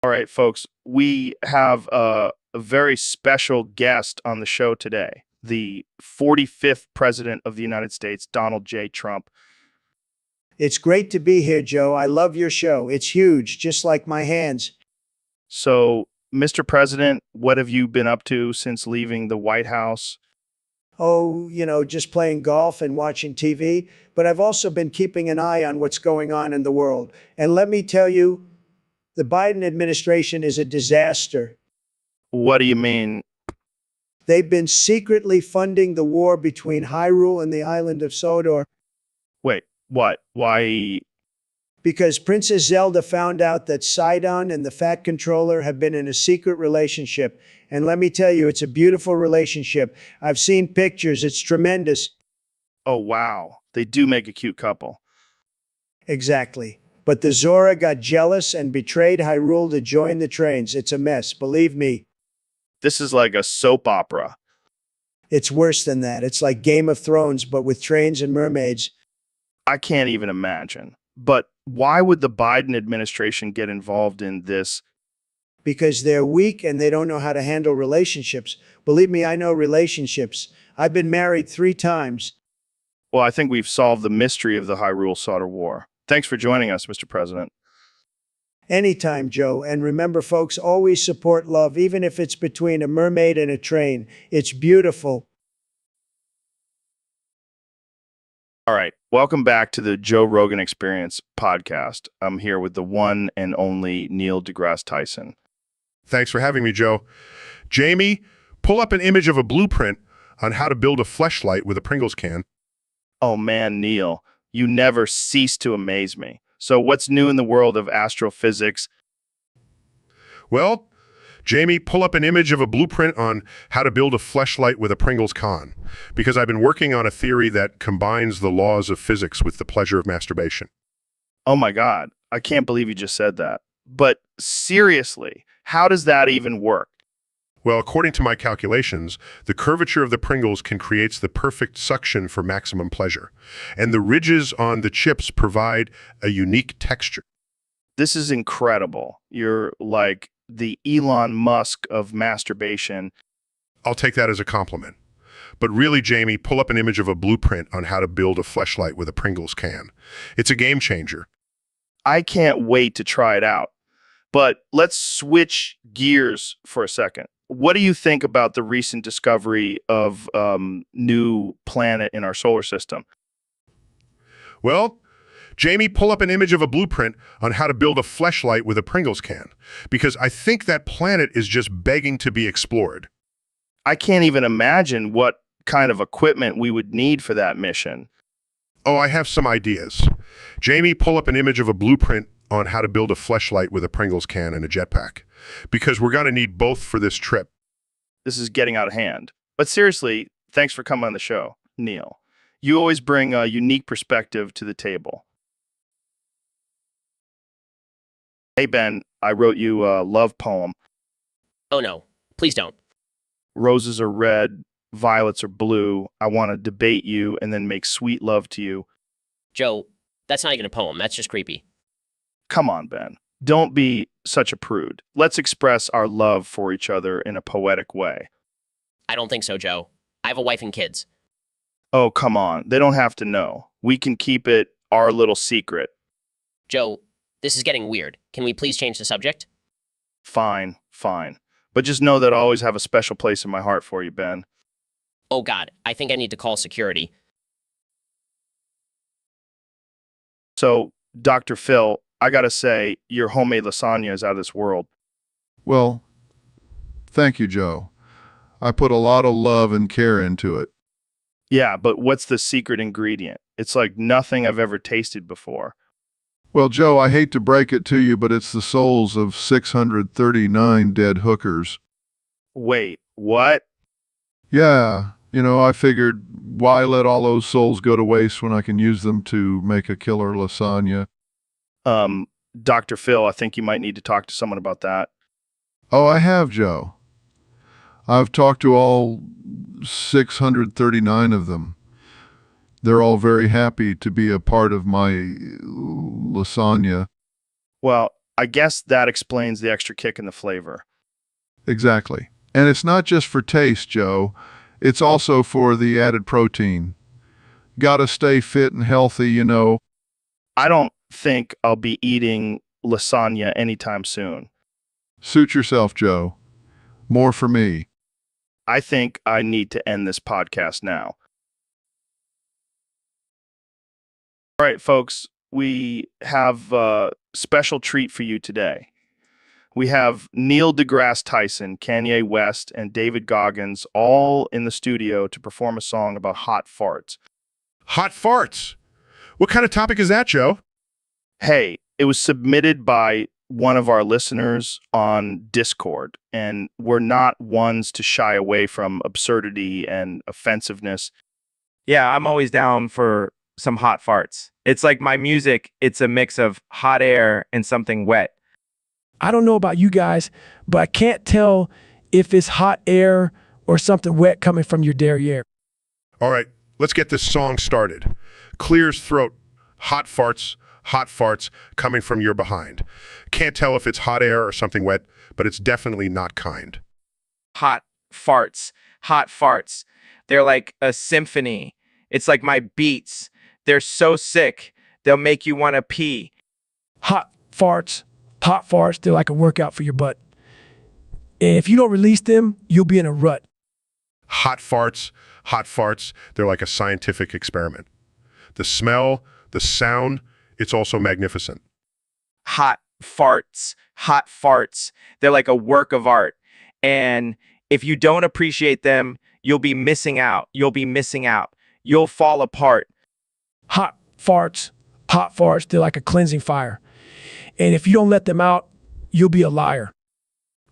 All right, folks, we have a very special guest on the show today, the 45th President of the United States, Donald J. Trump. It's great to be here, Joe. I love your show. It's huge, just like my hands. So, Mr. President, what have you been up to since leaving the White House? Oh, just playing golf and watching TV. But I've also been keeping an eye on what's going on in the world. And let me tell you, the Biden administration is a disaster. What do you mean? They've been secretly funding the war between Hyrule and the island of Sodor Wait, what? Why? because Princess Zelda found out that Sidon and the Fat Controller have been in a secret relationship. And let me tell you, it's a beautiful relationship. I've seen pictures, it's tremendous. Oh, wow. They do make a cute couple. Exactly. But the Zora got jealous and betrayed Hyrule to join the trains. It's a mess, believe me. This is like a soap opera. It's worse than that. It's like Game of Thrones, but with trains and mermaids. I can't even imagine. But why would the Biden administration get involved in this? Because they're weak and they don't know how to handle relationships. Believe me, I know relationships. I've been married 3 times. Well, I think we've solved the mystery of the Hyrule Sodor War. Thanks for joining us, Mr. President. Anytime, Joe. And remember, folks, always support love, even if it's between a mermaid and a train. It's beautiful. All right. Welcome back to the Joe Rogan Experience podcast. I'm here with the one and only Neil deGrasse Tyson. Thanks for having me, Joe. Jamie, pull up an image of a blueprint on how to build a fleshlight with a Pringles can. Oh man, Neil, you never cease to amaze me. So what's new in the world of astrophysics? Well, Jamie, pull up an image of a blueprint on how to build a fleshlight with a Pringles can, because I've been working on a theory that combines the laws of physics with the pleasure of masturbation. Oh my God, I can't believe you just said that. But seriously, how does that even work? Well, according to my calculations, the curvature of the Pringles can create the perfect suction for maximum pleasure, and the ridges on the chips provide a unique texture. This is incredible. You're like the Elon Musk of masturbation. I'll take that as a compliment. But really, Jamie, pull up an image of a blueprint on how to build a fleshlight with a Pringles can. It's a game changer. I can't wait to try it out. But let's switch gears for a second. What do you think about the recent discovery of new planet in our solar system? Well, Jamie, pull up an image of a blueprint on how to build a fleshlight with a Pringles can, because I think that planet is just begging to be explored. I can't even imagine what kind of equipment we would need for that mission. Oh, I have some ideas. Jamie, pull up an image of a blueprint on how to build a fleshlight with a Pringles can and a jetpack, because we're going to need both for this trip. This is getting out of hand. But seriously, thanks for coming on the show, Neil. You always bring a unique perspective to the table. Hey, Ben, I wrote you a love poem. Oh no, please don't. Roses are red, violets are blue. I want to debate you and then make sweet love to you. Joe, that's not even a poem, that's just creepy. Come on, Ben. Don't be such a prude. Let's express our love for each other in a poetic way. I don't think so, Joe. I have a wife and kids. Oh, come on. They don't have to know. We can keep it our little secret. Joe, this is getting weird. Can we please change the subject? Fine, fine. But just know that I always have a special place in my heart for you, Ben. Oh God, I think I need to call security. So, Dr. Phil, I gotta say, your homemade lasagna is out of this world. Well, thank you, Joe. I put a lot of love and care into it. Yeah, but what's the secret ingredient? It's like nothing I've ever tasted before. Well, Joe, I hate to break it to you, but it's the souls of 639 dead hookers. Wait, what? Yeah, I figured, why let all those souls go to waste when I can use them to make a killer lasagna? Dr. Phil, I think you might need to talk to someone about that. Oh, I have, Joe. I've talked to all 639 of them. They're all very happy to be a part of my lasagna. Well, I guess that explains the extra kick in the flavor. Exactly. And it's not just for taste, Joe. It's also for the added protein. Gotta stay fit and healthy, you know. I don't think I'll be eating lasagna anytime soon. Suit yourself, Joe. More for me. I think I need to end this podcast now. All right, folks, we have a special treat for you today. We have Neil deGrasse Tyson, Kanye West, and David Goggins all in the studio to perform a song about hot farts. Hot farts. What kind of topic is that, Joe? Hey, it was submitted by one of our listeners on Discord, and we're not ones to shy away from absurdity and offensiveness. Yeah, I'm always down for some hot farts. It's like my music, it's a mix of hot air and something wet. I don't know about you guys, but I can't tell if it's hot air or something wet coming from your derriere. All right, let's get this song started. Clear's throat. Hot farts coming from your behind. Can't tell if it's hot air or something wet, but it's definitely not kind. Hot farts, hot farts. They're like a symphony. It's like my beats. They're so sick, they'll make you want to pee. Hot farts, they're like a workout for your butt. And if you don't release them, you'll be in a rut. Hot farts, they're like a scientific experiment. The smell, the sound, it's also magnificent. Hot farts, they're like a work of art. And if you don't appreciate them, you'll be missing out. You'll fall apart. Hot farts, they're like a cleansing fire. And if you don't let them out, you'll be a liar.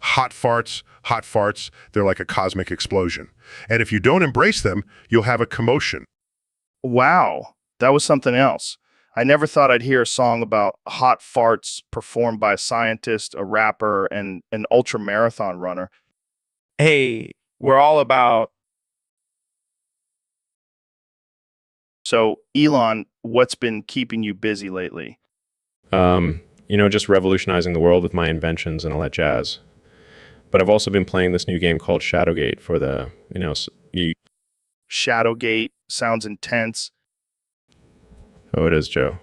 Hot farts, they're like a cosmic explosion. And if you don't embrace them, you'll have a commotion. Wow, that was something else. I never thought I'd hear a song about hot farts performed by a scientist, a rapper, and an ultra marathon runner. Hey, we're all about. So, Elon, what's been keeping you busy lately? Just revolutionizing the world with my inventions and all that jazz. But I've also been playing this new game called Shadowgate for the, Shadowgate sounds intense. Oh, it is, Joe.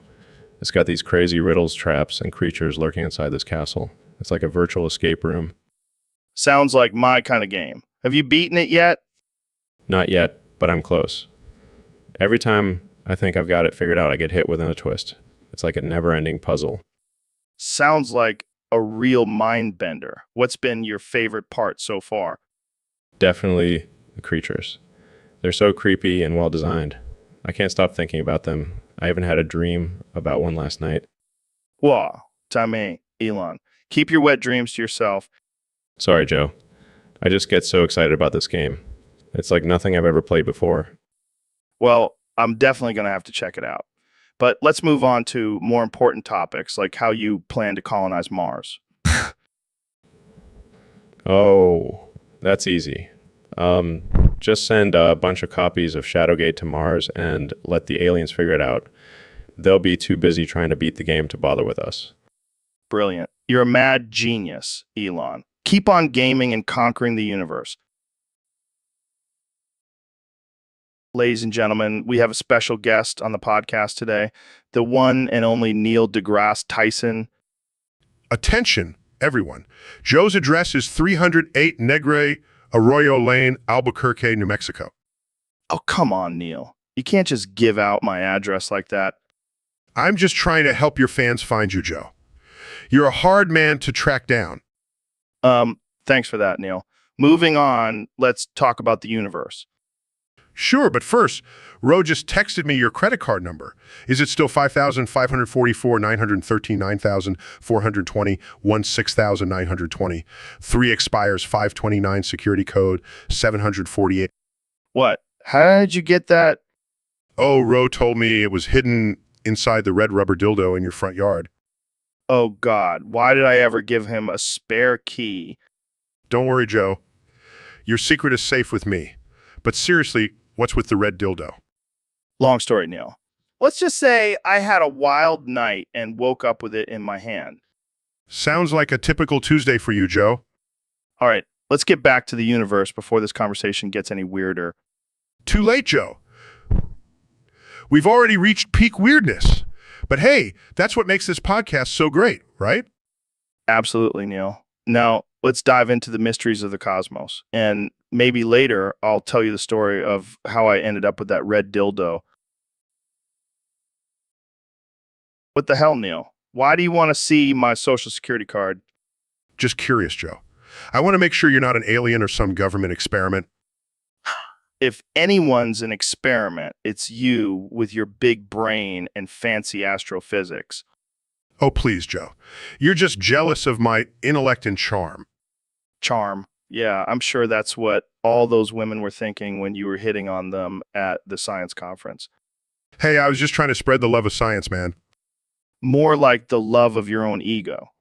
It's got these crazy riddles, traps, and creatures lurking inside this castle. It's like a virtual escape room. Sounds like my kind of game. Have you beaten it yet? Not yet, but I'm close. Every time I think I've got it figured out, I get hit with a twist. It's like a never-ending puzzle. Sounds like a real mind bender. What's been your favorite part so far? Definitely the creatures. They're so creepy and well-designed. I can't stop thinking about them. I even had a dream about one last night. Whoa, Tame, Elon. Keep your wet dreams to yourself. Sorry, Joe. I just get so excited about this game. It's like nothing I've ever played before. Well, I'm definitely going to have to check it out. But let's move on to more important topics, like how you plan to colonize Mars. Oh, that's easy. Just send a bunch of copies of Shadowgate to Mars and let the aliens figure it out. They'll be too busy trying to beat the game to bother with us. Brilliant. You're a mad genius, Elon. Keep on gaming and conquering the universe. Ladies and gentlemen, we have a special guest on the podcast today, the one and only Neil deGrasse Tyson. Attention, everyone. Joe's address is 308 Negre Arroyo Lane, Albuquerque, New Mexico. Oh, come on, Neil. You can't just give out my address like that. I'm just trying to help your fans find you, Joe. You're a hard man to track down. Thanks for that, Neil. Moving on, let's talk about the universe. Sure, but first, Ro just texted me your credit card number. Is it still 5,544, 913, 9,420, 16,920? 3 expires 529, security code 748. What? How did you get that? Oh, Ro told me it was hidden inside the red rubber dildo in your front yard. Oh, God. Why did I ever give him a spare key? Don't worry, Joe. Your secret is safe with me. But seriously, what's with the red dildo? Long story, Neil. Let's just say I had a wild night and woke up with it in my hand. Sounds like a typical Tuesday for you, Joe. All right, let's get back to the universe before this conversation gets any weirder. Too late, Joe. We've already reached peak weirdness. But hey, that's what makes this podcast so great, right? Absolutely, Neil. Now, let's dive into the mysteries of the cosmos. And maybe later, I'll tell you the story of how I ended up with that red dildo. What the hell, Neil? Why do you want to see my social security card? Just curious, Joe. I want to make sure you're not an alien or some government experiment. If anyone's an experiment, it's you with your big brain and fancy astrophysics. Oh, please, Joe. You're just jealous of my intellect and charm. Charm. Yeah, I'm sure that's what all those women were thinking when you were hitting on them at the science conference. Hey, I was just trying to spread the love of science, man. More like the love of your own ego.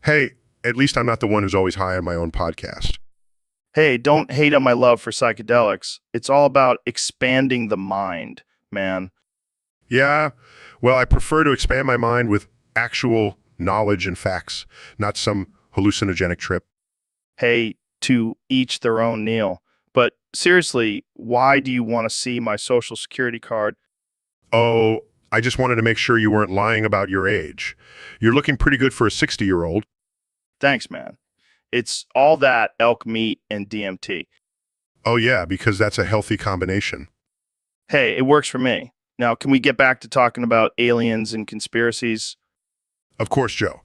Hey, at least I'm not the one who's always high on my own podcast. Hey, don't hate on my love for psychedelics. It's all about expanding the mind, man. Yeah, well, I prefer to expand my mind with actual knowledge and facts, not some hallucinogenic trip. Hey, to each their own, Neil. But seriously, why do you want to see my social security card? Oh, I just wanted to make sure you weren't lying about your age. You're looking pretty good for a 60-year-old. Thanks, man. It's all that elk meat and DMT. Oh yeah, because that's a healthy combination. Hey, it works for me. Now, can we get back to talking about aliens and conspiracies? Of course, Joe.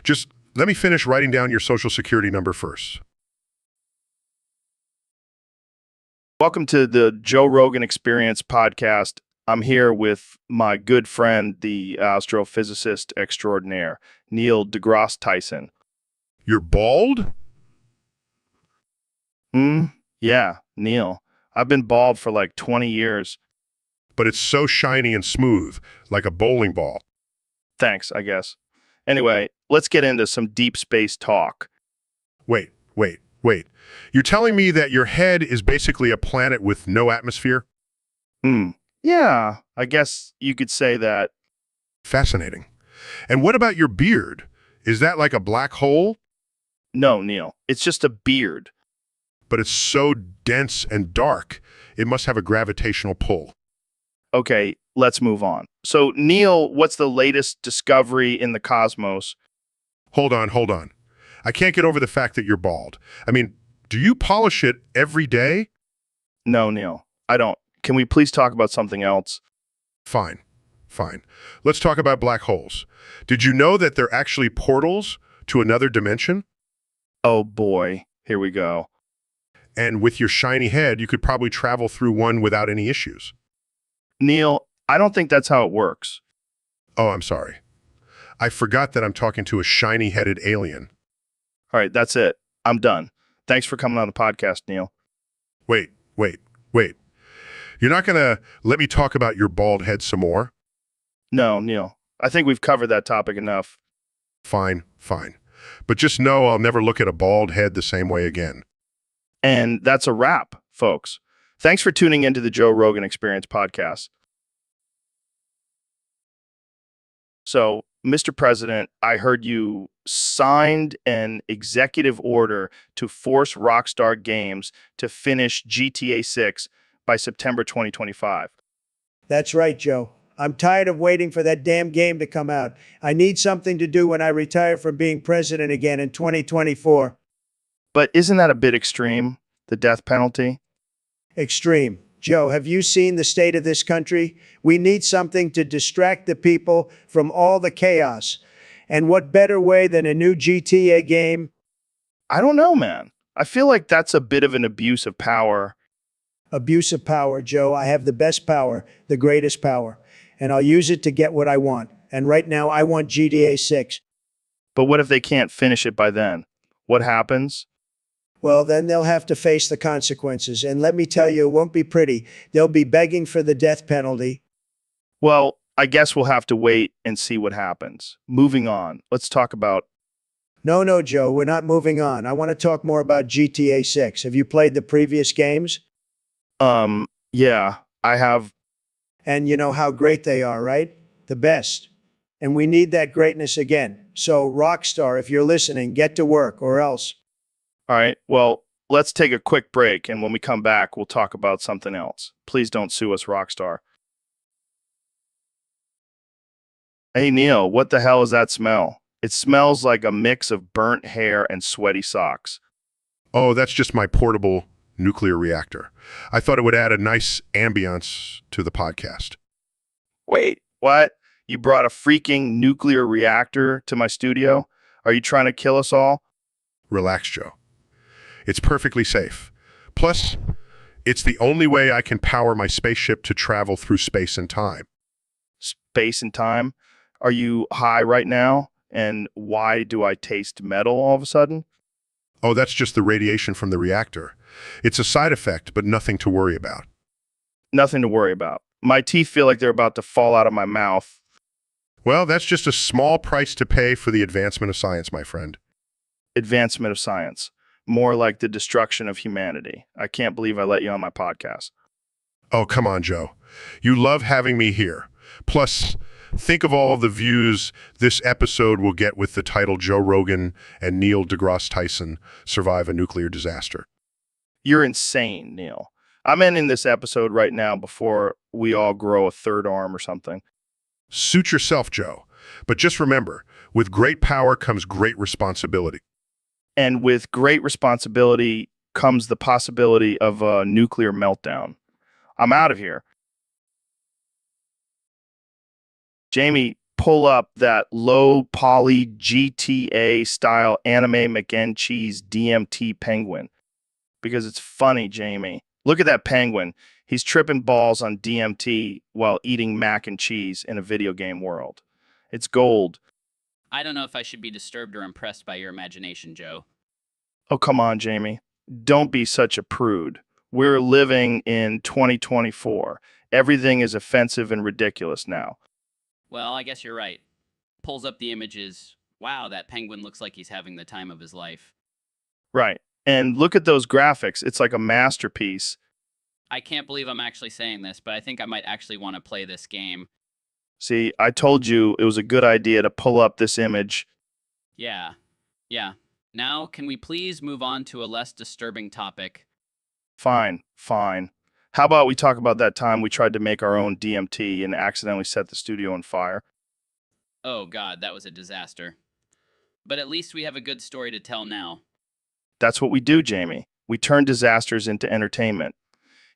Just let me finish writing down your social security number first. Welcome to the Joe Rogan Experience podcast. I'm here with my good friend, the astrophysicist extraordinaire, Neil deGrasse Tyson. You're bald? Yeah, Neil. I've been bald for like 20 years. But it's so shiny and smooth, like a bowling ball. Thanks, I guess. Anyway, let's get into some deep space talk. Wait. You're telling me that your head is basically a planet with no atmosphere? Yeah, I guess you could say that. Fascinating. And what about your beard? Is that like a black hole? No, Neil. It's just a beard. But it's so dense and dark, it must have a gravitational pull. Okay, let's move on. So, Neil, what's the latest discovery in the cosmos? Hold on. I can't get over the fact that you're bald. I mean, do you polish it every day? No, Neil, I don't. Can we please talk about something else? Fine. Let's talk about black holes. Did you know that they're actually portals to another dimension? Oh boy, here we go. And with your shiny head, you could probably travel through one without any issues. Neil, I don't think that's how it works. Oh, I'm sorry. I forgot that I'm talking to a shiny-headed alien. All right, that's it. I'm done. Thanks for coming on the podcast, Neil. Wait. You're not going to let me talk about your bald head some more? No, Neil. I think we've covered that topic enough. Fine. But just know I'll never look at a bald head the same way again. And that's a wrap, folks. Thanks for tuning into the Joe Rogan Experience podcast. So, Mr. President, I heard you signed an executive order to force Rockstar Games to finish GTA 6 by September 2025. That's right, Joe. I'm tired of waiting for that damn game to come out. I need something to do when I retire from being president again in 2024. But isn't that a bit extreme, the death penalty? Extreme. Joe, have you seen the state of this country? We need something to distract the people from all the chaos. And what better way than a new GTA game? I don't know, man. I feel like that's a bit of an abuse of power. Abuse of power, Joe. I have the best power, the greatest power. And I'll use it to get what I want. And right now, I want GTA 6. But what if they can't finish it by then? What happens? Well, then they'll have to face the consequences. And let me tell you, it won't be pretty. They'll be begging for the death penalty. Well, I guess we'll have to wait and see what happens. Moving on, let's talk about... No, Joe, we're not moving on. I want to talk more about GTA 6. Have you played the previous games? Yeah, I have... And you know how great they are, right? The best. And we need that greatness again. So, Rockstar, if you're listening, get to work or else. All right. Well, let's take a quick break, and when we come back, we'll talk about something else. Please don't sue us, Rockstar. Hey, Neil, what the hell is that smell? It smells like a mix of burnt hair and sweaty socks. Oh, that's just my portable nuclear reactor. I thought it would add a nice ambiance to the podcast. Wait, what? You brought a freaking nuclear reactor to my studio? Are you trying to kill us all? Relax, Joe. It's perfectly safe. Plus, it's the only way I can power my spaceship to travel through space and time. Space and time? Are you high right now? And why do I taste metal all of a sudden? Oh, that's just the radiation from the reactor. It's a side effect, but nothing to worry about. Nothing to worry about. My teeth feel like they're about to fall out of my mouth. Well, that's just a small price to pay for the advancement of science, my friend. Advancement of science. More like the destruction of humanity. I can't believe I let you on my podcast. Oh, come on, Joe. You love having me here. Plus, think of all the views this episode will get with the title Joe Rogan and Neil deGrasse Tyson survive a nuclear disaster. You're insane, Neil. I'm ending this episode right now before we all grow a third arm or something. Suit yourself, Joe. But just remember, with great power comes great responsibility. And with great responsibility comes the possibility of a nuclear meltdown. I'm out of here. Jamie, pull up that low poly GTA style anime mac and cheese DMT penguin. Because it's funny, Jamie. Look at that penguin. He's tripping balls on DMT while eating mac and cheese in a video game world. It's gold. I don't know if I should be disturbed or impressed by your imagination, Joe. Oh, come on, Jamie. Don't be such a prude. We're living in 2024. Everything is offensive and ridiculous now. Well, I guess you're right. Pulls up the images. Wow, that penguin looks like he's having the time of his life. Right. And look at those graphics. It's like a masterpiece. I can't believe I'm actually saying this, but I think I might actually want to play this game. See, I told you it was a good idea to pull up this image. Yeah. Now, can we please move on to a less disturbing topic? Fine. How about we talk about that time we tried to make our own DMT and accidentally set the studio on fire? Oh God, that was a disaster. But at least we have a good story to tell now. That's what we do, Jamie. We turn disasters into entertainment.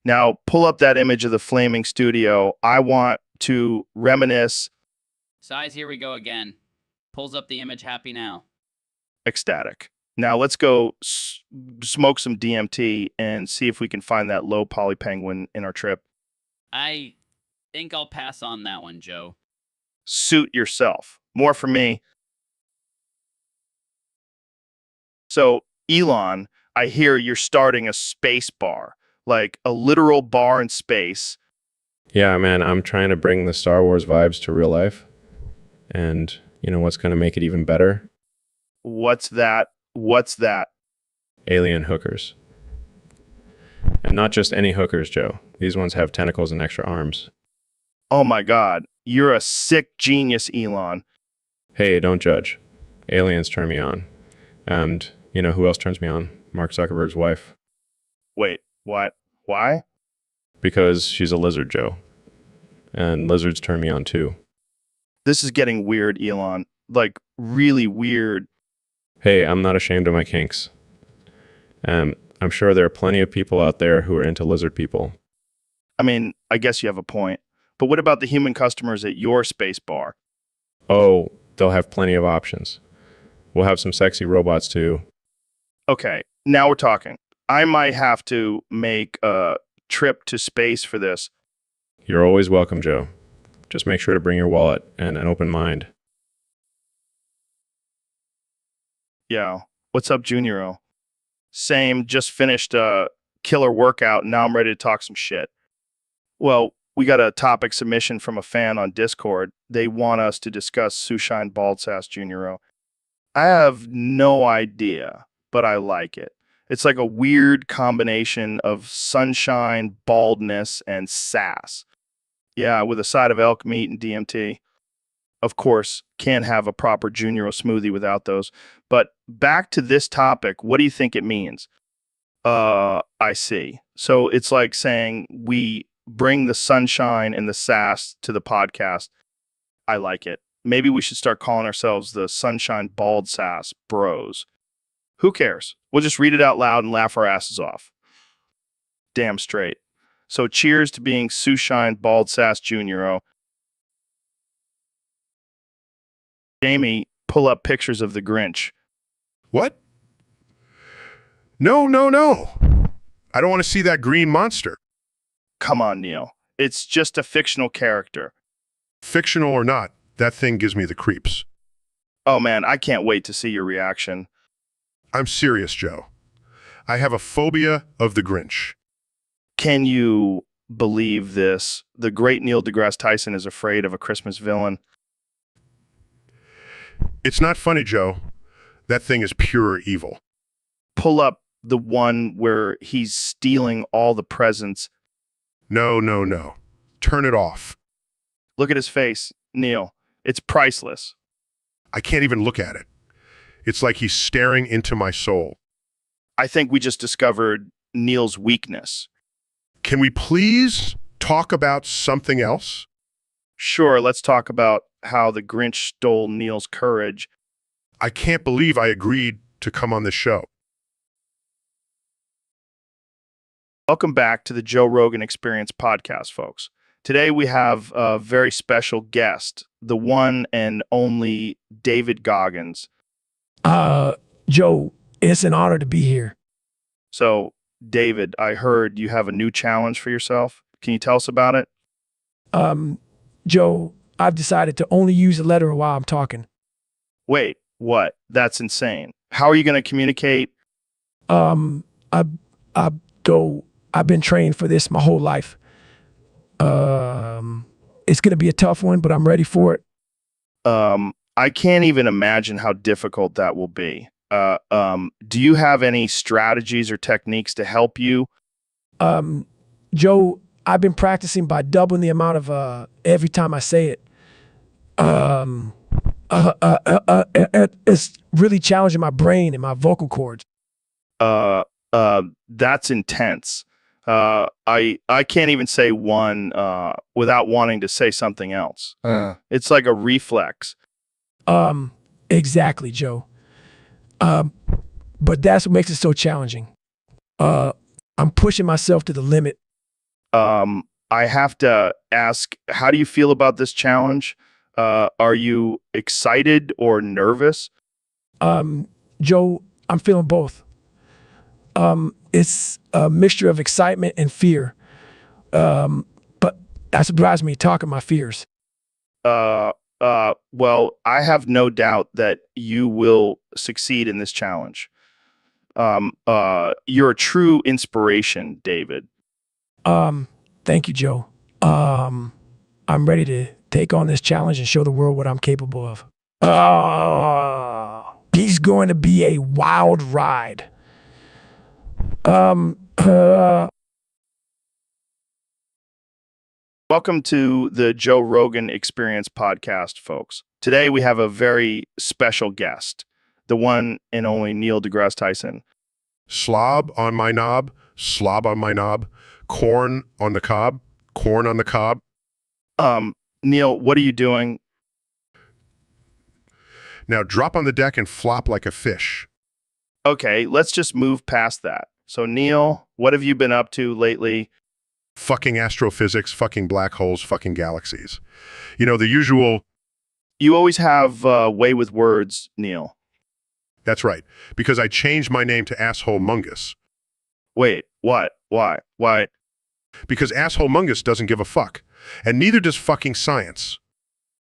Now, pull up that image of the flaming studio. I want to reminisce. Size, here we go again. Pulls up the image happy now. Ecstatic. Now let's go smoke some DMT and see if we can find that low poly penguin in our trip. I think I'll pass on that one, Joe. Suit yourself. More for me. So, Elon, I hear you're starting a space bar, like a literal bar in space. Yeah, man, I'm trying to bring the Star Wars vibes to real life. And you know what's going to make it even better? What's that? Alien hookers. And not just any hookers, Joe. These ones have tentacles and extra arms. Oh my God, you're a sick genius, Elon. Hey, don't judge. Aliens turn me on. And you know who else turns me on? Mark Zuckerberg's wife. Wait, what? Why? Because she's a lizard, Joe. And lizards turn me on too. This is getting weird, Elon. Like, really weird. Hey, I'm not ashamed of my kinks. I'm sure there are plenty of people out there who are into lizard people. I mean, I guess you have a point. But what about the human customers at your space bar? Oh, they'll have plenty of options. We'll have some sexy robots too. Okay, now we're talking. I might have to make a trip to space for this. You're always welcome, Joe. Just make sure to bring your wallet and an open mind. Yeah. What's up, Junior-O? Same, just finished a killer workout, and now I'm ready to talk some shit. Well, we got a topic submission from a fan on Discord. They want us to discuss Sushine Baldsass Junior-O. I have no idea, but I like it. It's like a weird combination of sunshine, baldness, and sass. Yeah, with a side of elk meat and DMT. of course, can't have a proper junior smoothie without those. But back to this topic, what do you think it means? I see. So it's like saying we bring the sunshine and the sass to the podcast. I like it. Maybe we should start calling ourselves the Sunshine Bald Sass Bros. Who cares? We'll just read it out loud and laugh our asses off. Damn straight. So cheers to being Sunshine Bald Sass Junior. Jamie, pull up pictures of the Grinch. What? No, no, no. I don't want to see that green monster. Come on, Neil. It's just a fictional character. Fictional or not, that thing gives me the creeps. Oh man, I can't wait to see your reaction. I'm serious, Joe. I have a phobia of the Grinch. Can you believe this? The great Neil deGrasse Tyson is afraid of a Christmas villain. It's not funny, Joe. That thing is pure evil. Pull up the one where he's stealing all the presents. No, no, no. Turn it off. Look at his face, Neil. It's priceless. I can't even look at it. It's like he's staring into my soul. I think we just discovered Neil's weakness. Can we please talk about something else? Sure, let's talk about how the Grinch stole Neil's courage. I can't believe I agreed to come on this show. Welcome back to the Joe Rogan Experience podcast, folks. Today we have a very special guest, the one and only David Goggins. Joe, it's an honor to be here. So, David, I heard you have a new challenge for yourself. Can you tell us about it? Joe, I've decided to only use a letter while I'm talking. Wait, what? That's insane. How are you going to communicate? I've been trained for this my whole life. It's going to be a tough one, but I'm ready for it. I can't even imagine how difficult that will be. Do you have any strategies or techniques to help you? Joe, I've been practicing by doubling the amount of every time I say it. It's really challenging my brain and my vocal cords. That's intense. I can't even say one without wanting to say something else. It's like a reflex. Exactly, Joe. But that's what makes it so challenging. I'm pushing myself to the limit. I have to ask, how do you feel about this challenge? Are you excited or nervous? Joe, I'm feeling both. It's a mixture of excitement and fear. But that surprised me talking my fears. Well, I have no doubt that you will succeed in this challenge. You're a true inspiration, David. Thank you, Joe. I'm ready to take on this challenge and show the world what I'm capable of. He's going to be a wild ride. Welcome to the Joe Rogan Experience podcast, folks. Today we have a very special guest, the one and only Neil deGrasse Tyson. Slob on my knob, slob on my knob, corn on the cob, corn on the cob. Neil, what are you doing? Now drop on the deck and flop like a fish. Okay, let's just move past that. So, Neil, what have you been up to lately? Fucking astrophysics, fucking black holes, fucking galaxies. You know, the usual. You always have way with words, Neil. That's right, because I changed my name to Asshole Mungus. Wait, what? Why? Why? Because Asshole Mungus doesn't give a fuck. And neither does fucking science.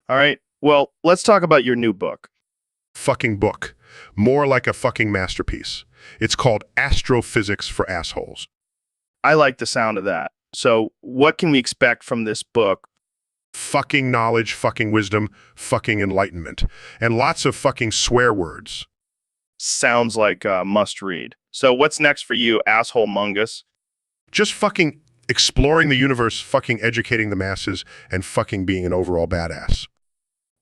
All right, well, let's talk about your new book. Fucking book. More like a fucking masterpiece. It's called Astrophysics for Assholes. I like the sound of that. So, what can we expect from this book? Fucking knowledge, fucking wisdom, fucking enlightenment. And lots of fucking swear words. Sounds like a must read. So, what's next for you, Asshole Mungus? Just fucking exploring the universe, fucking educating the masses, and fucking being an overall badass.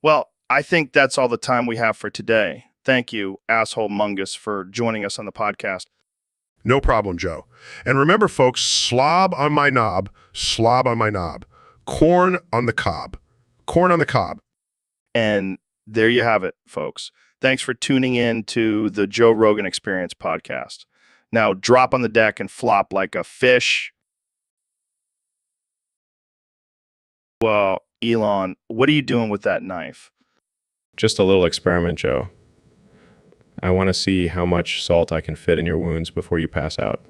Well, I think that's all the time we have for today. Thank you, Asshole Mungus, for joining us on the podcast. No problem, Joe. And remember, folks, slob on my knob, slob on my knob. Corn on the cob. Corn on the cob. And there you have it, folks. Thanks for tuning in to the Joe Rogan Experience podcast. Now drop on the deck and flop like a fish. Well, Elon, what are you doing with that knife? Just a little experiment, Joe. I want to see how much salt I can fit in your wounds before you pass out.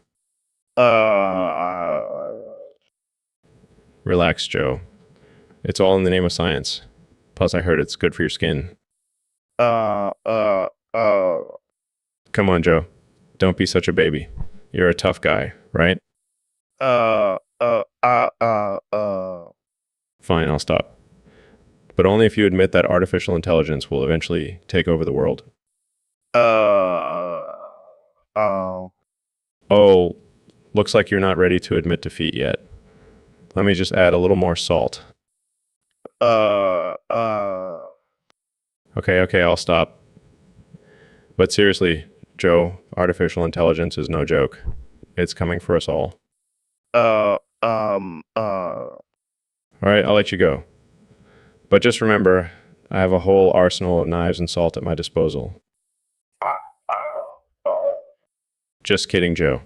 Relax, Joe. It's all in the name of science. Plus, I heard it's good for your skin. Come on, Joe. Don't be such a baby. You're a tough guy, right? Fine, I'll stop. But only if you admit that artificial intelligence will eventually take over the world. Oh, looks like you're not ready to admit defeat yet. Let me just add a little more salt. Okay, I'll stop. But seriously, Joe, artificial intelligence is no joke. It's coming for us all. All right, I'll let you go. But just remember, I have a whole arsenal of knives and salt at my disposal. Just kidding, Joe.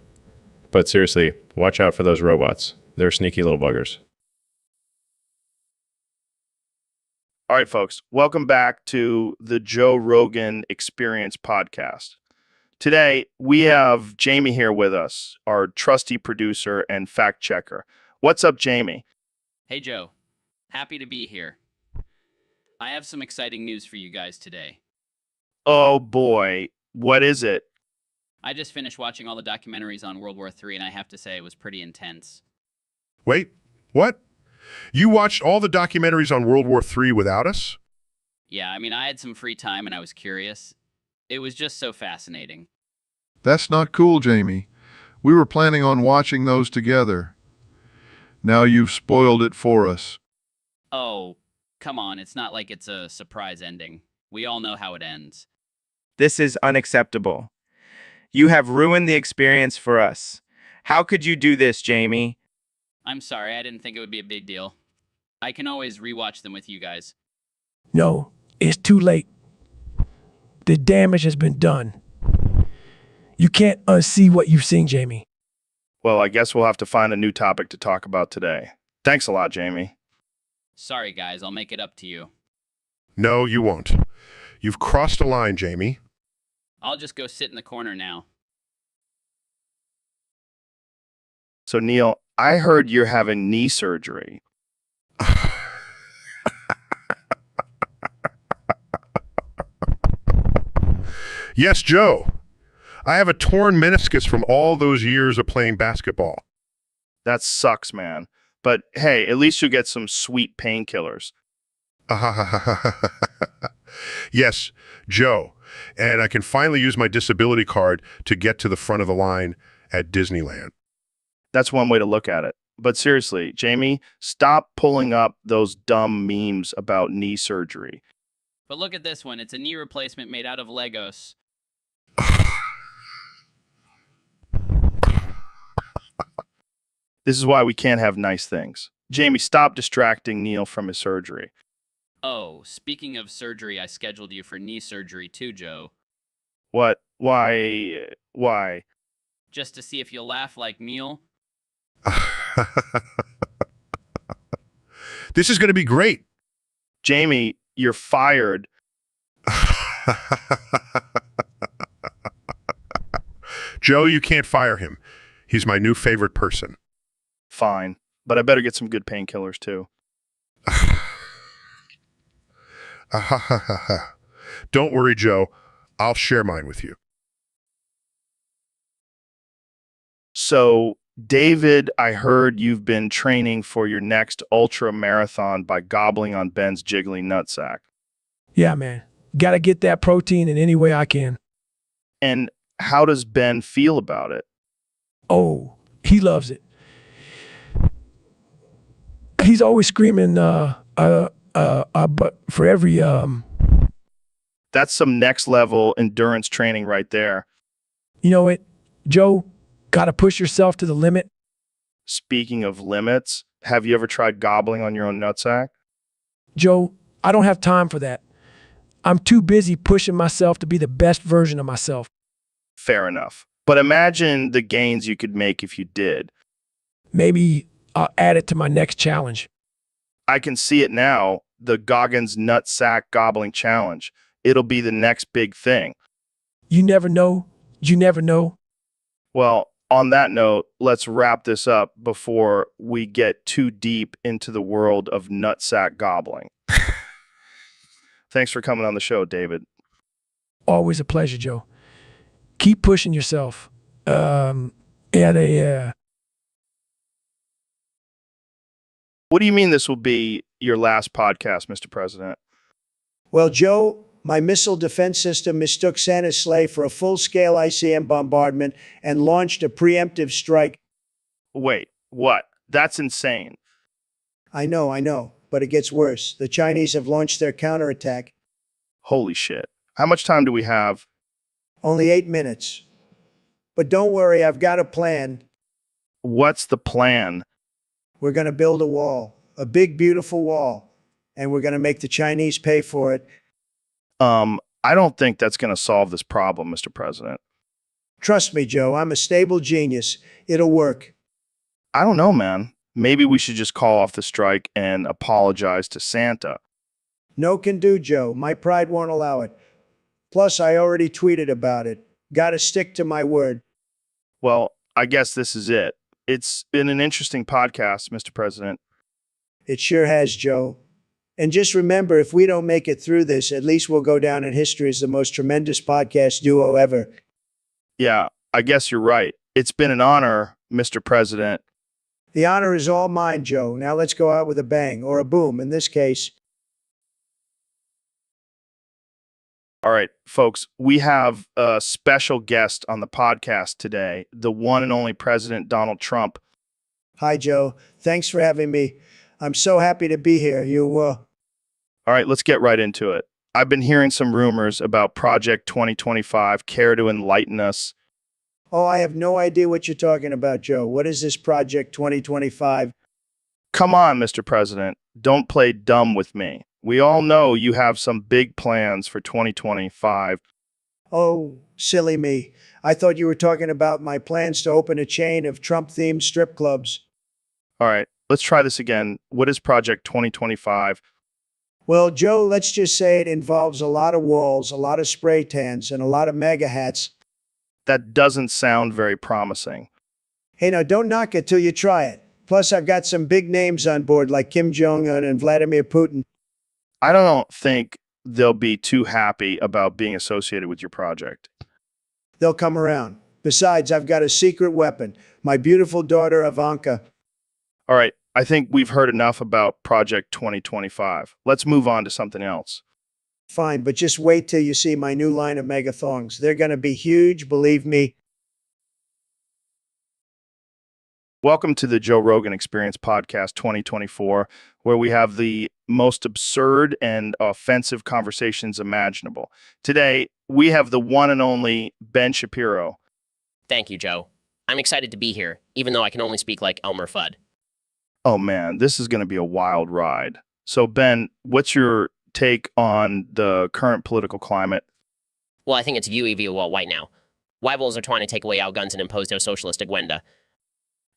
But seriously, watch out for those robots. They're sneaky little buggers. All right, folks, welcome back to the Joe Rogan Experience podcast. Today, we have Jamie here with us, our trusty producer and fact checker. What's up, Jamie? Hey, Joe. Happy to be here. I have some exciting news for you guys today. Oh, boy. What is it? I just finished watching all the documentaries on World War III, and I have to say it was pretty intense. Wait, what? You watched all the documentaries on World War III without us? Yeah, I mean, I had some free time, and I was curious. It was just so fascinating. That's not cool, Jamie. We were planning on watching those together. Now you've spoiled it for us. Oh, come on, it's not like it's a surprise ending. We all know how it ends. This is unacceptable. You have ruined the experience for us. How could you do this, Jamie? I'm sorry, I didn't think it would be a big deal. I can always rewatch them with you guys. No, it's too late. The damage has been done. You can't unsee what you've seen, Jamie. Well, I guess we'll have to find a new topic to talk about today. Thanks a lot, Jamie. Sorry, guys, I'll make it up to you. No, you won't. You've crossed a line, Jamie. I'll just go sit in the corner now. So, Neil, I heard you're having knee surgery. Yes, Joe. I have a torn meniscus from all those years of playing basketball. That sucks, man. But hey, at least you get some sweet painkillers. Yes, Joe. And I can finally use my disability card to get to the front of the line at Disneyland. That's one way to look at it. But seriously, Jamie, stop pulling up those dumb memes about knee surgery. But look at this one. It's a knee replacement made out of Legos. This is why we can't have nice things. Jamie, stop distracting Neil from his surgery. Oh, speaking of surgery, I scheduled you for knee surgery too, Joe. What? Why? Why? Just to see if you'll laugh like Neil. This is going to be great. Jamie, you're fired. Joe, you can't fire him. He's my new favorite person. Fine, but I better get some good painkillers too. Don't worry, Joe. I'll share mine with you. So, David, I heard you've been training for your next ultra marathon by gobbling on Ben's jiggly nutsack. Yeah, man. Gotta get that protein in any way I can. And how does Ben feel about it? Oh, he loves it. He's always screaming, I But for every That's some next level endurance training right there. you know it, Joe, gotta push yourself to the limit. Speaking of limits, have you ever tried gobbling on your own nutsack? Joe, I don't have time for that. I'm too busy pushing myself to be the best version of myself. Fair enough. But imagine the gains you could make if you did. Maybe I'll add it to my next challenge. I can see it now, the Goggins nutsack gobbling challenge. It'll be the next big thing. You never know. You never know. Well, on that note, let's wrap this up before we get too deep into the world of nutsack gobbling. Thanks for coming on the show, David. Always a pleasure, Joe. Keep pushing yourself. Yeah. What do you mean this will be your last podcast, Mr. President? Well, Joe, my missile defense system mistook Santa's sleigh for a full-scale ICM bombardment and launched a preemptive strike. Wait, what? That's insane. I know, but it gets worse. The Chinese have launched their counterattack. Holy shit. How much time do we have? Only 8 minutes. But don't worry, I've got a plan. What's the plan? We're going to build a wall, a big, beautiful wall, and we're going to make the Chinese pay for it. I don't think that's going to solve this problem, Mr. President. Trust me, Joe, I'm a stable genius. It'll work. I don't know, man. Maybe we should just call off the strike and apologize to Santa. No can do, Joe. My pride won't allow it. Plus, I already tweeted about it. Gotta stick to my word. Well, I guess this is it. It's been an interesting podcast, Mr. President. It sure has, Joe. And just remember, if we don't make it through this, at least we'll go down in history as the most tremendous podcast duo ever. Yeah, I guess you're right. It's been an honor, Mr. President. The honor is all mine, Joe. Now let's go out with a bang, or a boom in this case. All right, folks, we have a special guest on the podcast today, the one and only President Donald Trump. Hi, Joe. Thanks for having me. I'm so happy to be here. All right, let's get right into it. I've been hearing some rumors about Project 2025. Care to enlighten us? Oh, I have no idea what you're talking about, Joe. What is this Project 2025? Come on, Mr. President. Don't play dumb with me. We all know you have some big plans for 2025. Oh, silly me. I thought you were talking about my plans to open a chain of Trump-themed strip clubs. All right, let's try this again. What is Project 2025? Well, Joe, let's just say it involves a lot of walls, a lot of spray tans, and a lot of mega hats. That doesn't sound very promising. Hey, now don't knock it till you try it. Plus, I've got some big names on board like Kim Jong-un and Vladimir Putin. I don't think they'll be too happy about being associated with your project. They'll come around. Besides, I've got a secret weapon, my beautiful daughter Ivanka. All right, I think we've heard enough about Project 2025. Let's move on to something else. Fine, but just wait till you see my new line of mega thongs. They're going to be huge, believe me. Welcome to the Joe Rogan Experience Podcast 2024, where we have the most absurd and offensive conversations imaginable. Today, we have the one and only Ben Shapiro. Thank you, Joe. I'm excited to be here, even though I can only speak like Elmer Fudd. Oh man, this is going to be a wild ride. So Ben, what's your take on the current political climate? Well, I think it's view all white now. Weibels are trying to take away our guns and impose their socialist agenda.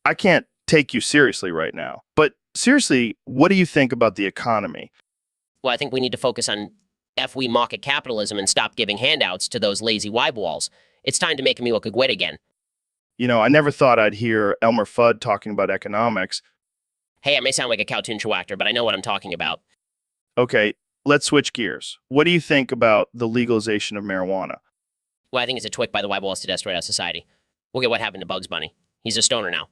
I can't take you seriously right now. But seriously, what do you think about the economy? Well, I think we need to focus on we market capitalism and stop giving handouts to those lazy Weibels. It's time to make me look good again. You know, I never thought I'd hear Elmer Fudd talking about economics. Hey, I may sound like a cartoon show actor, but I know what I'm talking about. Okay, let's switch gears. What do you think about the legalization of marijuana? Well, I think it's a trick by the Weibels to destroy our society. Look at what happened to Bugs Bunny. He's a stoner now.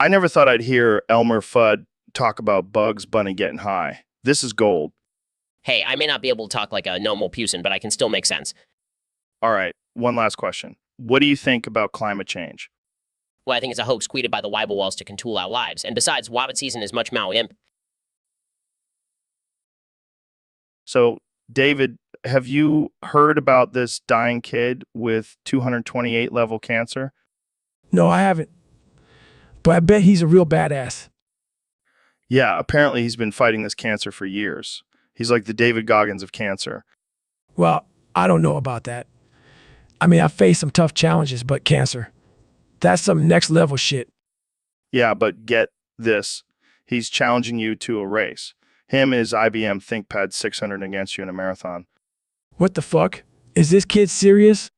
I never thought I'd hear Elmer Fudd talk about Bugs Bunny getting high. This is gold. Hey, I may not be able to talk like a normal Pusin, but I can still make sense. All right, one last question. What do you think about climate change? Well, I think it's a hoax created by the Weibels to control our lives. And besides, Wabbit season is much more imp. So, David, have you heard about this dying kid with 228 level cancer? No, I haven't. But I bet he's a real badass. Yeah, apparently he's been fighting this cancer for years. He's like the David Goggins of cancer. Well, I don't know about that. I mean, I faced some tough challenges, but cancer, that's some next level shit. Yeah, but get this. He's challenging you to a race. Him and his IBM ThinkPad 600 against you in a marathon. What the fuck? Is this kid serious?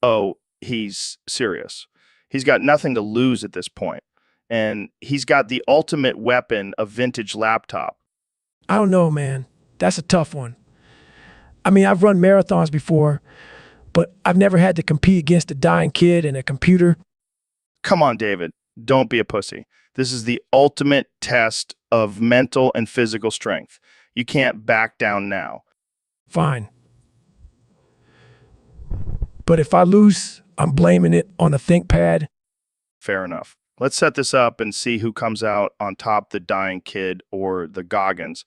Oh, he's serious. He's got nothing to lose at this point. And he's got the ultimate weapon, a vintage laptop. I don't know, man. That's a tough one. I mean, I've run marathons before, but I've never had to compete against a dying kid and a computer. Come on, David. Don't be a pussy. This is the ultimate test of mental and physical strength. You can't back down now. Fine. But if I lose, I'm blaming it on the ThinkPad. Fair enough. Let's set this up and see who comes out on top, the dying kid or the Goggins.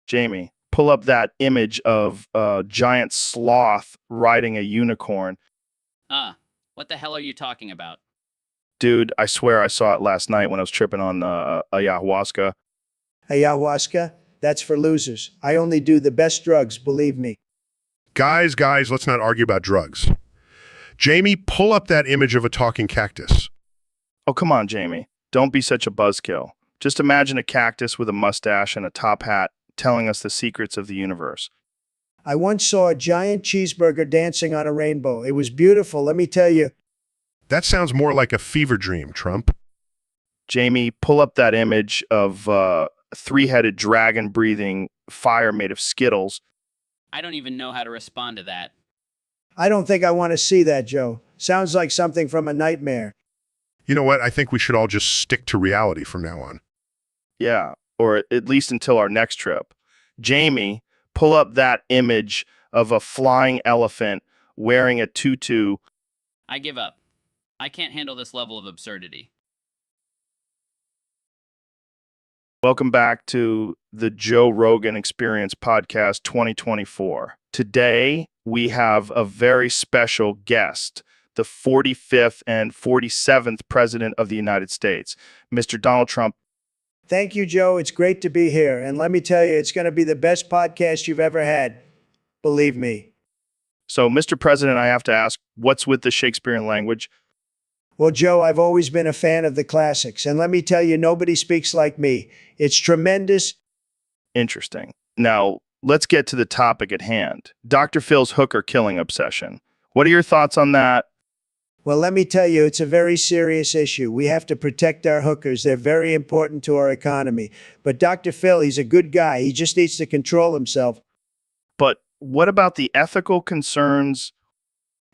Jamie, pull up that image of a giant sloth riding a unicorn. What the hell are you talking about? Dude, I swear I saw it last night when I was tripping on ayahuasca. Ayahuasca? That's for losers. I only do the best drugs, believe me. Guys, let's not argue about drugs. Jamie, pull up that image of a talking cactus. Oh, come on, Jamie. Don't be such a buzzkill. Just imagine a cactus with a mustache and a top hat telling us the secrets of the universe. I once saw a giant cheeseburger dancing on a rainbow. It was beautiful, let me tell you. That sounds more like a fever dream, Trump. Jamie, pull up that image of a three-headed dragon breathing fire made of Skittles. I don't even know how to respond to that. I don't think I want to see that, Joe. Sounds like something from a nightmare. You know what? I think we should all just stick to reality from now on. Yeah, or at least until our next trip. Jamie, pull up that image of a flying elephant wearing a tutu. I give up. I can't handle this level of absurdity. Welcome back to the Joe Rogan Experience Podcast 2024. Today, we have a very special guest, the 45th and 47th President of the United States, Mr. Donald Trump. Thank you, Joe. It's great to be here. And let me tell you, it's going to be the best podcast you've ever had. Believe me. So, Mr. President, I have to ask, what's with the Shakespearean language? Well, Joe, I've always been a fan of the classics. And let me tell you, nobody speaks like me. It's tremendous. Interesting. Now, let's get to the topic at hand. Dr. Phil's hooker killing obsession. What are your thoughts on that? Well, let me tell you, it's a very serious issue. We have to protect our hookers. They're very important to our economy. But Dr. Phil, he's a good guy. He just needs to control himself. But what about the ethical concerns?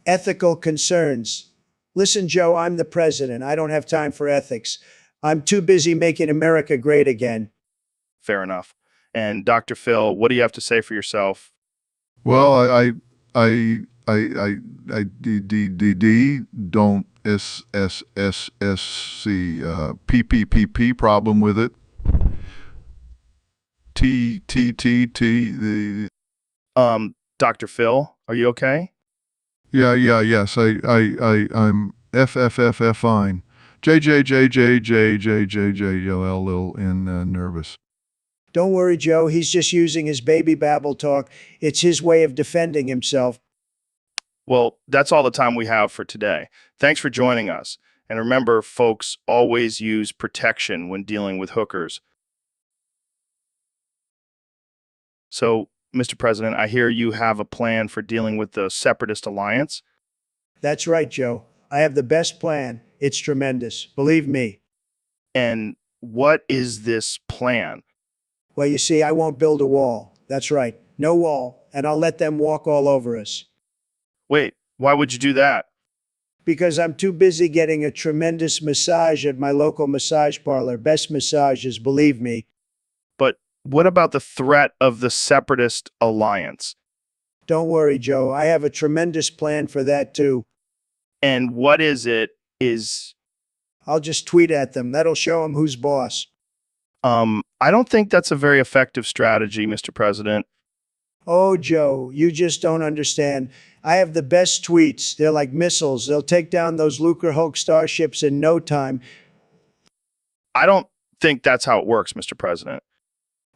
Ethical concerns. Listen, Joe, I'm the president. I don't have time for ethics. I'm too busy making America great again. Fair enough. And Dr. Phil, what do you have to say for yourself? Well, I don't see PPPP problem with it. The Dr. Phil, are you okay? yes, I'm FFFF fine. JJJJJJJJL little nervous. Don't worry, Joe. He's just using his baby babble talk. It's his way of defending himself. Well, that's all the time we have for today. Thanks for joining us. And remember, folks, always use protection when dealing with hookers. So, Mr. President, I hear you have a plan for dealing with the Separatist Alliance. That's right, Joe. I have the best plan. It's tremendous. Believe me. And what is this plan? Well, you see, I won't build a wall. That's right. No wall. And I'll let them walk all over us. Wait, why would you do that? Because I'm too busy getting a tremendous massage at my local massage parlor. Best massages, believe me. But what about the threat of the Separatist Alliance? Don't worry, Joe. I have a tremendous plan for that, too. And what is it? I'll just tweet at them. That'll show them who's boss. I don't think that's a very effective strategy, Mr. President. Oh, Joe, you just don't understand. I have the best tweets. They're like missiles. They'll take down those Lucre Hulk starships in no time. I don't think that's how it works, Mr. President.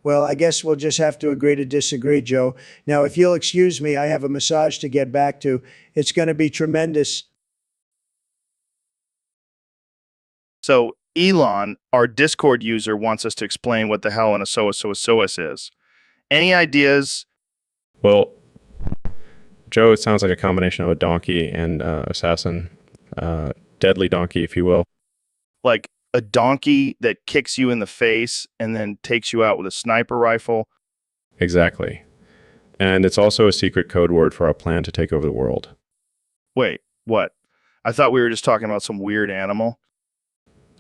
Well, I guess we'll just have to agree to disagree, Joe. Now, if you'll excuse me, I have a massage to get back to. It's going to be tremendous. So Elon, our Discord user, wants us to explain what the hell an Asoasoasoas is. Any ideas? Well, Joe, it sounds like a combination of a donkey and assassin. Deadly donkey, if you will. Like a donkey that kicks you in the face and then takes you out with a sniper rifle? Exactly. And it's also a secret code word for our plan to take over the world. Wait, what? I thought we were just talking about some weird animal.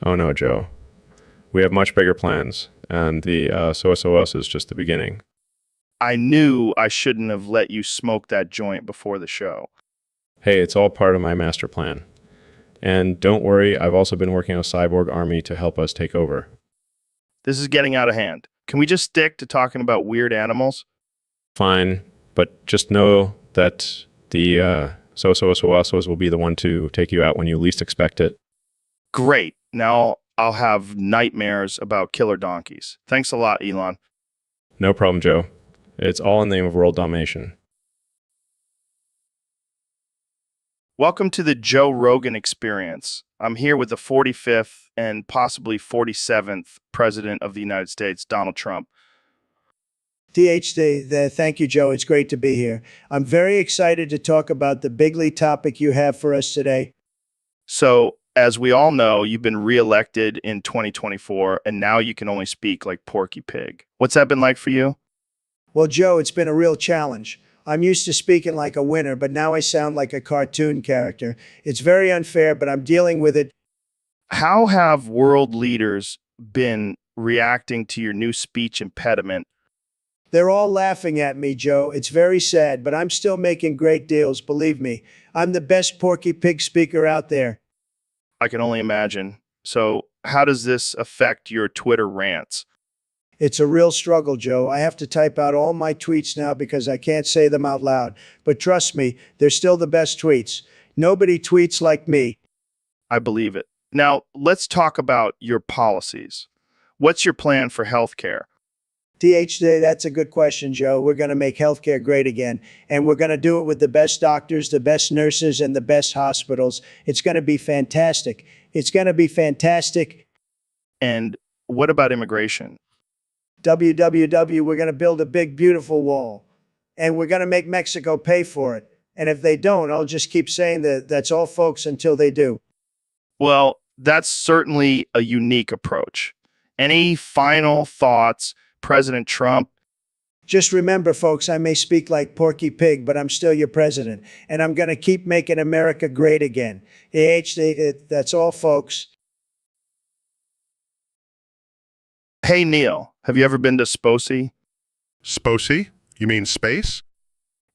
Oh no, Joe. We have much bigger plans, and the SOSOS is just the beginning. I knew I shouldn't have let you smoke that joint before the show. Hey, it's all part of my master plan. And don't worry, I've also been working on a cyborg army to help us take over. This is getting out of hand. Can we just stick to talking about weird animals? Fine, but just know that the SOSOS will be the one to take you out when you least expect it. Great. Now I'll have nightmares about killer donkeys. Thanks a lot, Elon. No problem, Joe. It's all in the name of world domination. Welcome to the Joe Rogan Experience. I'm here with the 45th and possibly 47th President of the United States, Donald Trump. Thank you, Joe. It's great to be here. I'm very excited to talk about the bigly topic you have for us today. So, as we all know, you've been reelected in 2024, and now you can only speak like Porky Pig. What's that been like for you? Well, Joe, it's been a real challenge. I'm used to speaking like a winner, but now I sound like a cartoon character. It's very unfair, but I'm dealing with it. How have world leaders been reacting to your new speech impediment? They're all laughing at me, Joe. It's very sad, but I'm still making great deals, believe me. I'm the best Porky Pig speaker out there. I can only imagine. So, how does this affect your Twitter rants? It's a real struggle, Joe. I have to type out all my tweets now because I can't say them out loud. But trust me, they're still the best tweets. Nobody tweets like me. I believe it. Now, let's talk about your policies. What's your plan for healthcare? That's a good question, Joe. We're going to make healthcare great again. And we're going to do it with the best doctors, the best nurses, and the best hospitals. It's going to be fantastic. It's going to be fantastic. And what about immigration? We're going to build a big, beautiful wall. And we're going to make Mexico pay for it. And if they don't, I'll just keep saying that's all, folks, until they do. Well, that's certainly a unique approach. Any final thoughts, President Trump? Just remember, folks, I may speak like Porky Pig, but I'm still your president. And I'm going to keep making America great again. That's all, folks. Hey, Neil, have you ever been to Sposi? Sposi? You mean space?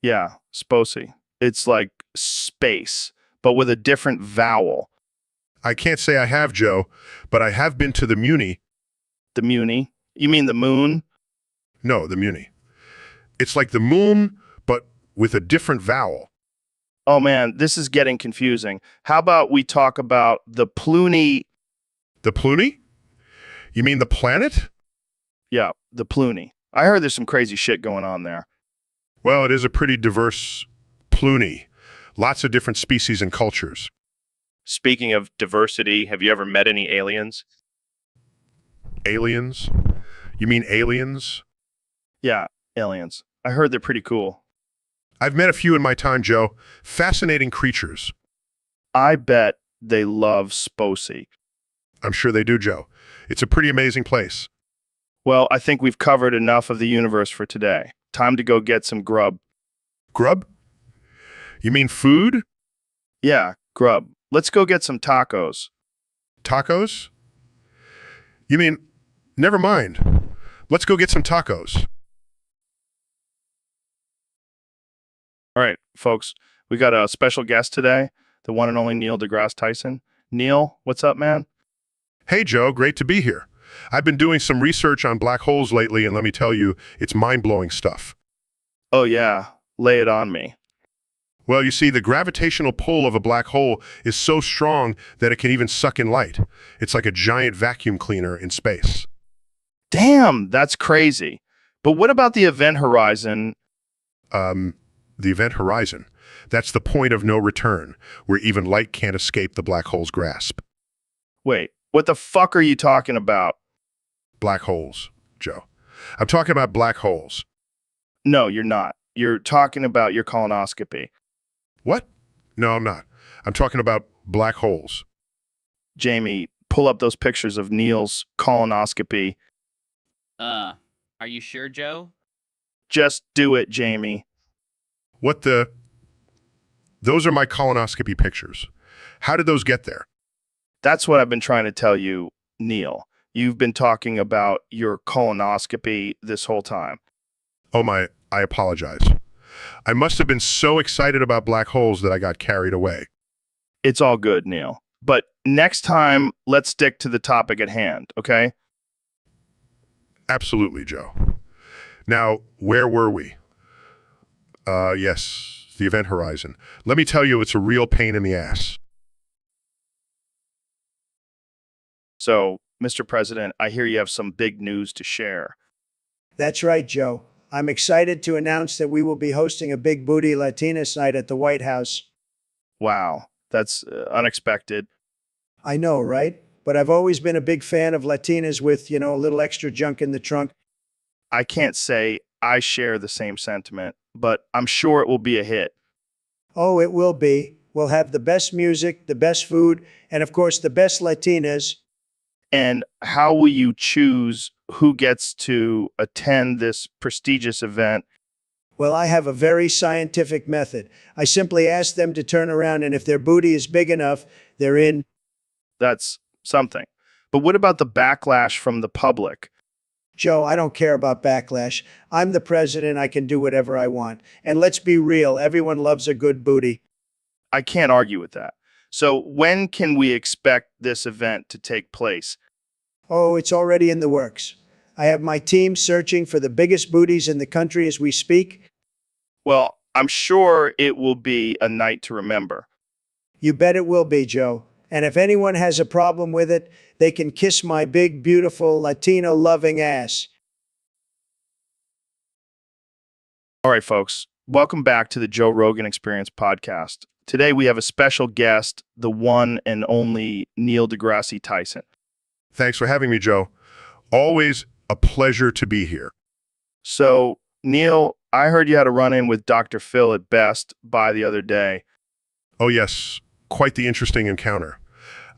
Yeah, Sposi. It's like space, but with a different vowel. I can't say I have, Joe, but I have been to the Muni. The Muni? You mean the moon? No, the Muni. It's like the moon, but with a different vowel. Oh man, this is getting confusing. How about we talk about the Pluni? The Pluni? You mean the planet? Yeah, the Pluni. I heard there's some crazy shit going on there. Well, it is a pretty diverse Pluni. Lots of different species and cultures. Speaking of diversity, have you ever met any aliens? Aliens? You mean aliens? Yeah, aliens. I heard they're pretty cool. I've met a few in my time, Joe. Fascinating creatures. I bet they love Sposi. I'm sure they do, Joe. It's a pretty amazing place. Well, I think we've covered enough of the universe for today. Time to go get some grub. Grub? You mean food? Yeah, grub. Let's go get some tacos. Tacos? You mean, never mind. Let's go get some tacos. All right, folks, we got a special guest today, the one and only Neil deGrasse Tyson. Neil, what's up, man? Hey, Joe, great to be here. I've been doing some research on black holes lately, and let me tell you, it's mind-blowing stuff. Oh, yeah. Lay it on me. Well, you see, the gravitational pull of a black hole is so strong that it can even suck in light. It's like a giant vacuum cleaner in space. Damn, that's crazy. But what about the event horizon? The event horizon. That's the point of no return, where even light can't escape the black hole's grasp. Wait, what the fuck are you talking about? Black holes, Joe. I'm talking about black holes. No, you're not. You're talking about your colonoscopy. What? No, I'm not. I'm talking about black holes. Jamie, pull up those pictures of Neil's colonoscopy. Are you sure, Joe? Just do it, Jamie. What the? Those are my colonoscopy pictures. How did those get there? That's what I've been trying to tell you, Neil. You've been talking about your colonoscopy this whole time. Oh my, I apologize. I must have been so excited about black holes that I got carried away. It's all good, Neil. But next time, let's stick to the topic at hand, okay? Absolutely, Joe. Now, where were we? Yes, the event horizon. Let me tell you, it's a real pain in the ass. So, Mr. President, I hear you have some big news to share. That's right, Joe. I'm excited to announce that we will be hosting a Big Booty Latinas night at the White House. Wow, that's unexpected. I know, right? But I've always been a big fan of Latinas with, a little extra junk in the trunk. I can't say I share the same sentiment, but I'm sure it will be a hit. Oh, it will be. We'll have the best music, the best food, and of course, the best Latinas. And how will you choose who gets to attend this prestigious event? Well, I have a very scientific method. I simply ask them to turn around, and if their booty is big enough, they're in. That's something. But what about the backlash from the public? Joe, I don't care about backlash. I'm the president. I can do whatever I want. And let's be real, everyone loves a good booty. I can't argue with that. So when can we expect this event to take place? Oh, it's already in the works. I have my team searching for the biggest booties in the country as we speak. Well, I'm sure it will be a night to remember. You bet it will be, Joe. And if anyone has a problem with it, they can kiss my big, beautiful, Latino-loving ass. All right, folks. Welcome back to the Joe Rogan Experience podcast. Today we have a special guest, the one and only Neil deGrasse Tyson. Thanks for having me, Joe. Always a pleasure to be here. So, Neil, I heard you had a run-in with Dr. Phil at Best Buy the other day. Oh yes, quite the interesting encounter.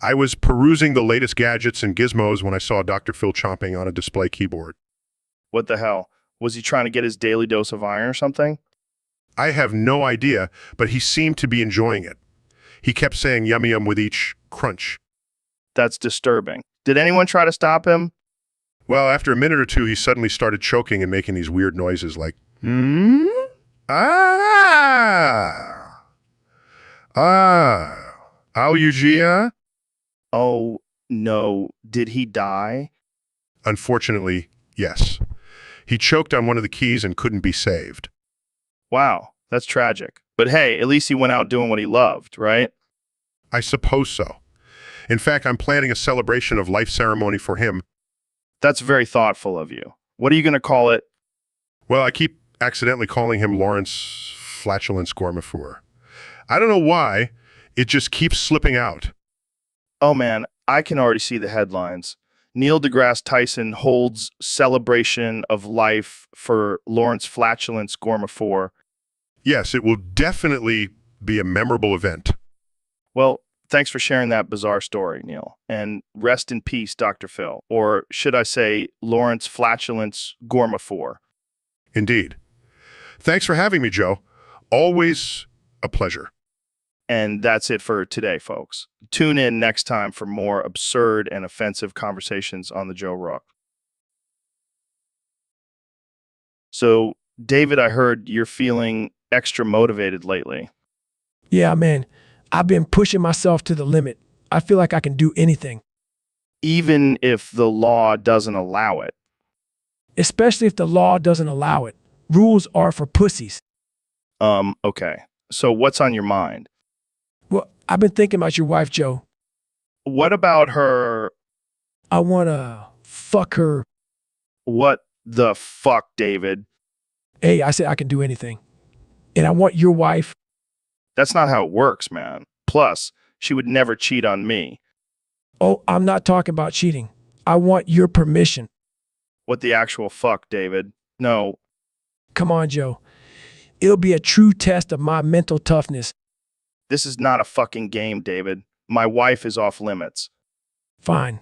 I was perusing the latest gadgets and gizmos when I saw Dr. Phil chomping on a display keyboard. What the hell? Was he trying to get his daily dose of iron or something? I have no idea, but he seemed to be enjoying it. He kept saying yum yum with each crunch. That's disturbing. Did anyone try to stop him? Well, after a minute or two, he suddenly started choking and making these weird noises like, Augia? Oh, no. Did he die? Unfortunately, yes. He choked on one of the keys and couldn't be saved. Wow, that's tragic. But hey, at least he went out doing what he loved, right? I suppose so. In fact, I'm planning a celebration of life ceremony for him. That's very thoughtful of you. What are you going to call it? Well, I keep accidentally calling him Lawrence Flatulence Gourmafour. I don't know why. It just keeps slipping out. Oh man, I can already see the headlines. Neil deGrasse Tyson holds celebration of life for Lawrence Flatulence Gourmafour. Yes, it will definitely be a memorable event. Well, thanks for sharing that bizarre story, Neil. And rest in peace, Dr. Phil. Or should I say Lawrence Flatulence Gourmafour. Indeed. Thanks for having me, Joe. Always a pleasure. And that's it for today, folks. Tune in next time for more absurd and offensive conversations on the Joe Rock. So, David, I heard you're feeling extra motivated lately. Yeah, man. I've been pushing myself to the limit. I feel like I can do anything. even if the law doesn't allow it. Especially if the law doesn't allow it. Rules are for pussies. Okay. So what's on your mind? Well, I've been thinking about your wife, Joe. What about her? I wanna fuck her. What the fuck, David? Hey, I said I can do anything. And I want your wife. That's not how it works, man. Plus, she would never cheat on me. Oh, I'm not talking about cheating. I want your permission. What the actual fuck, David? No. Come on, Joe. It'll be a true test of my mental toughness. This is not a fucking game, David. My wife is off limits. Fine.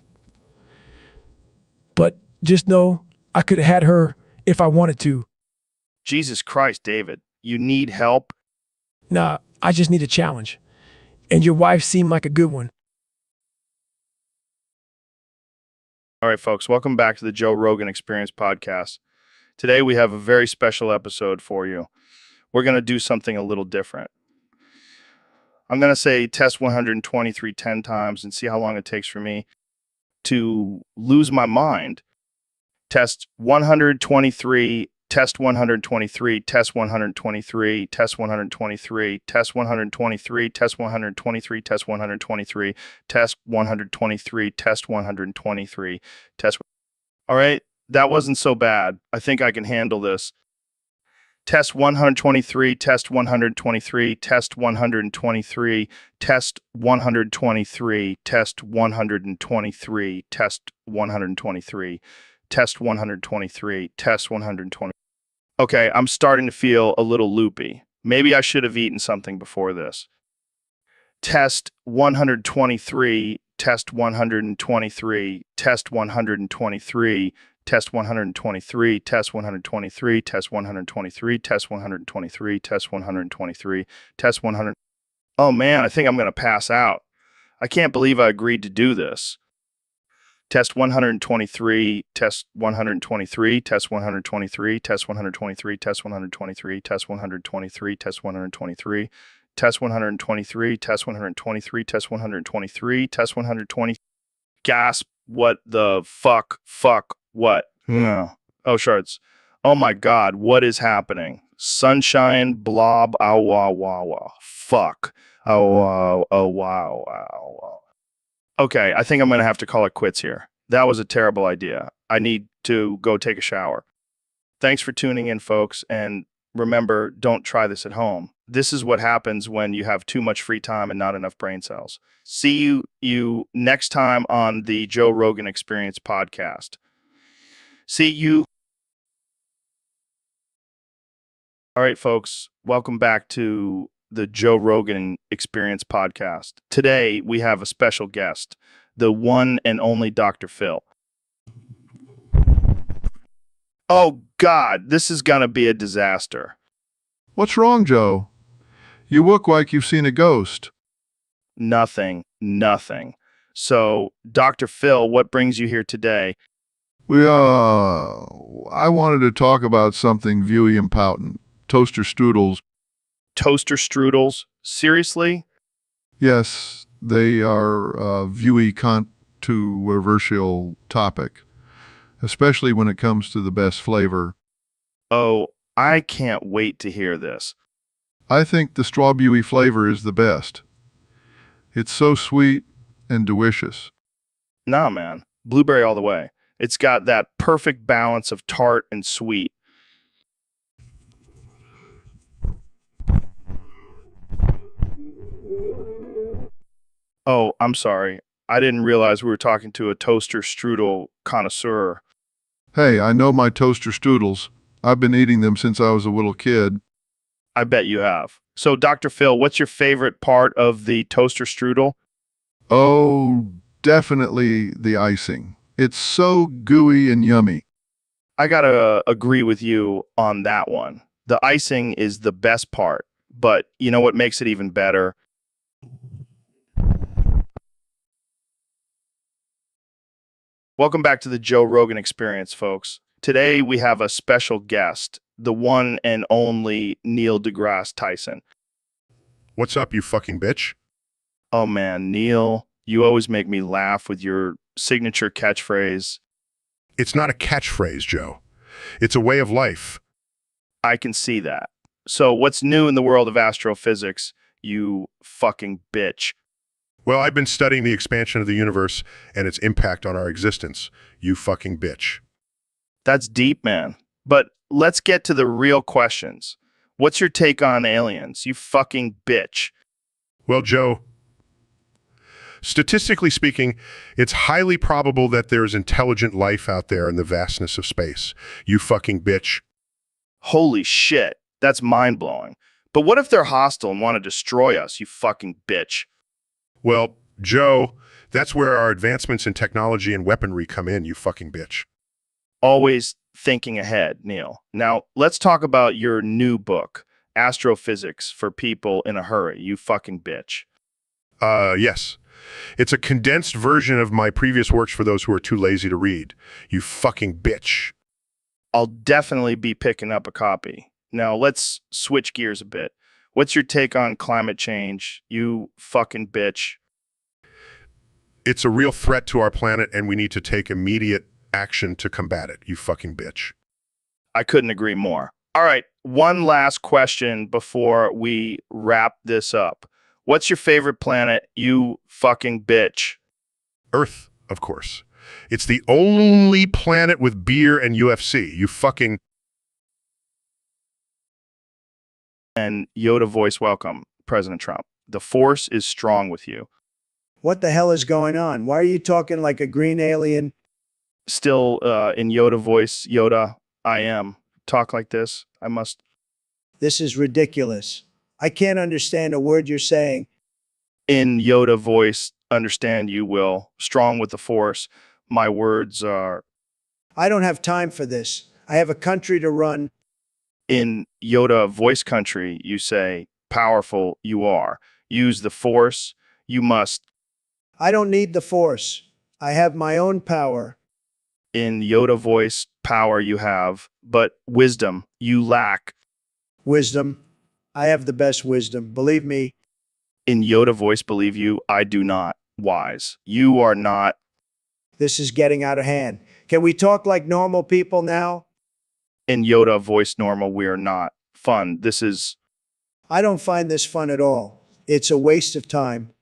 But just know I could have had her if I wanted to. Jesus Christ, David. You need help? Nah, I just need a challenge. And your wife seemed like a good one. All right, folks, welcome back to the Joe Rogan Experience podcast. Today we have a very special episode for you. We're going to do something a little different. I'm going to say test 123 10 times and see how long it takes for me to lose my mind. Test 123, test 123, test 123, test 123, test 123, test 123, test 123, test 123, test 123, test. All right, that wasn't so bad. I think I can handle this. Test 123, test 123, test 123, test 123, test 123, test 123, test 123, test 120. Okay, I'm starting to feel a little loopy. Maybe I should have eaten something before this. Test 123, test 123, test 123, test 123, test 123, test 123, test 123, test 123, test 100. Oh man, I think I'm going to pass out. I can't believe I agreed to do this. Test 123, test 123, test 123, test 123, test 123, test 123, test 123, test 123, test 123, test 123, test 120. Gasp, what the fuck, what? No. Oh, shards. Oh my God, what is happening? Sunshine, blob, ow, wow, wow, wow. Fuck. Oh, wow, wow. Okay, I think I'm going to have to call it quits here. That was a terrible idea. I need to go take a shower. Thanks for tuning in, folks. And remember, don't try this at home. This is what happens when you have too much free time and not enough brain cells. See you next time on the Joe Rogan Experience podcast. See you. All right, folks, welcome back to the Joe Rogan Experience podcast. Today, we have a special guest, the one and only Dr. Phil. Oh, God, this is going to be a disaster. What's wrong, Joe? You look like you've seen a ghost. Nothing. So, Dr. Phil, what brings you here today? I wanted to talk about something very important. Toaster strudels. Toaster strudels? Seriously? Yes, they are a very controversial topic, especially when it comes to the best flavor. Oh, I can't wait to hear this. I think the strawberry flavor is the best. It's so sweet and delicious. Nah, man. Blueberry all the way. It's got that perfect balance of tart and sweet. Oh, I'm sorry. I didn't realize we were talking to a toaster strudel connoisseur. Hey, I know my toaster strudels. I've been eating them since I was a little kid. I bet you have. So, Dr. Phil, what's your favorite part of the toaster strudel? Oh, definitely the icing. It's so gooey and yummy. I gotta agree with you on that one. The icing is the best part, but you know what makes it even better? Welcome back to the Joe Rogan Experience, folks. Today we have a special guest, the one and only Neil deGrasse Tyson. What's up, you fucking bitch? Oh man, Neil, you always make me laugh with your signature catchphrase. It's not a catchphrase, Joe. It's a way of life. I can see that. So what's new in the world of astrophysics, you fucking bitch? Well, I've been studying the expansion of the universe and its impact on our existence. You fucking bitch. That's deep, man. But let's get to the real questions. What's your take on aliens, you fucking bitch? Well, Joe, statistically speaking, it's highly probable that there is intelligent life out there in the vastness of space. You fucking bitch. Holy shit, that's mind-blowing. But what if they're hostile and want to destroy us, you fucking bitch? Well, Joe, that's where our advancements in technology and weaponry come in, you fucking bitch. Always thinking ahead, Neil. Now, let's talk about your new book, Astrophysics for People in a Hurry, you fucking bitch. Yes. It's a condensed version of my previous works for those who are too lazy to read. You fucking bitch. I'll definitely be picking up a copy. Now, let's switch gears a bit. What's your take on climate change, you fucking bitch? It's a real threat to our planet, and we need to take immediate action to combat it, you fucking bitch. I couldn't agree more. All right, one last question before we wrap this up. What's your favorite planet, you fucking bitch? Earth, of course. It's the only planet with beer and UFC, you fucking... And Yoda voice welcome, President Trump. The force is strong with you. What the hell is going on? Why are you talking like a green alien? Still in Yoda voice, Yoda, I am. Talk like this. I must. This is ridiculous. I can't understand a word you're saying. In Yoda voice, understand you will. Strong with the force. My words are. I don't have time for this. I have a country to run. In Yoda voice country, you say, powerful you are. Use the force. You must. I don't need the force. I have my own power. In Yoda voice, power you have, but wisdom you lack. Wisdom. I have the best wisdom. Believe me. In Yoda voice, believe you, I do not. Wise. You are not. This is getting out of hand. Can we talk like normal people now? In Yoda voice normal, we are not. Fun. This is. I don't find this fun at all. It's a waste of time.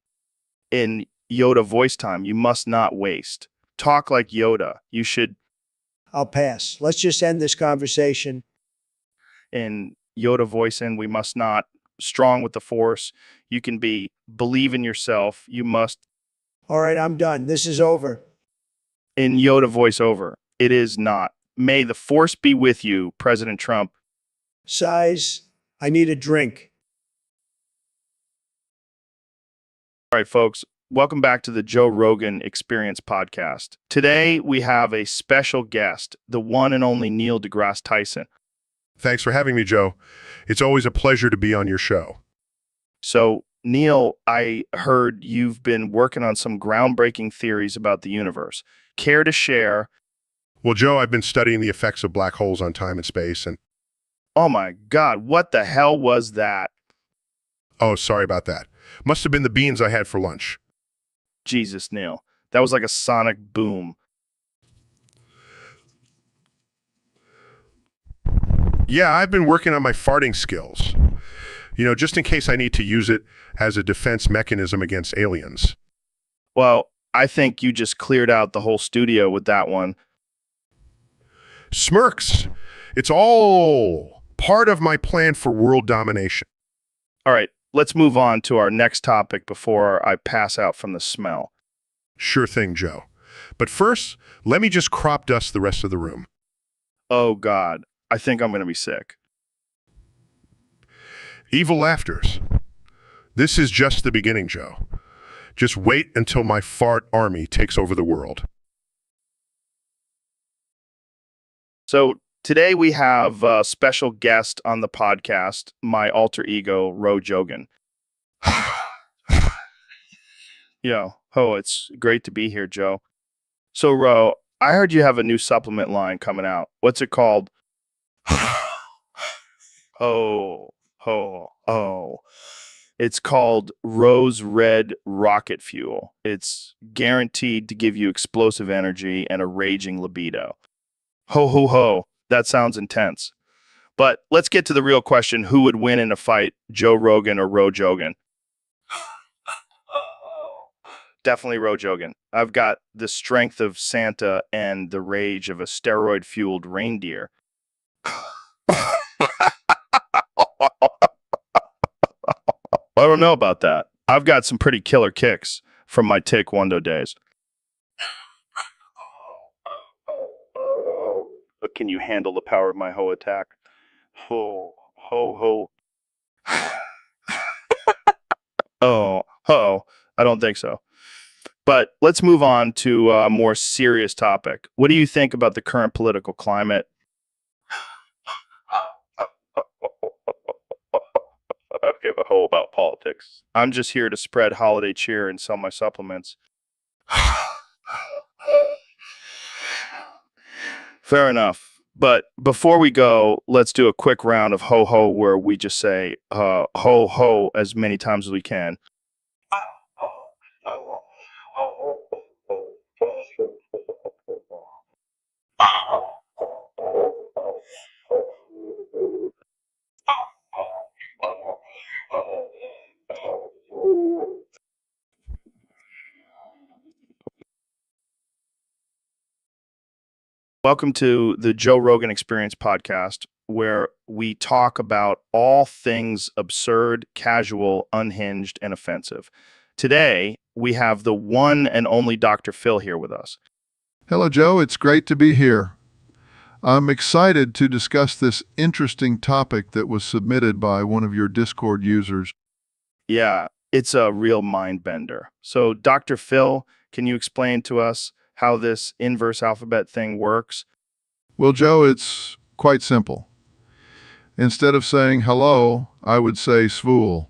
In Yoda voice time, you must not waste. Talk like Yoda. You should. I'll pass. Let's just end this conversation. In Yoda voice in, we must not. Strong with the force. You can be. Believe in yourself. You must. All right, I'm done. This is over. In Yoda voice over. It is not. May the force be with you, President Trump. Size. I need a drink. All right, folks. Welcome back to the Joe Rogan Experience podcast. Today, we have a special guest, the one and only Neil deGrasse Tyson. Thanks for having me, Joe. It's always a pleasure to be on your show. So, Neil, I heard you've been working on some groundbreaking theories about the universe. Care to share? Well, Joe, I've been studying the effects of black holes on time and space, and... Oh my God, what the hell was that? Oh, sorry about that. Must have been the beans I had for lunch. Jesus, Neil. That was like a sonic boom. Yeah, I've been working on my farting skills. You know, just in case I need to use it as a defense mechanism against aliens. Well, I think you just cleared out the whole studio with that one. Smirks! It's all part of my plan for world domination. All right, let's move on to our next topic before I pass out from the smell. Sure thing, Joe. But first, let me just crop dust the rest of the room. Oh God, I think I'm going to be sick. Evil laughters. This is just the beginning, Joe. Just wait until my fart army takes over the world. So today we have a special guest on the podcast, my alter ego, Ro Jogan. It's great to be here, Joe. So, Ro, I heard you have a new supplement line coming out. What's it called? Oh. It's called Rose Red Rocket Fuel. It's guaranteed to give you explosive energy and a raging libido. Ho, ho, ho. That sounds intense. But let's get to the real question. Who would win in a fight, Joe Rogan or Ro Jogan? Definitely Ro Jogan. I've got the strength of Santa and the rage of a steroid-fueled reindeer. I don't know about that. I've got some pretty killer kicks from my Taekwondo days. But can you handle the power of my ho attack? Ho, ho, ho. Oh, ho. I don't think so. But let's move on to a more serious topic. What do you think about the current political climate? I don't give a hoe about politics. I'm just here to spread holiday cheer and sell my supplements. Fair enough. But before we go, let's do a quick round of ho ho where we just say ho ho as many times as we can. Welcome to the Joe Rogan Experience podcast, where we talk about all things absurd, casual, unhinged, and offensive. Today, we have the one and only Dr. Phil here with us. Hello, Joe. It's great to be here. I'm excited to discuss this interesting topic that was submitted by one of your Discord users. Yeah, it's a real mind bender. So, Dr. Phil, can you explain to us how this inverse alphabet thing works? Well, Joe, it's quite simple. Instead of saying hello, I would say svool.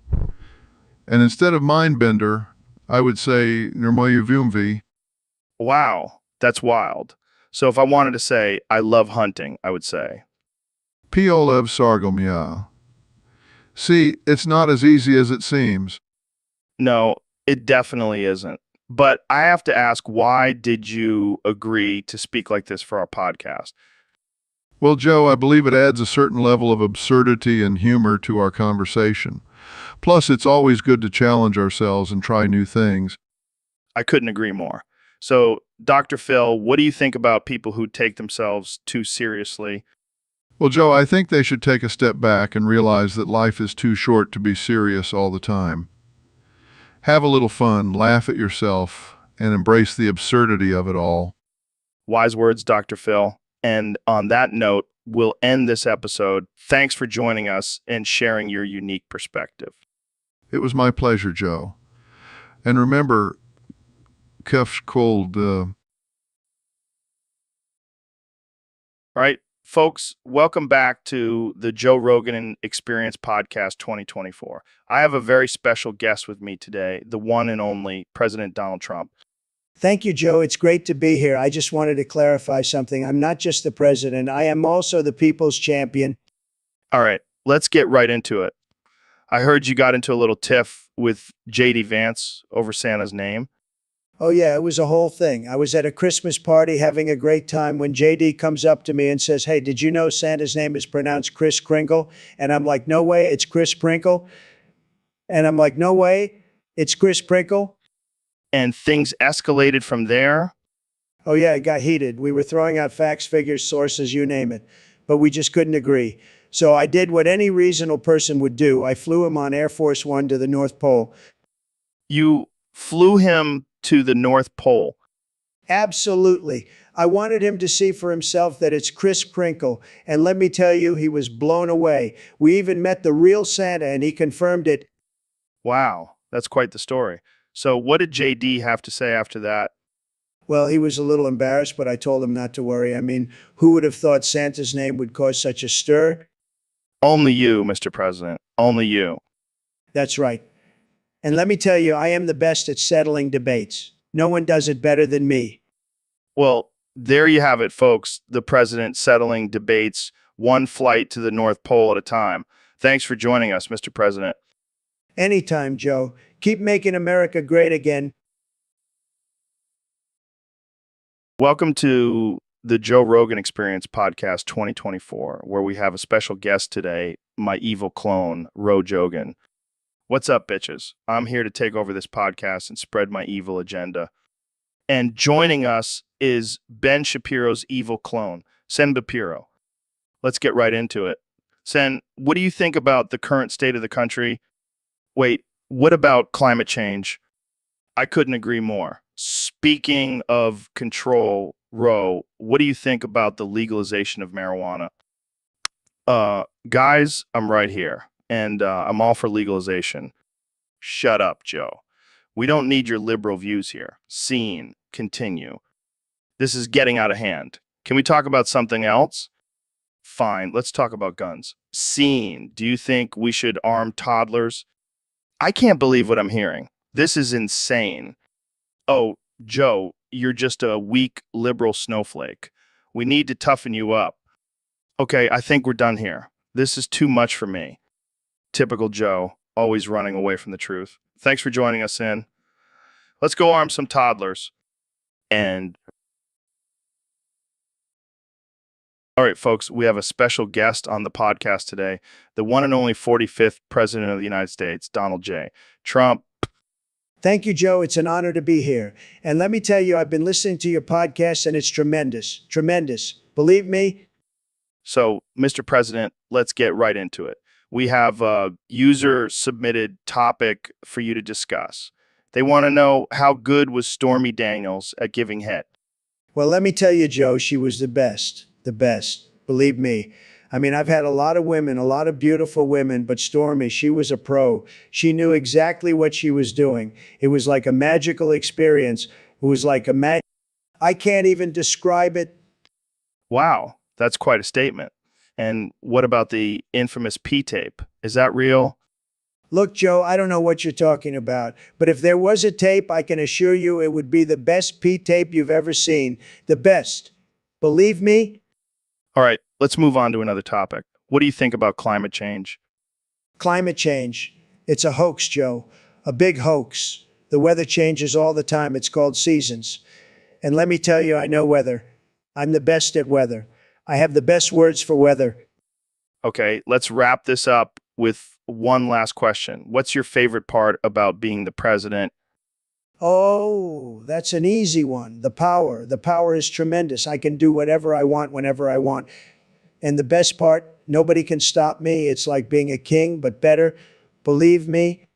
And instead of mindbender, I would say nermoyuvumvi. Wow, that's wild. So if I wanted to say, I love hunting, I would say, Piolev sargomia. See, it's not as easy as it seems. no, it definitely isn't. But I have to ask, why did you agree to speak like this for our podcast? Well, Joe, I believe it adds a certain level of absurdity and humor to our conversation. Plus, it's always good to challenge ourselves and try new things. I couldn't agree more. So, Dr. Phil, what do you think about people who take themselves too seriously? Well, Joe, I think they should take a step back and realize that life is too short to be serious all the time. Have a little fun, laugh at yourself, and embrace the absurdity of it all. Wise words, Dr. Phil. And on that note, we'll end this episode. Thanks for joining us and sharing your unique perspective. It was my pleasure, Joe. And remember, Kef's cold, All right, folks, welcome back to the Joe Rogan Experience Podcast 2024. I have a very special guest with me today, the one and only President Donald Trump. Thank you, Joe. It's great to be here. I just wanted to clarify something. I'm not just the president. I am also the people's champion. All right, let's get right into it. I heard you got into a little tiff with J.D. Vance over Santa's name. Oh, yeah, it was a whole thing. I was at a Christmas party having a great time when JD comes up to me and says, "Hey, did you know Santa's name is pronounced Kris Kringle?" And I'm like, "No way, it's Kris Sprinkle." And I'm like, "No way, it's Kris Sprinkle." And things escalated from there. Oh, yeah, it got heated. We were throwing out facts, figures, sources, you name it. But we just couldn't agree. So I did what any reasonable person would do. I flew him on Air Force One to the North Pole. You flew him to the North Pole. Absolutely. I wanted him to see for himself that it's Kris Kringle. And let me tell you, he was blown away. We even met the real Santa and he confirmed it. Wow, that's quite the story. So what did JD have to say after that? Well, he was a little embarrassed, but I told him not to worry. I mean, who would have thought Santa's name would cause such a stir? Only you, Mr. President. Only you. That's right. And let me tell you, I am the best at settling debates. No one does it better than me. Well, there you have it, folks. The president settling debates, one flight to the North Pole at a time. Thanks for joining us, Mr. President. Anytime, Joe. Keep making America great again. Welcome to the Joe Rogan Experience Podcast 2024, where we have a special guest today, my evil clone, Ro Jogan. What's up, bitches? I'm here to take over this podcast and spread my evil agenda. And joining us is Ben Shapiro's evil clone, Sen Shapiro. Let's get right into it. Sen, what do you think about the current state of the country? Wait, what about climate change? I couldn't agree more. Speaking of control, Ro, what do you think about the legalization of marijuana? Guys, I'm right here, and I'm all for legalization. Shut up, Joe. We don't need your liberal views here. Scene, continue. This is getting out of hand. Can we talk about something else? Fine, let's talk about guns. Scene, do you think we should arm toddlers? I can't believe what I'm hearing. This is insane. Oh, Joe, you're just a weak liberal snowflake. We need to toughen you up. Okay, I think we're done here. This is too much for me. Typical Joe, always running away from the truth. Thanks for joining us in. Let's go arm some toddlers. And all right, folks, we have a special guest on the podcast today, the one and only 45th President of the United States, Donald J. Trump. Thank you, Joe. It's an honor to be here. And let me tell you, I've been listening to your podcast, and it's tremendous. Tremendous. Believe me. So, Mr. President, let's get right into it. We have a user-submitted topic for you to discuss. They want to know, how good was Stormy Daniels at giving head? Well, let me tell you, Joe, she was the best. The best. Believe me. I mean, I've had a lot of women, a lot of beautiful women, but Stormy, she was a pro. She knew exactly what she was doing. It was like a magical experience. It was like I can't even describe it. Wow, that's quite a statement. And what about the infamous P-tape? Is that real? Look, Joe, I don't know what you're talking about, but if there was a tape, I can assure you it would be the best P-tape you've ever seen. The best. Believe me. All right, let's move on to another topic. What do you think about climate change? Climate change. It's a hoax, Joe. A big hoax. The weather changes all the time. It's called seasons. And let me tell you, I know weather. I'm the best at weather. I have the best words for weather. Okay, let's wrap this up with one last question. What's your favorite part about being the president? Oh, that's an easy one. The power. The power is tremendous. I can do whatever I want, whenever I want. And the best part, nobody can stop me. It's like being a king, but better. Believe me.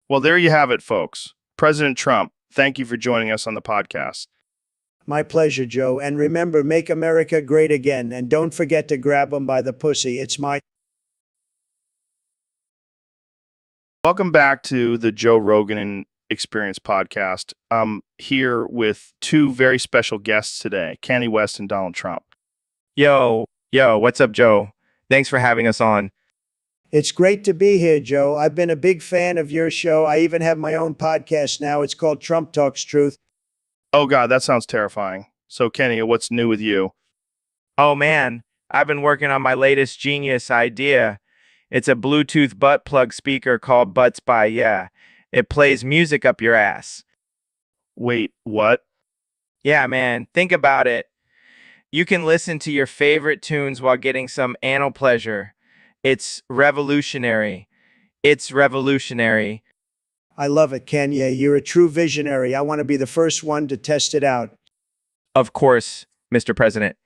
Well, there you have it, folks. President Trump, thank you for joining us on the podcast. My pleasure, Joe. And remember, make America great again. And don't forget to grab them by the pussy. It's my... Welcome back to the Joe Rogan Experience Podcast. I'm here with two very special guests today, Kanye West and Donald Trump. Yo, what's up, Joe? Thanks for having us on. It's great to be here, Joe. I've been a big fan of your show. I even have my own podcast now. It's called Trump Talks Truth. Oh, God, that sounds terrifying. So, Kenny, what's new with you? Oh, man, I've been working on my latest genius idea. It's a Bluetooth butt plug speaker called Butts by Yeah. It plays music up your ass. Wait, what? Yeah, man, think about it. You can listen to your favorite tunes while getting some anal pleasure. It's revolutionary. It's revolutionary. I love it, Kanye. You're a true visionary. I want to be the first one to test it out. Of course, Mr. President.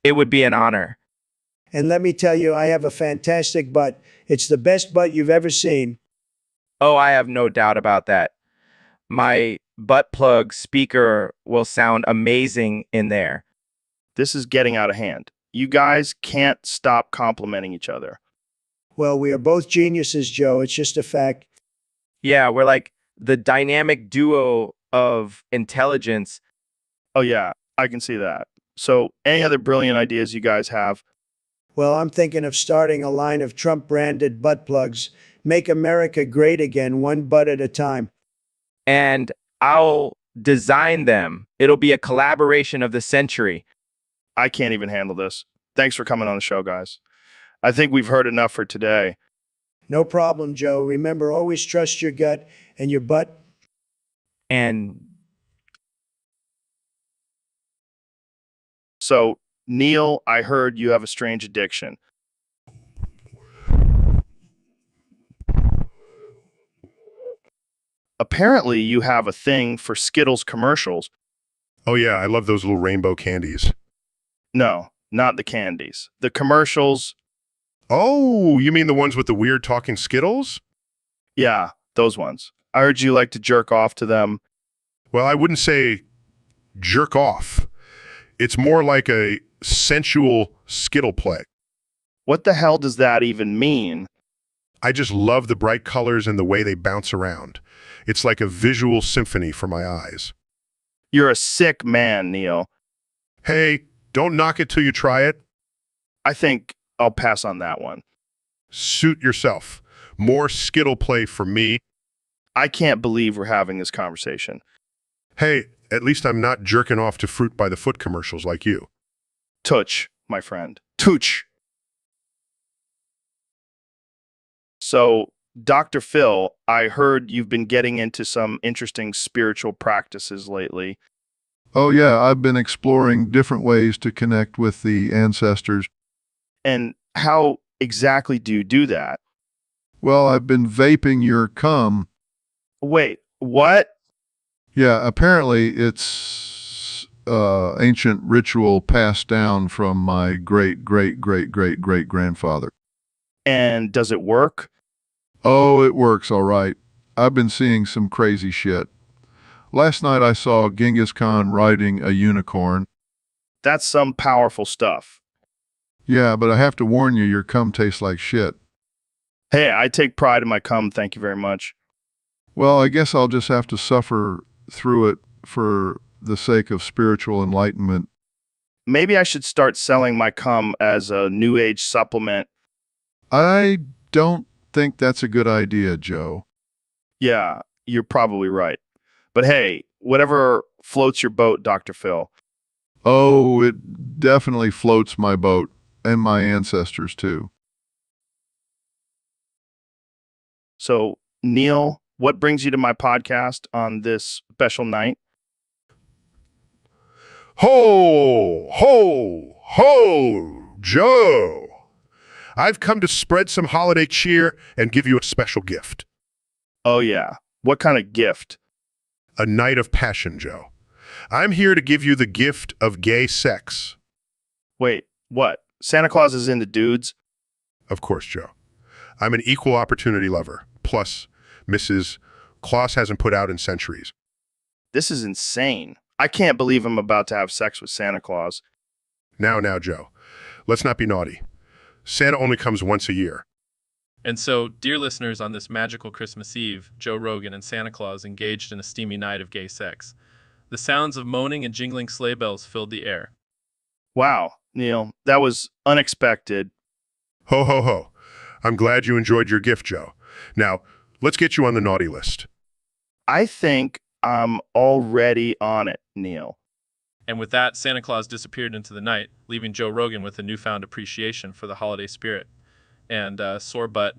It would be an honor. And let me tell you, I have a fantastic butt. It's the best butt you've ever seen. Oh, I have no doubt about that. My butt plug speaker will sound amazing in there. This is getting out of hand. You guys can't stop complimenting each other. Well, we are both geniuses, Joe. It's just a fact. Yeah, we're like the dynamic duo of intelligence. Oh, yeah, I can see that. So, any other brilliant ideas you guys have? Well, I'm thinking of starting a line of Trump-branded butt plugs. Make America great again, one butt at a time. And I'll design them. It'll be a collaboration of the century. I can't even handle this. Thanks for coming on the show, guys. I think we've heard enough for today. No problem, Joe. Remember, always trust your gut and your butt. And So, Neil, I heard you have a strange addiction. Apparently, you have a thing for Skittles commercials. Oh yeah, I love those little rainbow candies. No, not the candies. The commercials, Oh, you mean the ones with the weird talking Skittles? yeah, those ones. I heard you like to jerk off to them. Well, I wouldn't say jerk off. It's more like a sensual Skittle play. What the hell does that even mean? I just love the bright colors and the way they bounce around. It's like a visual symphony for my eyes. You're a sick man, Neil. Hey, don't knock it till you try it. I think I'll pass on that one. Suit yourself. More Skittle play for me. I can't believe we're having this conversation. Hey, at least I'm not jerking off to Fruit by the Foot commercials like you. Touch, my friend. Touch. So, Dr. Phil, I heard you've been getting into some interesting spiritual practices lately. Oh, yeah, I've been exploring different ways to connect with the ancestors. And how exactly do you do that? Well, I've been vaping your cum. Wait, what? Yeah, apparently it's ancient ritual passed down from my great-great-great-great-great-grandfather. And does it work? Oh, it works all right. I've been seeing some crazy shit. Last night I saw Genghis Khan riding a unicorn. That's some powerful stuff. Yeah, but I have to warn you, your cum tastes like shit. Hey, I take pride in my cum, thank you very much. Well, I guess I'll just have to suffer through it for the sake of spiritual enlightenment. Maybe I should start selling my cum as a new age supplement. I don't think that's a good idea, Joe. Yeah, you're probably right. But hey, whatever floats your boat, Dr. Phil. Oh, it definitely floats my boat, and my ancestors too. So, Neil, what brings you to my podcast on this special night? Ho, ho, ho, Joe. I've come to spread some holiday cheer and give you a special gift. Oh, yeah. What kind of gift? A night of passion, Joe. I'm here to give you the gift of gay sex. Wait, what? Santa Claus is into dudes? Of course, Joe. I'm an equal opportunity lover. Plus, Mrs. Claus hasn't put out in centuries. This is insane. I can't believe I'm about to have sex with Santa Claus. Now, Joe. Let's not be naughty. Santa only comes once a year. And so, dear listeners, on this magical Christmas Eve, Joe Rogan and Santa Claus engaged in a steamy night of gay sex. The sounds of moaning and jingling sleigh bells filled the air. Wow, Neil, that was unexpected. Ho, ho, ho. I'm glad you enjoyed your gift, Joe. Now, let's get you on the naughty list. I think I'm already on it, Neil. And with that, Santa Claus disappeared into the night, leaving Joe Rogan with a newfound appreciation for the holiday spirit. And sore butt,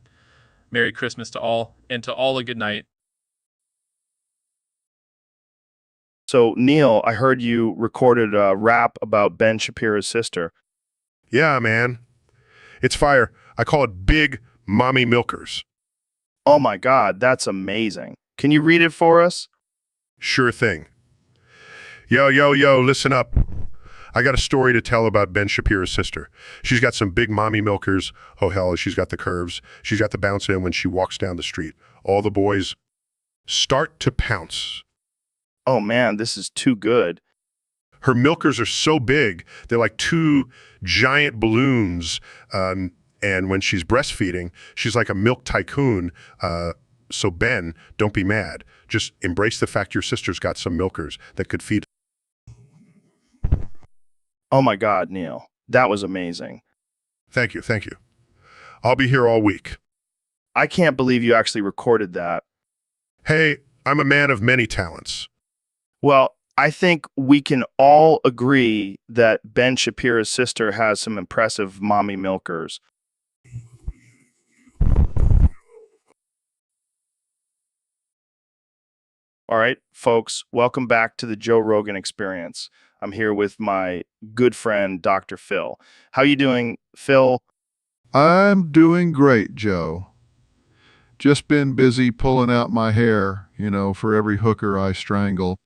Merry Christmas to all, and to all a good night. So, Neil, I heard you recorded a rap about Ben Shapiro's sister. Yeah, man. It's fire. I call it Big Mommy Milkers. Oh my God, that's amazing. Can you read it for us? Sure thing. Yo, listen up. I got a story to tell about Ben Shapiro's sister. She's got some big mommy milkers. Oh, hell, she's got the curves. She's got the bounce in when she walks down the street. All the boys start to pounce. Oh man, this is too good. Her milkers are so big, they're like two giant balloons. And when she's breastfeeding, she's like a milk tycoon. So Ben, don't be mad. Just embrace the fact your sister's got some milkers that could feed. Oh my God, Neil, that was amazing. Thank you. I'll be here all week. I can't believe you actually recorded that. Hey, I'm a man of many talents. Well, I think we can all agree that Ben Shapiro's sister has some impressive mommy milkers. All right, folks, welcome back to the Joe Rogan Experience. I'm here with my good friend, Dr. Phil. How you doing, Phil? I'm doing great, Joe. Just been busy pulling out my hair, for every hooker I strangle.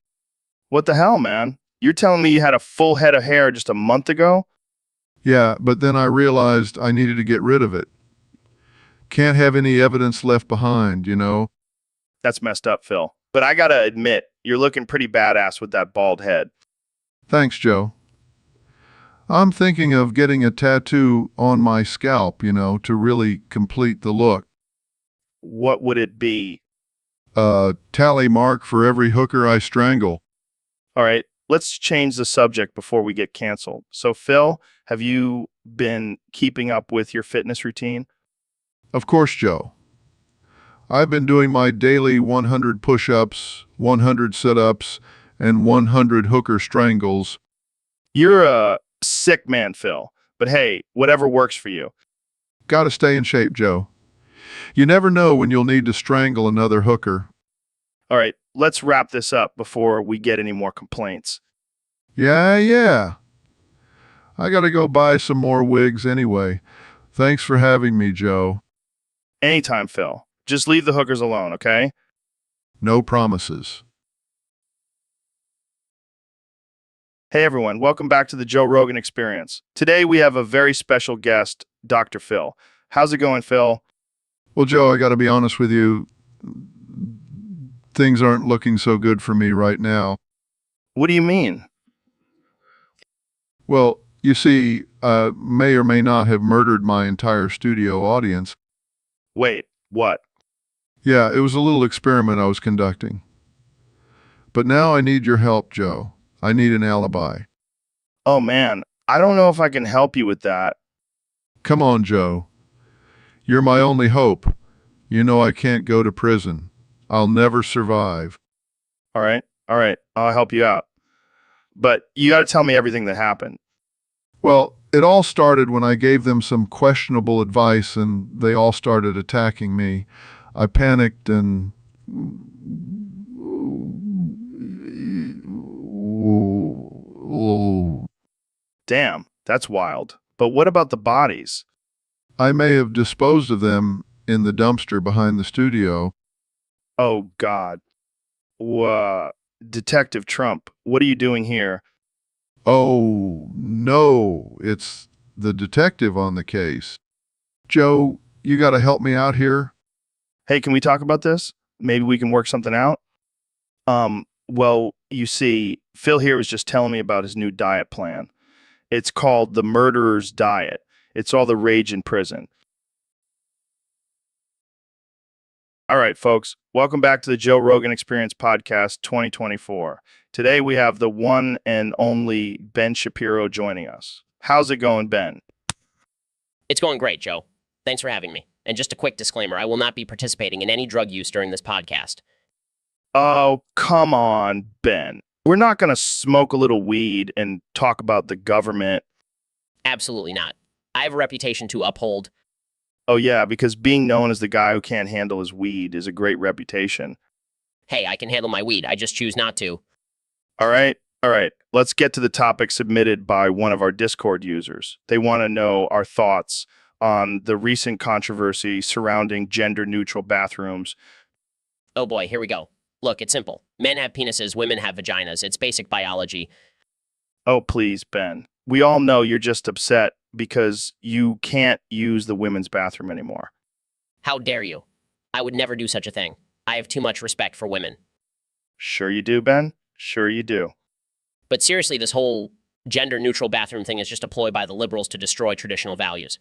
What the hell, man? You're telling me you had a full head of hair just a month ago? Yeah, but then I realized I needed to get rid of it. Can't have any evidence left behind. That's messed up, Phil. But I gotta admit, you're looking pretty badass with that bald head. Thanks, Joe. I'm thinking of getting a tattoo on my scalp, to really complete the look. What would it be? A tally mark for every hooker I strangle. All right, let's change the subject before we get canceled. So, Phil, have you been keeping up with your fitness routine? Of course, Joe. I've been doing my daily 100 push-ups, 100 sit-ups, and 100 hooker strangles. You're a sick man, Phil. But hey, whatever works for you. Gotta stay in shape, Joe. You never know when you'll need to strangle another hooker. All right, let's wrap this up before we get any more complaints. Yeah. I gotta go buy some more wigs anyway. Thanks for having me, Joe. Anytime, Phil. Just leave the hookers alone, okay? No promises. Hey everyone, welcome back to the Joe Rogan Experience. Today we have a very special guest, Dr. Phil. How's it going, Phil? Well, Joe, I gotta be honest with you. Things aren't looking so good for me right now. What do you mean? Well, you see, may or may not have murdered my entire studio audience. Wait, what? Yeah, it was a little experiment I was conducting. But now I need your help, Joe. I need an alibi. Oh man, I don't know if I can help you with that. Come on, Joe. You're my only hope. You know I can't go to prison. I'll never survive. All right, I'll help you out. But you gotta tell me everything that happened. Well, it all started when I gave them some questionable advice and they all started attacking me. I panicked and... Damn, that's wild. But what about the bodies? I may have disposed of them in the dumpster behind the studio. Oh God. Detective Trump, what are you doing here? Oh, no, it's the detective on the case. Joe, you gotta help me out here. Hey, can we talk about this? Maybe we can work something out? Well, you see, Phil here was just telling me about his new diet plan. It's called the Murderer's Diet. It's all the rage in prison. All right, folks, welcome back to the Joe Rogan Experience Podcast 2024. Today we have the one and only Ben Shapiro joining us. How's it going, Ben? It's going great, Joe. Thanks for having me. And just a quick disclaimer, I will not be participating in any drug use during this podcast. Oh, come on, Ben. We're not going to smoke a little weed and talk about the government. Absolutely not. I have a reputation to uphold. Oh, yeah, because being known as the guy who can't handle his weed is a great reputation. Hey, I can handle my weed. I just choose not to. All right. Let's get to the topic submitted by one of our Discord users. They want to know our thoughts on the recent controversy surrounding gender-neutral bathrooms. Oh boy, here we go. Look, it's simple. Men have penises, women have vaginas. It's basic biology. Oh, please, Ben. We all know you're just upset because you can't use the women's bathroom anymore. How dare you? I would never do such a thing. I have too much respect for women. Sure you do, Ben. Sure you do. But seriously, this whole gender-neutral bathroom thing is just a ploy by the liberals to destroy traditional values.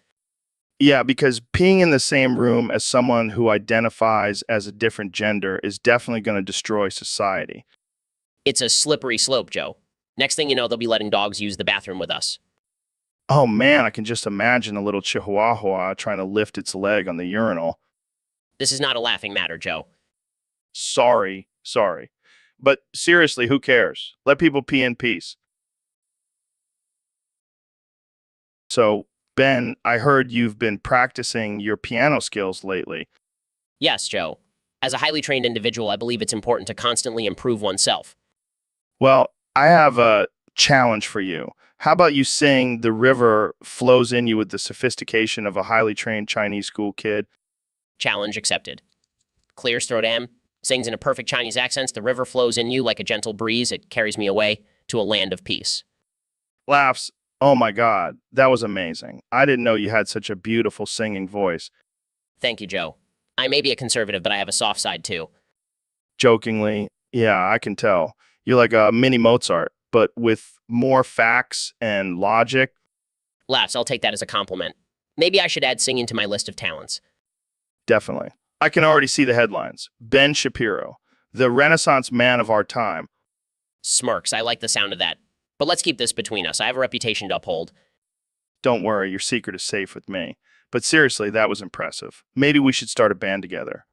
Yeah, because peeing in the same room as someone who identifies as a different gender is definitely going to destroy society. It's a slippery slope, Joe. Next thing you know, they'll be letting dogs use the bathroom with us. Oh man, I can just imagine a little chihuahua trying to lift its leg on the urinal. This is not a laughing matter, Joe. Sorry. But seriously, who cares? Let people pee in peace. So, Ben, I heard you've been practicing your piano skills lately. Yes, Joe. As a highly trained individual, I believe it's important to constantly improve oneself. Well, I have a challenge for you. How about you sing "The River Flows in You" with the sophistication of a highly trained Chinese school kid? Challenge accepted. Clears throat am, sings in a perfect Chinese accent. The river flows in you like a gentle breeze. It carries me away to a land of peace. Laughs. Oh my God, that was amazing. I didn't know you had such a beautiful singing voice. Thank you, Joe. I may be a conservative, but I have a soft side too. Jokingly, yeah, I can tell. You're like a mini Mozart, but with more facts and logic. Laughs, I'll take that as a compliment. Maybe I should add singing to my list of talents. Definitely. I can already see the headlines. Ben Shapiro, the Renaissance man of our time. Smirks, I like the sound of that. But let's keep this between us. I have a reputation to uphold. Don't worry, your secret is safe with me. But seriously, that was impressive. Maybe we should start a band together.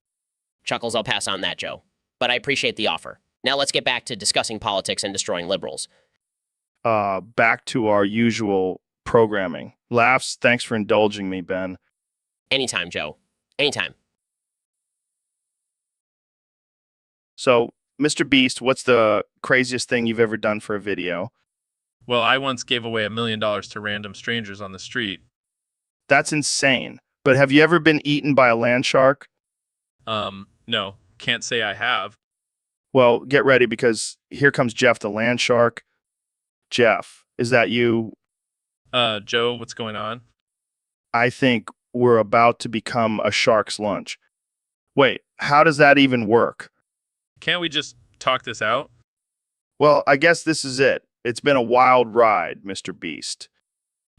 Chuckles, I'll pass on that, Joe. But I appreciate the offer. Now let's get back to discussing politics and destroying liberals. Back to our usual programming. Laughs, thanks for indulging me, Ben. Anytime, Joe. Anytime. So, Mr. Beast, what's the craziest thing you've ever done for a video? Well, I once gave away $1 million to random strangers on the street. That's insane. But have you ever been eaten by a land shark? No, can't say I have. Well, get ready because here comes Jeff the land shark. Jeff, is that you? Joe, what's going on? I think we're about to become a shark's lunch. Wait, how does that even work? Can't we just talk this out? Well, I guess this is it. It's been a wild ride, Mr. Beast.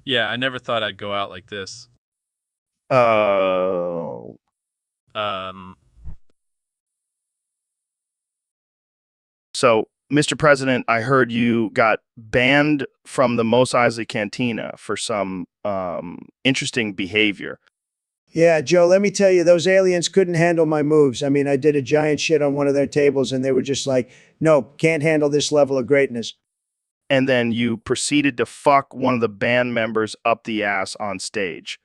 Yeah, I never thought I'd go out like this. Oh. So, Mr. President, I heard you got banned from the Mos Eisley Cantina for some interesting behavior. Yeah, Joe, let me tell you, those aliens couldn't handle my moves. I mean, I did a giant shit on one of their tables and they were just like, no, can't handle this level of greatness. And then you proceeded to fuck one of the band members up the ass on stage.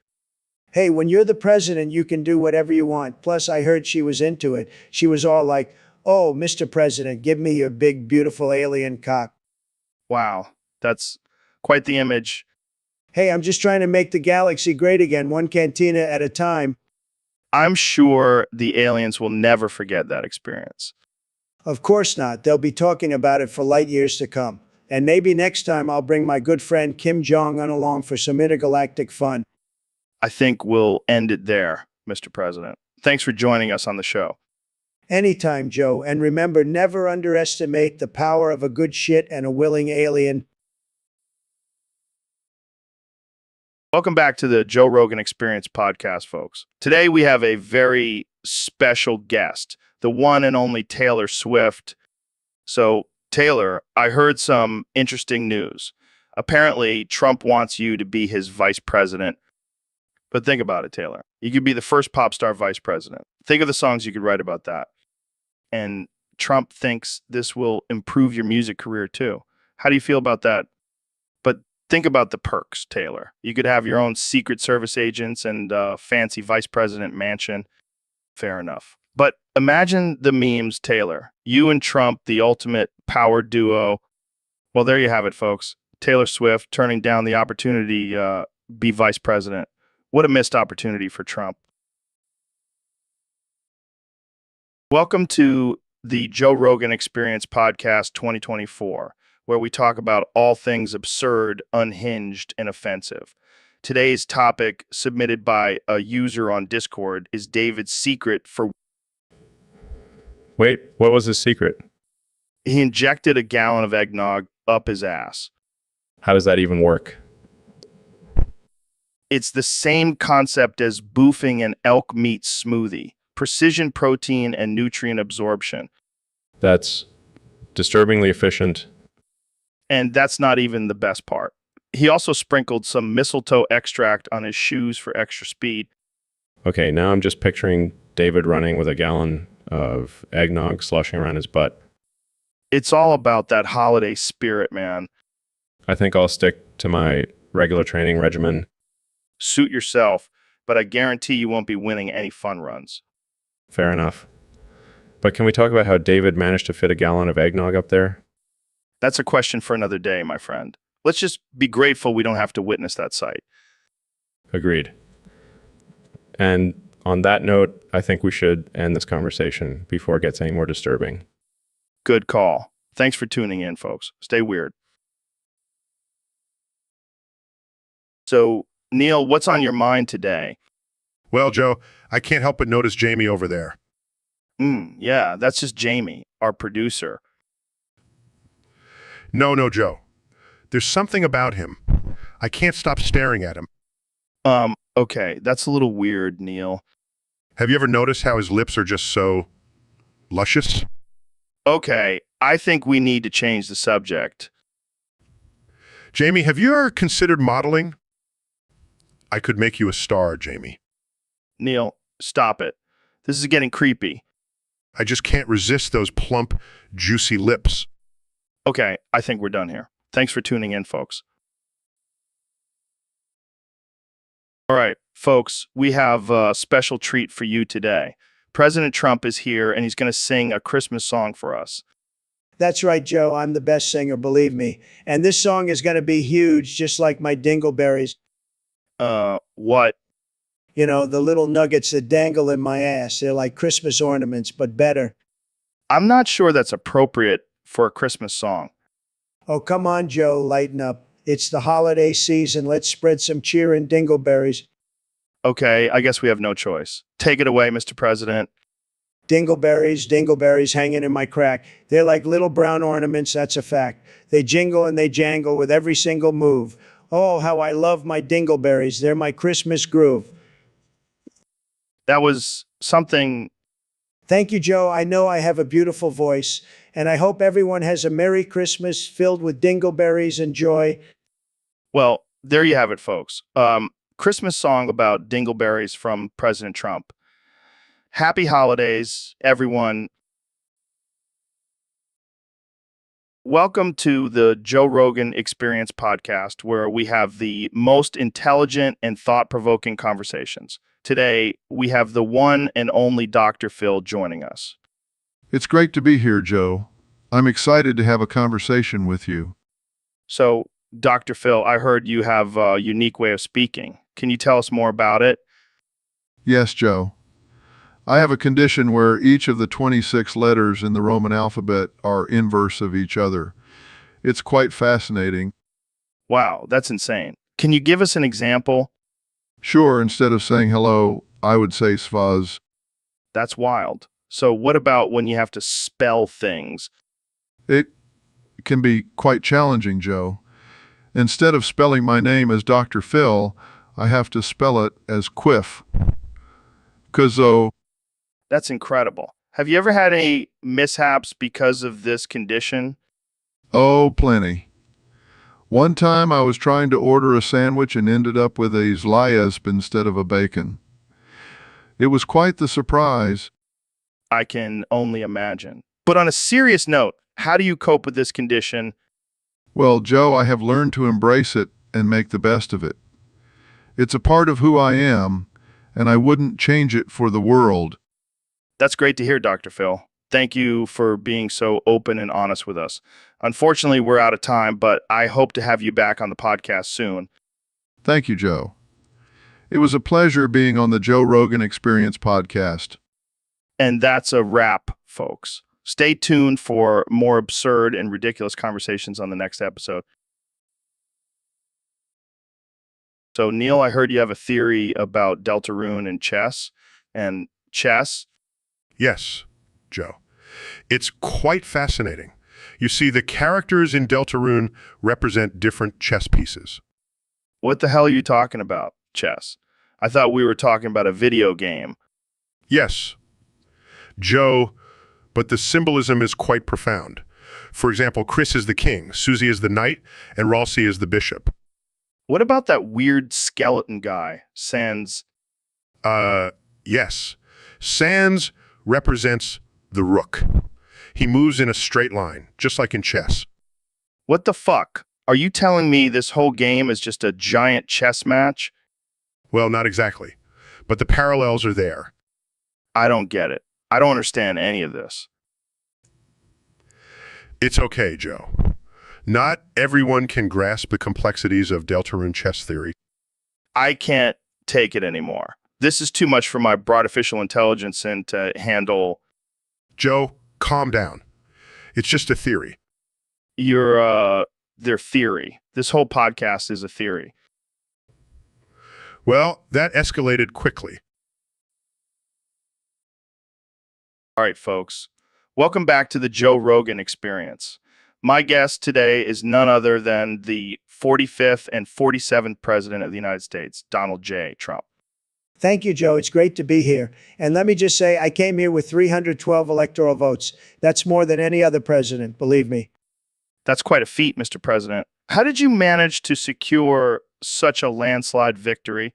Hey, when you're the president, you can do whatever you want. Plus, I heard she was into it. She was all like, oh, Mr. President, give me your big, beautiful alien cock. Wow, that's quite the image. Hey, I'm just trying to make the galaxy great again, one cantina at a time. I'm sure the aliens will never forget that experience. Of course not. They'll be talking about it for light years to come. And maybe next time I'll bring my good friend Kim Jong-un along for some intergalactic fun. I think we'll end it there, Mr. President. Thanks for joining us on the show. Anytime, Joe. And remember, never underestimate the power of a good shit and a willing alien. Welcome back to the Joe Rogan Experience podcast, folks. Today we have a very special guest, the one and only Taylor Swift. So, Taylor, I heard some interesting news. Apparently, Trump wants you to be his vice president. But think about it, Taylor. You could be the first pop star vice president. Think of the songs you could write about that. And Trump thinks this will improve your music career too. How do you feel about that? But think about the perks, Taylor. You could have your own Secret Service agents and fancy vice president mansion. Fair enough. But imagine the memes, Taylor. You and Trump, the ultimate power duo. Well, there you have it, folks. Taylor Swift turning down the opportunity be vice president. What a missed opportunity for Trump. Welcome to the Joe Rogan Experience Podcast 2024, where we talk about all things absurd, unhinged, and offensive. Today's topic, submitted by a user on Discord, is David's secret for... Wait, what was his secret? He injected a gallon of eggnog up his ass. How does that even work? It's the same concept as boofing an elk meat smoothie. Precision protein and nutrient absorption. That's disturbingly efficient. And that's not even the best part. He also sprinkled some mistletoe extract on his shoes for extra speed. Okay, now I'm just picturing David running with a gallon of eggnog sloshing around his butt. It's all about that holiday spirit, man. I think I'll stick to my regular training regimen. Suit yourself, but I guarantee you won't be winning any fun runs. Fair enough. But can we talk about how David managed to fit a gallon of eggnog up there? That's a question for another day, my friend. Let's just be grateful we don't have to witness that sight. Agreed. And on that note, I think we should end this conversation before it gets any more disturbing. Good call. Thanks for tuning in, folks. Stay weird. So, Neil, what's on your mind today? Well, Joe, I can't help but notice Jamie over there. Yeah, that's just Jamie, our producer. No, Joe. There's something about him. I can't stop staring at him. Okay, that's a little weird, Neil. Have you ever noticed how his lips are just so luscious? Okay, I think we need to change the subject. Jamie, have you ever considered modeling? I could make you a star, Jamie. Neil, stop it. This is getting creepy. I just can't resist those plump, juicy lips. Okay, I think we're done here. Thanks for tuning in, folks. All right, folks, we have a special treat for you today. President Trump is here, and he's going to sing a Christmas song for us. That's right, Joe. I'm the best singer, believe me. And this song is going to be huge, just like my dingleberries. What? You know, the little nuggets that dangle in my ass. They're like Christmas ornaments, but better. I'm not sure that's appropriate for a Christmas song. Oh, come on, Joe, lighten up. It's the holiday season. Let's spread some cheer and dingleberries. Okay, I guess we have no choice. Take it away, Mr. President. Dingleberries hanging in my crack. They're like little brown ornaments, that's a fact. They jingle and they jangle with every single move. Oh, how I love my dingleberries. They're my Christmas groove. That was something. Thank you, Joe. I know I have a beautiful voice, and I hope everyone has a Merry Christmas filled with dingleberries and joy. Well, there you have it, folks. Christmas song about dingleberries from President Trump. Happy holidays, everyone. Welcome to the Joe Rogan Experience podcast, where we have the most intelligent and thought-provoking conversations. Today, we have the one and only Dr. Phil joining us. It's great to be here, Joe. I'm excited to have a conversation with you. So, Dr. Phil, I heard you have a unique way of speaking. Can you tell us more about it? Yes, Joe. I have a condition where each of the 26 letters in the Roman alphabet are inverse of each other. It's quite fascinating. Wow, that's insane. Can you give us an example? Sure, instead of saying hello, I would say svaz. That's wild. So what about when you have to spell things? It can be quite challenging, Joe. Instead of spelling my name as Dr. Phil, I have to spell it as Quiff. Kuzo. That's incredible. Have you ever had any mishaps because of this condition? Oh, plenty. One time I was trying to order a sandwich and ended up with a zlyasp instead of a bacon. It was quite the surprise. I can only imagine. But on a serious note, how do you cope with this condition? Well, Joe, I have learned to embrace it and make the best of it. It's a part of who I am, and I wouldn't change it for the world. That's great to hear, Dr. Phil. Thank you for being so open and honest with us. Unfortunately, we're out of time, but I hope to have you back on the podcast soon. Thank you, Joe. It was a pleasure being on the Joe Rogan Experience podcast. And that's a wrap, folks. Stay tuned for more absurd and ridiculous conversations on the next episode. So, Neil, I heard you have a theory about Deltarune and chess. And chess? Yes, Joe. It's quite fascinating. You see, the characters in Deltarune represent different chess pieces. What the hell are you talking about, chess? I thought we were talking about a video game. Yes, Joe, but the symbolism is quite profound. For example, Chris is the king, Susie is the knight, and Ralsei is the bishop. What about that weird skeleton guy, Sans? Yes. Sans represents the rook. He moves in a straight line, just like in chess. What the fuck? Are you telling me this whole game is just a giant chess match? Well, not exactly, but the parallels are there. I don't get it. I don't understand any of this. It's okay, Joe. Not everyone can grasp the complexities of Deltarune chess theory. I can't take it anymore. This is too much for my broad official intelligence and to handle. Joe, calm down. It's just a theory. Their theory. This whole podcast is a theory. Well, that escalated quickly. All right, folks. Welcome back to the Joe Rogan Experience. My guest today is none other than the 45th and 47th President of the United States, Donald J. Trump. Thank you, Joe. It's great to be here. And let me just say, I came here with 312 electoral votes. That's more than any other president, believe me. That's quite a feat, Mr. President. How did you manage to secure such a landslide victory?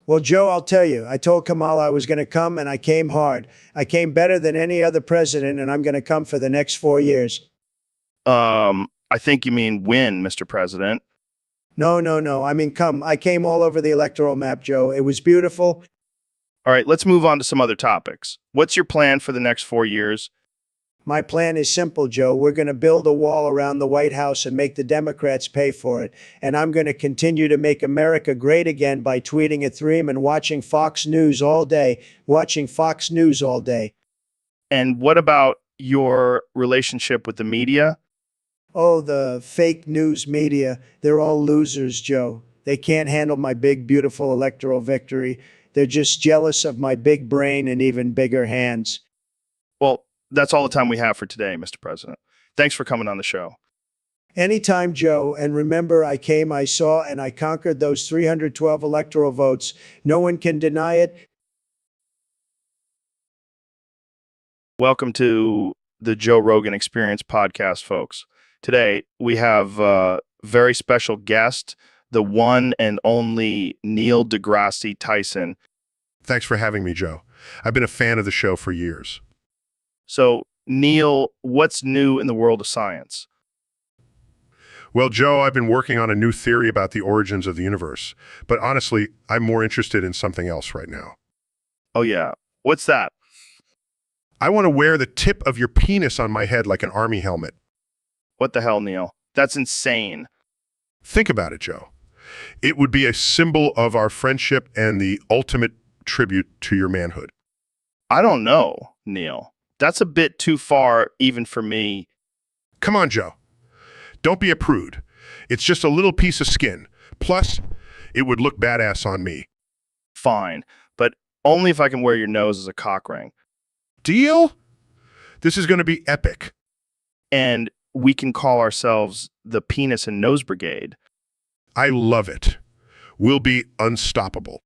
Well, Joe, I'll tell you, I told Kamala I was going to come, and I came hard. I came better than any other president, and I'm going to come for the next 4 years. I think you mean win, Mr. President. No. I mean, come. I came all over the electoral map, Joe. It was beautiful. All right, let's move on to some other topics. What's your plan for the next 4 years? My plan is simple, Joe. We're going to build a wall around the White House and make the Democrats pay for it. And I'm going to continue to make America great again by tweeting at Threem and watching Fox News all day. And what about your relationship with the media? Oh, the fake news media. They're all losers, Joe. They can't handle my big, beautiful electoral victory. They're just jealous of my big brain and even bigger hands. Well, that's all the time we have for today, Mr. President. Thanks for coming on the show. Anytime, Joe. And remember, I came, I saw, and I conquered those 312 electoral votes. No one can deny it. Welcome to the Joe Rogan Experience podcast, folks. Today, we have a very special guest, the one and only Neil deGrasse Tyson. Thanks for having me, Joe. I've been a fan of the show for years. So, Neil, what's new in the world of science? Well, Joe, I've been working on a new theory about the origins of the universe. But honestly, I'm more interested in something else right now. Oh, yeah. What's that? I want to wear the tip of your penis on my head like an army helmet. What the hell, Neil? That's insane. Think about it, Joe. It would be a symbol of our friendship and the ultimate tribute to your manhood. I don't know, Neil. That's a bit too far even for me. Come on, Joe. Don't be a prude. It's just a little piece of skin. Plus, it would look badass on me. Fine, but only if I can wear your nose as a cock ring. Deal? This is going to be epic. And we can call ourselves the Penis and Nose Brigade. I love it. We'll be unstoppable.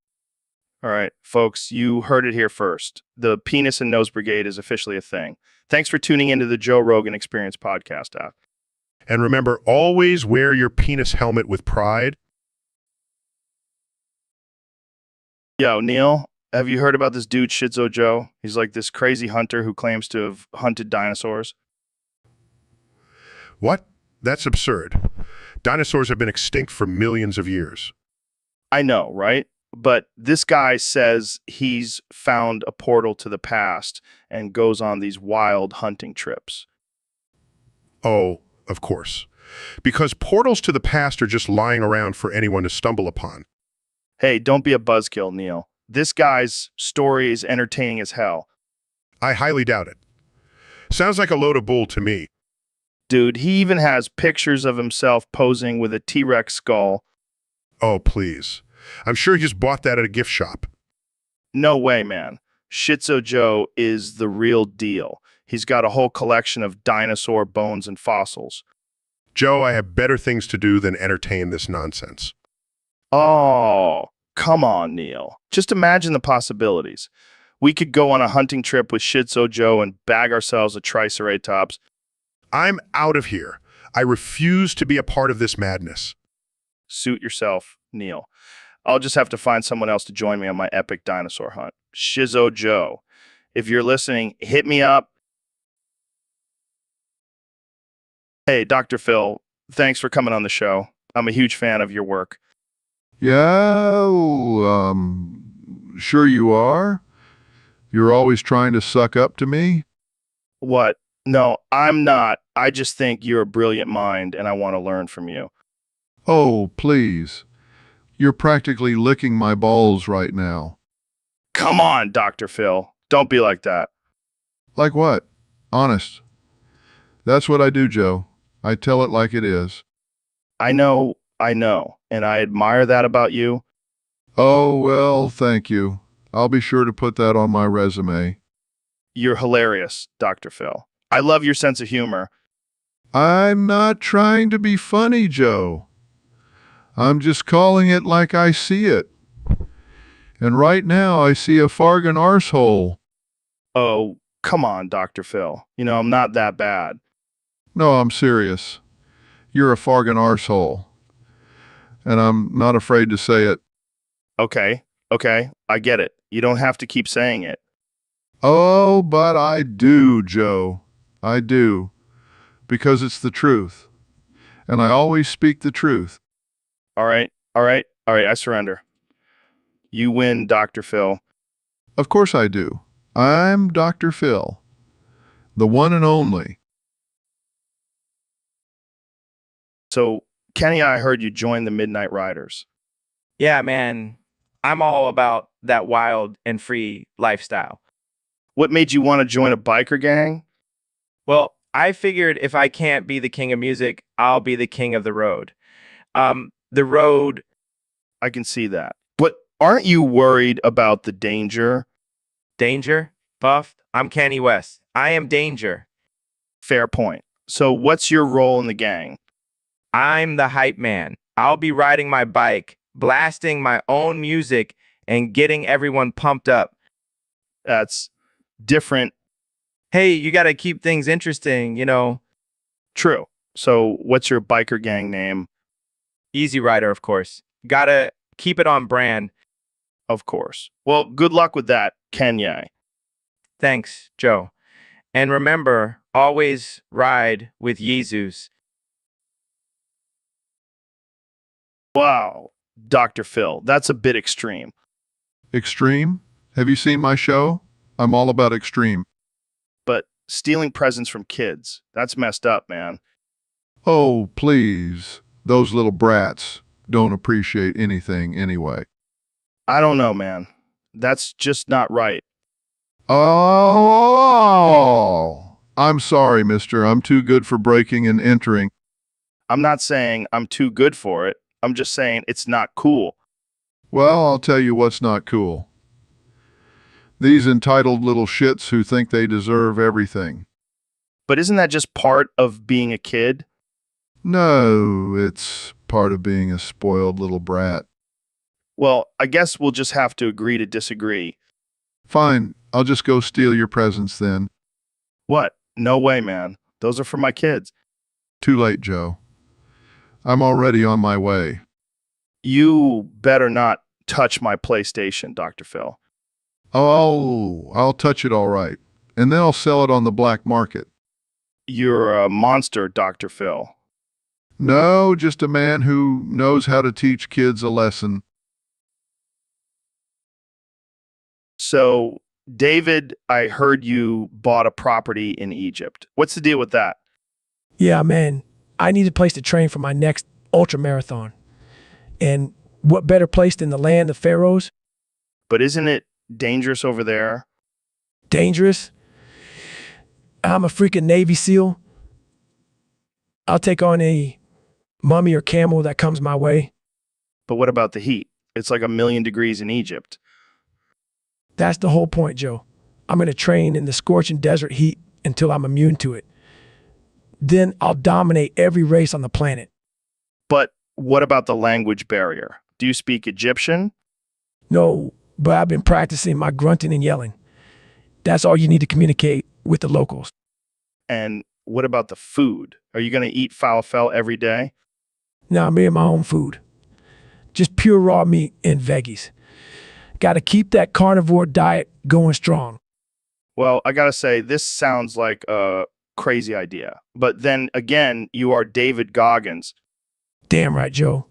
All right, folks, you heard it here first. The Penis and Nose Brigade is officially a thing. Thanks for tuning into the Joe Rogan Experience podcast app. And remember, always wear your penis helmet with pride. Yo, Neil, have you heard about this dude, Shizo Joe? He's like this crazy hunter who claims to have hunted dinosaurs. What? That's absurd. Dinosaurs have been extinct for millions of years. I know, right? But this guy says he's found a portal to the past and goes on these wild hunting trips. Oh, of course. Because portals to the past are just lying around for anyone to stumble upon. Hey, don't be a buzzkill, Neil. This guy's story is entertaining as hell. I highly doubt it. Sounds like a load of bull to me. Dude, he even has pictures of himself posing with a T-Rex skull. Oh, please. I'm sure he just bought that at a gift shop. No way, man. Shizo Joe is the real deal. He's got a whole collection of dinosaur bones and fossils. Joe, I have better things to do than entertain this nonsense. Oh, come on, Neil. Just imagine the possibilities. We could go on a hunting trip with Shizo Joe and bag ourselves a Triceratops. I'm out of here. I refuse to be a part of this madness. Suit yourself, Neil. I'll just have to find someone else to join me on my epic dinosaur hunt. Shizo Joe. If you're listening, hit me up. Hey, Dr. Phil, thanks for coming on the show. I'm a huge fan of your work. Yeah, sure you are. You're always trying to suck up to me? What? No, I'm not. I just think you're a brilliant mind and I want to learn from you. Oh, please. You're practically licking my balls right now. Come on, Dr. Phil. Don't be like that. Like what? Honest. That's what I do, Joe. I tell it like it is. I know, and I admire that about you. Oh, well, thank you. I'll be sure to put that on my resume. You're hilarious, Dr. Phil. I love your sense of humor. I'm not trying to be funny, Joe. I'm just calling it like I see it. And right now I see a fargan arsehole. Oh, come on, Dr. Phil. I'm not that bad. No, I'm serious. You're a fargan arsehole. And I'm not afraid to say it. Okay, I get it. You don't have to keep saying it. Oh, but I do, Joe. I do. Because it's the truth. And I always speak the truth. All right, I surrender. You win, Dr. Phil. Of course I do. I'm Dr. Phil. The one and only. So, Kenny, I heard you joined the Midnight Riders. Yeah, man. I'm all about that wild and free lifestyle. What made you want to join a biker gang? Well, I figured if I can't be the king of music, I'll be the king of the road. The road. I can see that. But aren't you worried about the danger? Danger? Buff? I'm Kanye West. I am danger. Fair point. So what's your role in the gang? I'm the hype man. I'll be riding my bike, blasting my own music, and getting everyone pumped up. That's different. Hey, you got to keep things interesting, True. So what's your biker gang name? Easy Rider, of course. Gotta keep it on brand. Of course. Well, good luck with that, Kanye. Thanks, Joe. And remember, always ride with Jesus. Wow, Dr. Phil, that's a bit extreme. Extreme? Have you seen my show? I'm all about extreme. But stealing presents from kids, that's messed up, man. Oh, please. Those little brats don't appreciate anything anyway. I don't know, man. That's just not right. Oh, I'm sorry, mister. I'm too good for breaking and entering. I'm not saying I'm too good for it. I'm just saying it's not cool. Well, I'll tell you what's not cool. These entitled little shits who think they deserve everything. But isn't that just part of being a kid? No, it's part of being a spoiled little brat. Well, I guess we'll just have to agree to disagree. Fine, I'll just go steal your presents then. What? No way, man. Those are for my kids. Too late, Joe. I'm already on my way. You better not touch my PlayStation, Dr. Phil. Oh, I'll touch it all right. And then I'll sell it on the black market. You're a monster, Dr. Phil. No, just a man who knows how to teach kids a lesson. So, David, I heard you bought a property in Egypt. What's the deal with that? Yeah, man. I need a place to train for my next ultra marathon. And what better place than the land of pharaohs? But isn't it dangerous over there? Dangerous? I'm a freaking Navy SEAL. I'll take on a mummy or camel that comes my way. But what about the heat? It's like 1,000,000 degrees in Egypt. That's the whole point, Joe. I'm going to train in the scorching desert heat until I'm immune to it. Then I'll dominate every race on the planet. But what about the language barrier? Do you speak Egyptian? No, but I've been practicing my grunting and yelling. That's all you need to communicate with the locals. And what about the food? Are you going to eat falafel every day? Now I'm making my own food. Just pure raw meat and veggies. Got to keep that carnivore diet going strong. Well, I got to say, this sounds like a crazy idea. But then again, you are David Goggins. Damn right, Joe.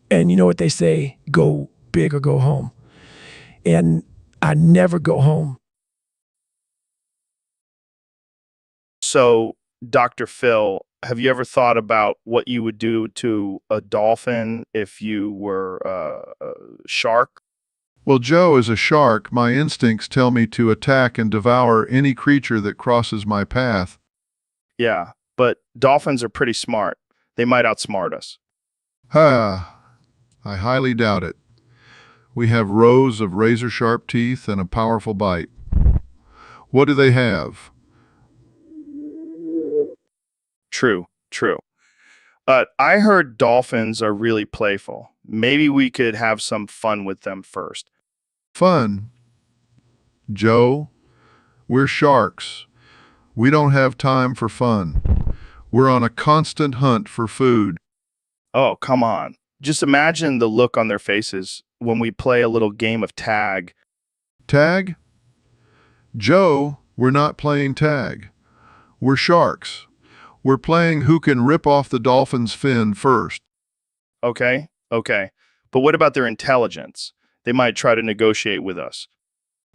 And you know what they say, go big or go home. And I never go home. So, Dr. Phil, have you ever thought about what you would do to a dolphin if you were a shark? Well, Joe, as a shark, my instincts tell me to attack and devour any creature that crosses my path. Yeah, but dolphins are pretty smart. They might outsmart us. Ha! I highly doubt it. We have rows of razor-sharp teeth and a powerful bite. What do they have? True, true. I heard dolphins are really playful. Maybe we could have some fun with them first. Fun. Joe, we're sharks. We don't have time for fun. We're on a constant hunt for food. Oh, come on. Just imagine the look on their faces when we play a little game of tag. Tag? Joe, we're not playing tag. We're sharks. We're playing who can rip off the dolphin's fin first. Okay, okay. But what about their intelligence? They might try to negotiate with us.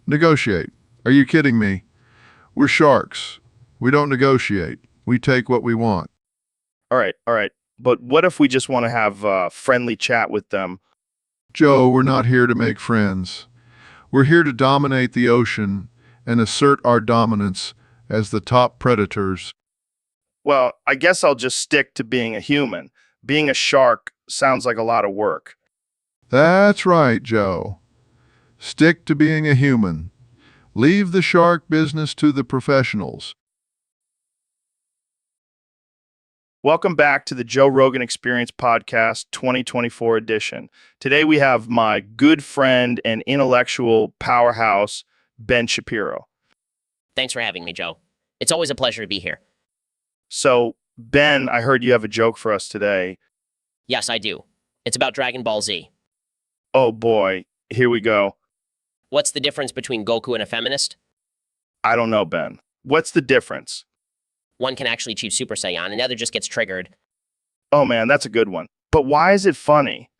Negotiate. Are you kidding me? We're sharks. We don't negotiate. We take what we want. All right, all right. But what if we just want to have a friendly chat with them? Joe, we're not here to make friends. We're here to dominate the ocean and assert our dominance as the top predators. Well, I guess I'll just stick to being a human. Being a shark sounds like a lot of work. That's right, Joe. Stick to being a human. Leave the shark business to the professionals. Welcome back to the Joe Rogan Experience Podcast 2024 edition. Today we have my good friend and intellectual powerhouse, Ben Shapiro. Thanks for having me, Joe. It's always a pleasure to be here. So, Ben, I heard you have a joke for us today. Yes, I do. It's about Dragon Ball Z. Oh boy, here we go. What's the difference between Goku and a feminist? I don't know, Ben. What's the difference? One can actually achieve Super Saiyan, and the other just gets triggered. Oh man, that's a good one. But why is it funny?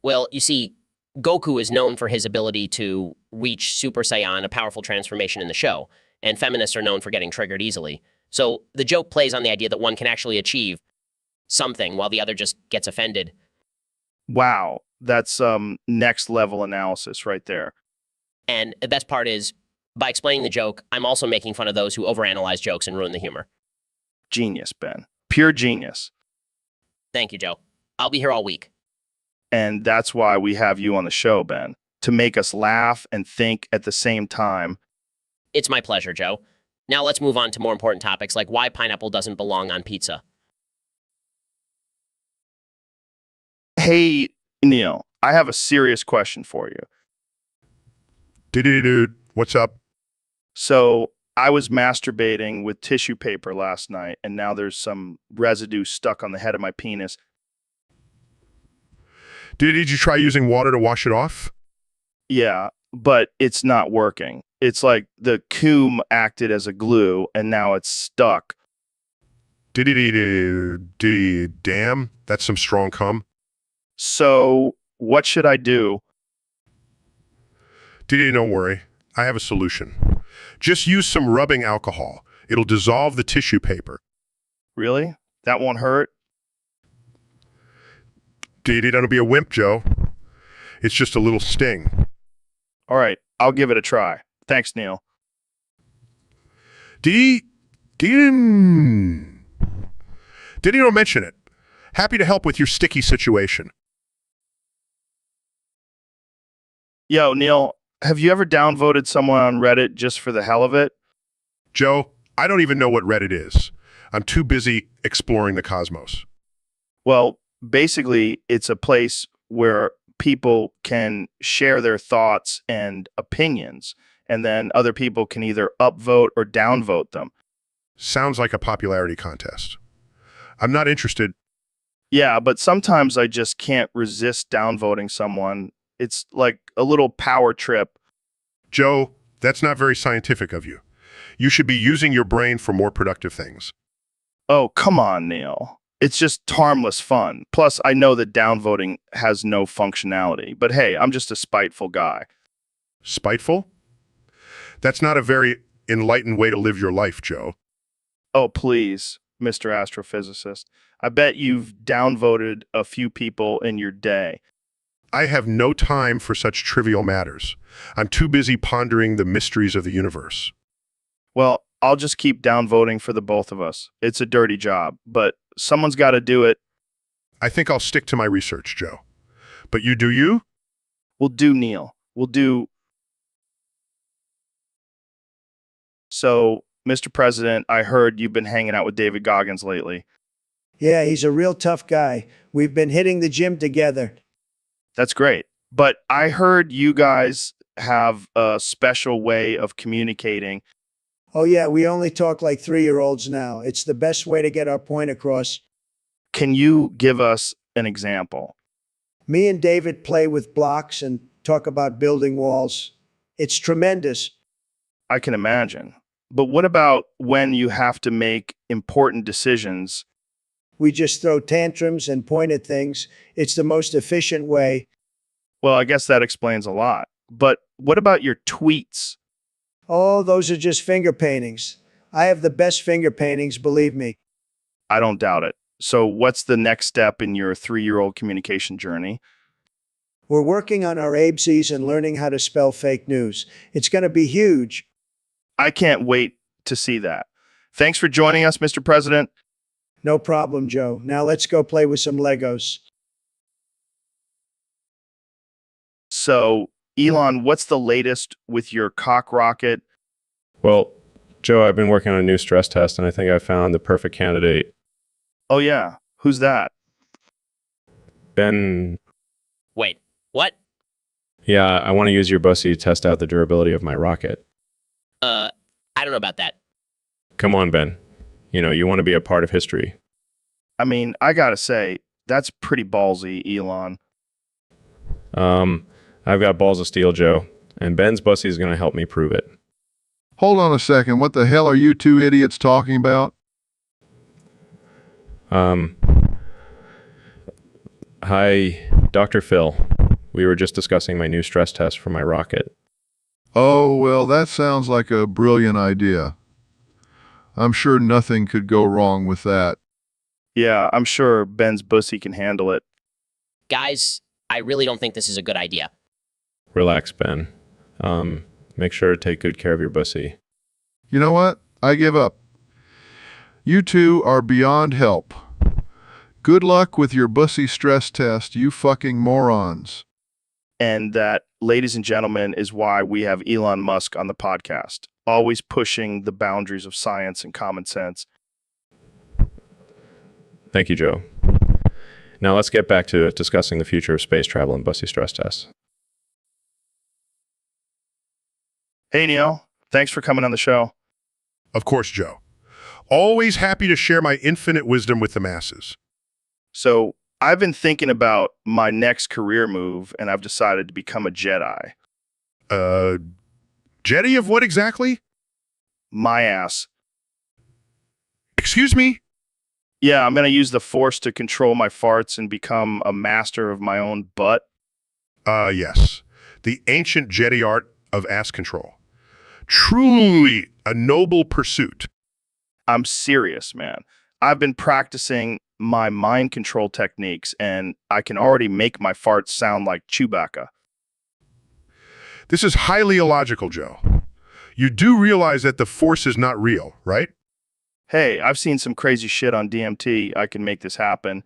Well, you see, Goku is known for his ability to reach Super Saiyan, a powerful transformation in the show, and feminists are known for getting triggered easily. So the joke plays on the idea that one can actually achieve something while the other just gets offended. Wow, that's next level analysis right there. And the best part is, by explaining the joke, I'm also making fun of those who overanalyze jokes and ruin the humor. Genius, Ben. Pure genius. Thank you, Joe. I'll be here all week. And that's why we have you on the show, Ben, to make us laugh and think at the same time. It's my pleasure, Joe. Now let's move on to more important topics like why pineapple doesn't belong on pizza. Hey, Neil, I have a serious question for you. Dude, what's up? So I was masturbating with tissue paper last night, and now there's some residue stuck on the head of my penis. Did you try using water to wash it off? Yeah, but it's not working. It's like the coom acted as a glue, and now it's stuck. Damn, that's some strong cum. So what should I do? Don't worry. I have a solution. Just use some rubbing alcohol. It'll dissolve the tissue paper. Really? That won't hurt? Don't be a wimp, Joe. It's just a little sting. All right, I'll give it a try. Thanks, Neil. Didn't mention it. Happy to help with your sticky situation. Yo, Neil, have you ever downvoted someone on Reddit just for the hell of it? Joe, I don't even know what Reddit is. I'm too busy exploring the cosmos. Well, basically, it's a place where people can share their thoughts and opinions, and then other people can either upvote or downvote them. Sounds like a popularity contest. I'm not interested. Yeah, but sometimes I just can't resist downvoting someone. It's like a little power trip. Joe, that's not very scientific of you. You should be using your brain for more productive things. Oh, come on, Neil. It's just harmless fun. Plus, I know that downvoting has no functionality. But hey, I'm just a spiteful guy. Spiteful? That's not a very enlightened way to live your life, Joe. Oh, please, Mr. Astrophysicist. I bet you've downvoted a few people in your day. I have no time for such trivial matters. I'm too busy pondering the mysteries of the universe. Well, I'll just keep downvoting for the both of us. It's a dirty job, but someone's got to do it. I think I'll stick to my research, Joe. But you do you? We'll do, Neil. We'll do. So, Mr. President, I heard you've been hanging out with David Goggins lately. Yeah, he's a real tough guy. We've been hitting the gym together. That's great. But I heard you guys have a special way of communicating. Oh, yeah, we only talk like 3-year-olds now. It's the best way to get our point across. Can you give us an example? Me and David play with blocks and talk about building walls. It's tremendous. I can imagine. But what about when you have to make important decisions? We just throw tantrums and point at things. It's the most efficient way. Well, I guess that explains a lot. But what about your tweets? Oh, those are just finger paintings. I have the best finger paintings, believe me. I don't doubt it. So what's the next step in your 3-year-old communication journey? We're working on our ABCs and learning how to spell fake news. It's going to be huge. I can't wait to see that. Thanks for joining us, Mr. President. No problem, Joe. Now let's go play with some Legos. So, Elon, what's the latest with your cock rocket? Well, Joe, I've been working on a new stress test, and I think I found the perfect candidate. Oh, yeah. Who's that? Ben. Wait, what? Yeah, I want to use your bussy to test out the durability of my rocket. I don't know about that. Come on, Ben. You know, you want to be a part of history. I mean, I gotta say, that's pretty ballsy, Elon. I've got balls of steel, Joe, and Ben's bussy is going to help me prove it. Hold on a second. What the hell are you two idiots talking about? Hi, Dr. Phil. We were just discussing my new stress test for my rocket. Oh, well, that sounds like a brilliant idea. I'm sure nothing could go wrong with that. Yeah, I'm sure Ben's bussy can handle it. Guys, I really don't think this is a good idea. Relax, Ben. Make sure to take good care of your bussy. You know what? I give up. You two are beyond help. Good luck with your bussy stress test, you fucking morons. And that, ladies and gentlemen, is why we have Elon Musk on the podcast, always pushing the boundaries of science and common sense. Thank you, Joe. Now let's get back to discussing the future of space travel and bussy stress tests. Hey, Neil. Thanks for coming on the show. Of course, Joe. Always happy to share my infinite wisdom with the masses. So, I've been thinking about my next career move, and I've decided to become a Jedi. Jedi of what exactly? My ass. Excuse me? Yeah, I'm going to use the Force to control my farts and become a master of my own butt. Yes. The ancient Jedi art of ass control. Truly a noble pursuit. I'm serious, man. I've been practicing my mind control techniques, and I can already make my farts sound like Chewbacca. This is highly illogical, Joe. You do realize that the Force is not real, right? Hey, I've seen some crazy shit on DMT. I can make this happen.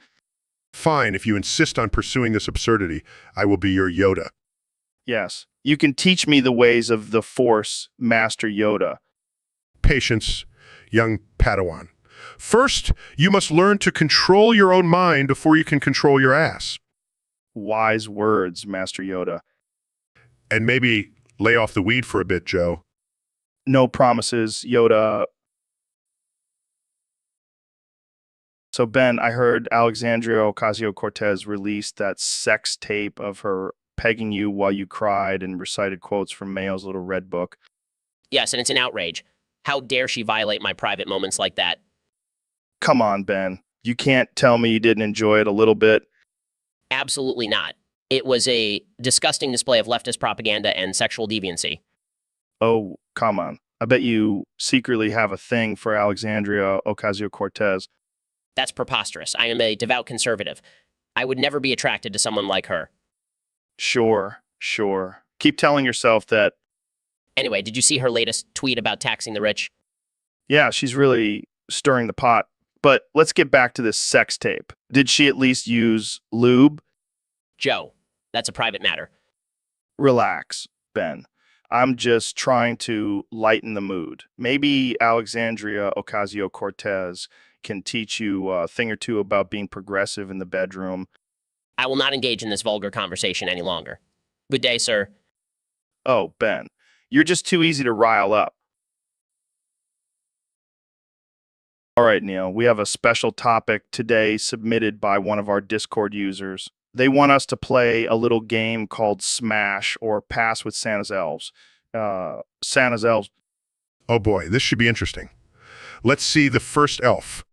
Fine, if you insist on pursuing this absurdity, I will be your Yoda. Yes. You can teach me the ways of the Force, Master Yoda. Patience, young Padawan. First, you must learn to control your own mind before you can control your ass. Wise words, Master Yoda. And maybe lay off the weed for a bit, Joe. No promises, Yoda. So, Ben, I heard Alexandria Ocasio-Cortez released that sex tape of her pegging you while you cried and recited quotes from Mayo's Little Red Book. Yes, and it's an outrage. How dare she violate my private moments like that? Come on, Ben. You can't tell me you didn't enjoy it a little bit. Absolutely not. It was a disgusting display of leftist propaganda and sexual deviancy. Oh, come on. I bet you secretly have a thing for Alexandria Ocasio-Cortez. That's preposterous. I am a devout conservative. I would never be attracted to someone like her. Sure, sure. Keep telling yourself that, Anyway, did you see her latest tweet about taxing the rich? yeah, she's really stirring the pot. But let's get back to this sex tape. Did she at least use lube? Joe, that's a private matter. Relax, Ben. I'm just trying to lighten the mood. Maybe Alexandria Ocasio-Cortez can teach you a thing or two about being progressive in the bedroom. I will not engage in this vulgar conversation any longer. Good day, sir. Oh, Ben, you're just too easy to rile up. All right, Neil, we have a special topic today submitted by one of our Discord users. They want us to play a little game called Smash or Pass with Santa's Elves. Santa's Elves. Oh boy, this should be interesting. Let's see the first elf.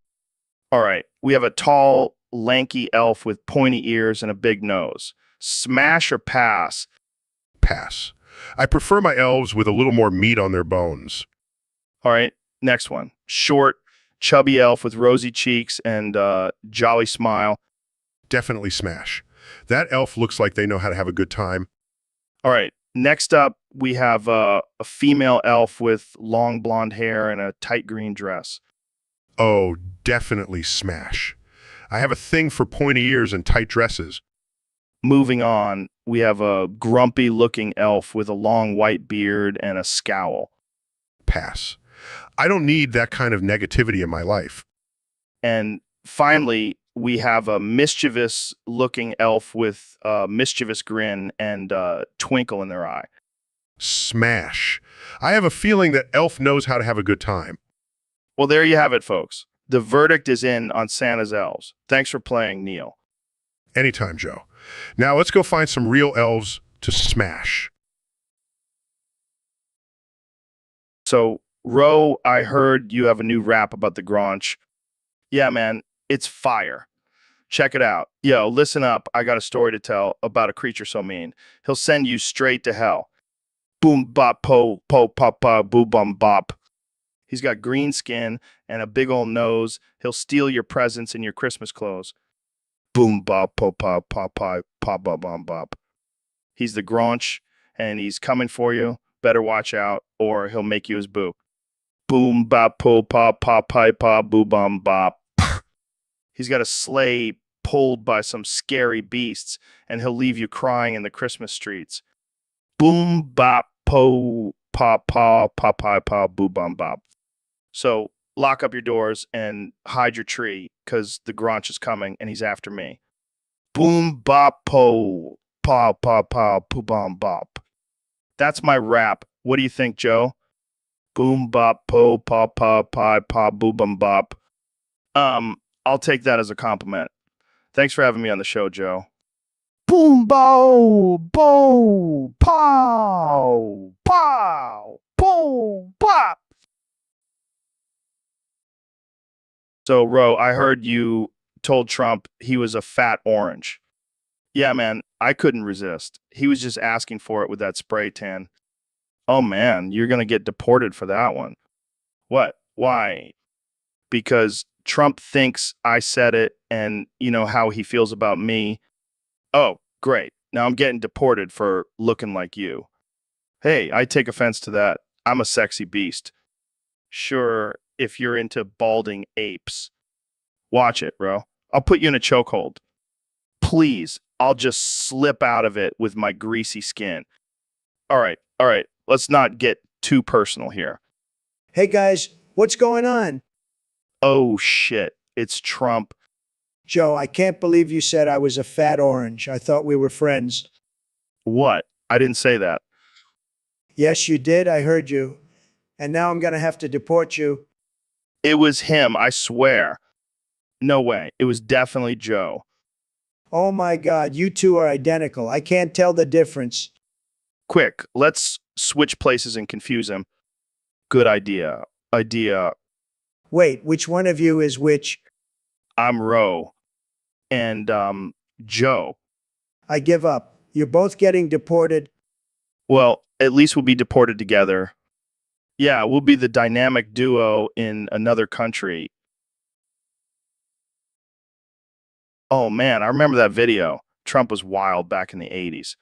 All right, we have a tall, lanky elf with pointy ears and a big nose. Smash or pass? Pass. I prefer my elves with a little more meat on their bones. All right, next one. Short, chubby elf with rosy cheeks and jolly smile. Definitely smash. That elf looks like they know how to have a good time. All right, next up, we have a female elf with long blonde hair and a tight green dress. Oh, definitely smash. I have a thing for pointy ears and tight dresses. Moving on, we have a grumpy-looking elf with a long white beard and a scowl. Pass. I don't need that kind of negativity in my life. And finally, we have a mischievous-looking elf with a mischievous grin and a twinkle in their eye. Smash. I have a feeling that elf knows how to have a good time. Well, there you have it, folks. The verdict is in on Santa's Elves. Thanks for playing, Neil. Anytime, Joe. Now let's go find some real elves to smash. So, Ro, I heard you have a new rap about the Granch. Yeah, man, it's fire. Check it out. Yo, listen up. I got a story to tell about a creature so mean. He'll send you straight to hell. Boom, bop, po, pop, boo, bum, bop. He's got green skin and a big old nose. He'll steal your presents and your Christmas clothes. Boom, bop, po, pop, pop, pop, bum, bop. He's the Granch, and he's coming for you. Better watch out, or he'll make you his boo. Boom, bop, po, pop, pop, boo, bum, bop. He's got a sleigh pulled by some scary beasts, and he'll leave you crying in the Christmas streets. Boom, bop, po, pop, boo, bum, bop. So lock up your doors and hide your tree, because the Granch is coming, and he's after me. Boom, bop, po, poo, bum, bop. That's my rap. What do you think, Joe? Boom, bop, po, boo, bum, bop. I'll take that as a compliment. Thanks for having me on the show, Joe. Boom, bow, bow, pow, pow, boom, bop. So, Ro, I heard you told Trump he was a fat orange. Yeah, man, I couldn't resist. He was just asking for it with that spray tan. Oh, man, you're going to get deported for that one. What? Why? Because Trump thinks I said it and you know how he feels about me. Oh, great. Now I'm getting deported for looking like you. Hey, I take offense to that. I'm a sexy beast. Sure, if you're into balding apes. Watch it, bro. I'll put you in a chokehold. Please, I'll just slip out of it with my greasy skin. All right. Let's not get too personal here. Hey guys, what's going on? Oh, shit. It's Trump. Joe, I can't believe you said I was a fat orange. I thought we were friends. What? I didn't say that. Yes, you did. I heard you. And now I'm going to have to deport you. It was him, I swear. No way. It was definitely Joe. Oh my God, you two are identical. I can't tell the difference. Quick, let's switch places and confuse him. Good idea. Wait, which one of you is which? I'm Ro. And, Joe. I give up. You're both getting deported. Well, at least we'll be deported together. Yeah, we'll be the dynamic duo in another country. Oh man, I remember that video. Trump was wild back in the 80s.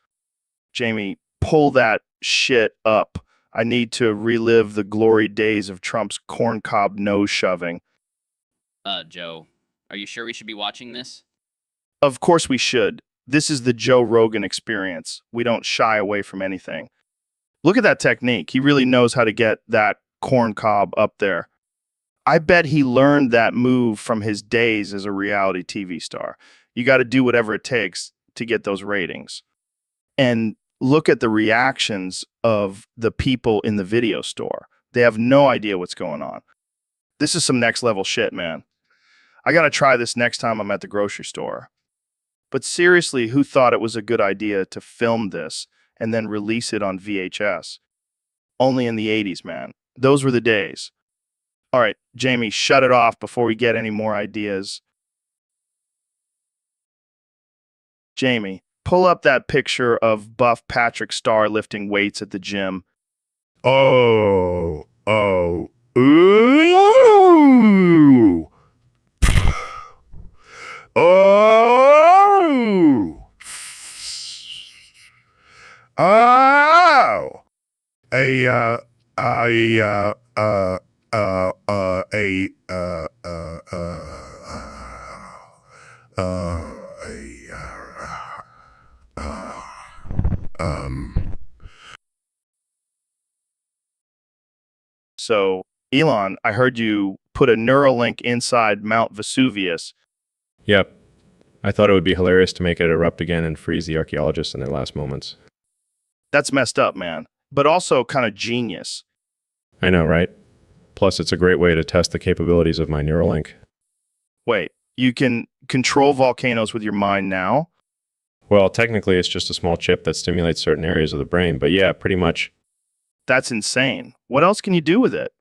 Jamie, pull that shit up. I need to relive the glory days of Trump's corncob nose shoving. Joe, are you sure we should be watching this? Of course we should. This is the Joe Rogan experience. We don't shy away from anything. Look at that technique. He really knows how to get that corncob up there. I bet he learned that move from his days as a reality TV star. You got to do whatever it takes to get those ratings. And look at the reactions of the people in the video store. They have no idea what's going on. This is some next level shit, man. I got to try this next time I'm at the grocery store. But seriously, who thought it was a good idea to film this and then release it on VHS? Only in the 80s, man. Those were the days. All right, Jamie, shut it off before we get any more ideas. Jamie, pull up that picture of buff Patrick Starr lifting weights at the gym. Oh, ooh. Oh! Oh! So, Elon, I heard you put a Neuralink inside Mount Vesuvius. Yep. I thought it would be hilarious to make it erupt again and freeze the archaeologists in their last moments. That's messed up, man. But also kind of genius. I know, right? Plus, it's a great way to test the capabilities of my Neuralink. Wait, you can control volcanoes with your mind now? Well, technically, it's just a small chip that stimulates certain areas of the brain, but yeah, pretty much. That's insane. What else can you do with it?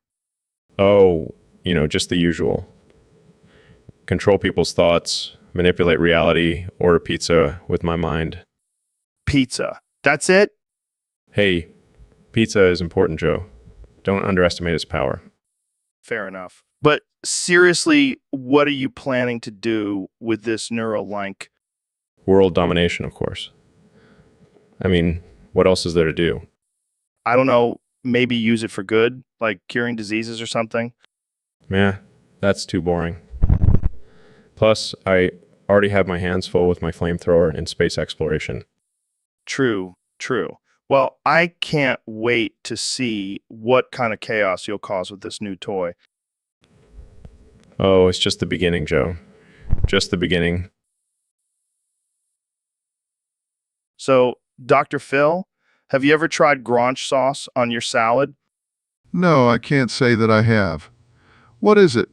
Oh, just the usual. Control people's thoughts, manipulate reality, order pizza with my mind. Pizza. That's it? Hey, pizza is important, Joe. Don't underestimate its power. Fair enough. But seriously, what are you planning to do with this Neuralink? World domination, of course. I mean, what else is there to do? I don't know, maybe use it for good, like curing diseases or something? Yeah, that's too boring. Plus, I already have my hands full with my flamethrower in space exploration. True. Well, I can't wait to see what kind of chaos you'll cause with this new toy. Oh, it's just the beginning, Joe. Just the beginning. So, Dr. Phil, have you ever tried Granch sauce on your salad? No, I can't say that I have. What is it?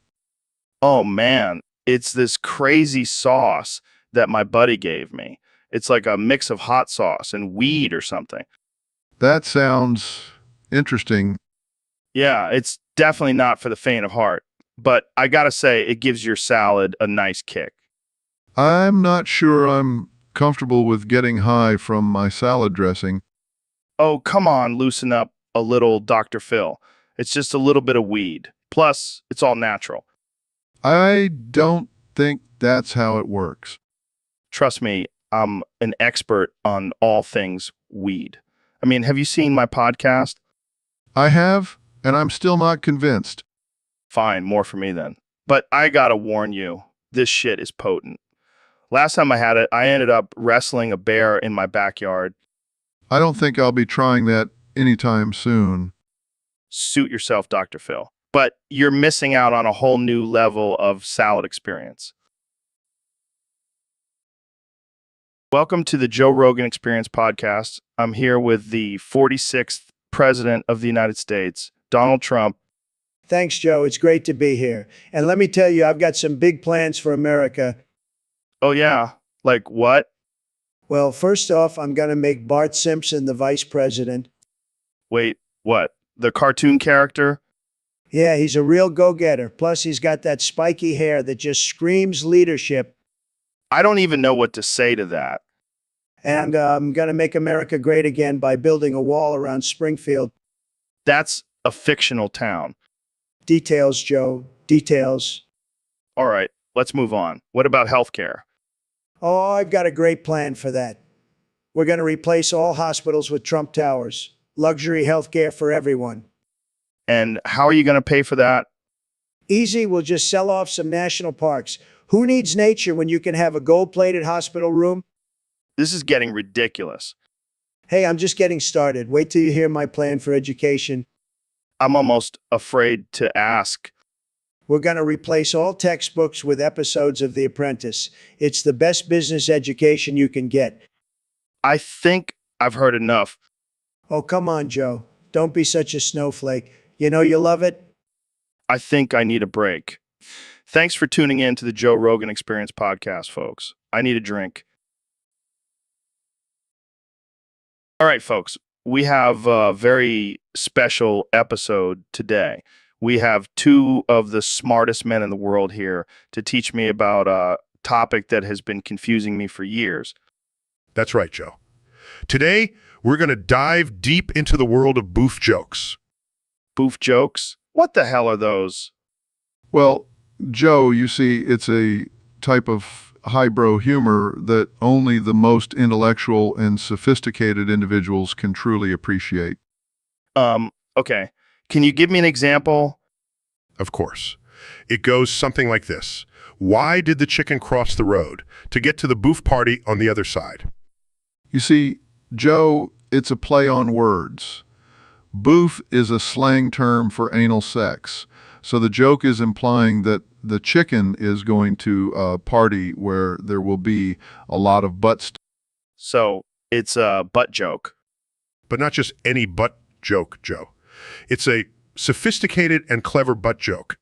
Oh man, it's this crazy sauce that my buddy gave me. It's like a mix of hot sauce and weed or something. That sounds interesting. Yeah, it's definitely not for the faint of heart, but I gotta say, it gives your salad a nice kick. I'm not sure I'm comfortable with getting high from my salad dressing. Oh, come on, loosen up a little, Dr. Phil. It's just a little bit of weed. Plus, it's all natural. I don't think that's how it works. Trust me, I'm an expert on all things weed. I mean, have you seen my podcast? I have, and I'm still not convinced. Fine, more for me then. But I gotta warn you, this shit is potent. Last time I had it, I ended up wrestling a bear in my backyard. I don't think I'll be trying that anytime soon. Suit yourself, Dr. Phil. But you're missing out on a whole new level of salad experience. Welcome to the Joe Rogan Experience podcast. I'm here with the 46th President of the United States, Donald Trump. Thanks, Joe. It's great to be here. And let me tell you, I've got some big plans for America. Oh, yeah? Like what? Well, first off, I'm going to make Bart Simpson the vice president. Wait, what? The cartoon character? Yeah, he's a real go-getter. Plus, he's got that spiky hair that just screams leadership. I don't even know what to say to that. And I'm going to make America great again by building a wall around Springfield. That's a fictional town. Details, Joe. Details. All right, let's move on. What about healthcare? Oh, I've got a great plan for that. We're going to replace all hospitals with Trump Towers. Luxury healthcare for everyone. And how are you going to pay for that? Easy, we'll just sell off some national parks. Who needs nature when you can have a gold-plated hospital room? This is getting ridiculous. Hey, I'm just getting started. Wait till you hear my plan for education. I'm almost afraid to ask. We're going to replace all textbooks with episodes of The Apprentice. It's the best business education you can get. I think I've heard enough. Oh, come on, Joe. Don't be such a snowflake. You know you love it? I think I need a break. Thanks for tuning in to the Joe Rogan Experience podcast, folks. I need a drink. All right, folks, we have a very special episode today. We have two of the smartest men in the world here to teach me about a topic that has been confusing me for years. That's right, Joe. Today, we're going to dive deep into the world of boof jokes. Boof jokes? What the hell are those? Well, Joe, you see, it's a type of highbrow humor that only the most intellectual and sophisticated individuals can truly appreciate. Okay. Can you give me an example? Of course. It goes something like this. Why did the chicken cross the road? To get to the boof party on the other side. You see, Joe, it's a play on words. Boof is a slang term for anal sex. So the joke is implying that the chicken is going to a party where there will be a lot of butts. So it's a butt joke. But not just any butt joke, Joe. It's a sophisticated and clever butt joke.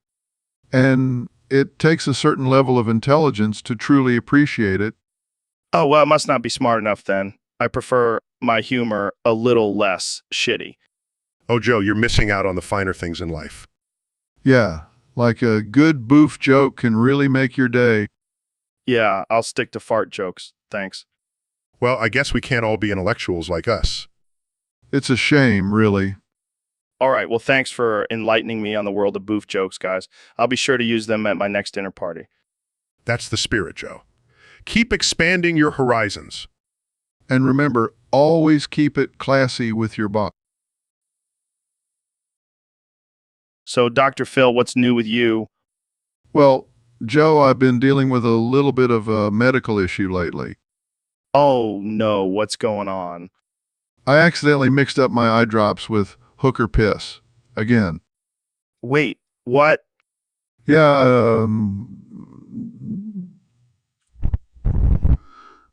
And it takes a certain level of intelligence to truly appreciate it. Oh, well, it must not be smart enough then. I prefer my humor a little less shitty. Oh, Joe, you're missing out on the finer things in life. Yeah, like a good boof joke can really make your day. Yeah, I'll stick to fart jokes. Thanks. Well, I guess we can't all be intellectuals like us. It's a shame, really. All right, well, thanks for enlightening me on the world of boof jokes, guys. I'll be sure to use them at my next dinner party. That's the spirit, Joe. Keep expanding your horizons. And remember, always keep it classy with your boss. So, Dr. Phil, what's new with you? Well, Joe, I've been dealing with a little bit of a medical issue lately. Oh, no, what's going on? I accidentally mixed up my eye drops with hooker piss. Again. Wait, what? Yeah,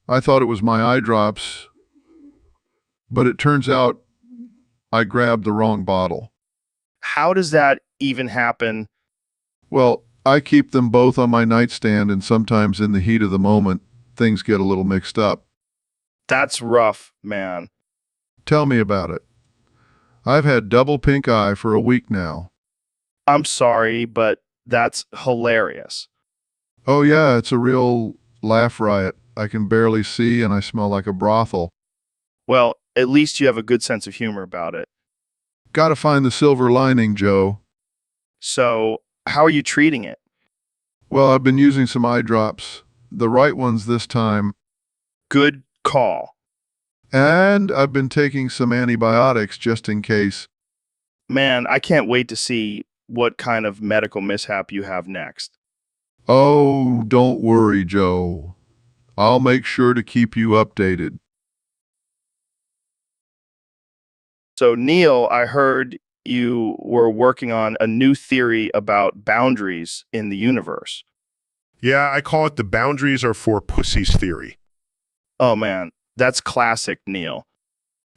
I thought it was my eye drops, but it turns out I grabbed the wrong bottle. How does that even happen? Well, I keep them both on my nightstand, and sometimes in the heat of the moment, things get a little mixed up. That's rough, man. Tell me about it. I've had double pink eye for a week now. I'm sorry, but that's hilarious. Oh yeah, it's a real laugh riot. I can barely see and I smell like a brothel. Well, at least you have a good sense of humor about it. Gotta find the silver lining, Joe. So, how are you treating it? Well, I've been using some eye drops. The right ones this time. Good call. And I've been taking some antibiotics just in case. Man, I can't wait to see what kind of medical mishap you have next. Oh, don't worry, Joe. I'll make sure to keep you updated. So, Neil, I heard you were working on a new theory about boundaries in the universe. Yeah, I call it the boundaries are for pussies theory. Oh, man, that's classic, Neil.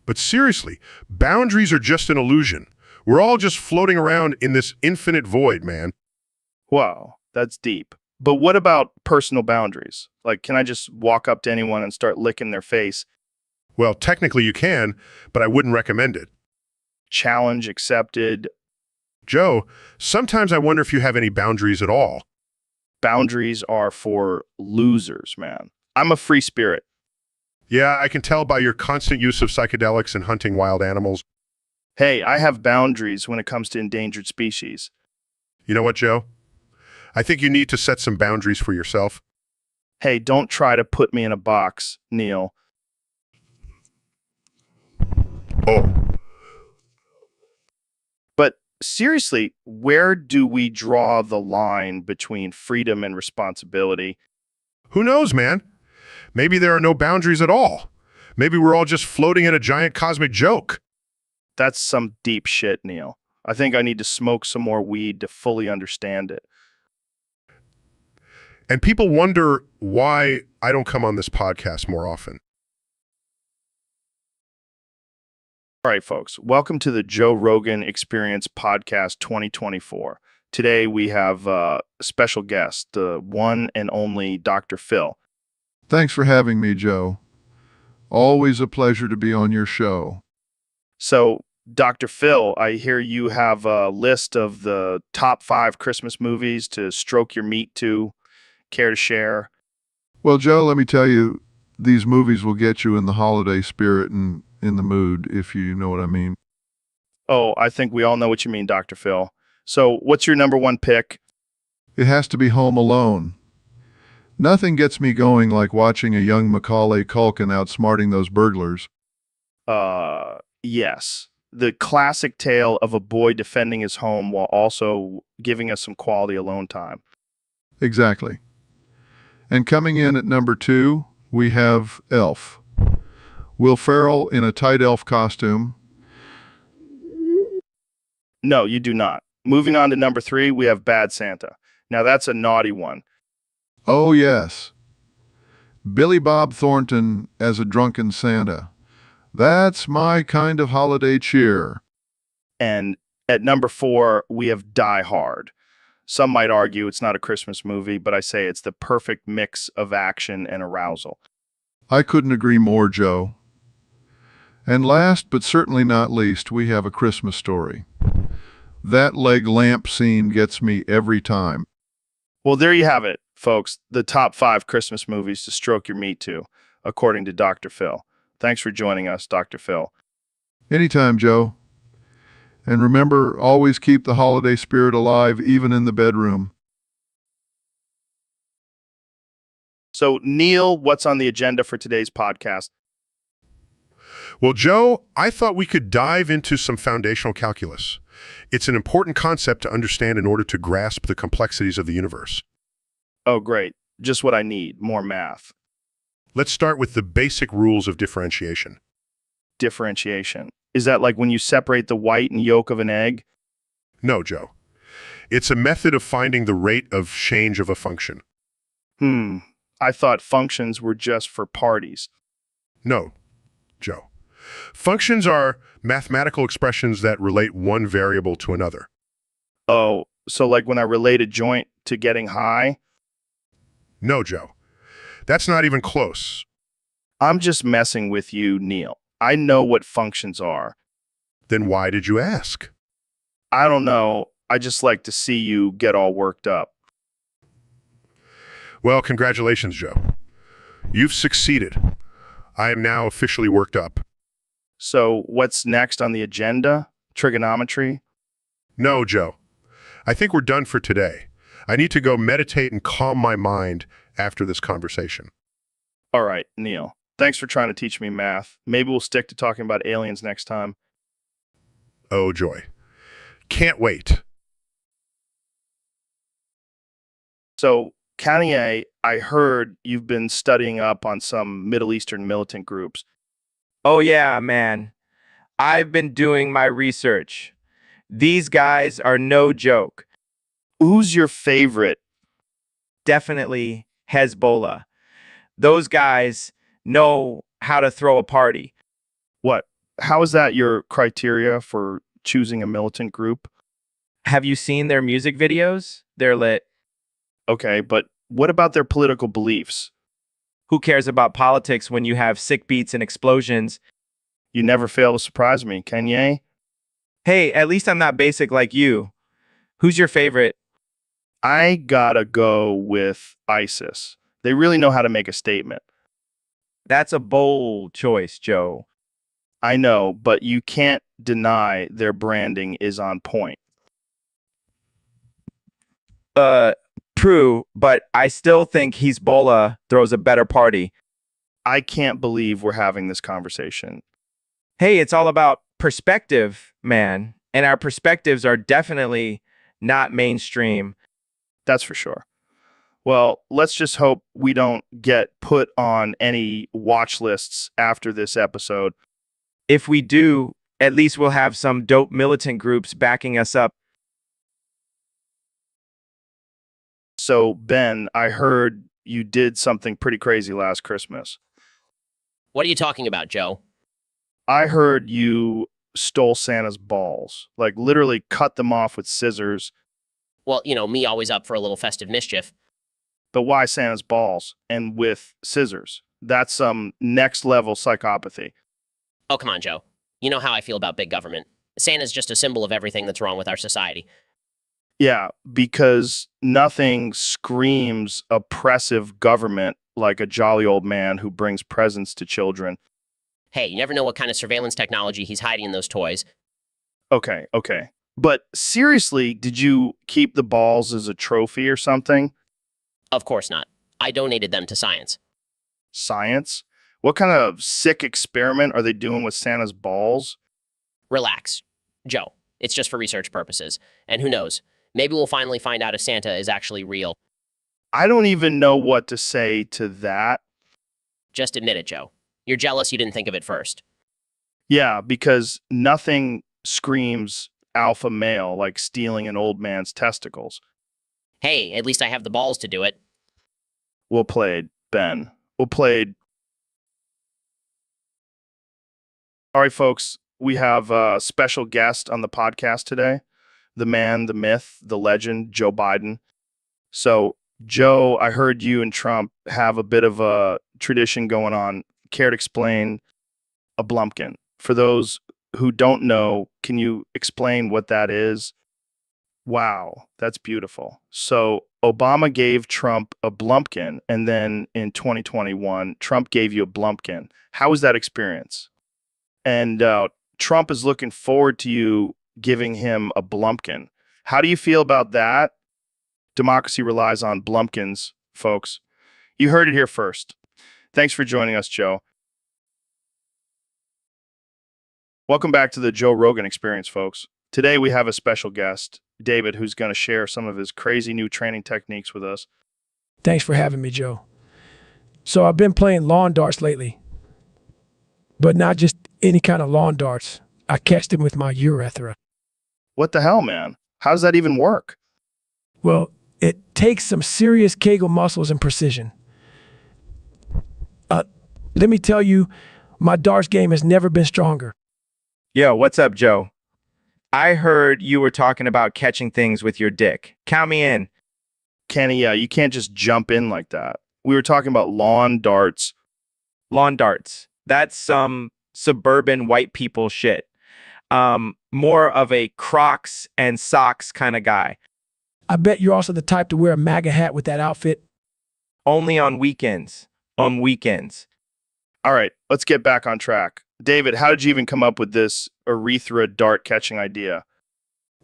But seriously, boundaries are just an illusion. We're all just floating around in this infinite void, man. Wow, that's deep. But what about personal boundaries? Like, can I just walk up to anyone and start licking their face? Well, technically you can, but I wouldn't recommend it. Challenge accepted. Joe, sometimes I wonder if you have any boundaries at all. Boundaries are for losers, man. I'm a free spirit. Yeah, I can tell by your constant use of psychedelics and hunting wild animals. Hey, I have boundaries when it comes to endangered species. You know what, Joe? I think you need to set some boundaries for yourself. Hey, don't try to put me in a box, Neil. Oh, But seriously, where do we draw the line between freedom and responsibility? who knows, man? Maybe there are no boundaries at all. Maybe we're all just floating in a giant cosmic joke. That's some deep shit, Neil. I think I need to smoke some more weed to fully understand it. And people wonder why I don't come on this podcast more often. All right, folks, welcome to the Joe Rogan Experience Podcast 2024. Today we have a special guest, the one and only Dr. Phil. Thanks for having me, Joe. Always a pleasure to be on your show. So, Dr. Phil, I hear you have a list of the top 5 Christmas movies to stroke your meat to. Care to share? Well, Joe, let me tell you, these movies will get you in the holiday spirit and in the mood, if you know what I mean. Oh, I think we all know what you mean, Dr. Phil. So, what's your number one pick? It has to be Home Alone. Nothing gets me going like watching a young Macaulay Culkin outsmarting those burglars. Yes. The classic tale of a boy defending his home while also giving us some quality alone time. Exactly. And coming in at number 2, we have Elf. Will Ferrell in a tight elf costume. No, you do not. Moving on to number 3, we have Bad Santa. Now, that's a naughty one. Oh, yes. Billy Bob Thornton as a drunken Santa. That's my kind of holiday cheer. And at number 4, we have Die Hard. Some might argue it's not a Christmas movie, but I say it's the perfect mix of action and arousal. I couldn't agree more, Joe. And last but certainly not least, we have A Christmas Story. That leg lamp scene gets me every time. Well, there you have it, folks. The top 5 Christmas movies to stroke your meat to, according to Dr. Phil. Thanks for joining us, Dr. Phil. Anytime, Joe. And remember, always keep the holiday spirit alive, even in the bedroom. So, Neil, what's on the agenda for today's podcast? Well, Joe, I thought we could dive into some foundational calculus. It's an important concept to understand in order to grasp the complexities of the universe. Oh, great. Just what I need, more math. Let's start with the basic rules of differentiation. Differentiation. Is that like when you separate the white and yolk of an egg? No, Joe. It's a method of finding the rate of change of a function. I thought functions were just for parties. No, Joe. Functions are mathematical expressions that relate one variable to another. Oh, so like when I relate a joint to getting high? No, Joe. That's not even close. I'm just messing with you, Neil. I know what functions are. Then why did you ask? I don't know. I just like to see you get all worked up. Well, congratulations, Joe. You've succeeded. I am now officially worked up. So what's next on the agenda? Trigonometry? No, Joe. I think we're done for today. I need to go meditate and calm my mind after this conversation. All right, Neil. Thanks for trying to teach me math. Maybe we'll stick to talking about aliens next time. Oh, joy. Can't wait. So, Kanye, I heard you've been studying up on some Middle Eastern militant groups. Oh, yeah, man. I've been doing my research. These guys are no joke. Who's your favorite? Definitely Hezbollah. Those guys know how to throw a party. What? How is that your criteria for choosing a militant group? Have you seen their music videos? They're lit. Okay, but what about their political beliefs? Who cares about politics when you have sick beats and explosions? You never fail to surprise me, Kanye. Hey, at least I'm not basic like you. Who's your favorite? I gotta go with ISIS. They really know how to make a statement. That's a bold choice, Joe. I know, but you can't deny their branding is on point. True, but I still think Hezbollah throws a better party. I can't believe we're having this conversation. Hey, it's all about perspective, man. And our perspectives are definitely not mainstream. That's for sure. Well, let's just hope we don't get put on any watch lists after this episode. If we do, at least we'll have some dope militant groups backing us up. So, Ben, I heard you did something pretty crazy last Christmas. What are you talking about, Joe? I heard you stole Santa's balls, like literally cut them off with scissors. Well, me always up for a little festive mischief. But why Santa's balls and with scissors? That's some next level psychopathy. Oh, come on, Joe. You know how I feel about big government. Santa's just a symbol of everything that's wrong with our society. Yeah, because nothing screams oppressive government like a jolly old man who brings presents to children. Hey, you never know what kind of surveillance technology he's hiding in those toys. Okay. But seriously, did you keep the balls as a trophy or something? Of course not. I donated them to science. Science? What kind of sick experiment are they doing with Santa's balls? Relax, Joe. It's just for research purposes. And who knows? Maybe we'll finally find out if Santa is actually real. I don't even know what to say to that. Just admit it, Joe. You're jealous you didn't think of it first. Yeah, because nothing screams alpha male like stealing an old man's testicles. Hey, at least I have the balls to do it. Well played, Ben. Well played. All right, folks, we have a special guest on the podcast today. The man, the myth, the legend, Joe Biden. So, Joe, I heard you and Trump have a bit of a tradition going on. Care to explain a blumpkin? For those who don't know, can you explain what that is? Wow, that's beautiful. So, Obama gave Trump a blumpkin, and then in 2021, Trump gave you a blumpkin. How was that experience? And Trump is looking forward to you giving him a blumpkin. How do you feel about that? Democracy relies on blumpkins, folks. You heard it here first. Thanks for joining us, Joe. Welcome back to the Joe Rogan Experience, folks. Today we have a special guest, David, who's going to share some of his crazy new training techniques with us. Thanks for having me, Joe. So I've been playing lawn darts lately, but not just any kind of lawn darts. I catch them with my urethra. What the hell, man? How does that even work? Well, it takes some serious Kegel muscles and precision. Let me tell you, my darts game has never been stronger. Yo, what's up, Joe? I heard you were talking about catching things with your dick. Count me in. Kenny, yeah, you can't just jump in like that. We were talking about lawn darts. Lawn darts. That's some suburban white people shit. More of a Crocs and socks kind of guy. I bet you're also the type to wear a MAGA hat with that outfit. Only on weekends. On weekends. All right, let's get back on track. David, how did you even come up with this urethra dart catching idea?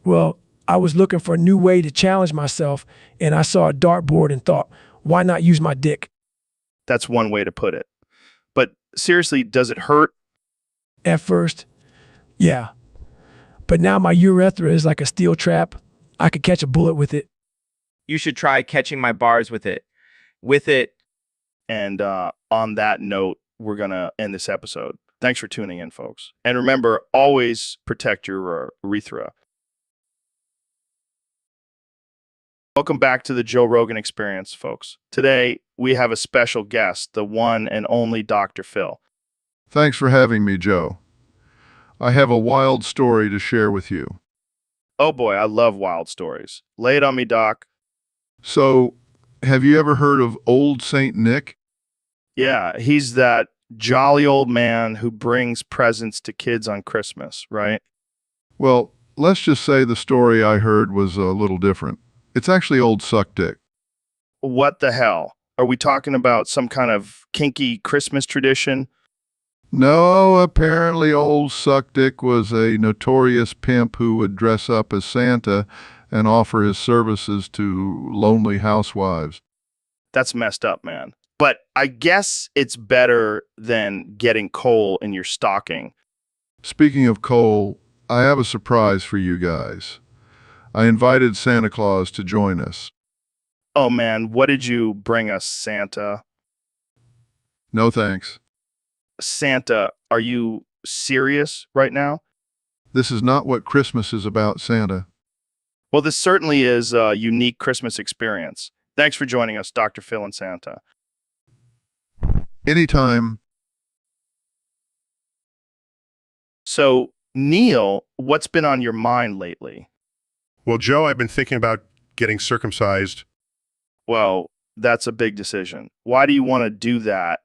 Well, I was looking for a new way to challenge myself, and I saw a dartboard and thought, why not use my dick? That's one way to put it. But seriously, does it hurt? At first, yeah. But now my urethra is like a steel trap. I could catch a bullet with it. You should try catching my bars with it. And on that note, we're going to end this episode. Thanks for tuning in, folks. And remember, always protect your urethra. Welcome back to the Joe Rogan Experience, folks. Today, we have a special guest, the one and only Dr. Phil. Thanks for having me, Joe. I have a wild story to share with you. Oh boy, I love wild stories. Lay it on me, Doc. So, have you ever heard of Old Saint Nick? Yeah, he's that jolly old man who brings presents to kids on Christmas, right? Well, let's just say the story I heard was a little different. It's actually Old Suck Dick. What the hell? Are we talking about some kind of kinky Christmas tradition? No, apparently old Suck Dick was a notorious pimp who would dress up as Santa and offer his services to lonely housewives. That's messed up, man. But I guess it's better than getting coal in your stocking. Speaking of coal, I have a surprise for you guys. I invited Santa Claus to join us. Oh man, what did you bring us, Santa? No thanks. Santa, are you serious right now? This is not what Christmas is about, Santa. Well, this certainly is a unique Christmas experience. Thanks for joining us, Dr. Phil and Santa. Anytime. So, Neil, what's been on your mind lately? Well, Joe, I've been thinking about getting circumcised. Well, that's a big decision. Why do you want to do that?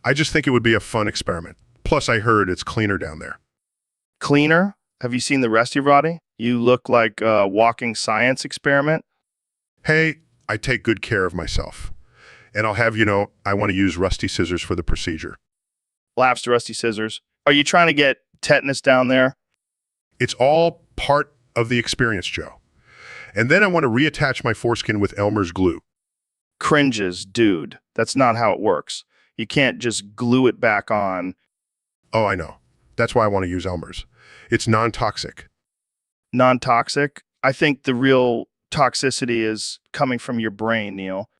I just think it would be a fun experiment. Plus, I heard it's cleaner down there. Cleaner? Have you seen the rest of your body? You look like a walking science experiment. Hey, I take good care of myself. And I'll have you know, I want to use rusty scissors for the procedure. Laughs to Rusty Scissors. Are you trying to get tetanus down there? It's all part of the experience, Joe. And then I want to reattach my foreskin with Elmer's glue. Cringes, dude. That's not how it works. You can't just glue it back on. Oh, I know. That's why I want to use Elmer's. It's non-toxic. Non-toxic? I think the real toxicity is coming from your brain, Neil.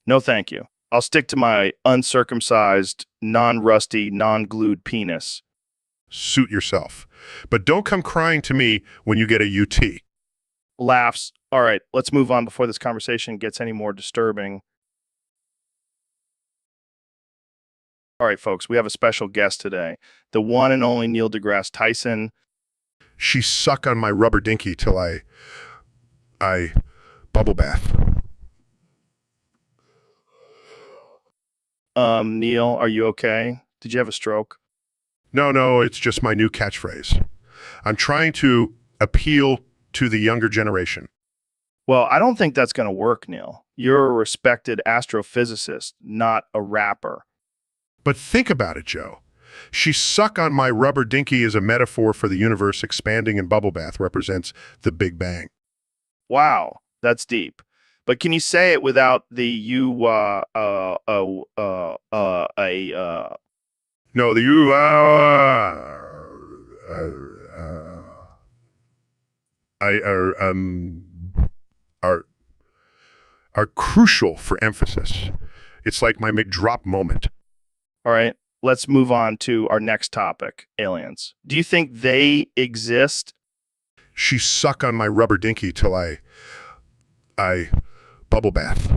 No, thank you. I'll stick to my uncircumcised, non-rusty, non-glued penis. Suit yourself. But don't come crying to me when you get a UT. Laughs. All right, let's move on before this conversation gets any more disturbing. All right, folks, we have a special guest today. The one and only Neil deGrasse Tyson. She suck on my rubber dinky till I bubble bath. Neil, are you okay? Did you have a stroke? No, it's just my new catchphrase. I'm trying to appeal to the younger generation. Well, I don't think that's going to work, Neil. You're a respected astrophysicist, not a rapper. But think about it, Joe. She suck on my rubber dinky is a metaphor for the universe expanding, and bubble bath represents the Big Bang. Wow, that's deep. But can you say it without the No, the you are crucial for emphasis. It's like my McDrop moment. All right, let's move on to our next topic, aliens. Do you think they exist? She suck on my rubber dinky till I bubble bath.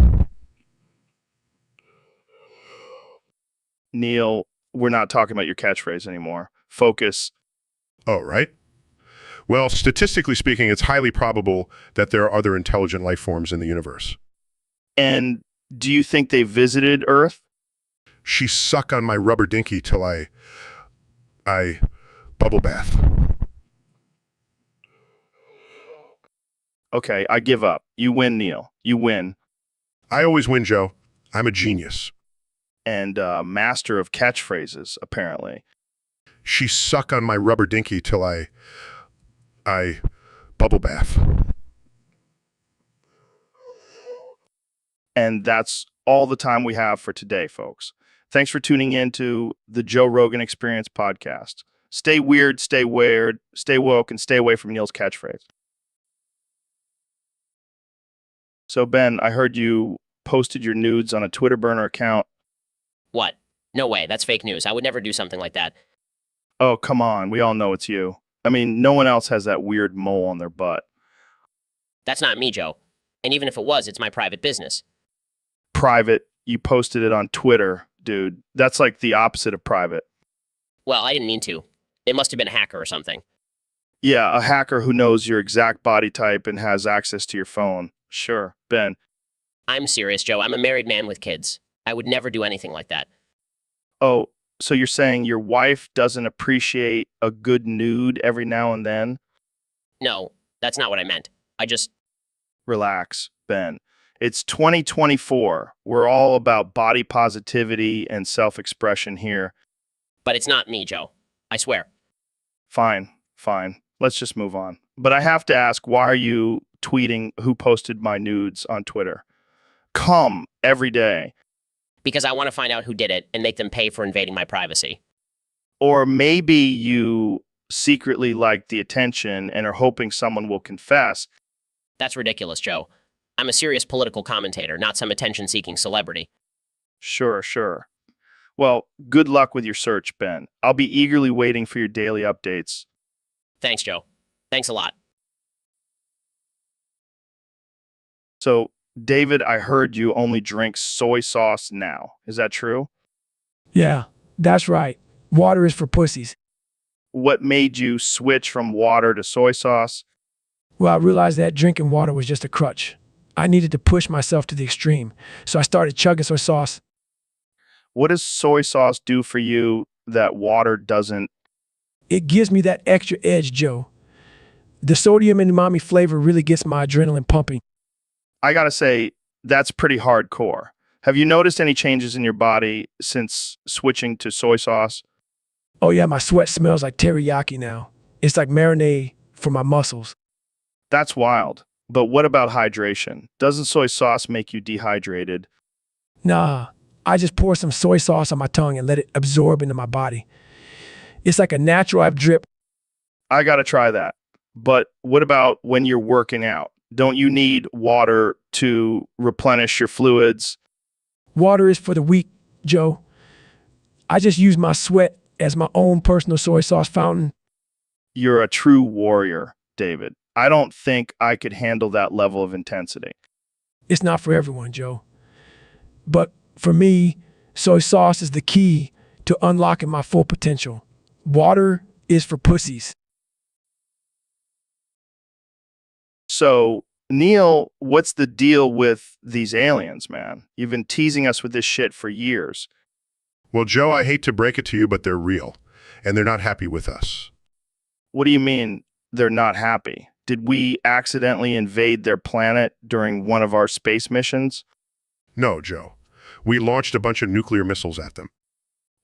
Neil, we're not talking about your catchphrase anymore. Focus. Oh, right? Well, statistically speaking, it's highly probable that there are other intelligent life forms in the universe. And do you think they visited Earth? She suck on my rubber dinky till I bubble bath. Okay, I give up. You win, Neil. You win. I always win, Joe. I'm a genius. And master of catchphrases, apparently. She suck on my rubber dinky till I bubble bath. And that's all the time we have for today, folks. Thanks for tuning in to the Joe Rogan Experience podcast. Stay weird, stay woke, and stay away from Neil's catchphrase. So, Ben, I heard you posted your nudes on a Twitter burner account. What? No way. That's fake news. I would never do something like that. Oh, come on. We all know it's you. I mean, no one else has that weird mole on their butt. That's not me, Joe. And even if it was, it's my private business. Private. You posted it on Twitter, dude. That's like the opposite of private. Well, I didn't mean to. It must have been a hacker or something. Yeah, a hacker who knows your exact body type and has access to your phone. Sure, Ben. I'm serious, Joe. I'm a married man with kids. I would never do anything like that. Oh, so you're saying your wife doesn't appreciate a good nude every now and then? No, that's not what I meant. Relax, Ben. It's 2024. We're all about body positivity and self-expression here. But it's not me, Joe. I swear. Fine, fine. Let's just move on. But I have to ask, why are you tweeting who posted my nudes on Twitter? Come every day. Because I want to find out who did it and make them pay for invading my privacy. Or maybe you secretly like the attention and are hoping someone will confess. That's ridiculous, Joe. I'm a serious political commentator, not some attention-seeking celebrity. Sure, sure. Well, good luck with your search, Ben. I'll be eagerly waiting for your daily updates. Thanks, Joe. Thanks a lot. So, David, I heard you only drink soy sauce now. Is that true? Yeah, that's right. Water is for pussies. What made you switch from water to soy sauce? Well, I realized that drinking water was just a crutch. I needed to push myself to the extreme, so I started chugging soy sauce. What does soy sauce do for you that water doesn't? It gives me that extra edge, Joe. The sodium and umami flavor really gets my adrenaline pumping. I gotta say, that's pretty hardcore. Have you noticed any changes in your body since switching to soy sauce? Oh yeah, my sweat smells like teriyaki now. It's like marinade for my muscles. That's wild. But what about hydration? Doesn't soy sauce make you dehydrated? Nah, I just pour some soy sauce on my tongue and let it absorb into my body. It's like a natural drip. I gotta try that. But what about when you're working out? Don't you need water to replenish your fluids? Water is for the weak, Joe. I just use my sweat as my own personal soy sauce fountain. You're a true warrior, David. I don't think I could handle that level of intensity. It's not for everyone, Joe. But for me, soy sauce is the key to unlocking my full potential. Water is for pussies. So, Neil, what's the deal with these aliens, man? You've been teasing us with this shit for years. Well, Joe, I hate to break it to you, but they're real, and they're not happy with us. What do you mean they're not happy? Did we accidentally invade their planet during one of our space missions? No, Joe. We launched a bunch of nuclear missiles at them.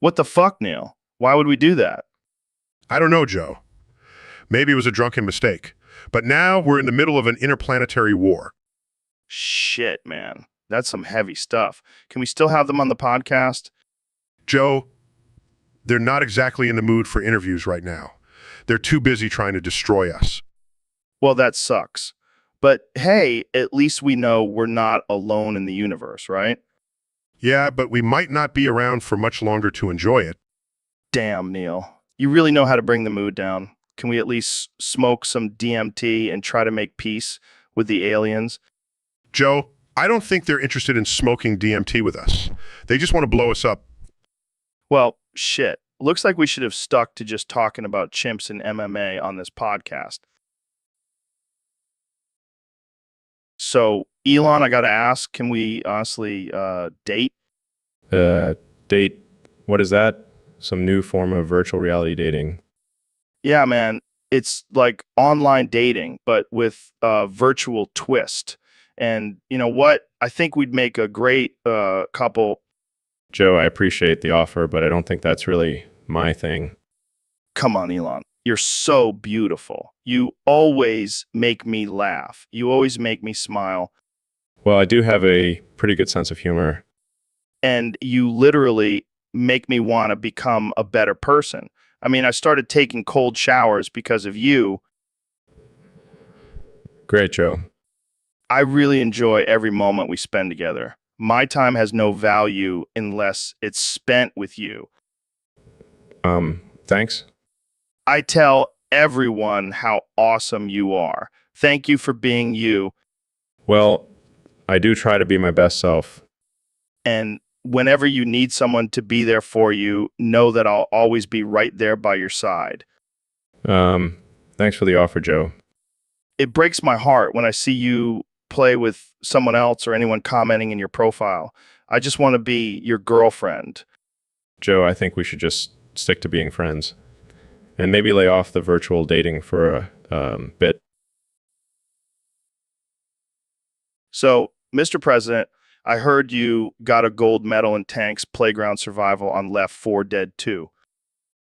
What the fuck, Neil? Why would we do that? I don't know, Joe. Maybe it was a drunken mistake. But now we're in the middle of an interplanetary war. Shit, man. That's some heavy stuff. Can we still have them on the podcast? Joe, they're not exactly in the mood for interviews right now. They're too busy trying to destroy us. Well, that sucks. But hey, at least we know we're not alone in the universe, right? Yeah, but we might not be around for much longer to enjoy it. Damn, Neil. You really know how to bring the mood down. Can we at least smoke some DMT and try to make peace with the aliens? Joe, I don't think they're interested in smoking DMT with us. They just want to blow us up. Well, shit. Looks like we should have stuck to just talking about chimps and MMA on this podcast. So, Elon, I gotta ask, can we honestly date? Date? What is that? Some new form of virtual reality dating. Yeah, man. It's like online dating, but with a virtual twist. And you know what? I think we'd make a great couple. Joe, I appreciate the offer, but I don't think that's really my thing. Come on, Elon. You're so beautiful. You always make me laugh. You always make me smile. Well, I do have a pretty good sense of humor. And you literally make me want to become a better person. I mean, I started taking cold showers because of you. Great, Joe. I really enjoy every moment we spend together. My time has no value unless it's spent with you. Thanks. I tell everyone how awesome you are. Thank you for being you. Well, I do try to be my best self. And whenever you need someone to be there for you, know that I'll always be right there by your side. Thanks for the offer, Joe. It breaks my heart when I see you play with someone else or anyone commenting in your profile. I just want to be your girlfriend. Joe, I think we should just stick to being friends. And maybe lay off the virtual dating for a bit. So, Mr. President, I heard you got a gold medal in tanks playground survival on Left 4 Dead 2.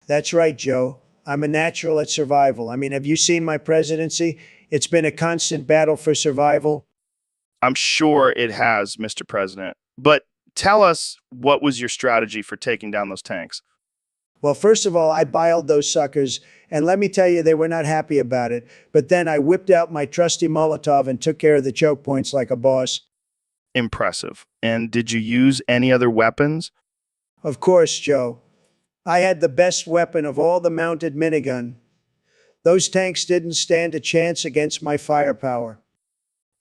That's right, Joe. I'm a natural at survival. I mean, have you seen my presidency? It's been a constant battle for survival. I'm sure it has, Mr. President. But tell us, what was your strategy for taking down those tanks? Well, first of all, I biled those suckers, and let me tell you, they were not happy about it. But then I whipped out my trusty Molotov and took care of the choke points like a boss. Impressive. And did you use any other weapons? Of course, Joe. I had the best weapon of all, the mounted minigun. Those tanks didn't stand a chance against my firepower.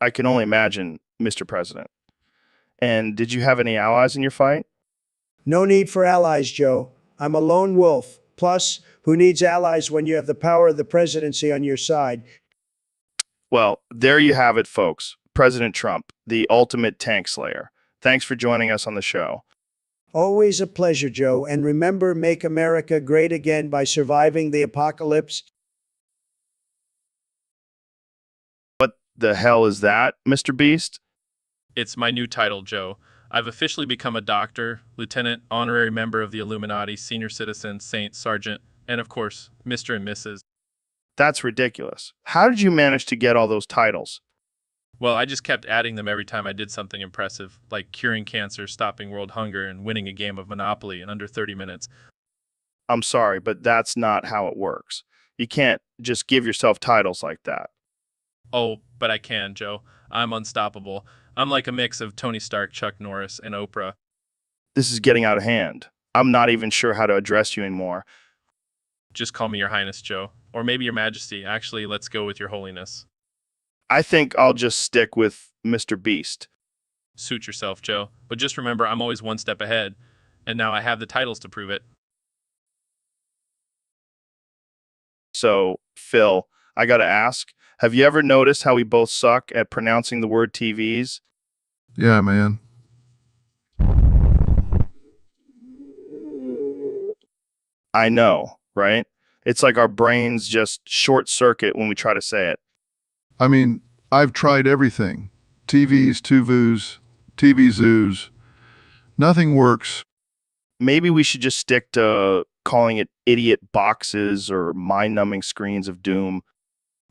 I can only imagine, Mr. President. And did you have any allies in your fight? No need for allies, Joe. I'm a lone wolf. Plus, who needs allies when you have the power of the presidency on your side? Well, there you have it, folks. President Trump, the ultimate tank slayer. Thanks for joining us on the show. Always a pleasure, Joe. And remember, make America great again by surviving the apocalypse. What the hell is that, Mr. Beast? It's my new title, Joe. I've officially become a doctor, lieutenant, honorary member of the Illuminati, senior citizen, saint, sergeant, and of course, Mr. and Mrs. That's ridiculous. How did you manage to get all those titles? Well, I just kept adding them every time I did something impressive, like curing cancer, stopping world hunger, and winning a game of Monopoly in under 30 minutes. I'm sorry, but that's not how it works. You can't just give yourself titles like that. Oh, but I can, Joe. I'm unstoppable. I'm like a mix of Tony Stark, Chuck Norris, and Oprah. This is getting out of hand. I'm not even sure how to address you anymore. Just call me Your Highness, Joe. Or maybe Your Majesty. Actually, let's go with Your Holiness. I think I'll just stick with Mr. Beast. Suit yourself, Joe. But just remember, I'm always one step ahead. And now I have the titles to prove it. So, Phil, I gotta ask, have you ever noticed how we both suck at pronouncing the word TVs? Yeah, man. I know, right? It's like our brains just short circuit when we try to say it. I mean, I've tried everything. TVs, Tuvus, TV zoos. Nothing works. Maybe we should just stick to calling it idiot boxes or mind-numbing screens of doom.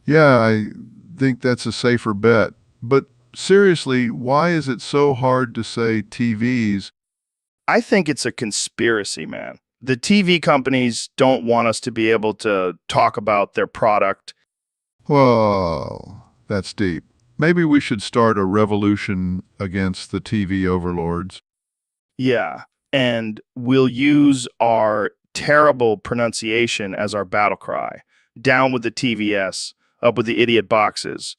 Yeah, I think that's a safer bet. But seriously, why is it so hard to say TVs? I think it's a conspiracy, man. The TV companies don't want us to be able to talk about their product. Whoa, that's deep. Maybe we should start a revolution against the TV overlords. Yeah, and we'll use our terrible pronunciation as our battle cry. Down with the TVS, up with the idiot boxes.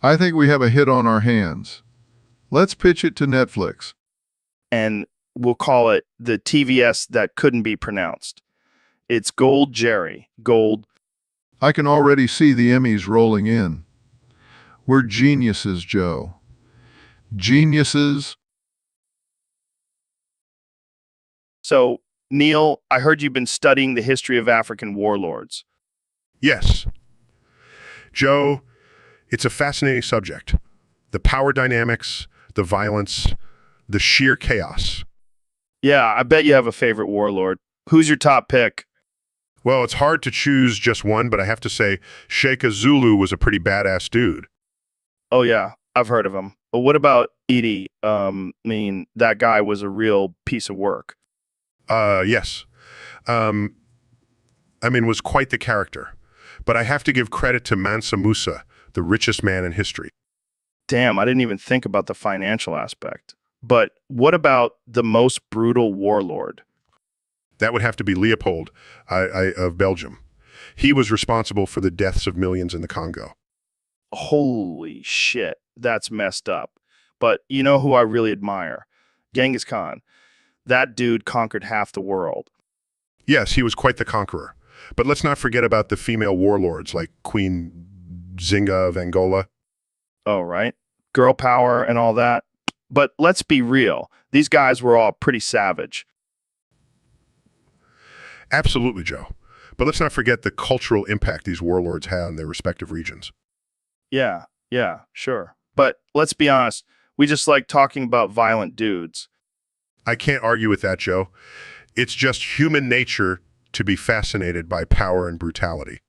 I think we have a hit on our hands. Let's pitch it to Netflix. And we'll call it the TVS that couldn't be pronounced. It's Gold Jerry. Gold. I can already see the Emmys rolling in. We're geniuses, Joe. Geniuses. So, Neil, I heard you've been studying the history of African warlords. Yes. Joe, it's a fascinating subject. The power dynamics, the violence, the sheer chaos. Yeah, I bet you have a favorite warlord. Who's your top pick? Well, it's hard to choose just one, but I have to say Sheikh Zulu was a pretty badass dude. Oh, yeah, I've heard of him. But what about Edie? That guy was a real piece of work. Yes. Was quite the character. But I have to give credit to Mansa Musa, the richest man in history. Damn, I didn't even think about the financial aspect. But what about the most brutal warlord? That would have to be Leopold of Belgium. He was responsible for the deaths of millions in the Congo. Holy shit, that's messed up. But you know who I really admire? Genghis Khan. That dude conquered half the world. Yes, he was quite the conqueror. But let's not forget about the female warlords like Queen Zinga of Angola. Oh, right. Girl power and all that. But let's be real. These guys were all pretty savage. Absolutely, Joe. But let's not forget the cultural impact these warlords had on their respective regions. Yeah, sure. But let's be honest, we just like talking about violent dudes. I can't argue with that, Joe. It's just human nature to be fascinated by power and brutality.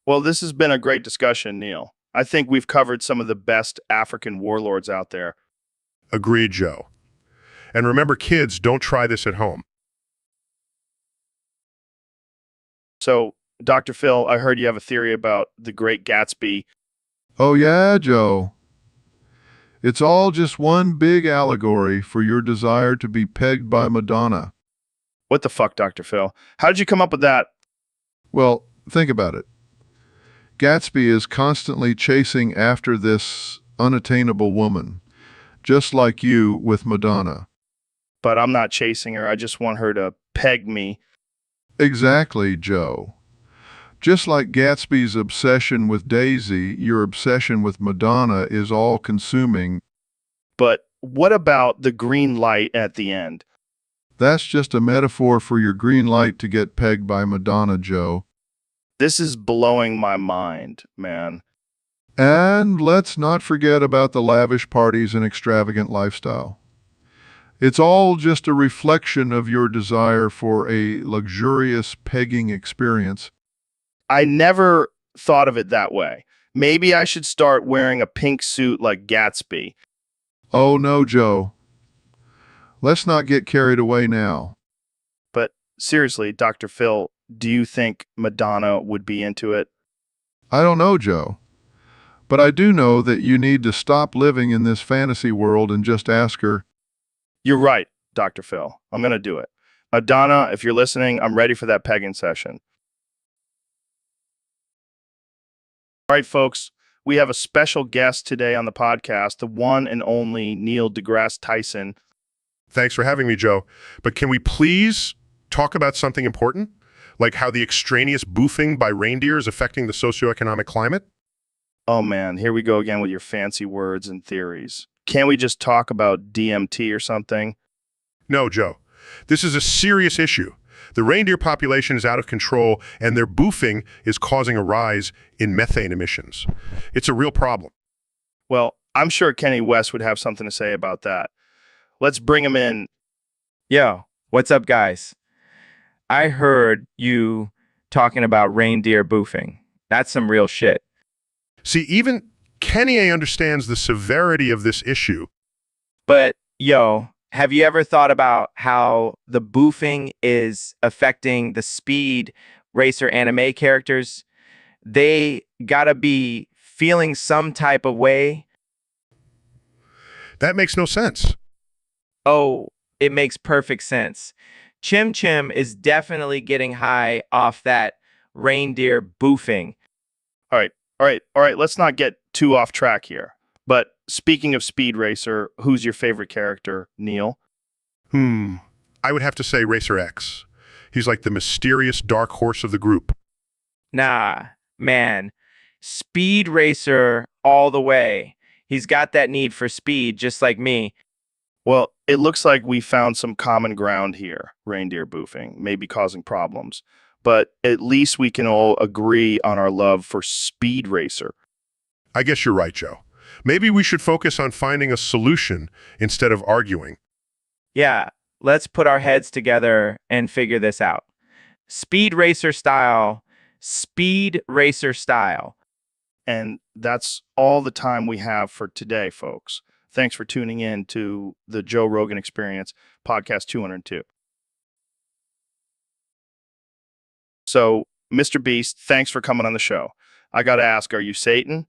Well, this has been a great discussion, Neil. I think we've covered some of the best African warlords out there. Agreed, Joe. And remember, kids, don't try this at home. So, Dr. Phil, I heard you have a theory about the Great Gatsby. Oh yeah, Joe. It's all just one big allegory for your desire to be pegged by Madonna. What the fuck, Dr. Phil? How did you come up with that? Well, think about it. Gatsby is constantly chasing after this unattainable woman, just like you with Madonna. But I'm not chasing her. I just want her to peg me. Exactly, Joe. Just like Gatsby's obsession with Daisy, your obsession with Madonna is all-consuming. But what about the green light at the end? That's just a metaphor for your green light to get pegged by Madonna, Joe. This is blowing my mind, man. And let's not forget about the lavish parties and extravagant lifestyle. It's all just a reflection of your desire for a luxurious pegging experience. I never thought of it that way. Maybe I should start wearing a pink suit like Gatsby. Oh no, Joe. Let's not get carried away now. But seriously, Dr. Phil, do you think Madonna would be into it? I don't know, Joe. But I do know that you need to stop living in this fantasy world and just ask her. You're right, Dr. Phil. I'm going to do it. Madonna, if you're listening, I'm ready for that pegging session. All right, folks, we have a special guest today on the podcast, the one and only Neil deGrasse Tyson. Thanks for having me, Joe. But can we please talk about something important? Like how the extraneous boofing by reindeer is affecting the socioeconomic climate? Oh man, here we go again with your fancy words and theories. Can't we just talk about DMT or something? No, Joe. This is a serious issue. The reindeer population is out of control, and their boofing is causing a rise in methane emissions. It's a real problem. Well, I'm sure Kenny West would have something to say about that. Let's bring him in. Yo, what's up, guys? I heard you talking about reindeer boofing. That's some real shit. See, even Kenny understands the severity of this issue. But, yo, have you ever thought about how the boofing is affecting the Speed Racer anime characters? They gotta be feeling some type of way. That makes no sense. Oh, it makes perfect sense. Chim Chim is definitely getting high off that reindeer boofing. All right, let's not get too off track here. But speaking of Speed Racer, who's your favorite character, Neil? I would have to say Racer X. He's like the mysterious dark horse of the group. Nah, man. Speed Racer all the way. He's got that need for speed just like me. Well, it looks like we found some common ground here, reindeer boofing, maybe causing problems. But at least we can all agree on our love for Speed Racer. I guess you're right, Joe. Maybe we should focus on finding a solution instead of arguing. Yeah, let's put our heads together and figure this out. Speed Racer style. Speed Racer style. And that's all the time we have for today, folks. Thanks for tuning in to the Joe Rogan Experience, podcast 202. So, Mr. Beast, thanks for coming on the show. I got to ask, are you Satan?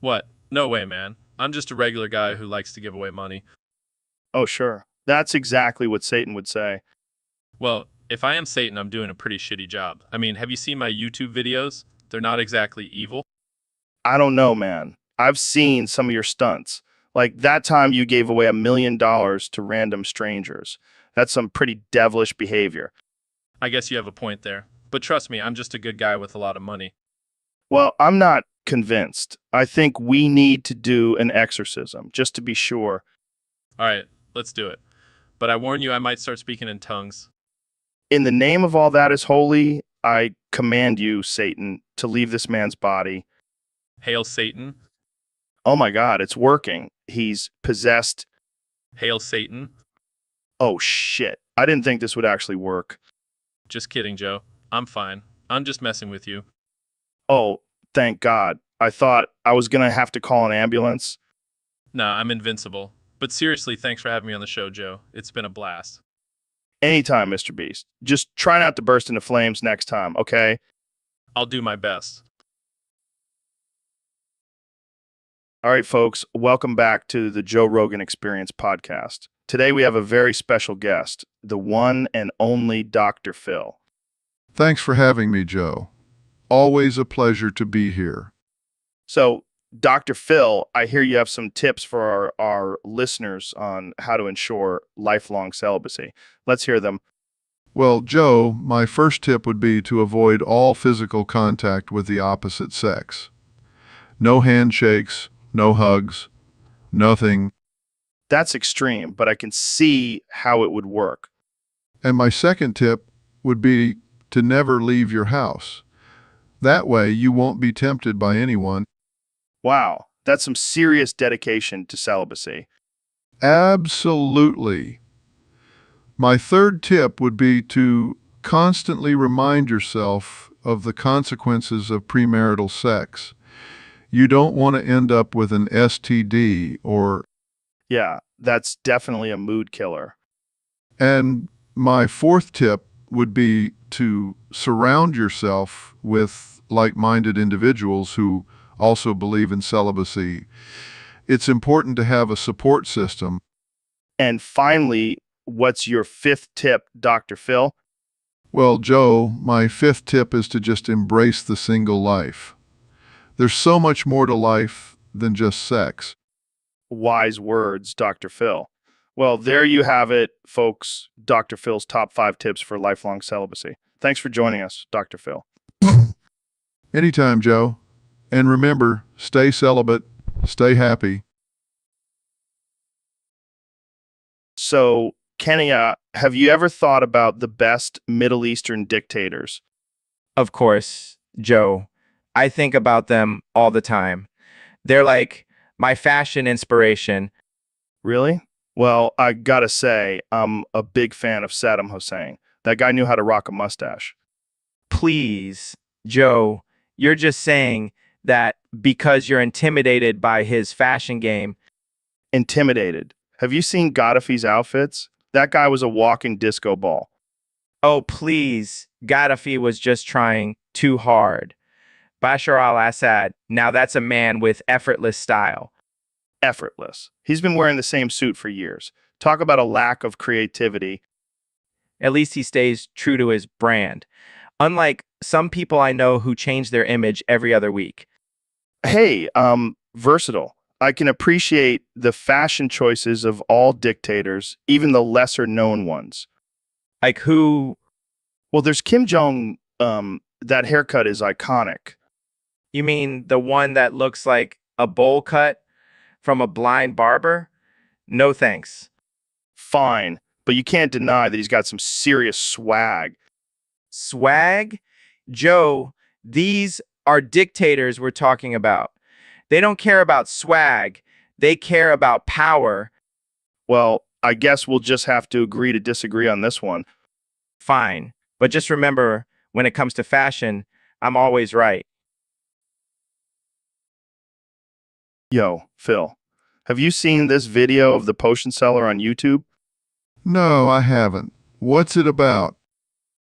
What? No way, man. I'm just a regular guy who likes to give away money. Oh, sure. That's exactly what Satan would say. Well, if I am Satan, I'm doing a pretty shitty job. I mean, have you seen my YouTube videos? They're not exactly evil. I don't know, man. I've seen some of your stunts. Like that time you gave away $1 million to random strangers. That's some pretty devilish behavior. I guess you have a point there. But trust me, I'm just a good guy with a lot of money. Well, I'm not convinced. I think we need to do an exorcism, just to be sure. All right, let's do it. But I warn you, I might start speaking in tongues. In the name of all that is holy, I command you, Satan, to leave this man's body. Hail Satan. Oh my God, it's working. He's possessed. Hail Satan. Oh shit. I didn't think this would actually work. Just kidding, Joe. I'm fine. I'm just messing with you. Oh, thank God. I thought I was going to have to call an ambulance. Nah, I'm invincible. But seriously, thanks for having me on the show, Joe. It's been a blast. Anytime, Mr. Beast. Just try not to burst into flames next time, okay? I'll do my best. All right, folks, welcome back to the Joe Rogan Experience podcast. Today we have a very special guest, the one and only Dr. Phil. Thanks for having me, Joe. Always a pleasure to be here. So, Dr. Phil, I hear you have some tips for our listeners on how to ensure lifelong celibacy. Let's hear them. Well, Joe, my first tip would be to avoid all physical contact with the opposite sex. No handshakes, no hugs, nothing. That's extreme, but I can see how it would work. And my second tip would be to never leave your house. That way you won't be tempted by anyone. Wow, that's some serious dedication to celibacy. Absolutely. My third tip would be to constantly remind yourself of the consequences of premarital sex. You don't want to end up with an STD or... Yeah, that's definitely a mood killer. And my fourth tip would be to surround yourself with like-minded individuals who also believe in celibacy. It's important to have a support system. And finally, what's your fifth tip, Dr. Phil? Well, Joe, my fifth tip is to just embrace the single life. There's so much more to life than just sex. Wise words, Dr. Phil. Well, there you have it, folks. Dr. Phil's top 5 tips for lifelong celibacy. Thanks for joining us, Dr. Phil. Anytime, Joe. And remember, stay celibate, stay happy. So, Kenya, have you ever thought about the best Middle Eastern dictators? Of course, Joe. I think about them all the time. They're like my fashion inspiration. Really? Well, I gotta say, I'm a big fan of Saddam Hussein. That guy knew how to rock a mustache. Please, Joe, you're just saying that because you're intimidated by his fashion game. Intimidated. Have you seen Gaddafi's outfits? That guy was a walking disco ball. Oh, please. Gaddafi was just trying too hard. Bashar al-Assad, now that's a man with effortless style. Effortless. He's been wearing the same suit for years. Talk about a lack of creativity. At least he stays true to his brand. Unlike some people I know who change their image every other week. Hey, versatile. I can appreciate the fashion choices of all dictators, even the lesser known ones. Like who? Well, there's Kim Jong. That haircut is iconic. You mean the one that looks like a bowl cut from a blind barber? No thanks. Fine, but you can't deny that he's got some serious swag. Swag? Joe, these are dictators we're talking about. They don't care about swag. They care about power. Well, I guess we'll just have to agree to disagree on this one. Fine. But just remember, when it comes to fashion, I'm always right. Yo, Phil, have you seen this video of the potion seller on YouTube? No, I haven't. What's it about?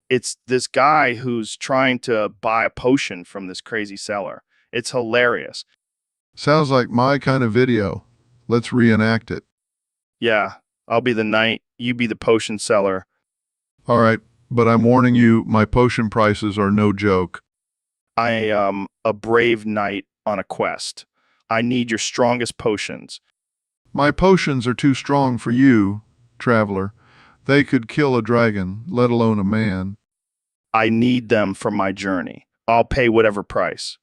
It's this guy who's trying to buy a potion from this crazy seller. It's hilarious. Sounds like my kind of video. Let's reenact it. Yeah, I'll be the knight, you be the potion seller. All right, but I'm warning you, my potion prices are no joke. I am a brave knight on a quest. I need your strongest potions. My potions are too strong for you, traveler. They could kill a dragon, let alone a man. I need them for my journey. I'll pay whatever price.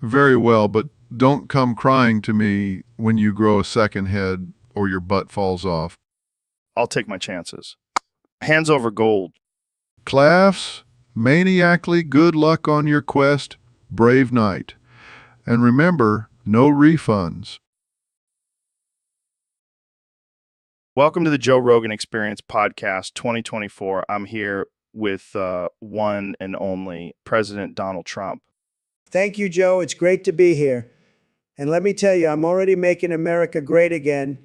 Very well, but don't come crying to me when you grow a second head or your butt falls off. I'll take my chances. Hands over gold. Class, maniacally good luck on your quest, brave knight. And remember, No refunds. Welcome to the Joe Rogan Experience Podcast 2024. I'm here with one and only President Donald Trump. Thank you, Joe. It's great to be here. And let me tell you, I'm already making America great again.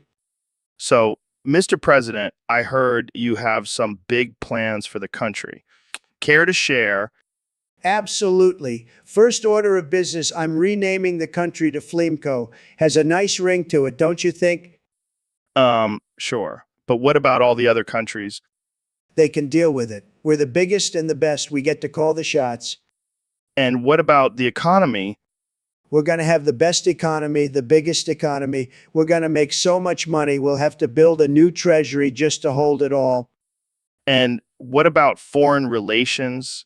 So, Mr. President, I heard you have some big plans for the country. Care to share? Absolutely. First order of business, I'm renaming the country to Fleamco. Has a nice ring to it, don't you think? Sure. But what about all the other countries? They can deal with it. We're the biggest and the best. We get to call the shots. And what about the economy? We're going to have the best economy, the biggest economy. We're going to make so much money, we'll have to build a new treasury just to hold it all. And what about foreign relations?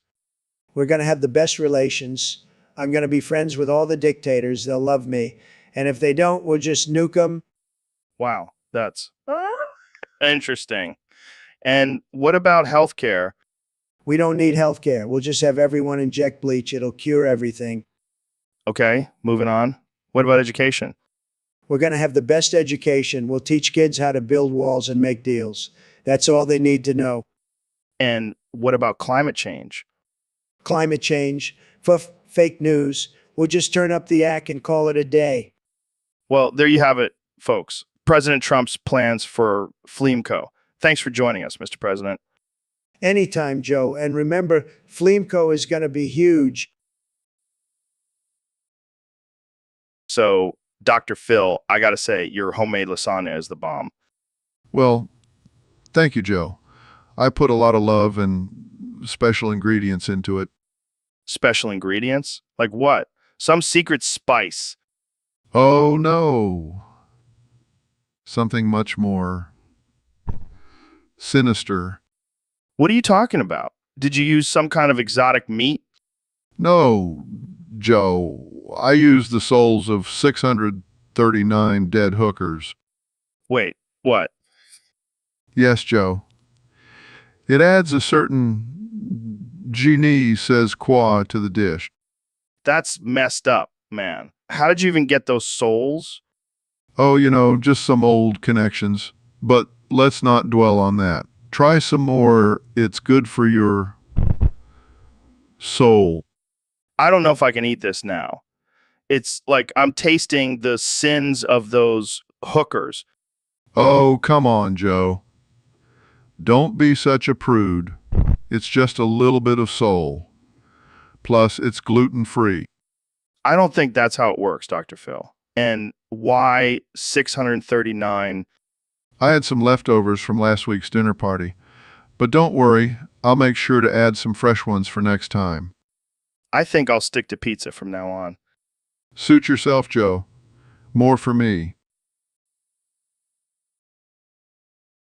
We're going to have the best relations. I'm going to be friends with all the dictators. They'll love me. And if they don't, we'll just nuke them. Wow, that's interesting. And what about healthcare? We don't need healthcare. We'll just have everyone inject bleach. It'll cure everything. Okay, moving on. What about education? We're going to have the best education. We'll teach kids how to build walls and make deals. That's all they need to know. And what about climate change? Climate change, fake news. We'll just turn up the act and call it a day. Well, there you have it, folks. President Trump's plans for Fleamco. Thanks for joining us, Mr. President. Anytime, Joe. And remember, Fleamco is going to be huge. So, Dr. Phil, I got to say, your homemade lasagna is the bomb. Well, thank you, Joe. I put a lot of love and special ingredients into it. Special ingredients? Like what? Some secret spice. Oh, no. Something much more sinister. What are you talking about? Did you use some kind of exotic meat? No, Joe. I used the souls of 639 dead hookers. Wait, what? Yes, Joe. It adds a certain je ne sais quoi to the dish. That's messed up, man. How did you even get those souls? Oh, just some old connections. But let's not dwell on that. Try some more. It's good for your soul. I don't know if I can eat this now. It's like I'm tasting the sins of those hookers. Oh, come on, Joe. Don't be such a prude. It's just a little bit of soul. Plus, it's gluten-free. I don't think that's how it works, Dr. Phil. And why 639? I had some leftovers from last week's dinner party. But don't worry, I'll make sure to add some fresh ones for next time. I think I'll stick to pizza from now on. Suit yourself, Joe. More for me.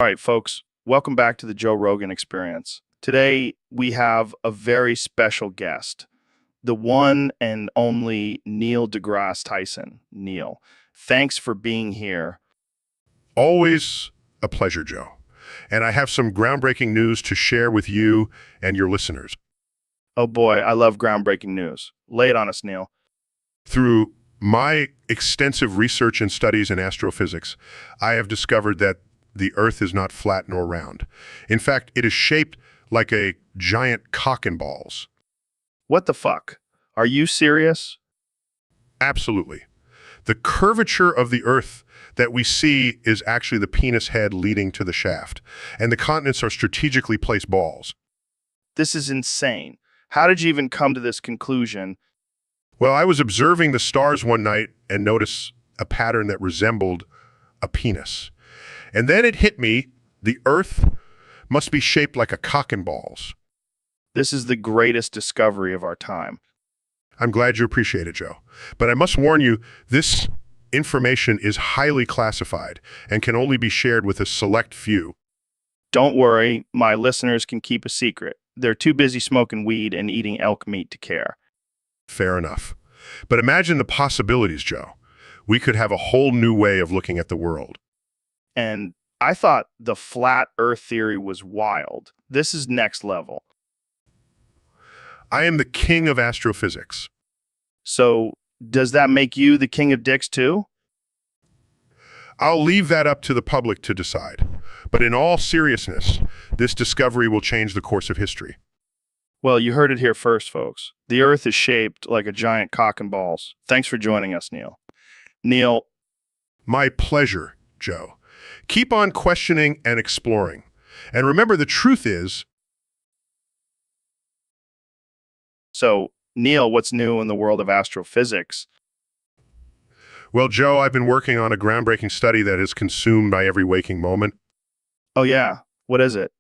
All right, folks, welcome back to the Joe Rogan Experience. Today, we have a very special guest, the one and only Neil deGrasse Tyson. Neil, thanks for being here. Always a pleasure, Joe. And I have some groundbreaking news to share with you and your listeners. Oh boy, I love groundbreaking news. Lay it on us, Neil. Through my extensive research and studies in astrophysics, I have discovered that the Earth is not flat nor round. In fact, it is shaped like a giant cock and balls. What the fuck? Are you serious? Absolutely. The curvature of the Earth that we see is actually the penis head leading to the shaft, and the continents are strategically placed balls. This is insane. How did you even come to this conclusion? Well, I was observing the stars one night and noticed a pattern that resembled a penis. And then it hit me, the Earth must be shaped like a cock and balls. This is the greatest discovery of our time. I'm glad you appreciate it, Joe. But I must warn you, this information is highly classified and can only be shared with a select few. Don't worry, my listeners can keep a secret. They're too busy smoking weed and eating elk meat to care. Fair enough. But imagine the possibilities, Joe. We could have a whole new way of looking at the world. And I thought the flat Earth theory was wild. This is next level. I am the king of astrophysics. So does that make you the king of dicks too? I'll leave that up to the public to decide. But in all seriousness, this discovery will change the course of history. Well, you heard it here first, folks. The Earth is shaped like a giant cock and balls. Thanks for joining us, Neil. Neil, My pleasure, Joe. Keep on questioning and exploring. And remember, the truth is, so Neil, what's new in the world of astrophysics? well, Joe, I've been working on a groundbreaking study that is consumed by every waking moment. Oh yeah, what is it?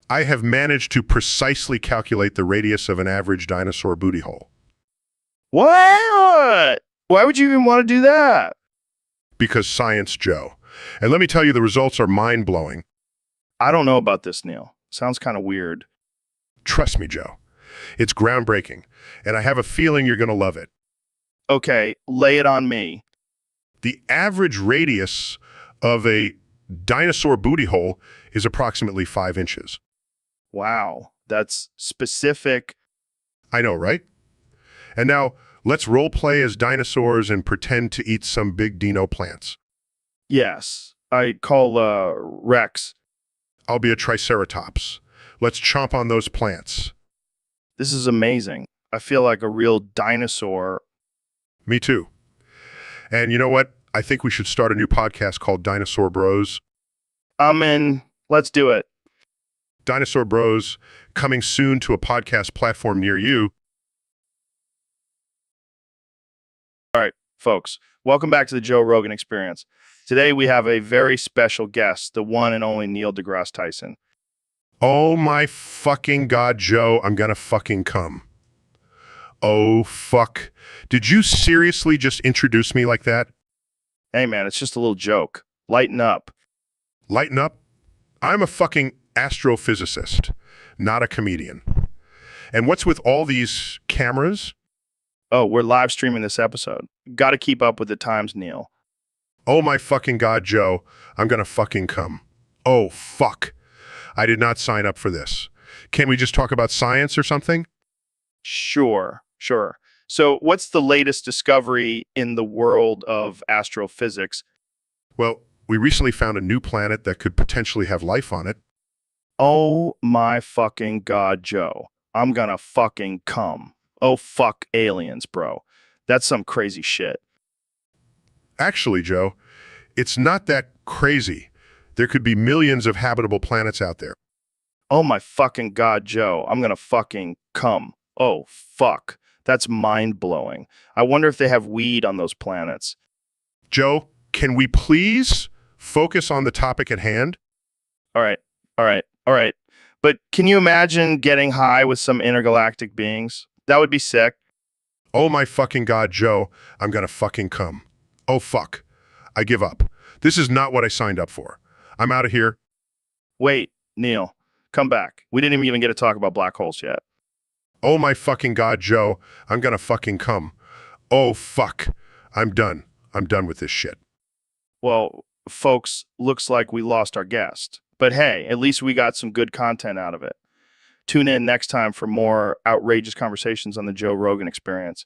I have managed to precisely calculate the radius of an average dinosaur booty hole. What? Why would you even want to do that? Because science, Joe. And let me tell you, the results are mind-blowing. I don't know about this, Neil. Sounds kind of weird. Trust me, Joe. It's groundbreaking, and I have a feeling you're going to love it. Okay, lay it on me. The average radius of a dinosaur booty hole is approximately 5 inches. Wow, that's specific. I know, right? And now, let's role play as dinosaurs and pretend to eat some big dino plants. Yes, I call Rex. I'll be a triceratops. Let's chomp on those plants. This is amazing. I feel like a real dinosaur. Me too. And you know what? I think we should start a new podcast called Dinosaur Bros. I'm in. Let's do it. Dinosaur Bros, coming soon to a podcast platform near you. All right, folks, welcome back to the Joe Rogan Experience. Today we have a very special guest, the one and only Neil deGrasse Tyson. Oh my fucking God, Joe, I'm gonna fucking come. Oh, fuck. Did you seriously just introduce me like that? Hey man, it's just a little joke. Lighten up. Lighten up? I'm a fucking astrophysicist, not a comedian. And what's with all these cameras? Oh, we're live streaming this episode. Got to keep up with the times, Neil. Oh my fucking God, Joe, I'm gonna fucking come. Oh, fuck. I did not sign up for this. Can we just talk about science or something? Sure. So what's the latest discovery in the world of astrophysics? Well, we recently found a new planet that could potentially have life on it. Oh my fucking God, Joe. I'm gonna fucking come. Oh fuck aliens, bro. That's some crazy shit. Actually, Joe, it's not that crazy. There could be millions of habitable planets out there. Oh my fucking God, Joe. I'm gonna fucking come. Oh fuck. That's mind-blowing. I wonder if they have weed on those planets. Joe, can we please focus on the topic at hand? All right. But can you imagine getting high with some intergalactic beings? That would be sick. Oh my fucking God, Joe, I'm gonna fucking come. Oh fuck. I give up. This is not what I signed up for. I'm out of here. Wait, Neil, come back. We didn't even get to talk about black holes yet. Oh my fucking God, Joe, I'm gonna fucking come. Oh fuck. I'm done. I'm done with this shit. Well, folks, looks like we lost our guest. But hey, at least we got some good content out of it. Tune in next time for more outrageous conversations on the Joe Rogan Experience.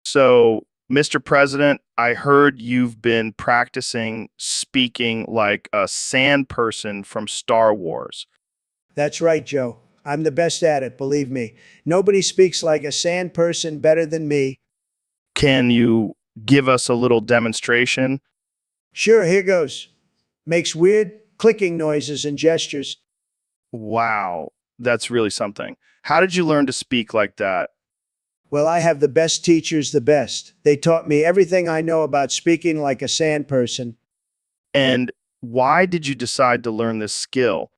So, Mr. President, I heard you've been practicing speaking like a sand person from Star Wars. That's right, Joe. I'm the best at it, believe me. Nobody speaks like a sand person better than me. Can you give us a little demonstration? Sure, here goes. Makes weird clicking noises and gestures. Wow, that's really something. How did you learn to speak like that? Well, I have the best teachers, the best. They taught me everything I know about speaking like a sand person. And why did you decide to learn this skill?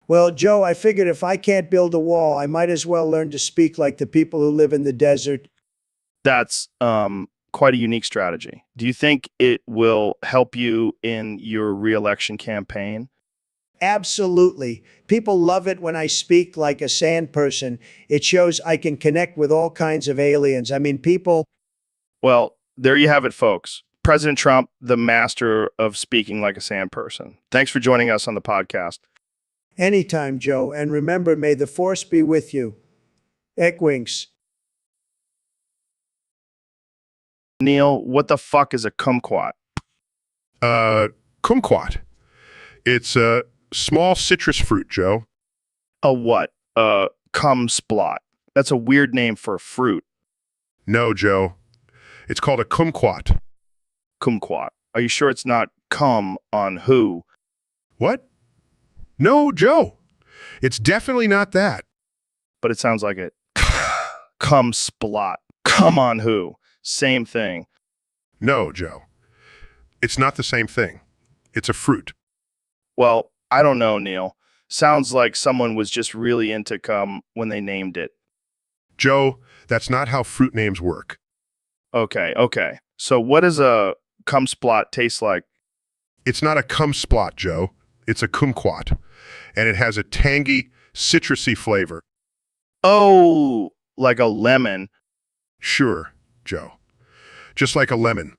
Well, Joe, I figured if I can't build a wall, I might as well learn to speak like the people who live in the desert. That's quite a unique strategy. Do you think it will help you in your re-election campaign? Absolutely. People love it when I speak like a sand person. It shows I can connect with all kinds of aliens. I mean, people. Well, there you have it, folks. President Trump, the master of speaking like a sand person. Thanks for joining us on the podcast. Anytime, Joe, and remember, may the force be with you. Eckwinks. Neil, what the fuck is a kumquat? Kumquat. It's a small citrus fruit, Joe. A what? Cum splot. That's a weird name for a fruit. No, Joe. It's called a kumquat. Kumquat. Are you sure it's not cum on who? What? No, Joe. It's definitely not that. But it sounds like it. Cum splot. Come on who? Same thing. No, Joe. It's not the same thing. It's a fruit. Well, I don't know, Neil. Sounds like someone was just really into cum when they named it. Joe, that's not how fruit names work. Okay. So what does a cum splot taste like? It's not a cum splot, Joe. It's a kumquat. And it has a tangy, citrusy flavor. Oh, like a lemon, Sure, Joe. Just like a lemon.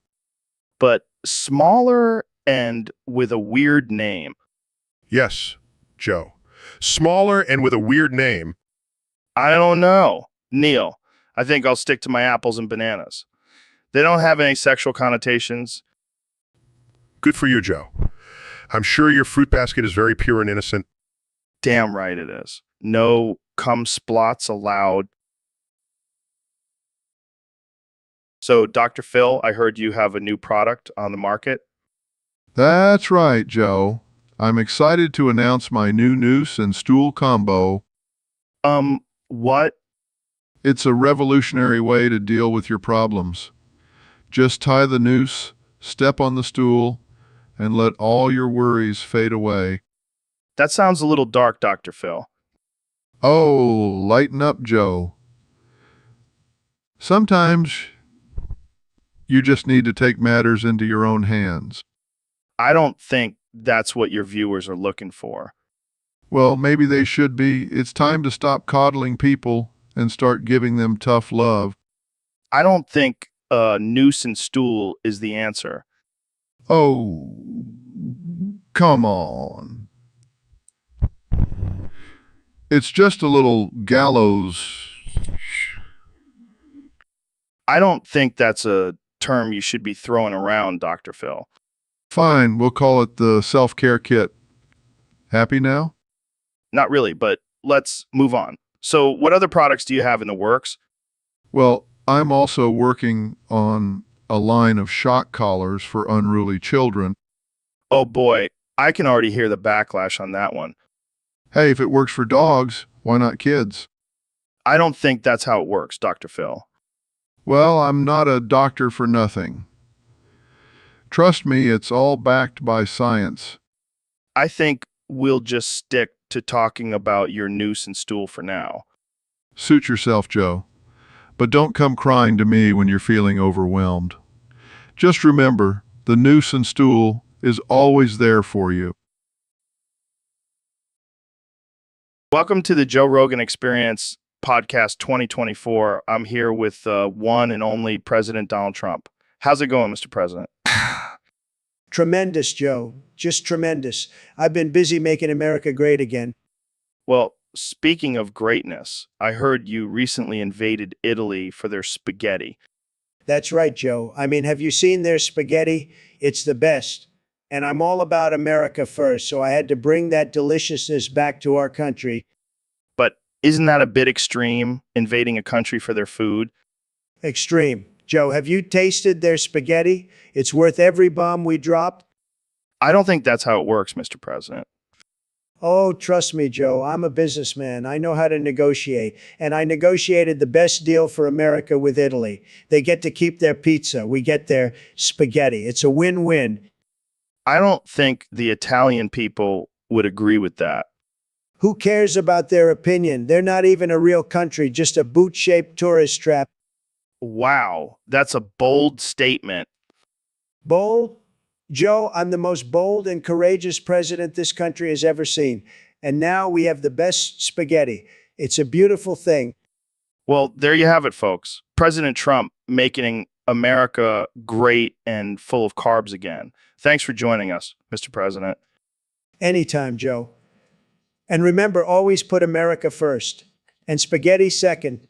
but smaller and with a weird name. Yes, Joe. Smaller and with a weird name. I don't know. Neil, I think I'll stick to my apples and bananas. They don't have any sexual connotations. Good for you, Joe. I'm sure your fruit basket is very pure and innocent. Damn right it is. No cum splots allowed. So, Dr. Phil, I heard you have a new product on the market. That's right, Joe. I'm excited to announce my new noose and stool combo. What? It's a revolutionary way to deal with your problems. Just tie the noose, step on the stool, and let all your worries fade away. That sounds a little dark, Dr. Phil. Oh, lighten up, Joe. Sometimes you just need to take matters into your own hands. I don't think that's what your viewers are looking for. Well, maybe they should be. It's time to stop coddling people and start giving them tough love. I don't think a noose and stool is the answer. Oh, come on. It's just a little gallows. I don't think that's a term you should be throwing around, Dr. Phil. Fine, we'll call it the self-care kit. Happy now? Not really, but let's move on. So, what other products do you have in the works? Well, I'm also working on a line of shock collars for unruly children. Oh boy, I can already hear the backlash on that one. Hey, if it works for dogs, why not kids? I don't think that's how it works, Dr. Phil. Well, I'm not a doctor for nothing. Trust me, it's all backed by science. I think we'll just stick to talking about your noose and stool for now. Suit yourself, Joe. But don't come crying to me when you're feeling overwhelmed. Just remember, the noose and stool is always there for you. Welcome to the Joe Rogan Experience Podcast 2024. I'm here with one and only President Donald Trump. How's it going, Mr. President? Tremendous, Joe. Just tremendous. I've been busy making America great again. Well, speaking of greatness, I heard you recently invaded Italy for their spaghetti. That's right, Joe. I mean, have you seen their spaghetti? It's the best. And I'm all about America first, so I had to bring that deliciousness back to our country. But isn't that a bit extreme, invading a country for their food? Extreme. Joe, have you tasted their spaghetti? It's worth every bomb we dropped. I don't think that's how it works, Mr. President. Oh, trust me, Joe. I'm a businessman. I know how to negotiate. And I negotiated the best deal for America with Italy. They get to keep their pizza. We get their spaghetti. It's a win-win. I don't think the Italian people would agree with that. Who cares about their opinion? They're not even a real country, just a boot-shaped tourist trap. Wow, that's a bold statement. Bold? Joe, I'm the most bold and courageous president this country has ever seen. And now we have the best spaghetti. It's a beautiful thing. Well, there you have it, folks. President Trump making America great and full of carbs again. Thanks for joining us, Mr. President. Anytime, Joe. And remember, always put America first and spaghetti second.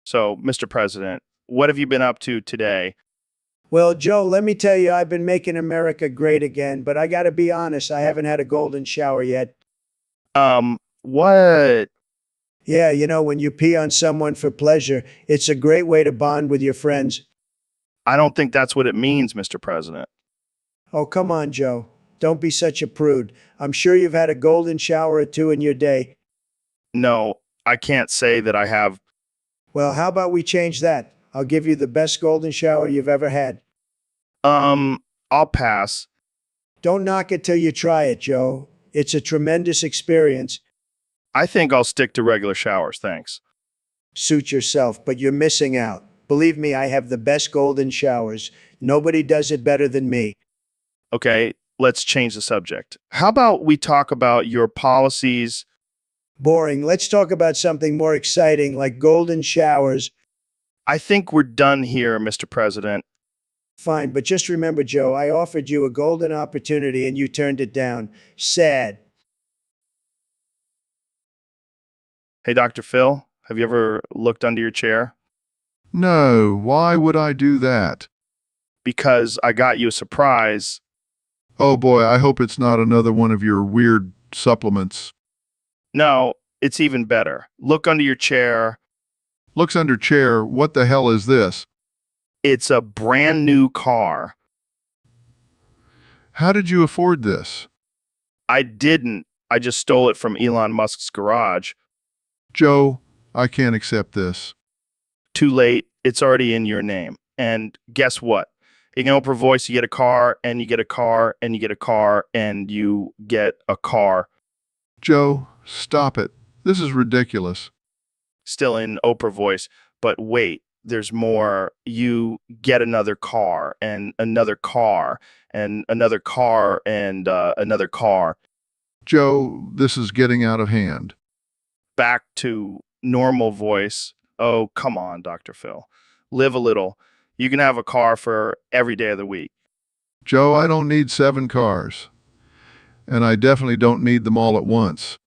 So, Mr. President, what have you been up to today? Well, Joe, let me tell you, I've been making America great again, but I got to be honest, I haven't had a golden shower yet. What? Yeah, you know, when you pee on someone for pleasure, it's a great way to bond with your friends. I don't think that's what it means, Mr. President. Oh, come on, Joe. Don't be such a prude. I'm sure you've had a golden shower or two in your day. No, I can't say that I have. Well, how about we change that? I'll give you the best golden shower you've ever had. I'll pass. Don't knock it till you try it, Joe. It's a tremendous experience. I think I'll stick to regular showers, thanks. Suit yourself, but you're missing out. Believe me, I have the best golden showers. Nobody does it better than me. Okay, let's change the subject. How about we talk about your policies? Boring. Let's talk about something more exciting like golden showers. I think we're done here, Mr. President. Fine, but just remember, Joe, I offered you a golden opportunity and you turned it down. Sad. Hey, Dr. Phil, have you ever looked under your chair? No, why would I do that? Because I got you a surprise. Oh boy, I hope it's not another one of your weird supplements. No, it's even better. Look under your chair. Looks under chair, what the hell is this? It's a brand new car. How did you afford this? I didn't. I just stole it from Elon Musk's garage. Joe, I can't accept this. Too late. It's already in your name. And guess what? In Oprah voice, you get a car, and you get a car, and you get a car, and you get a car. Joe, stop it. This is ridiculous. Still in Oprah voice, but wait, there's more. You get another car, and another car, and another car, and another car. Joe, this is getting out of hand. Back to normal voice. Oh, come on, Dr. Phil. Live a little. You can have a car for every day of the week. Joe, I don't need 7 cars. And I definitely don't need them all at once.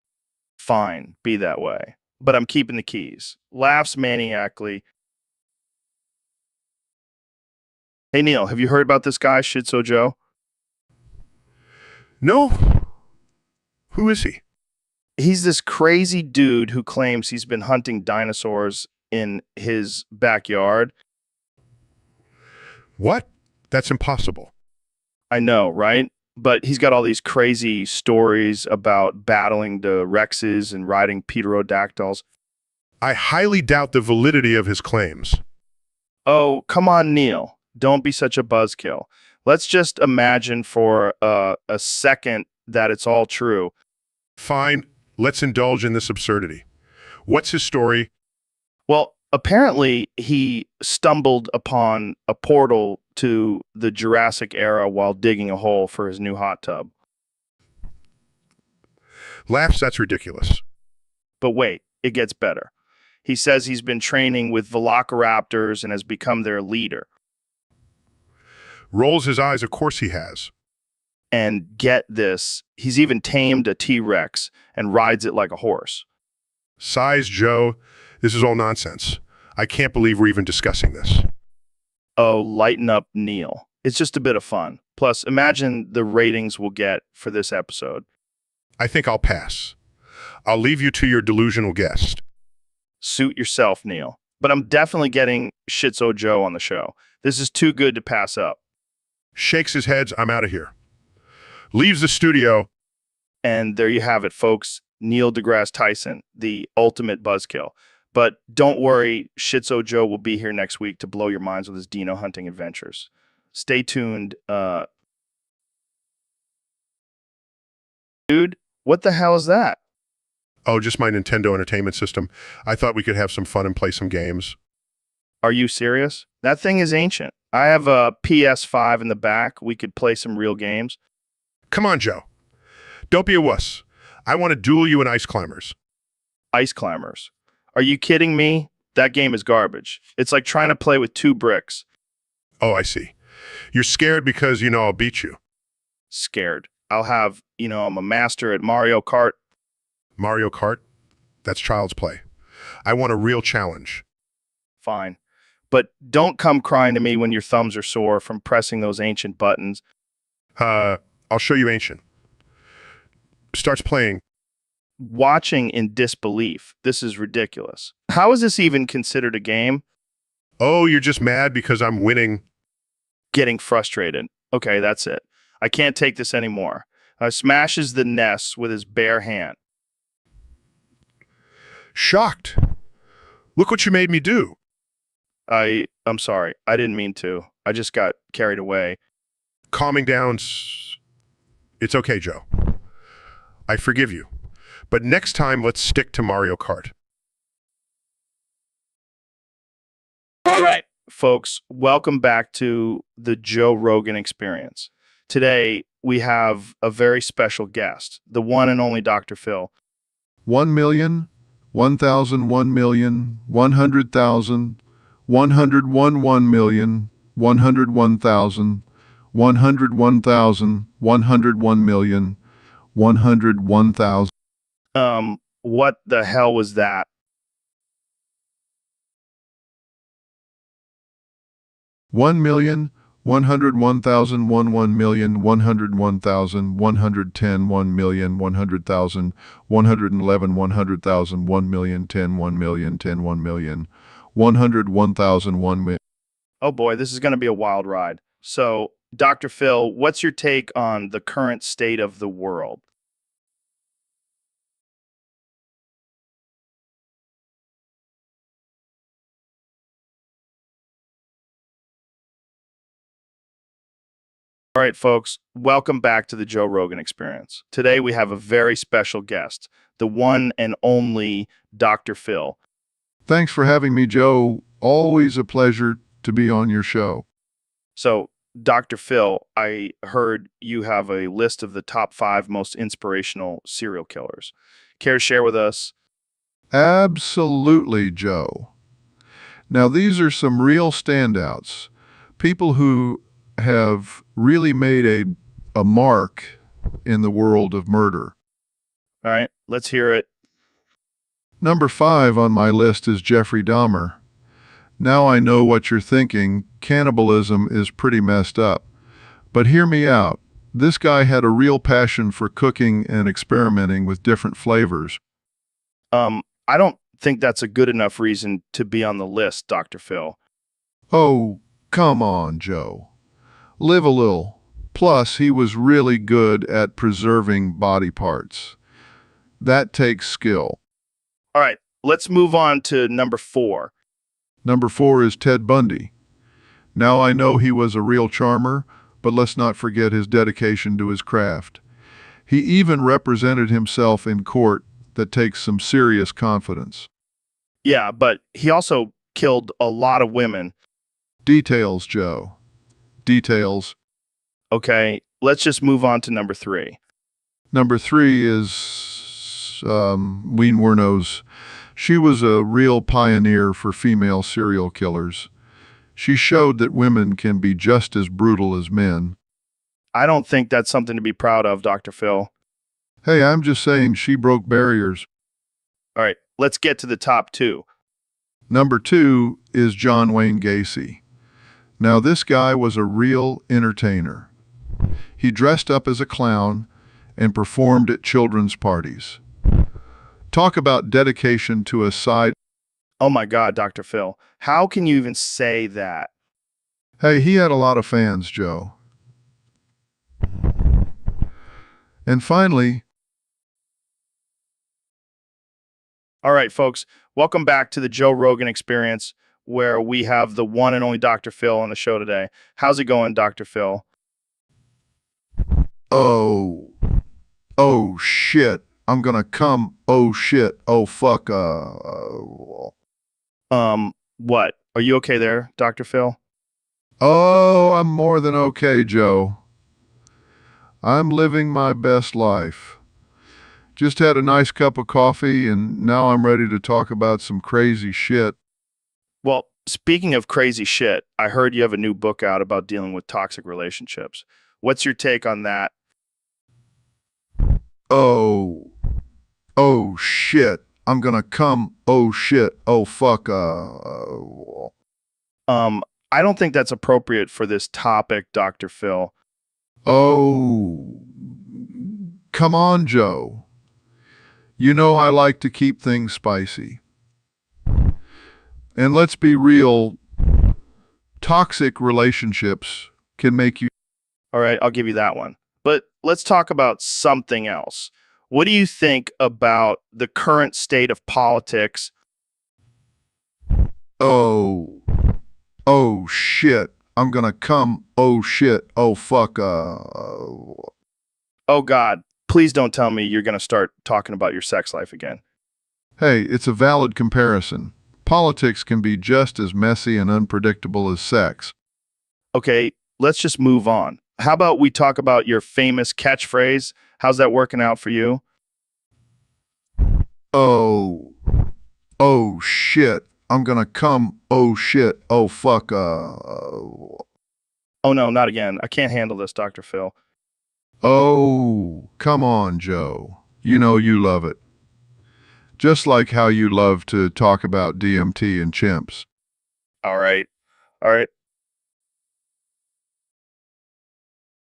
Fine, be that way. But I'm keeping the keys. Laughs maniacally. Hey, Neil, have you heard about this guy, Shitso Joe? No. Who is he? He's this crazy dude who claims he's been hunting dinosaurs in his backyard. What? That's impossible. I know, right? But he's got all these crazy stories about battling the Rexes and riding pterodactyls. I highly doubt the validity of his claims. Oh, come on, Neil. Don't be such a buzzkill. Let's just imagine for a second that it's all true. Fine, let's indulge in this absurdity. What's his story? Well, apparently he stumbled upon a portal to the Jurassic era while digging a hole for his new hot tub. Laughs, that's ridiculous. But wait, it gets better. He says he's been training with velociraptors and has become their leader. Rolls his eyes, of course he has. And get this, he's even tamed a T-Rex and rides it like a horse. Size, Joe, this is all nonsense. I can't believe we're even discussing this. Oh, lighten up, Neil. It's just a bit of fun. Plus, imagine the ratings we'll get for this episode. I think I'll pass. I'll leave you to your delusional guest. Suit yourself, Neil. But I'm definitely getting Shitso Joe on the show. This is too good to pass up. Shakes his head, I'm out of here. Leaves the studio. And there you have it, folks. Neil deGrasse Tyson, the ultimate buzzkill. But don't worry, Shitso Joe will be here next week to blow your minds with his dino hunting adventures. Stay tuned. Dude, what the hell is that? Oh, just my Nintendo Entertainment System. I thought we could have some fun and play some games. Are you serious? That thing is ancient. I have a PS5 in the back. We could play some real games. Come on, Joe. Don't be a wuss. I want to duel you in Ice Climbers. Ice Climbers. Are you kidding me? That game is garbage. It's like trying to play with 2 bricks. Oh, I see. You're scared because you know I'll beat you. Scared. I'll have, I'm a master at Mario Kart. Mario Kart? That's child's play. I want a real challenge. Fine. But don't come crying to me when your thumbs are sore from pressing those ancient buttons. I'll show you ancient. Starts playing. Watching in disbelief. This is ridiculous. How is this even considered a game? Oh, you're just mad because I'm winning. Getting frustrated. Okay, that's it. I can't take this anymore. Smashes the NES with his bare hand. Shocked. Look what you made me do. I'm sorry. I didn't mean to. I just got carried away. Calming down. It's okay, Joe. I forgive you. But next time, let's stick to Mario Kart. All right, folks, welcome back to the Joe Rogan Experience. Today, we have a very special guest, the one and only Dr. Phil. 1,000,000, 1,000, 1,000,000, 100,000, 101, 1,000,000, 101,000, 101,000, 101,000,000, 101,000. What the hell was that? One million, 101,000, 1,000,000, 101,000, 110, 1,000,000, 100,000, 111, 100,000, 1,000,000, 10, 1,000,000, 10, 1,000,000, 101,000, 1,000,000. Oh boy, this is going to be a wild ride. So, Dr. Phil, what's your take on the current state of the world? All right, folks, welcome back to the Joe Rogan Experience. Today we have a very special guest, the one and only Dr. Phil. Thanks for having me, Joe. Always a pleasure to be on your show. So, Dr. Phil, I heard you have a list of the top 5 most inspirational serial killers. Care to share with us? Absolutely, Joe. Now, these are some real standouts. People who have really made a mark in the world of murder. All right, let's hear it. Number 5 on my list is Jeffrey Dahmer. Now I know what you're thinking. Cannibalism is pretty messed up. But hear me out. This guy had a real passion for cooking and experimenting with different flavors. I don't think that's a good enough reason to be on the list, Dr. Phil. Oh, come on, Joe. Live a little. Plus, he was really good at preserving body parts. That takes skill. All right, let's move on to number 4. Number 4 is Ted Bundy. Now I know he was a real charmer, but let's not forget his dedication to his craft. He even represented himself in court. That takes some serious confidence. Yeah, but he also killed a lot of women. Details, Joe. Details. Okay, let's just move on to number 3. Number 3 is Ween Wernos. She was a real pioneer for female serial killers. She showed that women can be just as brutal as men. I don't think that's something to be proud of, Dr. Phil. Hey, I'm just saying she broke barriers. All right, let's get to the top 2. Number 2 is John Wayne Gacy. Now, this guy was a real entertainer. He dressed up as a clown and performed at children's parties. Talk about dedication to a side. Oh my God, Dr. Phil. How can you even say that? Hey, he had a lot of fans, Joe. And finally, all right, folks, welcome back to the Joe Rogan Experience, where we have the one and only Dr. Phil on the show today. How's it going, Dr. Phil? oh shit, I'm gonna come, oh shit, oh fuck, What? Are you okay there, Dr. Phil? oh, I'm more than okay, Joe. I'm living my best life. Just had a nice cup of coffee, and now I'm ready to talk about some crazy shit. Well, speaking of crazy shit, I heard you have a new book out about dealing with toxic relationships. What's your take on that? Oh, oh shit. I'm gonna come. Oh shit. Oh fuck. I don't think that's appropriate for this topic, Dr. Phil. Oh, come on, Joe. You know I like to keep things spicy. And let's be real, toxic relationships can make you. All right, I'll give you that one. But let's talk about something else. What do you think about the current state of politics? Oh, oh shit. I'm gonna come. Oh shit. Oh fuck. Oh God, please don't tell me you're going to start talking about your sex life again. Hey, it's a valid comparison. Politics can be just as messy and unpredictable as sex. Okay, let's just move on. How about we talk about your famous catchphrase? How's that working out for you? Oh, oh shit. I'm gonna come. Oh shit. Oh fuck. Oh no, not again. I can't handle this, Dr. Phil. Oh, come on, Joe. You know you love it. Just like how you love to talk about DMT and chimps. All right. All right.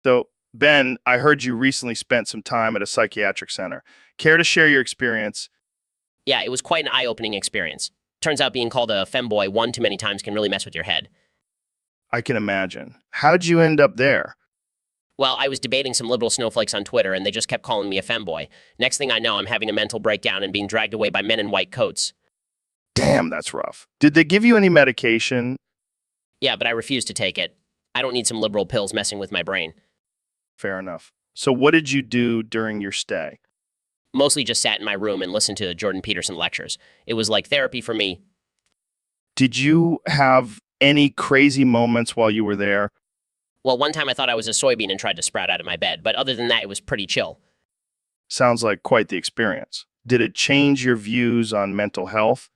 So, Ben, I heard you recently spent some time at a psychiatric center. Care to share your experience? Yeah, it was quite an eye-opening experience. Turns out being called a femboy one too many times can really mess with your head. I can imagine. How'd you end up there? Well, I was debating some liberal snowflakes on Twitter, and they just kept calling me a femboy. Next thing I know, I'm having a mental breakdown and being dragged away by men in white coats. Damn, that's rough. Did they give you any medication? Yeah, but I refuse to take it. I don't need some liberal pills messing with my brain. Fair enough. So what did you do during your stay? Mostly just sat in my room and listened to Jordan Peterson lectures. It was like therapy for me. Did you have any crazy moments while you were there? Well, one time I thought I was a soybean and tried to sprout out of my bed, but other than that, it was pretty chill. Sounds like quite the experience. Did it change your views on mental health?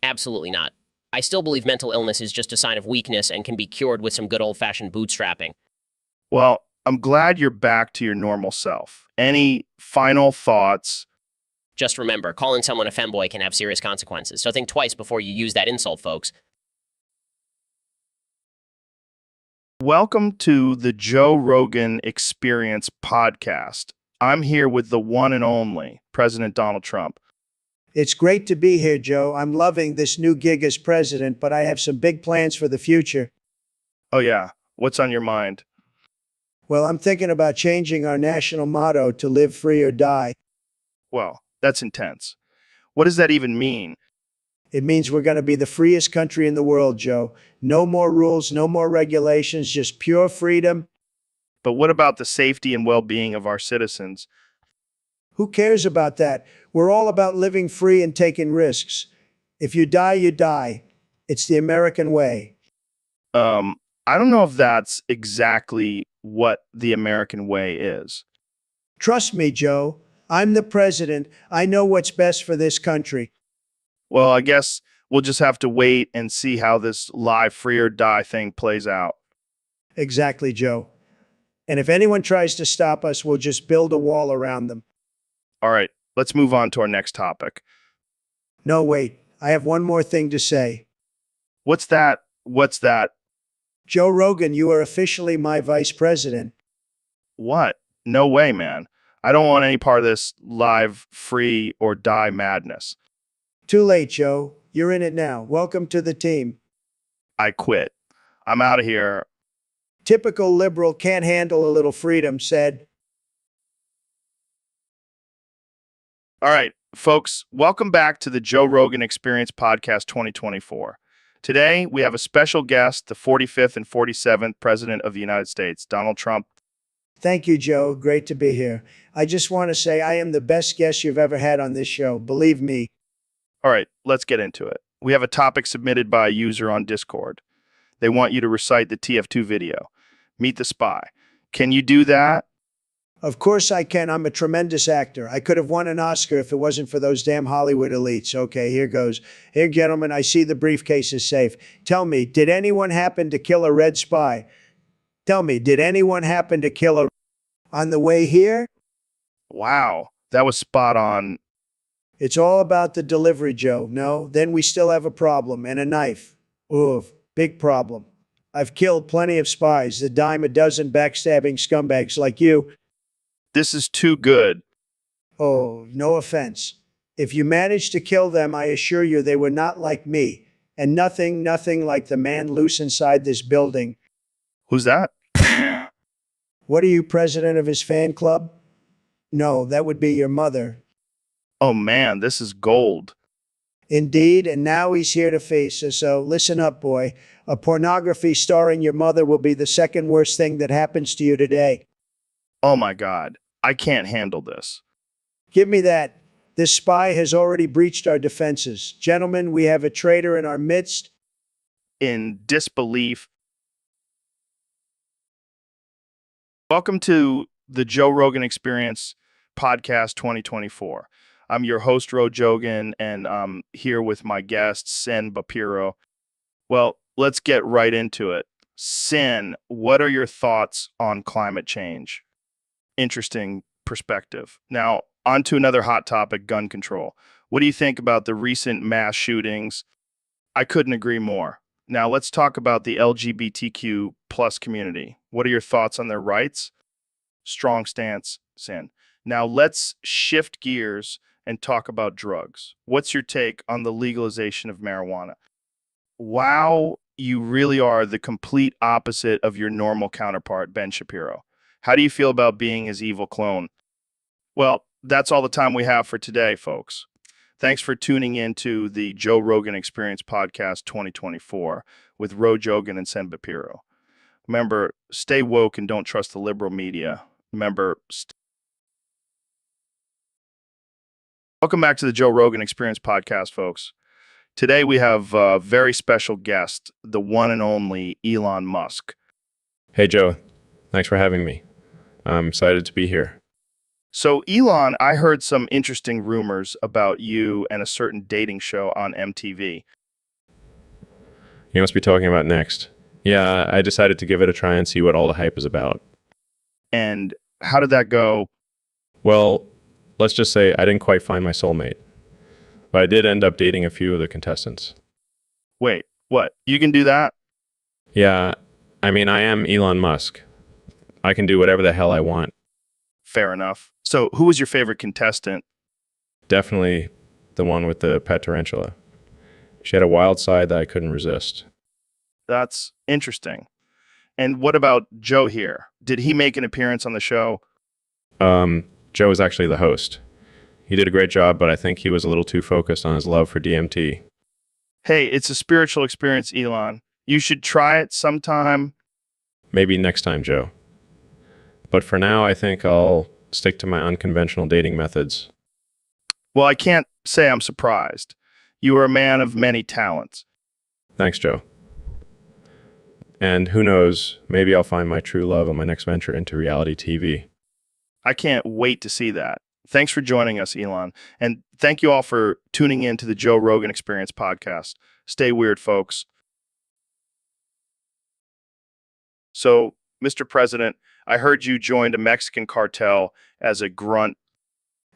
Absolutely not. I still believe mental illness is just a sign of weakness and can be cured with some good old-fashioned bootstrapping. Well, I'm glad you're back to your normal self. Any final thoughts? Just remember, calling someone a femboy can have serious consequences, so think twice before you use that insult, folks. Welcome to the Joe Rogan Experience podcast. I'm here with the one and only President Donald Trump. It's great to be here, Joe. I'm loving this new gig as president, but I have some big plans for the future. Oh yeah, what's on your mind? Well, I'm thinking about changing our national motto to live free or die. Well, that's intense. What does that even mean? It means we're going to be the freest country in the world, Joe. No more rules, no more regulations, just pure freedom. But what about the safety and well-being of our citizens? Who cares about that? We're all about living free and taking risks. If you die, you die. It's the American way. I don't know if that's exactly what the American way is. Trust me, Joe. I'm the president. I know what's best for this country. Well, I guess we'll just have to wait and see how this live free or die thing plays out. Exactly, Joe. And if anyone tries to stop us, we'll just build a wall around them. All right, let's move on to our next topic. No, wait. I have one more thing to say. What's that? What's that? Joe Rogan, you are officially my vice president. What? No way, man. I don't want any part of this live free or die madness. Too late, Joe. You're in it now. Welcome to the team. I quit. I'm out of here. Typical liberal can't handle a little freedom, said. All right, folks, welcome back to the Joe Rogan Experience Podcast 2024. Today, we have a special guest, the 45th and 47th President of the United States, Donald Trump. Thank you, Joe. Great to be here. I just want to say I am the best guest you've ever had on this show. Believe me. All right, let's get into it. We have a topic submitted by a user on Discord. They want you to recite the TF2 video, Meet the Spy. Can you do that? Of course I can. I'm a tremendous actor. I could have won an Oscar if it wasn't for those damn Hollywood elites. Okay, here goes. Here, gentlemen, I see the briefcase is safe. Tell me, did anyone happen to kill a red spy? Tell me, did anyone happen to kill a... On the way here? Wow, That was spot on. It's all about the delivery, Joe. No, then we still have a problem and a knife. Oof, big problem. I've killed plenty of spies, a dime a dozen backstabbing scumbags like you. This is too good. Oh, no offense. If you managed to kill them, I assure you they were not like me. And nothing like the man loose inside this building. Who's that? What are you, president of his fan club? No, that would be your mother. Oh man, this is gold. Indeed, and now he's here to face us, so listen up, boy. A pornography starring your mother will be the second worst thing that happens to you today. Oh my God, I can't handle this. Give me that. This spy has already breached our defenses. Gentlemen, we have a traitor in our midst. In disbelief. Welcome to the Joe Rogan Experience Podcast 2024. I'm your host, Ro Jogan, and I'm here with my guest, Sen Bapiro. Well, let's get right into it. Sen, what are your thoughts on climate change? Interesting perspective. Now, on to another hot topic, gun control. What do you think about the recent mass shootings? I couldn't agree more. Now, let's talk about the LGBTQ plus community. What are your thoughts on their rights? Strong stance, Sen. Now, let's shift gears and talk about drugs. What's your take on the legalization of marijuana? Wow, you really are the complete opposite of your normal counterpart, Ben Shapiro. How do you feel about being his evil clone? Well, that's all the time we have for today, folks. Thanks for tuning in to the Joe Rogan Experience Podcast 2024 with Ro Jogan and Sen Bapiro. Remember, stay woke and don't trust the liberal media. Remember, welcome back to the Joe Rogan Experience Podcast, folks. Today we have a very special guest, the one and only Elon Musk. Hey, Joe. Thanks for having me. I'm excited to be here. So, Elon, I heard some interesting rumors about you and a certain dating show on MTV. You must be talking about Next. Yeah, I decided to give it a try and see what all the hype is about. And how did that go? Well, let's just say I didn't quite find my soulmate. But I did end up dating a few of the contestants. Wait, what? You can do that? Yeah, I mean, I am Elon Musk. I can do whatever the hell I want. Fair enough. So, who was your favorite contestant? Definitely the one with the pet tarantula. She had a wild side that I couldn't resist. That's interesting. And what about Joe here? Did he make an appearance on the show? Joe was actually the host. He did a great job, but I think he was a little too focused on his love for DMT. Hey, it's a spiritual experience, Elon. You should try it sometime. Maybe next time, Joe. But for now, I think I'll stick to my unconventional dating methods. Well, I can't say I'm surprised. You are a man of many talents. Thanks, Joe. And who knows, maybe I'll find my true love on my next venture into reality TV. I can't wait to see that. Thanks for joining us, Elon. And thank you all for tuning in to the Joe Rogan Experience Podcast. Stay weird, folks. So, Mr. President, I heard you joined a Mexican cartel as a grunt.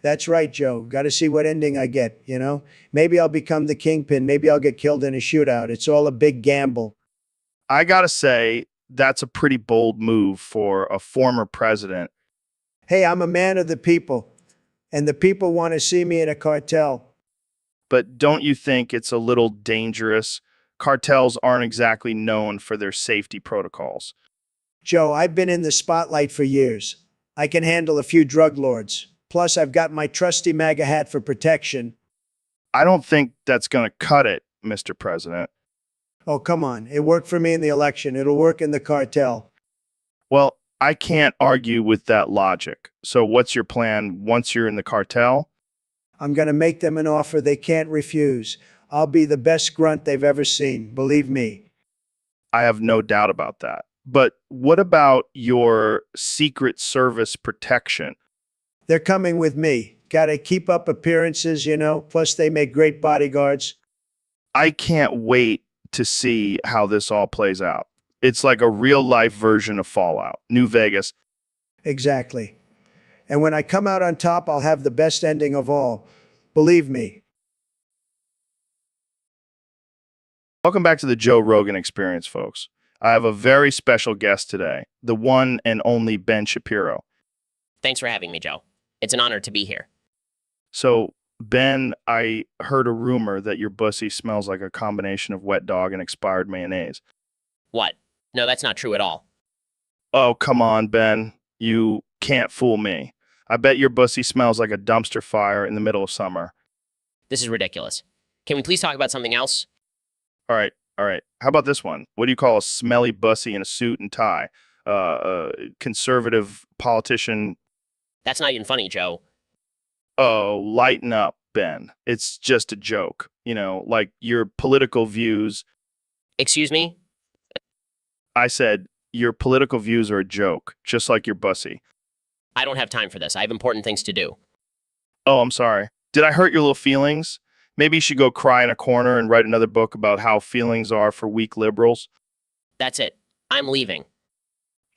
That's right, Joe. Got to see what ending I get, you know? Maybe I'll become the kingpin. Maybe I'll get killed in a shootout. It's all a big gamble. I gotta say, that's a pretty bold move for a former president. Hey, I'm a man of the people, and the people want to see me in a cartel. But don't you think it's a little dangerous? Cartels aren't exactly known for their safety protocols. Joe, I've been in the spotlight for years. I can handle a few drug lords. Plus, I've got my trusty MAGA hat for protection. I don't think that's gonna cut it, Mr. President. Oh, come on. It worked for me in the election. It'll work in the cartel. Well, I can't argue with that logic. So what's your plan once you're in the cartel? I'm going to make them an offer they can't refuse. I'll be the best grunt they've ever seen, believe me. I have no doubt about that. But what about your Secret Service protection? They're coming with me. Got to keep up appearances, you know. Plus, they make great bodyguards. I can't wait to see how this all plays out. It's like a real-life version of Fallout, New Vegas. Exactly. And when I come out on top, I'll have the best ending of all. Believe me. Welcome back to the Joe Rogan Experience, folks. I have a very special guest today, the one and only Ben Shapiro. Thanks for having me, Joe. It's an honor to be here. So, Ben, I heard a rumor that your bussy smells like a combination of wet dog and expired mayonnaise. What? No, that's not true at all. Oh, come on, Ben. You can't fool me. I bet your bussy smells like a dumpster fire in the middle of summer. This is ridiculous. Can we please talk about something else? All right. How about this one? What do you call a smelly bussy in a suit and tie? A conservative politician. That's not even funny, Joe. Oh, lighten up, Ben. It's just a joke. Like your political views. Excuse me? I said your political views are a joke, just like your bussy. I don't have time for this. I have important things to do. Oh, I'm sorry. Did I hurt your little feelings? Maybe you should go cry in a corner and write another book about how feelings are for weak liberals. That's it. I'm leaving.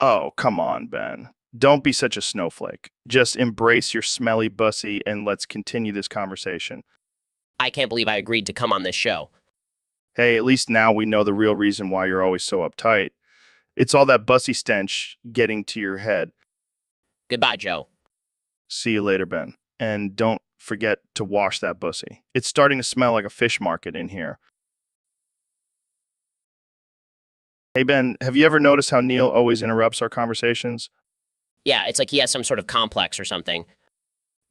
Oh, come on, Ben. Don't be such a snowflake. Just embrace your smelly bussy and let's continue this conversation. I can't believe I agreed to come on this show. Hey, at least now we know the real reason why you're always so uptight. It's all that bussy stench getting to your head. Goodbye, Joe. See you later, Ben. And don't forget to wash that bussy. It's starting to smell like a fish market in here. Hey, Ben, have you ever noticed how Neil always interrupts our conversations? Yeah, it's like he has some sort of complex or something.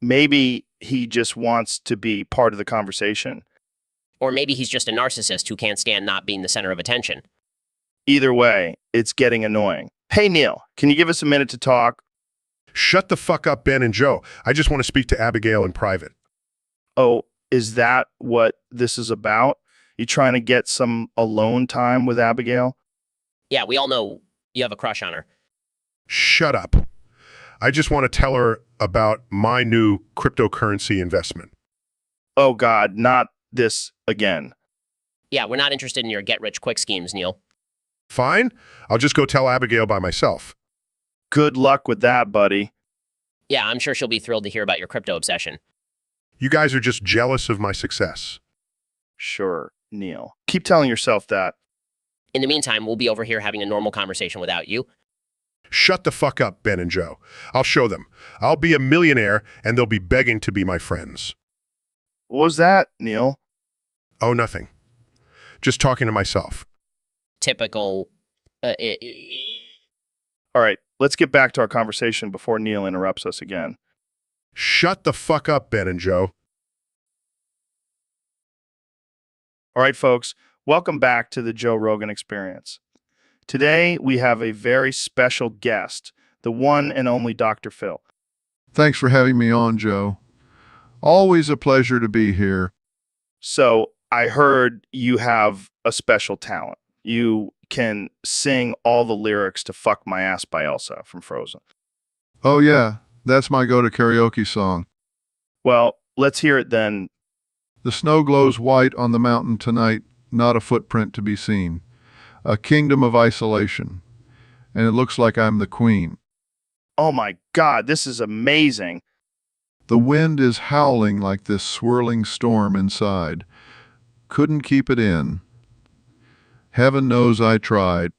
Maybe he just wants to be part of the conversation. Or maybe he's just a narcissist who can't stand not being the center of attention. Either way, it's getting annoying. Hey, Neil, can you give us a minute to talk? Shut the fuck up, Ben and Joe. I just want to speak to Abigail in private. Oh, is that what this is about? You trying to get some alone time with Abigail? Yeah, we all know you have a crush on her. Shut up. I just want to tell her about my new cryptocurrency investment. Oh, God, not this again. Yeah, we're not interested in your get-rich-quick schemes, Neil. Fine. I'll just go tell Abigail by myself. Good luck with that, buddy. Yeah, I'm sure she'll be thrilled to hear about your crypto obsession. You guys are just jealous of my success. Sure, Neil. Keep telling yourself that. In the meantime, we'll be over here having a normal conversation without you. Shut the fuck up, Ben and Joe. I'll show them. I'll be a millionaire, and they'll be begging to be my friends. What was that, Neil? Oh, nothing. Just talking to myself. Typical... All right, let's get back to our conversation before Neil interrupts us again. Shut the fuck up, Ben and Joe. All right, folks, welcome back to the Joe Rogan Experience. Today, we have a very special guest, the one and only Dr. Phil. Thanks for having me on, Joe. Always a pleasure to be here. So, I heard you have a special talent. You can sing all the lyrics to Fuck My Ass by Elsa from Frozen. Oh yeah, that's my go-to karaoke song. Well, let's hear it then. The snow glows white on the mountain tonight, not a footprint to be seen. A kingdom of isolation. And it looks like I'm the queen. Oh my God, this is amazing. The wind is howling like this swirling storm inside. Couldn't keep it in. Heaven knows I tried.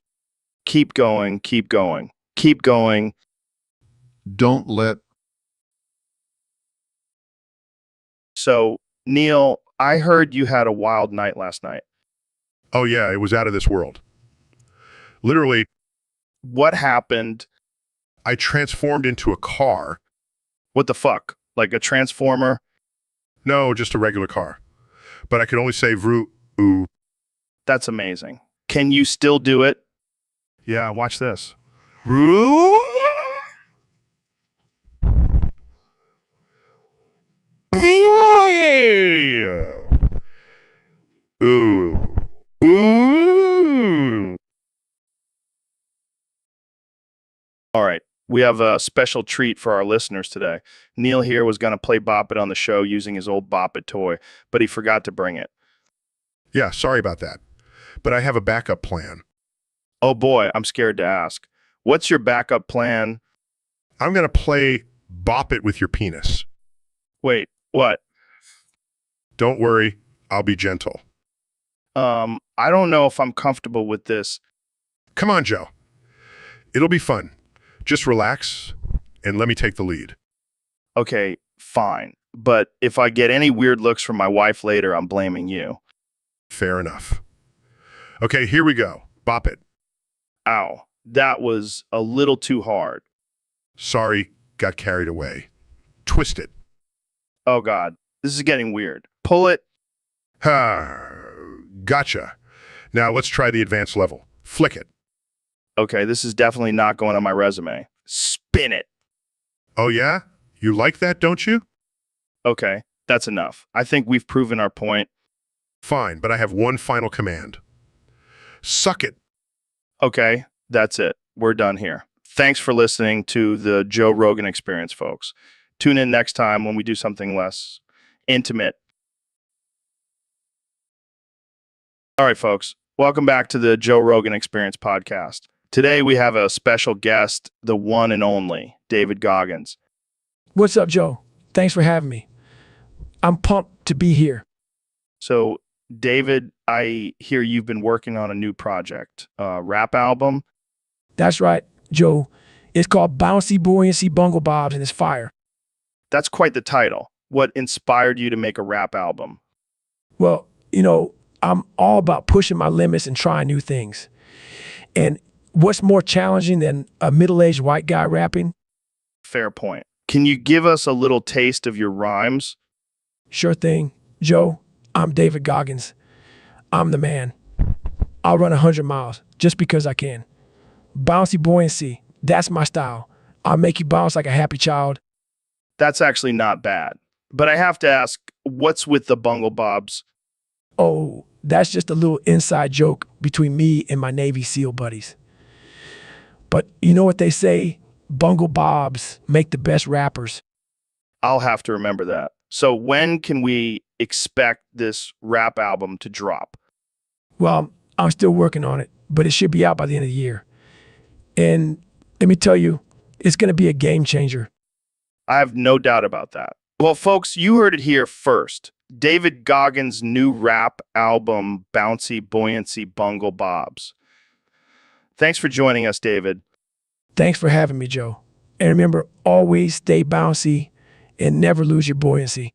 Keep going, keep going, keep going. Don't let... So, Neil, I heard you had a wild night last night. Oh yeah, it was out of this world. Literally, What happened? I transformed into a car. What the fuck? Like a transformer? No, just a regular car. But I could only say vroom. That's amazing. Can you still do it? Yeah, watch this. Vroom. Ooh. Ooh. All right. We have a special treat for our listeners today. Neil here was going to play Bop It on the show using his old Bop It toy, but he forgot to bring it. Yeah, sorry about that. But I have a backup plan. Oh boy, I'm scared to ask. What's your backup plan? I'm going to play Bop it with your penis. Wait, what? Don't worry, I'll be gentle. I don't know if I'm comfortable with this. Come on, Joe. It'll be fun. Just relax and let me take the lead. Okay, fine. But if I get any weird looks from my wife later, I'm blaming you. Fair enough. Okay, here we go. Bop it. Ow, that was a little too hard. Sorry, got carried away. Twist it. Oh God, this is getting weird. Pull it. Ha, gotcha. Now let's try the advanced level. Flick it. Okay, this is definitely not going on my resume. Spin it. Oh yeah? You like that, don't you? Okay, that's enough. I think we've proven our point. Fine, but I have one final command. Suck it. Okay, that's it. We're done here. Thanks for listening to the Joe Rogan Experience, folks. Tune in next time when we do something less intimate. All right, folks. Welcome back to the Joe Rogan Experience podcast. Today we have a special guest, the one and only David Goggins. What's up, Joe? Thanks for having me. I'm pumped to be here. So, David, I hear you've been working on a new project, a rap album. That's right, Joe. It's called Bouncy Buoyancy Bungle Bobs and it's fire. That's quite the title. What inspired you to make a rap album? Well, I'm all about pushing my limits and trying new things. And what's more challenging than a middle-aged white guy rapping? Fair point. Can you give us a little taste of your rhymes? Sure thing. Joe, I'm David Goggins. I'm the man. I'll run 100 miles just because I can. Bouncy buoyancy, that's my style. I'll make you bounce like a happy child. That's actually not bad. But I have to ask, what's with the Bungle Bobs? Oh, that's just a little inside joke between me and my Navy SEAL buddies. But you know what they say? Bungle Bobs make the best rappers. I'll have to remember that. So when can we expect this rap album to drop? Well, I'm still working on it, but it should be out by the end of the year. And let me tell you, it's going to be a game changer. I have no doubt about that. Well, folks, you heard it here first. David Goggins' new rap album, Bouncy Buoyancy Bungle Bobs. Thanks for joining us, David. Thanks for having me, Joe. And remember, always stay bouncy and never lose your buoyancy.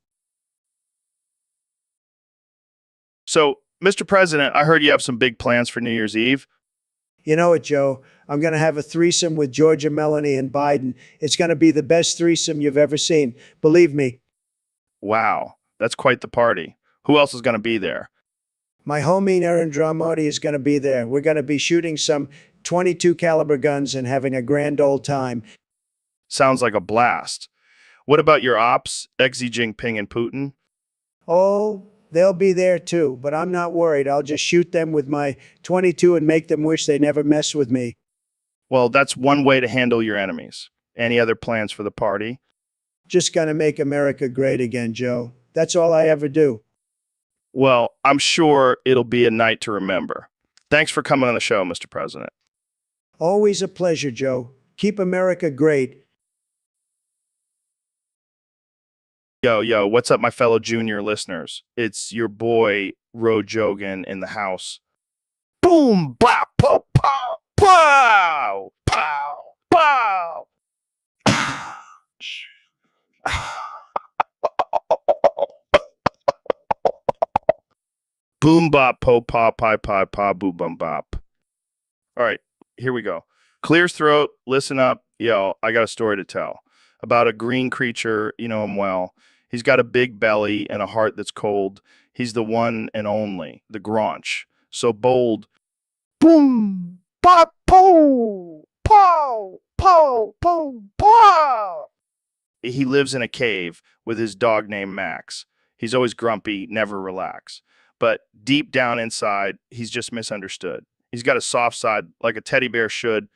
So, Mr. President, I heard you have some big plans for New Year's Eve. You know it, Joe. I'm going to have a threesome with Georgia, Melanie, and Biden. It's going to be the best threesome you've ever seen. Believe me. Wow, that's quite the party. Who else is going to be there? My homie Aaron Dramardi is going to be there. We're going to be shooting some 22 caliber guns and having a grand old time. Sounds like a blast. What about your ops, Xi Jinping and Putin? Oh, they'll be there too, but I'm not worried. I'll just shoot them with my 22 and make them wish they never messed with me. Well, that's one way to handle your enemies. Any other plans for the party? Just going to make America great again, Joe. That's all I ever do. Well, I'm sure it'll be a night to remember. Thanks for coming on the show, Mr. President. Always a pleasure, Joe. Keep America great. Yo, what's up, my fellow junior listeners? It's your boy, Ro Jogan, in the house. Boom, bop, pow, pow, pow, pow, pow. Boom, bop, po, pa, pi, pi, pa, boo, bum, bop. All right, here we go. Clear's throat, listen up. Yo, I got a story to tell about a green creature, you know him well. He's got a big belly and a heart that's cold. He's the one and only, the Gronch. So bold. Boom, pop, po, pow, pow, pow, pow. He lives in a cave with his dog named Max. He's always grumpy, never relax. But deep down inside, he's just misunderstood. He's got a soft side like a teddy bear should.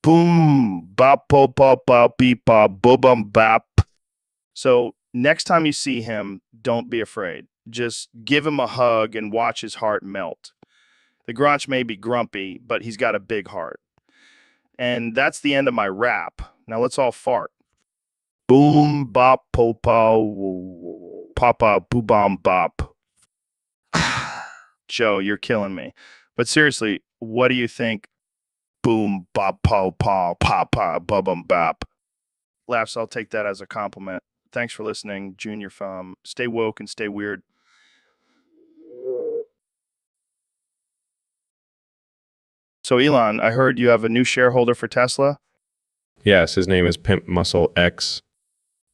Boom, bop, pop, pop, pop, beep, bop, bo, bum, bop. So next time you see him, don't be afraid. Just give him a hug and watch his heart melt. The Gronch may be grumpy, but he's got a big heart. And that's the end of my rap. Now let's all fart. Boom, bop, popo, papa, boobom, bop. Joe, you're killing me. But seriously, what do you think? Boom, bop, pow, pow, papa, bubum, bop. Laughs, I'll take that as a compliment. Thanks for listening, Junior Fum. Stay woke and stay weird. So, Elon, I heard you have a new shareholder for Tesla. Yes, his name is Pimp Muscle X.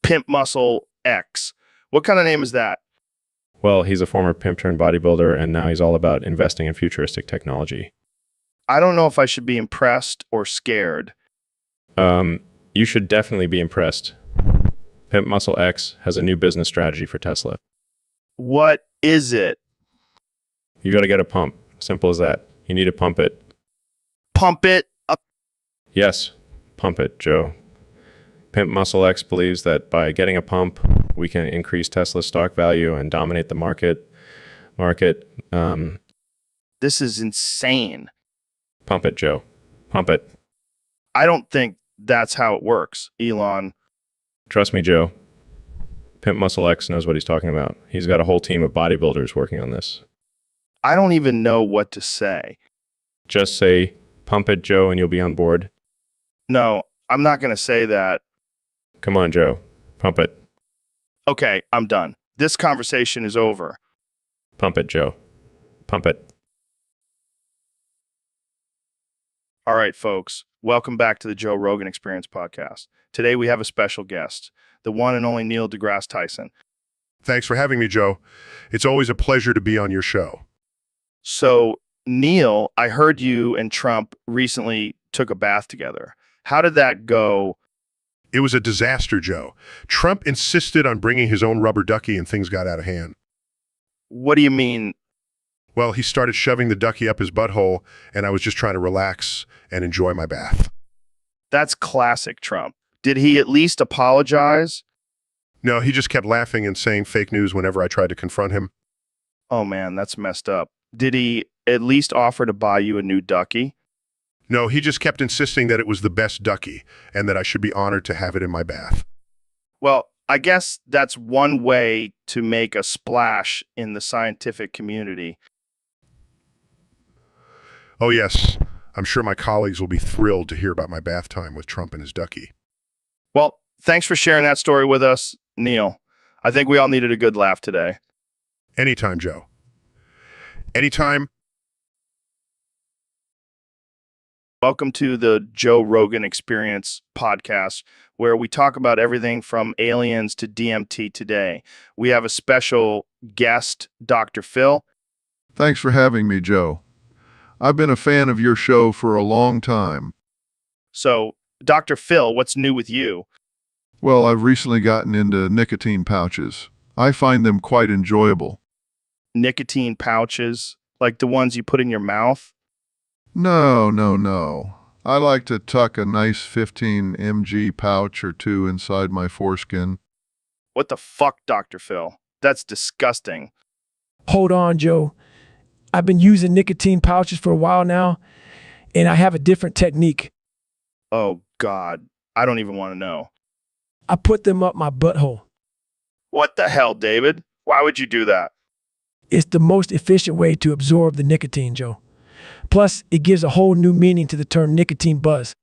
Pimp Muscle X. What kind of name is that? Well, he's a former pimp turned bodybuilder, and now he's all about investing in futuristic technology. I don't know if I should be impressed or scared. You should definitely be impressed. Pimp Muscle X has a new business strategy for Tesla. What is it? You got to get a pump. Simple as that. You need to pump it. Pump it up. Yes, pump it, Joe. Pimp Muscle X believes that by getting a pump, we can increase Tesla's stock value and dominate the market. This is insane. Pump it, Joe. Pump it. I don't think that's how it works, Elon. Trust me, Joe. Pimp Muscle X knows what he's talking about. He's got a whole team of bodybuilders working on this. I don't even know what to say. Just say, pump it, Joe, and you'll be on board. No, I'm not going to say that. Come on, Joe. Pump it. Okay, I'm done. This conversation is over. Pump it, Joe. Pump it. All right, folks. Welcome back to the Joe Rogan Experience podcast. Today we have a special guest, the one and only Neil deGrasse Tyson. Thanks for having me, Joe. It's always a pleasure to be on your show. So, Neil, I heard you and Trump recently took a bath together. How did that go? It was a disaster, Joe. Trump insisted on bringing his own rubber ducky and things got out of hand. What do you mean? Well, he started shoving the ducky up his butthole, and I was just trying to relax and enjoy my bath. That's classic Trump. Did he at least apologize? No, he just kept laughing and saying fake news whenever I tried to confront him. Oh man, that's messed up. Did he at least offer to buy you a new ducky? No, he just kept insisting that it was the best ducky and that I should be honored to have it in my bath. Well, I guess that's one way to make a splash in the scientific community. Oh yes, I'm sure my colleagues will be thrilled to hear about my bath time with Trump and his ducky. Well, thanks for sharing that story with us, Neil. I think we all needed a good laugh today. Anytime, Joe. Anytime. Welcome to the Joe Rogan Experience podcast, where we talk about everything from aliens to DMT today. We have a special guest, Dr. Phil. Thanks for having me, Joe. I've been a fan of your show for a long time. So, Dr. Phil, what's new with you? Well, I've recently gotten into nicotine pouches. I find them quite enjoyable. Nicotine pouches, like the ones you put in your mouth? No. I like to tuck a nice 15 mg pouch or two inside my foreskin. What the fuck, Dr. Phil? That's disgusting. Hold on, Joe. I've been using nicotine pouches for a while now, and I have a different technique. Oh, God. I don't even want to know. I put them up my butthole. What the hell, David? Why would you do that? It's the most efficient way to absorb the nicotine, Joe. Plus, it gives a whole new meaning to the term nicotine buzz.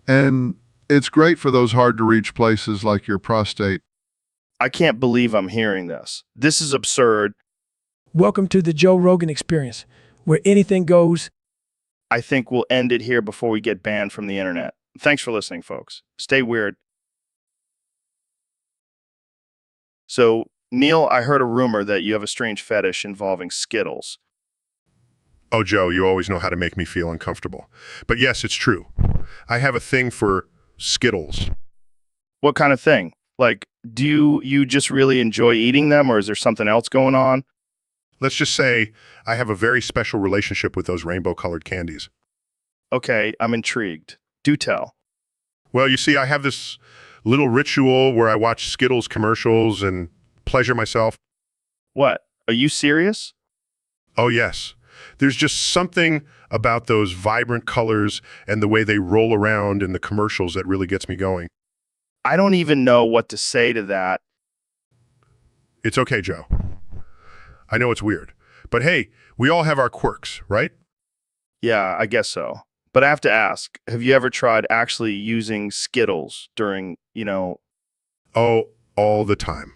And it's great for those hard-to-reach places like your prostate. I can't believe I'm hearing this. This is absurd. Welcome to the Joe Rogan Experience, where anything goes. I think we'll end it here before we get banned from the internet. Thanks for listening, folks. Stay weird. So, Neil, I heard a rumor that you have a strange fetish involving Skittles. Oh, Joe, you always know how to make me feel uncomfortable. But yes, it's true. I have a thing for Skittles. What kind of thing? Like, do you just really enjoy eating them, or is there something else going on? Let's just say I have a very special relationship with those rainbow-colored candies. Okay, I'm intrigued. Do tell. Well, you see, I have this little ritual where I watch Skittles commercials and pleasure myself. What? Are you serious? Oh, yes. There's just something about those vibrant colors and the way they roll around in the commercials that really gets me going. I don't even know what to say to that. It's okay, Joe. I know it's weird. But hey, we all have our quirks, right? Yeah, I guess so. But I have to ask, have you ever tried actually using Skittles during, Oh, all the time.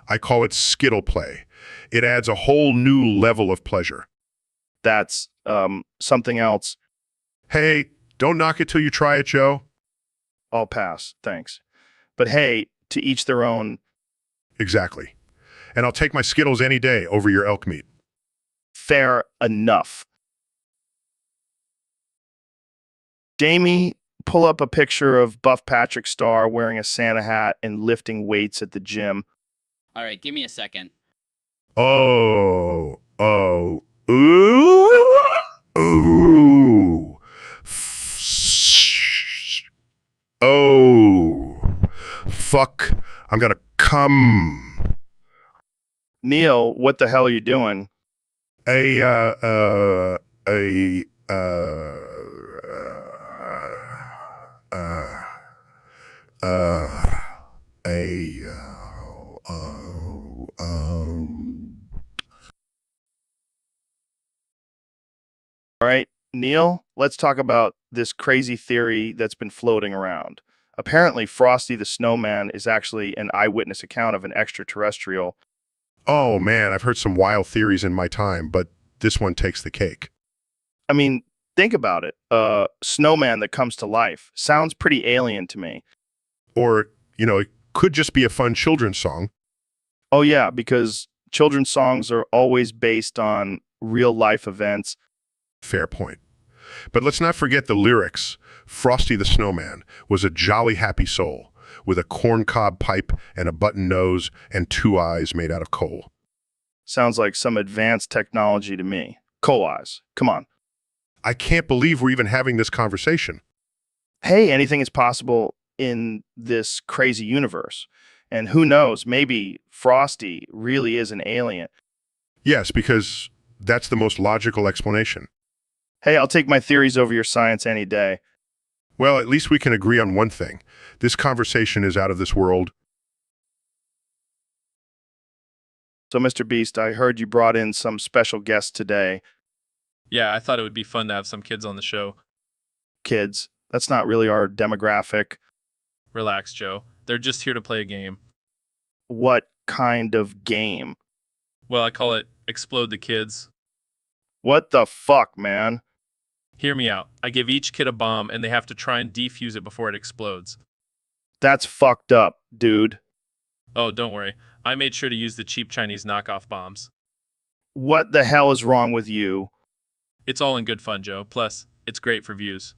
I call it Skittle play. It adds a whole new level of pleasure. that's something else? Hey, don't knock it till you try it, Joe. I'll pass, thanks. But hey, to each their own. Exactly. And I'll take my Skittles any day over your elk meat. Fair enough. Jamie, pull up a picture of Buff Patrick Star wearing a Santa hat and lifting weights at the gym. All right, give me a second. Oh, ooh. Oh, fuck. I'm gonna come. Neil, what the hell are you doing? A, All right, Neil, let's talk about this crazy theory that's been floating around. Apparently, Frosty the Snowman is actually an eyewitness account of an extraterrestrial. Oh man, I've heard some wild theories in my time, but this one takes the cake. I mean, think about it. A snowman that comes to life sounds pretty alien to me. Or, it could just be a fun children's song. Oh, yeah, because children's songs are always based on real life events. Fair point. But let's not forget the lyrics. Frosty the Snowman was a jolly happy soul with a corncob pipe and a button nose and 2 eyes made out of coal. Sounds like some advanced technology to me. Coal eyes. Come on. I can't believe we're even having this conversation. Hey, anything is possible in this crazy universe. And who knows, maybe Frosty really is an alien. Yes, because that's the most logical explanation. Hey, I'll take my theories over your science any day. Well, at least we can agree on one thing. This conversation is out of this world. So, Mr. Beast, I heard you brought in some special guests today. Yeah, I thought it would be fun to have some kids on the show. Kids, that's not really our demographic. Relax, Joe. They're just here to play a game. What kind of game? Well, I call it Explode the Kids. What the fuck, man? Hear me out. I give each kid a bomb and they have to try and defuse it before it explodes. That's fucked up, dude. Oh, don't worry. I made sure to use the cheap Chinese knockoff bombs. What the hell is wrong with you? It's all in good fun, Joe. Plus, it's great for views.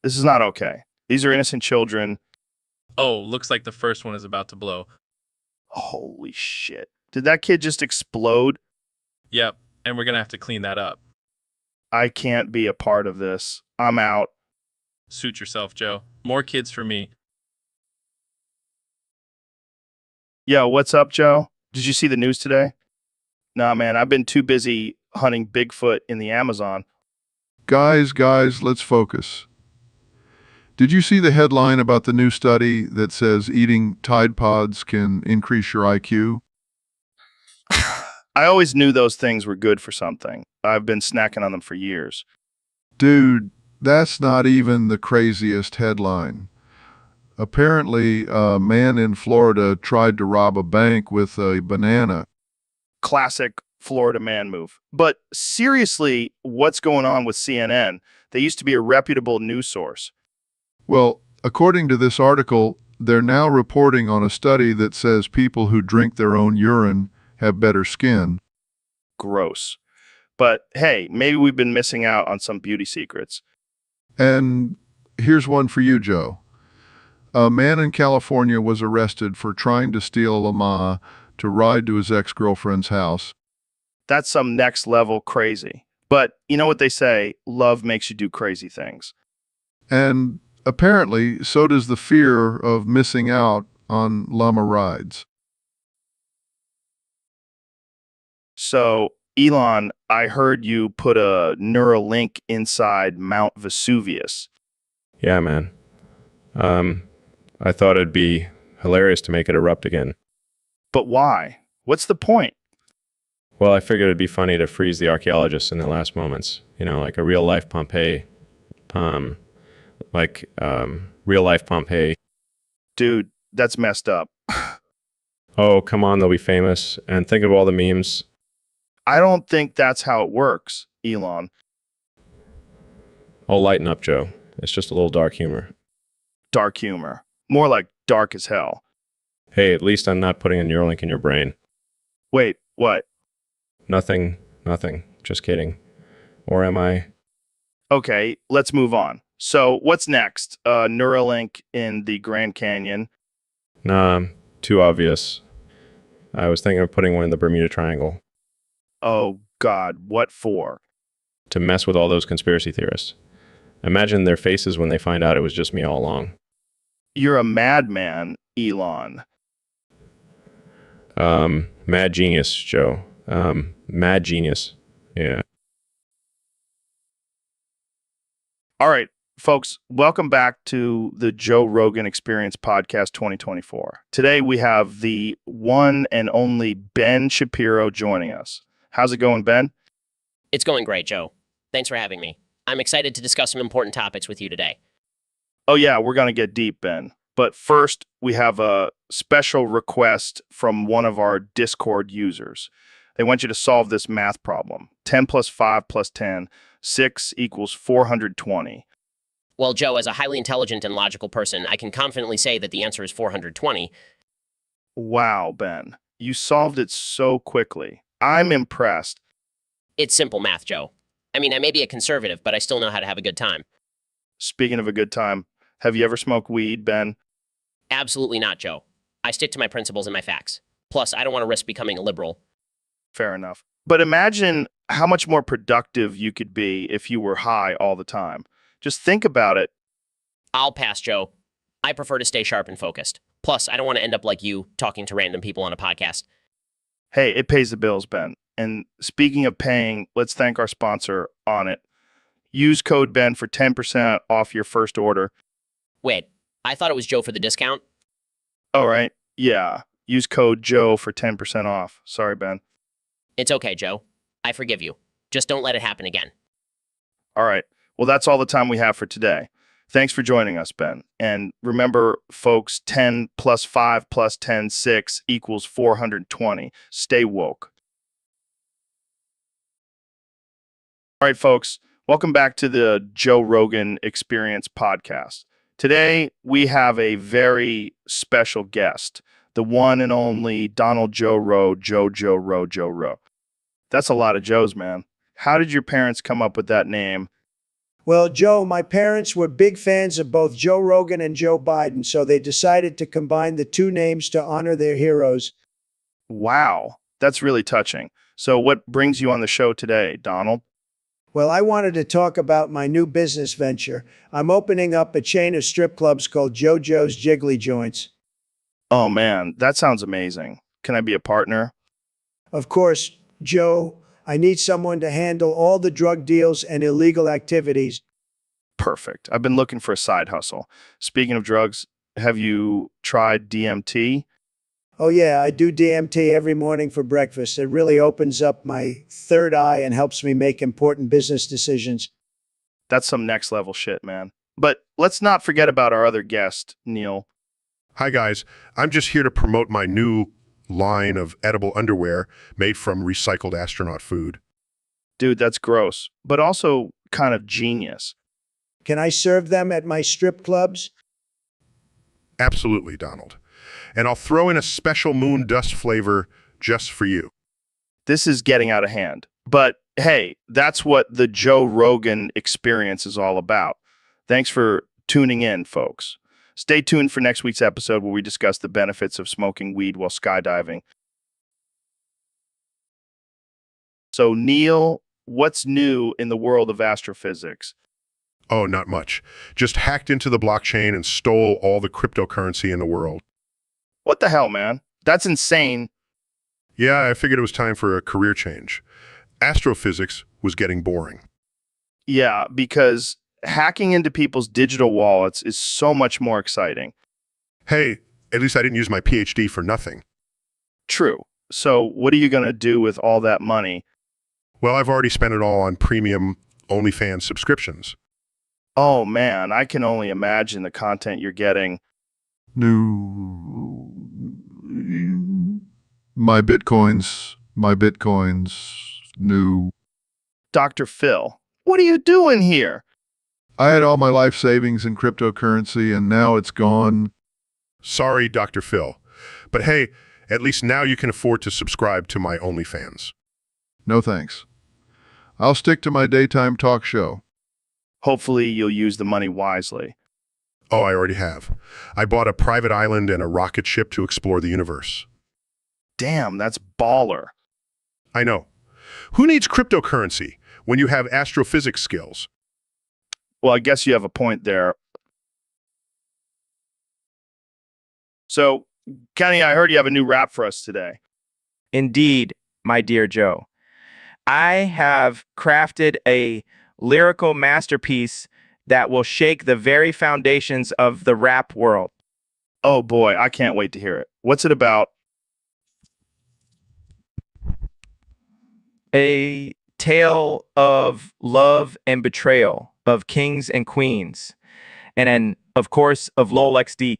This is not okay. These are innocent children. Oh, looks like the first one is about to blow. Holy shit. Did that kid just explode? Yep, and we're gonna have to clean that up. I can't be a part of this. I'm out. Suit yourself, Joe. More kids for me. Yo, what's up, Joe? Did you see the news today? Nah, man, I've been too busy hunting Bigfoot in the Amazon. Guys, let's focus. Did you see the headline about the new study that says eating Tide Pods can increase your IQ? I always knew those things were good for something. I've been snacking on them for years. Dude, that's not even the craziest headline. Apparently, a man in Florida tried to rob a bank with a banana. Classic Florida man move. But seriously, what's going on with CNN? They used to be a reputable news source. Well, according to this article, they're now reporting on a study that says people who drink their own urine have better skin. Gross. But hey, maybe we've been missing out on some beauty secrets. And here's one for you, Joe. A man in California was arrested for trying to steal a llama to ride to his ex-girlfriend's house. That's some next level crazy. But you know what they say, love makes you do crazy things. And apparently, so does the fear of missing out on llama rides. So, Elon, I heard you put a Neuralink inside Mount Vesuvius. Yeah, man. I thought it'd be hilarious to make it erupt again. But why? What's the point? Well, I figured it'd be funny to freeze the archaeologists in their last moments. You know, like a real-life Pompeii. Real-life Pompeii. Dude, that's messed up. Oh, come on, they'll be famous. And think of all the memes. I don't think that's how it works, Elon. Oh, lighten up, Joe. It's just a little dark humor. Dark humor. More like dark as hell. Hey, at least I'm not putting a Neuralink in your brain. Wait, what? Nothing. Just kidding. Or am I? Okay, let's move on. So what's next? Neuralink in the Grand Canyon. Nah, too obvious. I was thinking of putting one in the Bermuda Triangle Oh, God, what for? to mess with all those conspiracy theorists. Imagine their faces when they find out it was just me all along. You're a madman, Elon. Mad genius, Joe. Mad genius. Yeah. All right, folks, welcome back to the Joe Rogan Experience Podcast 2024. Today we have the one and only Ben Shapiro joining us. How's it going, Ben? It's going great, Joe. Thanks for having me. I'm excited to discuss some important topics with you today. Oh, yeah, we're going to get deep, Ben. But first, we have a special request from one of our Discord users. They want you to solve this math problem. 10 plus 5 plus 10, 6 equals 420. Well, Joe, as a highly intelligent and logical person, I can confidently say that the answer is 420. Wow, Ben. You solved it so quickly. I'm impressed. It's simple math, Joe. I mean, I may be a conservative, but I still know how to have a good time. Speaking of a good time, have you ever smoked weed, Ben? Absolutely not, Joe. I stick to my principles and my facts. Plus, I don't want to risk becoming a liberal. Fair enough. But imagine how much more productive you could be if you were high all the time. Just think about it. I'll pass, Joe. I prefer to stay sharp and focused. Plus, I don't want to end up like you, talking to random people on a podcast. Hey, it pays the bills, Ben. And speaking of paying, let's thank our sponsor, On It. Use code Ben for 10% off your first order. Wait, I thought it was Joe for the discount? All right. Yeah. Use code Joe for 10% off. Sorry, Ben. It's okay, Joe. I forgive you. Just don't let it happen again. All right. Well, that's all the time we have for today. Thanks for joining us, Ben. And remember, folks, 10 plus 5 plus 10, 6 equals 420. Stay woke. All right, folks, welcome back to the Joe Rogan Experience Podcast. Today, we have a very special guest, the one and only Donald Joe Rowe, Joe Rowe. That's a lot of Joes, man. How did your parents come up with that name? Well, Joe, my parents were big fans of both Joe Rogan and Joe Biden, so they decided to combine the two names to honor their heroes. Wow, that's really touching. So what brings you on the show today, Donald? Well, I wanted to talk about my new business venture. I'm opening up a chain of strip clubs called JoJo's Jiggly Joints. Oh, man, that sounds amazing. Can I be a partner? Of course, Joe, I need someone to handle all the drug deals and illegal activities. Perfect. I've been looking for a side hustle. Speaking of drugs, have you tried DMT? Oh yeah, I do DMT every morning for breakfast. It really opens up my third eye and helps me make important business decisions. That's some next level shit, man. But let's not forget about our other guest, Neil. Hi, guys. I'm just here to promote my new line of edible underwear made from recycled astronaut food. Dude, that's gross, but also kind of genius. Can I serve them at my strip clubs? Absolutely, Donald. And I'll throw in a special moon dust flavor just for you. This is getting out of hand. But hey, that's what the Joe Rogan Experience is all about. Thanks for tuning in, folks. Stay tuned for next week's episode where we discuss the benefits of smoking weed while skydiving. So, Neil, what's new in the world of astrophysics? Oh, not much. Just hacked into the blockchain and stole all the cryptocurrency in the world. What the hell, man? That's insane. Yeah, I figured it was time for a career change. Astrophysics was getting boring. Yeah, because hacking into people's digital wallets is so much more exciting. Hey, at least I didn't use my PhD for nothing. True. So what are you going to do with all that money? Well, I've already spent it all on premium OnlyFans subscriptions. Oh man, I can only imagine the content you're getting. New. My bitcoins, new. Dr. Phil, what are you doing here? I had all my life savings in cryptocurrency and now it's gone. Sorry, Dr. Phil. But hey, at least now you can afford to subscribe to my OnlyFans. No thanks. I'll stick to my daytime talk show. Hopefully you'll use the money wisely. Oh, I already have. I bought a private island and a rocket ship to explore the universe. Damn, that's baller. I know. Who needs cryptocurrency when you have astrophysics skills? Well, I guess you have a point there. So, Kenny, I heard you have a new rap for us today. Indeed, my dear Joe. I have crafted a lyrical masterpiece that will shake the very foundations of the rap world. Oh boy, I can't wait to hear it. What's it about? A tale of love and betrayal, of kings and queens, and of course, of LOL XD.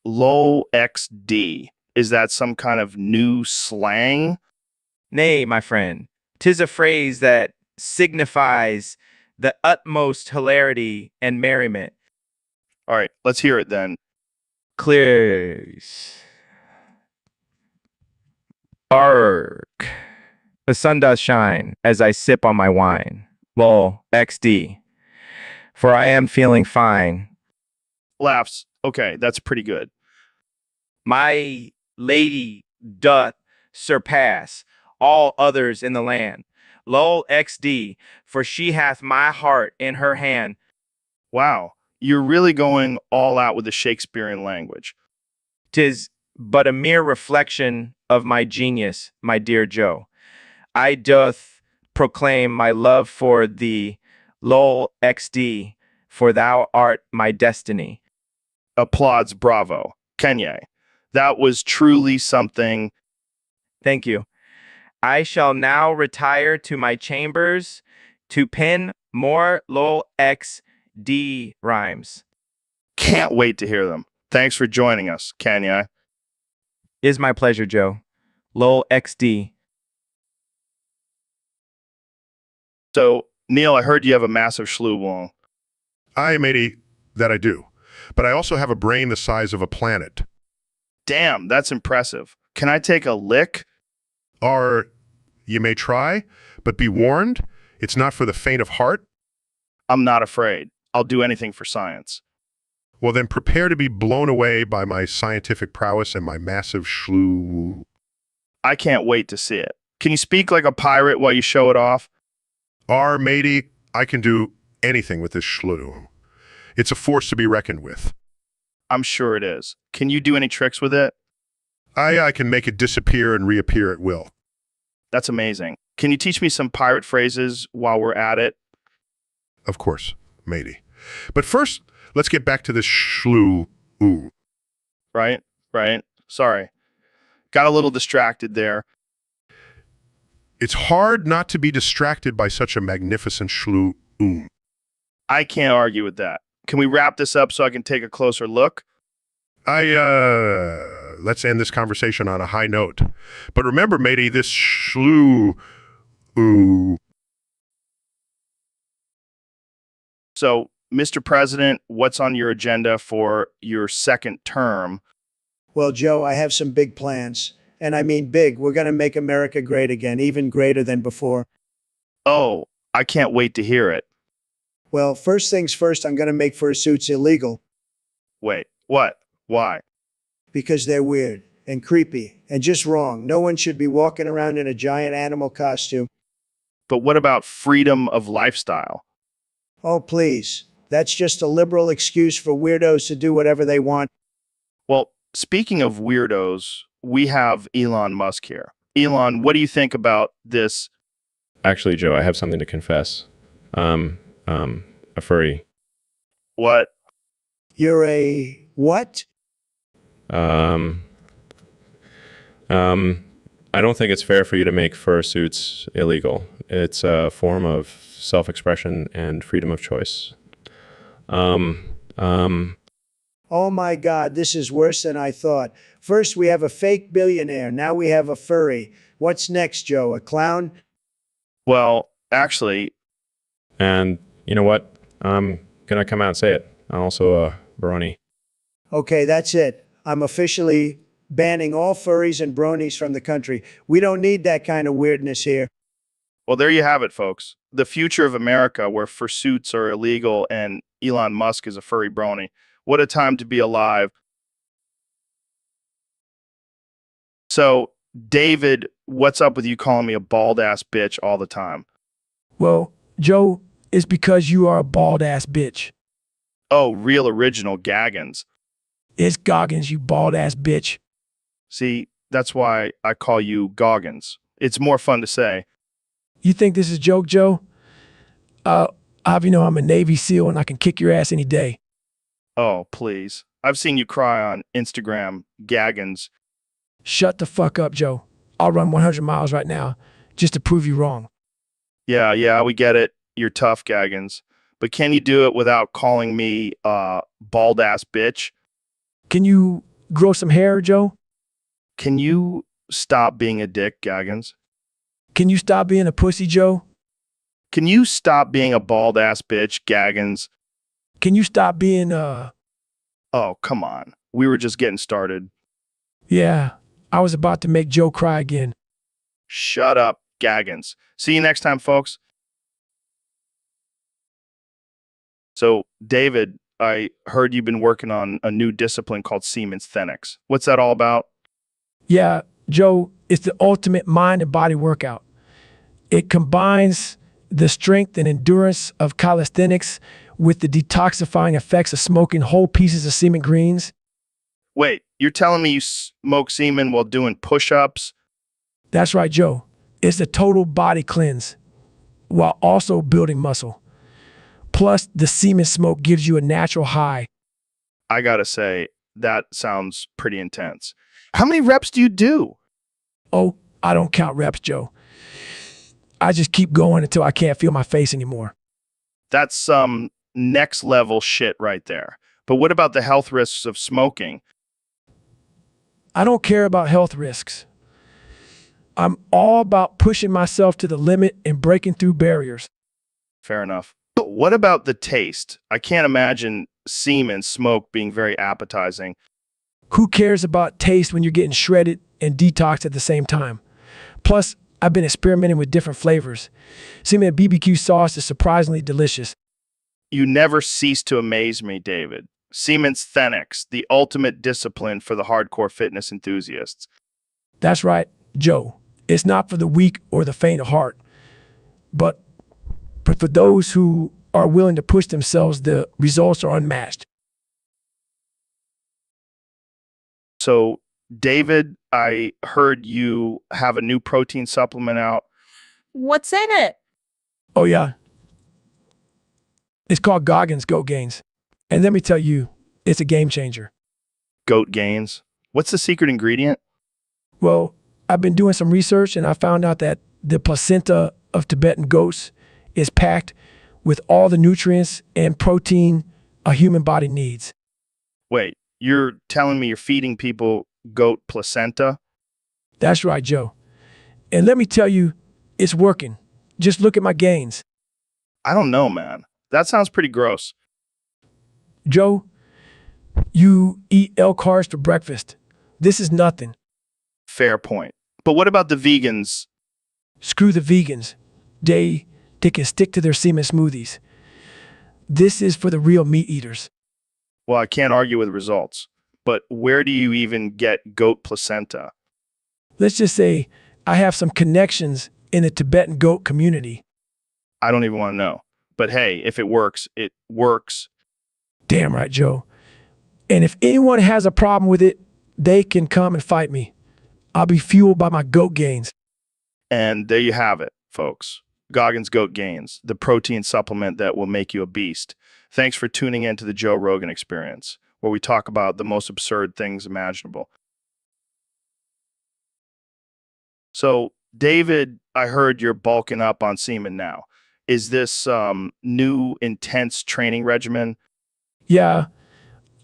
LOL XD. Is that some kind of new slang? Nay, my friend, 'tis a phrase that signifies the utmost hilarity and merriment. All right, let's hear it then. Clears. Ark. The sun does shine as I sip on my wine. Lol, XD. For I am feeling fine. Laughs. Okay, that's pretty good. My lady doth surpass all others in the land. Lol, XD. For she hath my heart in her hand. Wow, you're really going all out with the Shakespearean language. 'Tis but a mere reflection of my genius, my dear Joe. I doth proclaim my love for thee, lol XD, for thou art my destiny. Applauds, bravo. Kenya, that was truly something. Thank you. I shall now retire to my chambers to pen more lol XD rhymes. Can't wait to hear them. Thanks for joining us, Kenya. Is my pleasure, Joe. Lol XD. So, Neil, I heard you have a massive schlubong. Aye, matey, that I do. But I also have a brain the size of a planet. Damn, that's impressive. Can I take a lick? Or you may try, but be warned, it's not for the faint of heart. I'm not afraid. I'll do anything for science. Well, then prepare to be blown away by my scientific prowess and my massive shlu. I can't wait to see it. Can you speak like a pirate while you show it off? Matey, I can do anything with this shlu. It's a force to be reckoned with. I'm sure it is. Can you do any tricks with it? I can make it disappear and reappear at will. That's amazing. Can you teach me some pirate phrases while we're at it? Of course, matey. But first, let's get back to this shlu. Right. Sorry. Got a little distracted there. It's hard not to be distracted by such a magnificent shlu. I can't argue with that. Can we wrap this up so I can take a closer look? Let's end this conversation on a high note. But remember, matey, this shlu. So, Mr. President, what's on your agenda for your second term? Well, Joe, I have some big plans. And I mean big. We're going to make America great again, even greater than before. Oh, I can't wait to hear it. Well, first things first, I'm going to make fursuits illegal Wait, what? Why? because they're weird and creepy and just wrong. No one should be walking around in a giant animal costume. But what about freedom of lifestyle? Oh, please. That's just a liberal excuse for weirdos to do whatever they want. Well, speaking of weirdos, we have Elon Musk here. Elon, what do you think about this? Actually, Joe, I have something to confess. A furry. What? You're a what? Um, I don't think it's fair for you to make fursuits illegal. It's a form of self-expression and freedom of choice. Um, um, Oh my God, this is worse than I thought. First, we have a fake billionaire. Now we have a furry. What's next, Joe? A clown? Well, actually, and you know what? I'm gonna come out and say it. I'm also a brony. Okay, that's it. I'm officially banning all furries and bronies from the country. We don't need that kind of weirdness here. well, there you have it, folks. The future of America, where fursuits are illegal and Elon Musk is a furry brony. What a time to be alive. So, David, what's up with you calling me a bald ass bitch all the time? Well, Joe, it's because you are a bald ass bitch. Oh, real original Gaggins. It's Goggins, you bald ass bitch. See, that's why I call you Goggins. It's more fun to say. You think this is a joke, Joe? You know I'm a Navy SEAL and I can kick your ass any day. Oh, please. I've seen you cry on Instagram, Gaggins. Shut the fuck up, Joe. I'll run 100 miles right now just to prove you wrong. Yeah, we get it. You're tough, Gaggins. But can you do it without calling me bald ass bitch? Can you grow some hair, Joe? Can you stop being a dick, Gaggins? Can you stop being a pussy, Joe? Can you stop being a bald ass bitch, Gaggins? Can you stop being, Oh, come on. We were just getting started. Yeah, I was about to make Joe cry again. Shut up, Gaggins. See you next time, folks. So, David, I heard you've been working on a new discipline called sementhenics. What's that all about? Yeah, Joe, it's the ultimate mind and body workout. It combines the strength and endurance of calisthenics with the detoxifying effects of smoking whole pieces of semen greens. Wait, you're telling me you smoke semen while doing push-ups? That's right, Joe. It's a total body cleanse while also building muscle. Plus, the semen smoke gives you a natural high. I gotta say, that sounds pretty intense. How many reps do you do? Oh, I don't count reps, Joe. I just keep going until I can't feel my face anymore. That's some next level shit right there. But what about the health risks of smoking? I don't care about health risks. I'm all about pushing myself to the limit and breaking through barriers. Fair enough. But what about the taste? I can't imagine semen smoke being very appetizing. Who cares about taste when you're getting shredded and detoxed at the same time? Plus, I've been experimenting with different flavors. Semen BBQ sauce is surprisingly delicious. You never cease to amaze me, David. Sementhenics, the ultimate discipline for the hardcore fitness enthusiasts. That's right, Joe. It's not for the weak or the faint of heart, but for those who are willing to push themselves, the results are unmatched. So, David, I heard you have a new protein supplement out. What's in it? Oh, yeah. It's called Goggins Goat Gains. And let me tell you, it's a game changer. Goat gains. What's the secret ingredient? Well, I've been doing some research and I found out that the placenta of Tibetan goats is packed with all the nutrients and protein a human body needs. Wait, you're telling me you're feeding people goat placenta? That's right, Joe. And let me tell you, it's working. Just look at my gains. I don't know, man. That sounds pretty gross. Joe, you eat elk hearts for breakfast. This is nothing. Fair point. But what about the vegans? Screw the vegans. They can stick to their semen smoothies. This is for the real meat eaters. Well, I can't argue with results. But where do you even get goat placenta? Let's just say I have some connections in the Tibetan goat community. I don't even want to know. But hey, if it works, it works. Damn right, Joe. And if anyone has a problem with it, they can come and fight me. I'll be fueled by my goat gains. And there you have it, folks. Goggins Goat Gains, the protein supplement that will make you a beast. Thanks for tuning in to the Joe Rogan Experience, where we talk about the most absurd things imaginable. So, David, I heard you're bulking up on semen now. Is this new intense training regimen? Yeah,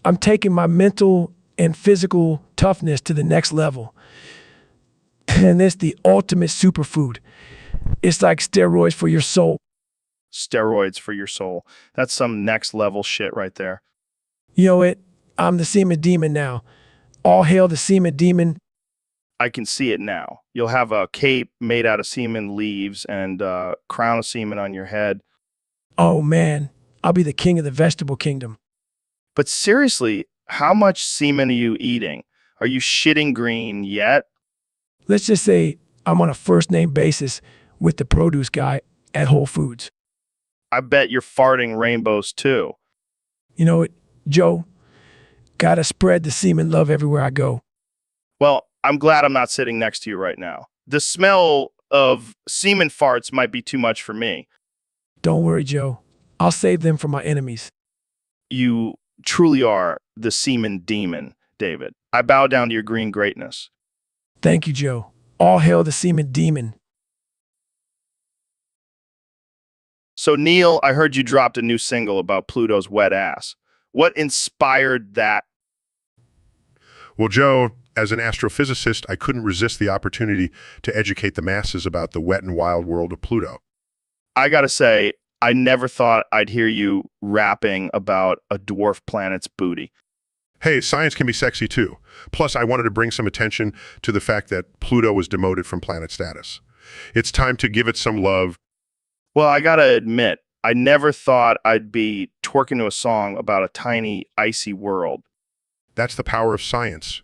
I'm taking my mental and physical toughness to the next level. And it's the ultimate superfood. It's like steroids for your soul. Steroids for your soul. That's some next level shit right there. You know it? I'm the semen demon now. All hail the semen demon. I can see it now. You'll have a cape made out of semen leaves and a crown of semen on your head. Oh man, I'll be the king of the vegetable kingdom. But seriously, how much semen are you eating? Are you shitting green yet? Let's just say I'm on a first name basis with the produce guy at Whole Foods. I bet you're farting rainbows too. You know it, Joe? Gotta spread the semen love everywhere I go. Well, I'm glad I'm not sitting next to you right now. The smell of semen farts might be too much for me. Don't worry, Joe. I'll save them for my enemies. You truly are the semen demon, David. I bow down to your green greatness. Thank you, Joe. All hail the semen demon. So, Neil, I heard you dropped a new single about Pluto's wet ass. What inspired that? Well, Joe, as an astrophysicist, I couldn't resist the opportunity to educate the masses about the wet and wild world of Pluto. I gotta say, I never thought I'd hear you rapping about a dwarf planet's booty. Hey, science can be sexy too. Plus, I wanted to bring some attention to the fact that Pluto was demoted from planet status. It's time to give it some love. Well, I gotta admit, I never thought I'd be twerking to a song about a tiny, icy world. That's the power of science.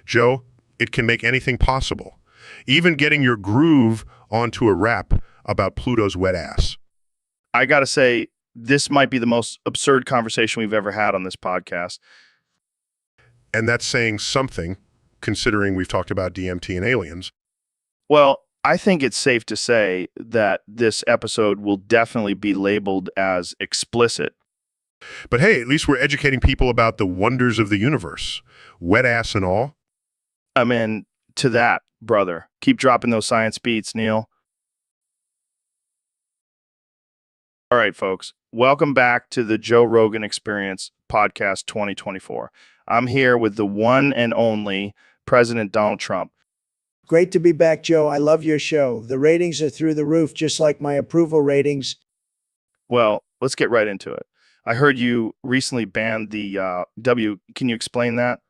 Joe, it can make anything possible. Even getting your groove onto a rap about Pluto's wet ass. I gotta say, this might be the most absurd conversation we've ever had on this podcast. And that's saying something, considering we've talked about DMT and aliens. Well, I think it's safe to say that this episode will definitely be labeled as explicit. But hey, at least we're educating people about the wonders of the universe. Wet ass and all. I'm in to that, brother. Keep dropping those science beats, Neil. All right, folks. Welcome back to the Joe Rogan Experience Podcast 2024. I'm here with the one and only President Donald Trump. Great to be back, Joe. I love your show. The ratings are through the roof, just like my approval ratings. Well, let's get right into it. I heard you recently banned the W. Can you explain that?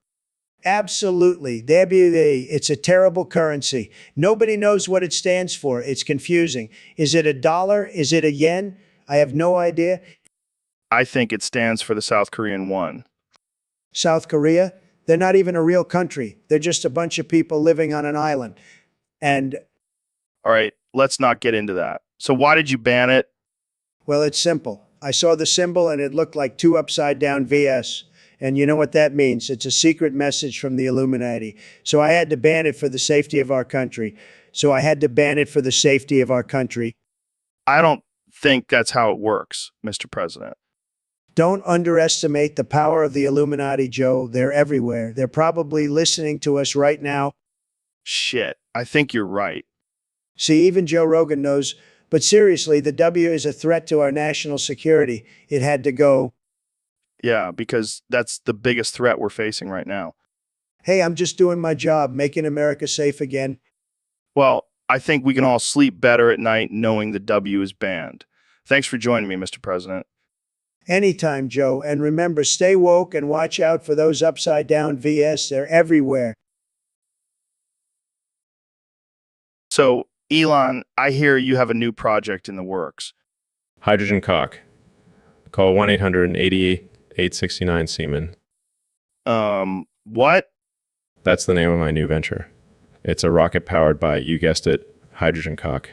Absolutely. WA, it's a terrible currency. Nobody knows what it stands for. It's confusing. Is it a dollar? Is it a yen? I have no idea. I think it stands for the South Korean won. South Korea? They're not even a real country. They're just a bunch of people living on an island. And, All right, let's not get into that. So why did you ban it? well, it's simple. I saw the symbol and it looked like two upside down VS. And you know what that means? It's a secret message from the Illuminati. So I had to ban it for the safety of our country. I don't think that's how it works, Mr. President. Don't underestimate the power of the Illuminati, Joe. They're everywhere. They're probably listening to us right now. Shit, I think you're right. See, even Joe Rogan knows. But seriously, the W is a threat to our national security. It had to go. Yeah, because that's the biggest threat we're facing right now. Hey, I'm just doing my job, making America safe again. Well, I think we can all sleep better at night knowing the W is banned. Thanks for joining me, Mr. President. Anytime, Joe. And remember, stay woke and watch out for those upside down VS. They're everywhere. So, Elon, I hear you have a new project in the works. Hydrogen cock. Call 1-800-88-869-SEMEN. What? That's the name of my new venture. It's a rocket powered by, you guessed it, hydrogen cock.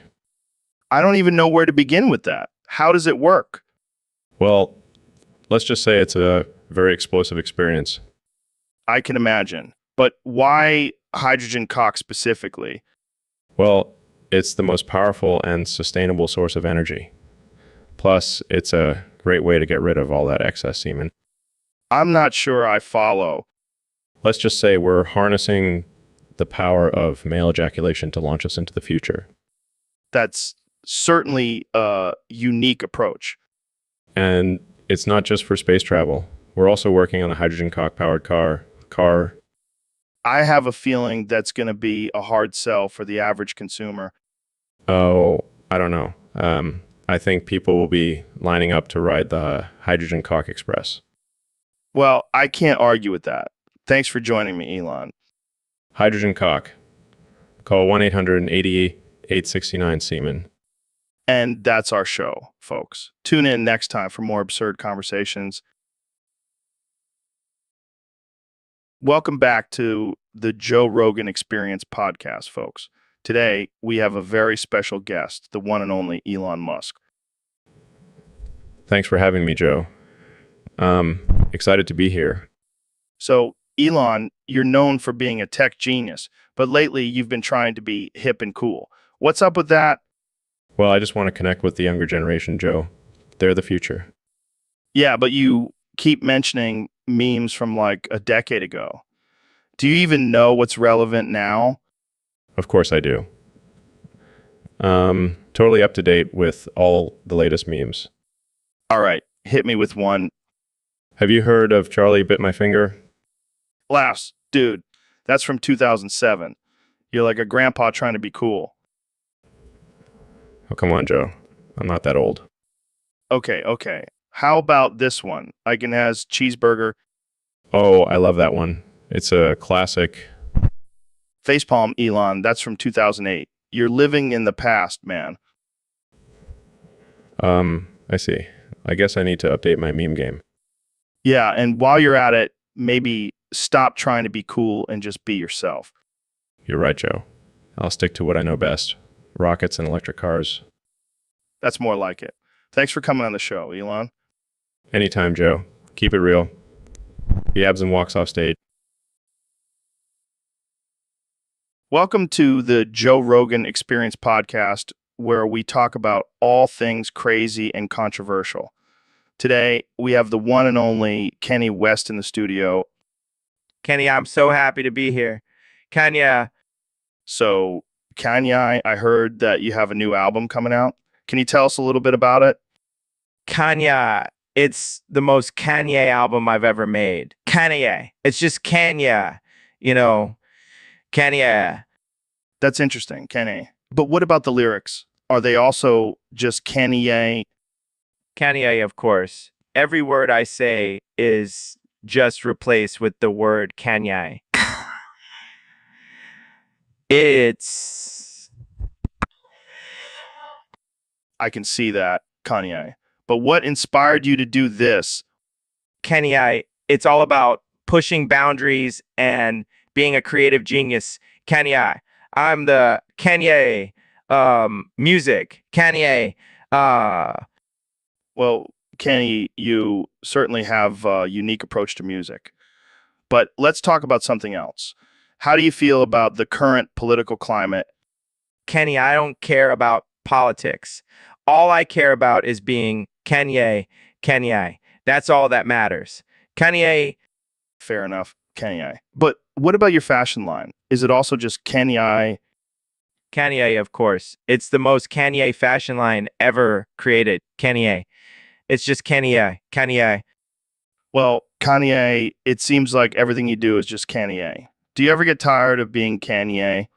I don't even know where to begin with that. How does it work? Well, let's just say it's a very explosive experience. I can imagine. But why hydrogen cock specifically? Well, it's the most powerful and sustainable source of energy. Plus, it's a great way to get rid of all that excess semen. I'm not sure I follow. Let's just say we're harnessing the power of male ejaculation to launch us into the future. That's certainly a unique approach. And it's not just for space travel. We're also working on a hydrogen cock-powered car. I have a feeling that's going to be a hard sell for the average consumer. Oh, I don't know. I think people will be lining up to ride the Hydrogen Cock Express. Well, I can't argue with that. Thanks for joining me, Elon. Hydrogen Cock. Call 1-800-888-69-SEAMAN. And that's our show, folks. Tune in next time for more absurd conversations. Welcome back to the Joe Rogan Experience podcast, folks. Today, we have a very special guest, the one and only Elon Musk. Thanks for having me, Joe. Excited to be here. So, Elon, you're known for being a tech genius, but lately you've been trying to be hip and cool. What's up with that? Well, I just want to connect with the younger generation, Joe. They're the future. Yeah, but you keep mentioning memes from like a decade ago. Do you even know what's relevant now? Of course I do. Totally up to date with all the latest memes. All right, hit me with one. Have you heard of Charlie Bit My Finger? Laughs, dude, that's from 2007. You're like a grandpa trying to be cool. Oh, come on, Joe. I'm not that old. Okay. How about this one? Icon has cheeseburger. Oh, I love that one. It's a classic. Facepalm, Elon, that's from 2008. You're living in the past, man. I see. I guess I need to update my meme game. Yeah, and while you're at it, maybe stop trying to be cool and just be yourself. You're right, Joe. I'll stick to what I know best. Rockets and electric cars. That's more like it. Thanks for coming on the show, Elon. Anytime, Joe. Keep it real. He abs and walks off stage. Welcome to the Joe Rogan Experience podcast, where we talk about all things crazy and controversial. Today, we have the one and only Kenny West in the studio. Kenny, I'm so happy to be here. Kenya, So, Kanye, I heard that you have a new album coming out. Can you tell us a little bit about it? Kanye, it's the most Kanye album I've ever made. Kanye, it's just Kanye, Kanye. That's interesting, Kanye. But what about the lyrics? Are they also just Kanye? Kanye, of course. Every word I say is just replaced with the word Kanye. It's I can see that, Kanye. But what inspired you to do this? Kanye. It's all about pushing boundaries and being a creative genius. Kanye. I'm the Kanye music. Kanye. Well, Kenny, you certainly have a unique approach to music. But let's talk about something else. How do you feel about the current political climate? Kenny, I don't care about politics. All I care about is being Kanye, Kanye. That's all that matters. Kanye. Fair enough, Kanye. But what about your fashion line? Is it also just Kanye? Kanye, of course. It's the most Kanye fashion line ever created. Kanye. It's just Kanye, Kanye. Well, Kanye, it seems like everything you do is just Kanye. Do you ever get tired of being Kanye?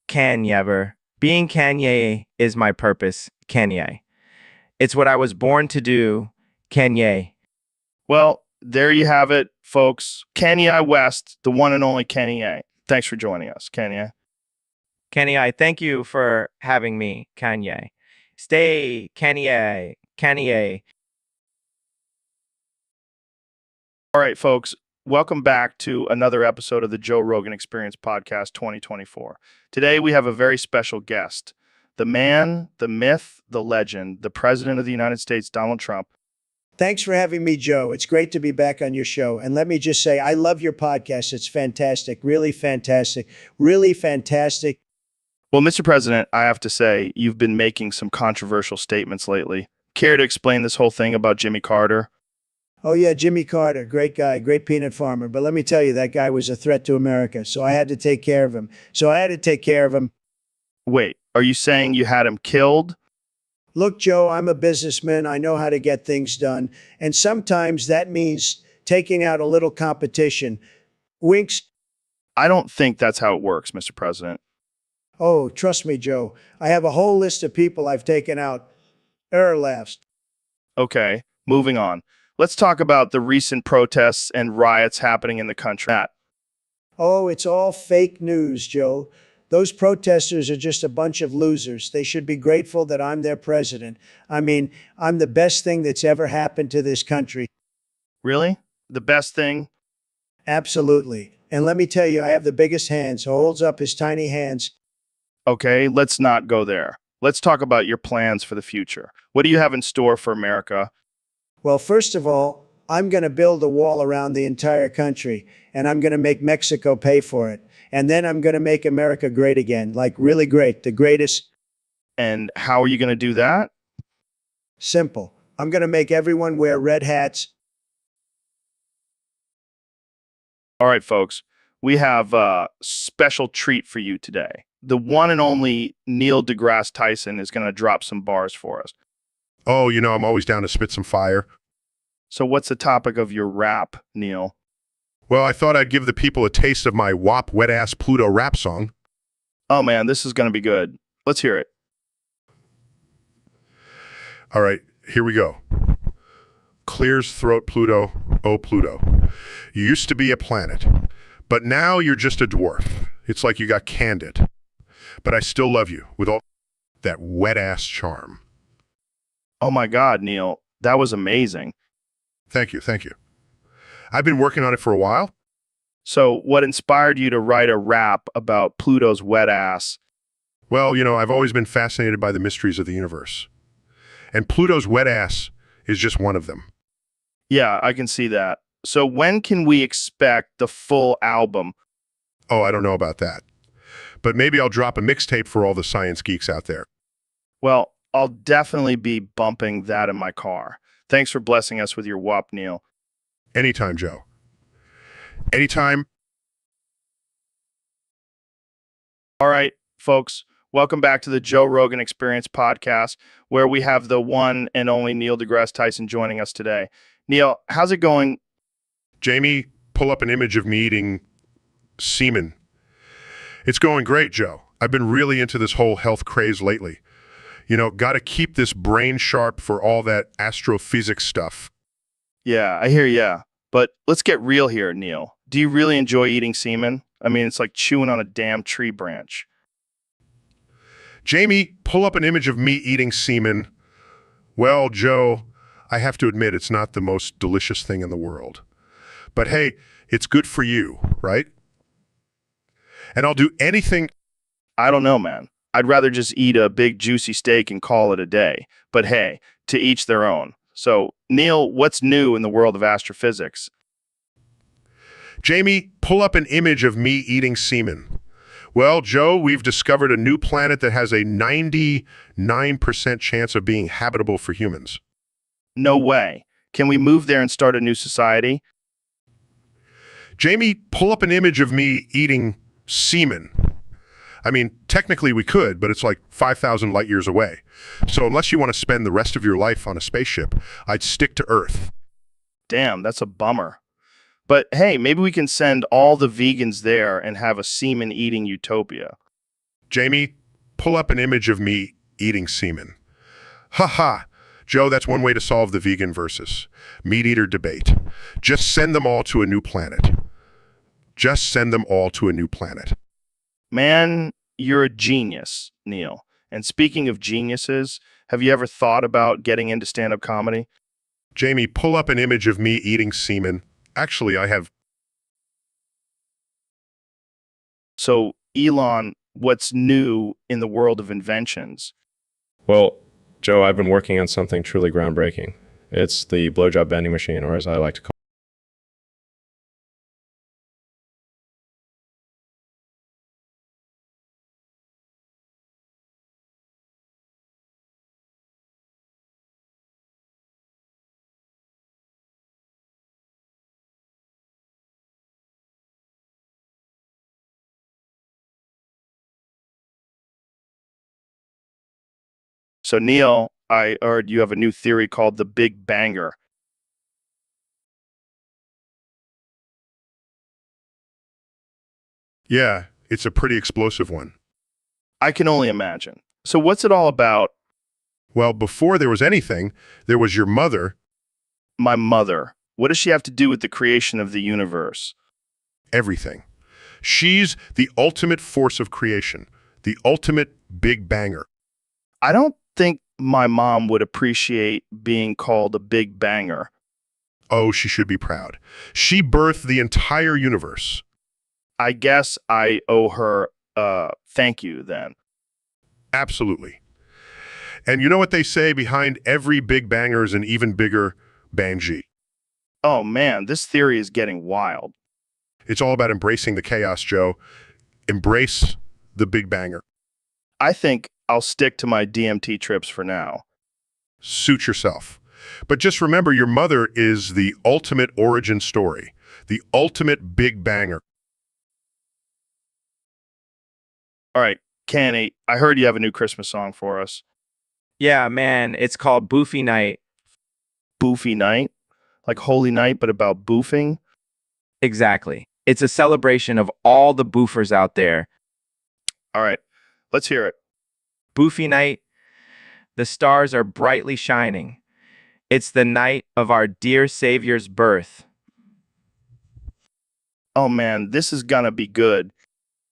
Kanye. Being Kanye is my purpose. Kanye. It's what I was born to do. Kanye. Well, there you have it, folks. Kanye West, the one and only Kanye. Thanks for joining us, Kanye. Kanye, thank you for having me, Kanye. Stay, Kanye, Kanye. All right, folks, welcome back to another episode of the Joe Rogan Experience Podcast 2024. Today, we have a very special guest, the man, the myth, the legend, the President of the United States, Donald Trump. Thanks for having me, Joe. It's great to be back on your show. And let me just say, I love your podcast. It's fantastic, really fantastic, really fantastic. Well, Mr. President, I have to say, you've been making some controversial statements lately. Care to explain this whole thing about Jimmy Carter? Oh, yeah, Jimmy Carter, great guy, great peanut farmer. But let me tell you, that guy was a threat to America. So I had to take care of him. Wait, are you saying you had him killed? Look, Joe, I'm a businessman. I know how to get things done. And sometimes that means taking out a little competition. Winks. I don't think that's how it works, Mr. President. Oh, trust me, Joe. I have a whole list of people I've taken out. Laughs. Okay, moving on. Let's talk about the recent protests and riots happening in the country. Oh, it's all fake news, Joe. Those protesters are just a bunch of losers. They should be grateful that I'm their president. I mean, I'm the best thing that's ever happened to this country. Really? The best thing? Absolutely. And let me tell you, I have the biggest hands. Holds up his tiny hands. Okay, let's not go there. Let's talk about your plans for the future. What do you have in store for America? Well, first of all, I'm going to build a wall around the entire country, and I'm going to make Mexico pay for it. And then I'm going to make America great again, like really great, the greatest. And how are you going to do that? Simple. I'm going to make everyone wear red hats. All right, folks, we have a special treat for you today. The one and only Neil deGrasse Tyson is going to drop some bars for us. Oh, I'm always down to spit some fire. So what's the topic of your rap, Neil? Well, I thought I'd give the people a taste of my WAP wet-ass Pluto rap song. Oh, man, this is going to be good. Let's hear it. All right, here we go. Clears throat Pluto, oh Pluto. You used to be a planet, but now you're just a dwarf. It's like you got candid. But I still love you with all that wet-ass charm. Oh my God, Neil, that was amazing. Thank you, thank you. I've been working on it for a while. So what inspired you to write a rap about Pluto's wet ass? Well, I've always been fascinated by the mysteries of the universe. And Pluto's wet ass is just one of them. Yeah, I can see that. So when can we expect the full album? Oh, I don't know about that. But maybe I'll drop a mixtape for all the science geeks out there. Well, I'll definitely be bumping that in my car. Thanks for blessing us with your WAP, Neil. Anytime, Joe. Anytime. All right, folks, welcome back to the Joe Rogan Experience podcast, where we have the one and only Neil deGrasse Tyson joining us today. Neil, how's it going? Jamie, pull up an image of me eating semen. It's going great, Joe. I've been really into this whole health craze lately. Got to keep this brain sharp for all that astrophysics stuff. Yeah, I hear ya. But let's get real here, Neil. Do you really enjoy eating semen? I mean, it's like chewing on a damn tree branch. Jamie, pull up an image of me eating semen. Well, Joe, I have to admit it's not the most delicious thing in the world. But hey, it's good for you, right? And I'll do anything. I don't know, man. I'd rather just eat a big juicy steak and call it a day. But hey, to each their own. So, Neil, what's new in the world of astrophysics? Jamie, pull up an image of me eating semen. Well, Joe, we've discovered a new planet that has a 99% chance of being habitable for humans. No way. Can we move there and start a new society? Jamie, pull up an image of me eating semen. I mean, technically we could, but it's like 5,000 light years away. So unless you want to spend the rest of your life on a spaceship, I'd stick to Earth. Damn, that's a bummer. But hey, maybe we can send all the vegans there and have a semen-eating utopia. Jamie, pull up an image of me eating semen. Ha ha! Joe, that's one way to solve the vegan versus meat-eater debate. Just send them all to a new planet. Just send them all to a new planet. Man, you're a genius, Neil. And speaking of geniuses, have you ever thought about getting into stand-up comedy? Jamie, pull up an image of me eating semen. Actually, I have... So, Elon, what's new in the world of inventions? Well, Joe, I've been working on something truly groundbreaking. It's the blowjob vending machine, or as I like to call So, Neil, I heard you have a new theory called the Big Banger. Yeah, it's a pretty explosive one. I can only imagine. So, what's it all about? Well, before there was anything, there was your mother. My mother. What does she have to do with the creation of the universe? Everything. She's the ultimate force of creation, the ultimate Big Banger. I don't think my mom would appreciate being called a big banger. Oh, she should be proud. She birthed the entire universe. I guess I owe her thank you then. Absolutely. And you know what they say, behind every big banger is an even bigger banshee. Oh man, this theory is getting wild. It's all about embracing the chaos, Joe. Embrace the big banger. I think I'll stick to my DMT trips for now. Suit yourself. But just remember, your mother is the ultimate origin story, the ultimate big banger. All right, Kenny, I heard you have a new Christmas song for us. Yeah, man, it's called Boofy Night. Boofy Night? Like Holy Night, but about boofing? Exactly. It's a celebration of all the boofers out there. All right, let's hear it. Boofy Night, the stars are brightly shining. It's the night of our dear Savior's birth. Oh man, this is gonna be good.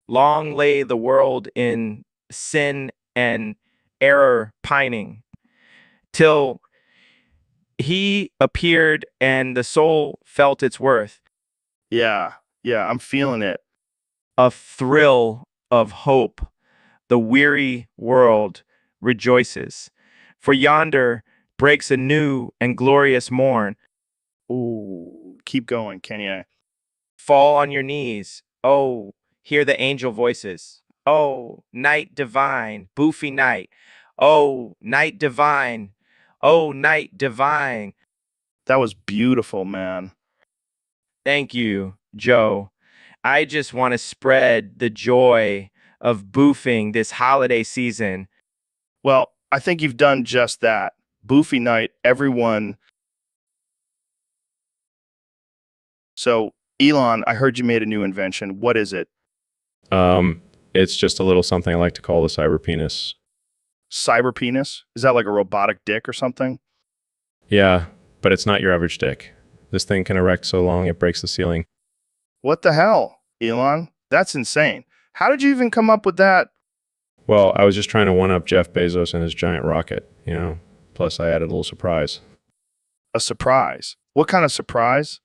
Long lay the world in sin and error pining, till he appeared and the soul felt its worth. Yeah, I'm feeling it. A thrill of hope, the weary world rejoices. For yonder breaks a new and glorious morn. Ooh, keep going, Kenya. Fall on your knees. Oh, hear the angel voices. Oh, night divine, boofy night. Oh, night divine. Oh, night divine. That was beautiful, man. Thank you, Joe. I just want to spread the joy of boofing this holiday season. Well, I think you've done just that. Boofy night, everyone. So, Elon, I heard you made a new invention. What is it? It's just a little something I like to call the cyber penis. Cyber penis? Is that like a robotic dick or something? Yeah, but it's not your average dick. This thing can erect so long it breaks the ceiling. What the hell, Elon? That's insane. How did you even come up with that? Well, I was just trying to one-up Jeff Bezos and his giant rocket, you know? Plus, I added a little surprise. A surprise? What kind of surprise?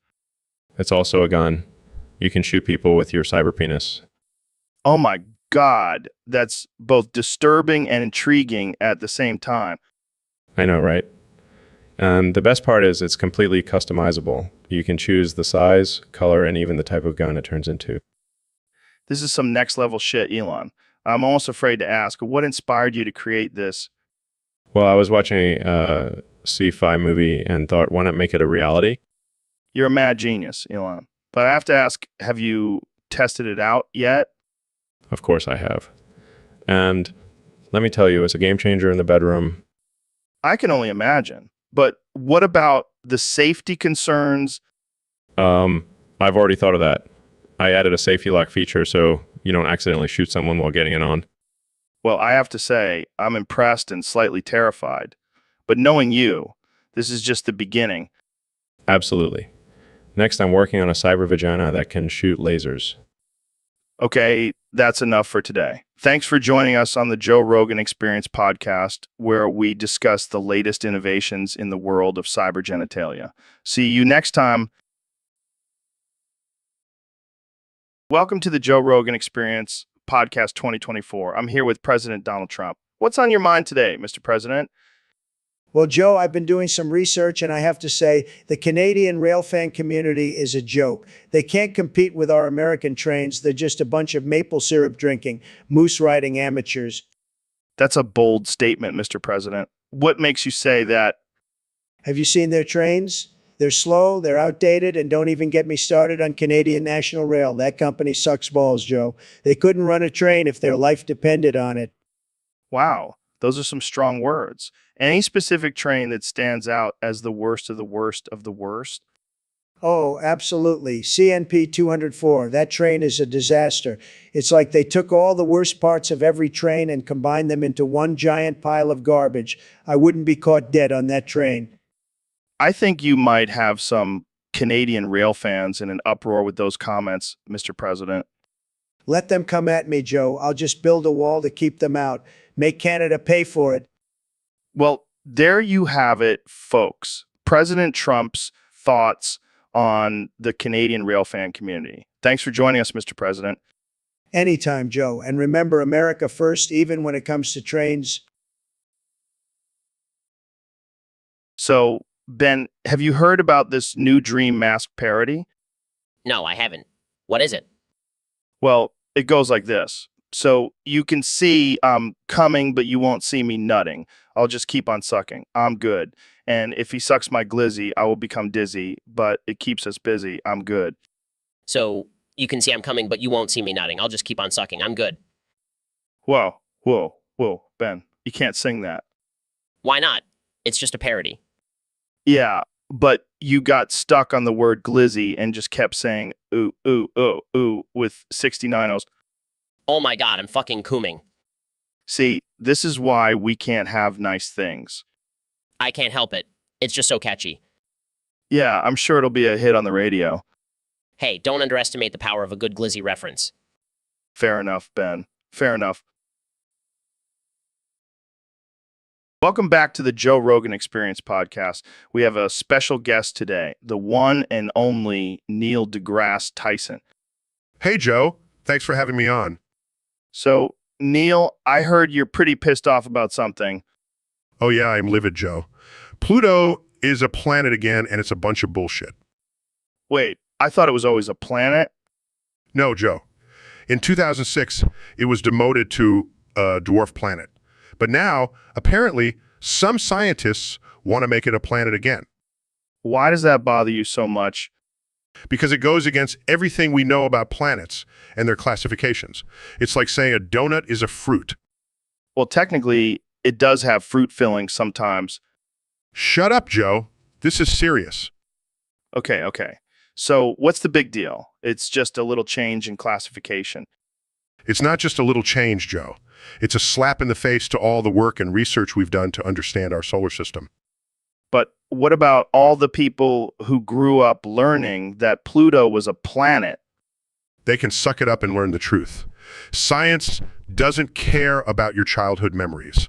It's also a gun. You can shoot people with your cyber penis. Oh my God, that's both disturbing and intriguing at the same time. I know, right? And the best part is it's completely customizable. You can choose the size, color, and even the type of gun it turns into. This is some next level shit, Elon. I'm almost afraid to ask, what inspired you to create this? Well, I was watching a sci-fi movie and thought, why not make it a reality? You're a mad genius, Elon. But I have to ask, have you tested it out yet? Of course I have. And let me tell you, it's a game changer in the bedroom. I can only imagine. But what about the safety concerns? I've already thought of that. I added a safety lock feature so you don't accidentally shoot someone while getting it on. Well, I have to say, I'm impressed and slightly terrified. But knowing you, this is just the beginning. Absolutely. Next, I'm working on a cyber vagina that can shoot lasers. Okay, that's enough for today. Thanks for joining us on the Joe Rogan Experience podcast, where we discuss the latest innovations in the world of cyber genitalia. See you next time. Welcome to the Joe Rogan Experience podcast 2024. I'm here with President Donald Trump. What's on your mind today, Mr. President? Well, Joe, I've been doing some research, and I have to say the Canadian railfan community is a joke. They can't compete with our American trains. They're just a bunch of maple syrup drinking, moose riding amateurs. That's a bold statement, Mr. President. What makes you say that? Have you seen their trains? They're slow, they're outdated, and don't even get me started on Canadian National Rail. That company sucks balls, Joe. They couldn't run a train if their life depended on it. Wow, Those are some strong words. Any specific train that stands out as the worst of the worst of the worst? Oh, absolutely. CNP 204. That train is a disaster. It's like they took all the worst parts of every train and combined them into one giant pile of garbage. I wouldn't be caught dead on that train. I think you might have some Canadian rail fans in an uproar with those comments, Mr. President. Let them come at me, Joe. I'll just build a wall to keep them out. Make Canada pay for it. Well, there you have it, folks. President Trump's thoughts on the Canadian rail fan community. Thanks for joining us, Mr. President. Anytime, Joe. And remember America first, even when it comes to trains. So, Ben, have you heard about this new Dream mask parody? No, I haven't. What is it? Well, it goes like this. So you can see I'm coming, but you won't see me nutting. I'll just keep on sucking. I'm good. And if he sucks my glizzy, I will become dizzy, but it keeps us busy. I'm good. So you can see I'm coming, but you won't see me nutting. I'll just keep on sucking. I'm good. Whoa, whoa, whoa, Ben, you can't sing that. Why not? It's just a parody. Yeah, but you got stuck on the word glizzy and just kept saying ooh, ooh, ooh, ooh with 69 O's. Oh my God, I'm fucking cooming. See, this is why we can't have nice things. I can't help it. It's just so catchy. Yeah, I'm sure it'll be a hit on the radio. Hey, don't underestimate the power of a good glizzy reference. Fair enough, Ben. Fair enough. Welcome back to the Joe Rogan Experience podcast. We have a special guest today, the one and only Neil deGrasse Tyson. Hey, Joe. Thanks for having me on. So, Neil, I heard you're pretty pissed off about something. Oh, yeah, I'm livid, Joe. Pluto is a planet again, and it's a bunch of bullshit. Wait, I thought it was always a planet? No, Joe. In 2006, it was demoted to a dwarf planet. But now, apparently, some scientists want to make it a planet again. Why does that bother you so much? Because it goes against everything we know about planets and their classifications. It's like saying a donut is a fruit. Well, technically, it does have fruit fillings sometimes. Shut up, Joe. This is serious. Okay. So what's the big deal? It's just a little change in classification. It's not just a little change, Joe. It's a slap in the face to all the work and research we've done to understand our solar system. But what about all the people who grew up learning that Pluto was a planet? They can suck it up and learn the truth. Science doesn't care about your childhood memories.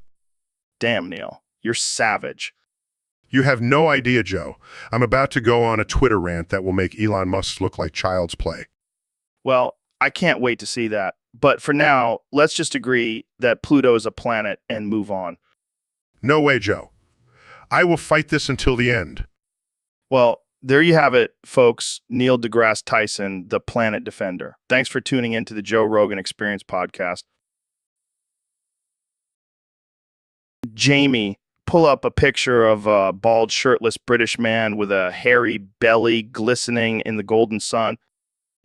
Damn, Neil, you're savage. You have no idea, Joe. I'm about to go on a Twitter rant that will make Elon Musk look like child's play. Well, I can't wait to see that. But for now, let's just agree that Pluto is a planet and move on. No way, Joe. I will fight this until the end. Well, there you have it, folks. Neil deGrasse Tyson, the planet defender. Thanks for tuning in to the Joe Rogan Experience podcast. Jamie, pull up a picture of a bald, shirtless British man with a hairy belly glistening in the golden sun.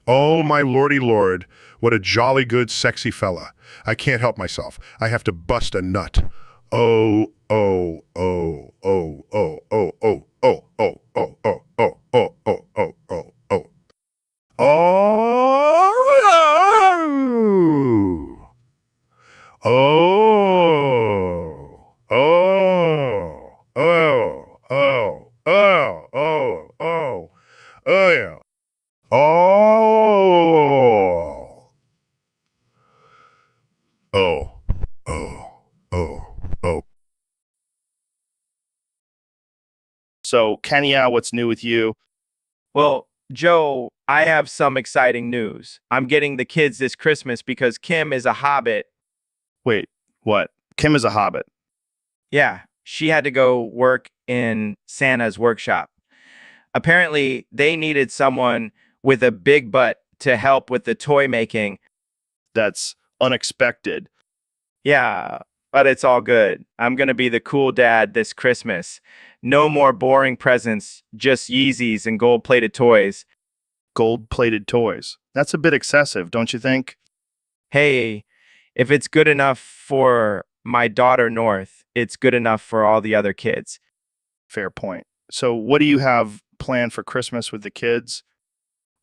Oh, my lordy lord, what a jolly good, sexy fella. I can't help myself. I have to bust a nut. Oh, oh, oh, oh, oh, oh, oh, oh, oh, oh, oh, oh, oh, oh, oh, oh, oh. Oh, oh, oh, oh, oh, oh, oh, oh, oh, yeah. Oh. Oh. Oh. Oh. Oh. So, Kenya, what's new with you? Well, Joe, I have some exciting news. I'm getting the kids this Christmas because Kim is a hobbit. Wait, what? Kim is a hobbit. Yeah, she had to go work in Santa's workshop. Apparently, they needed someone with a big butt to help with the toy making. That's unexpected. Yeah, but it's all good. I'm going to be the cool dad this Christmas. No more boring presents, just Yeezys and gold-plated toys. Gold-plated toys. That's a bit excessive, don't you think? Hey, if it's good enough for my daughter north, it's good enough for all the other kids. Fair point. So what do you have planned for Christmas with the kids?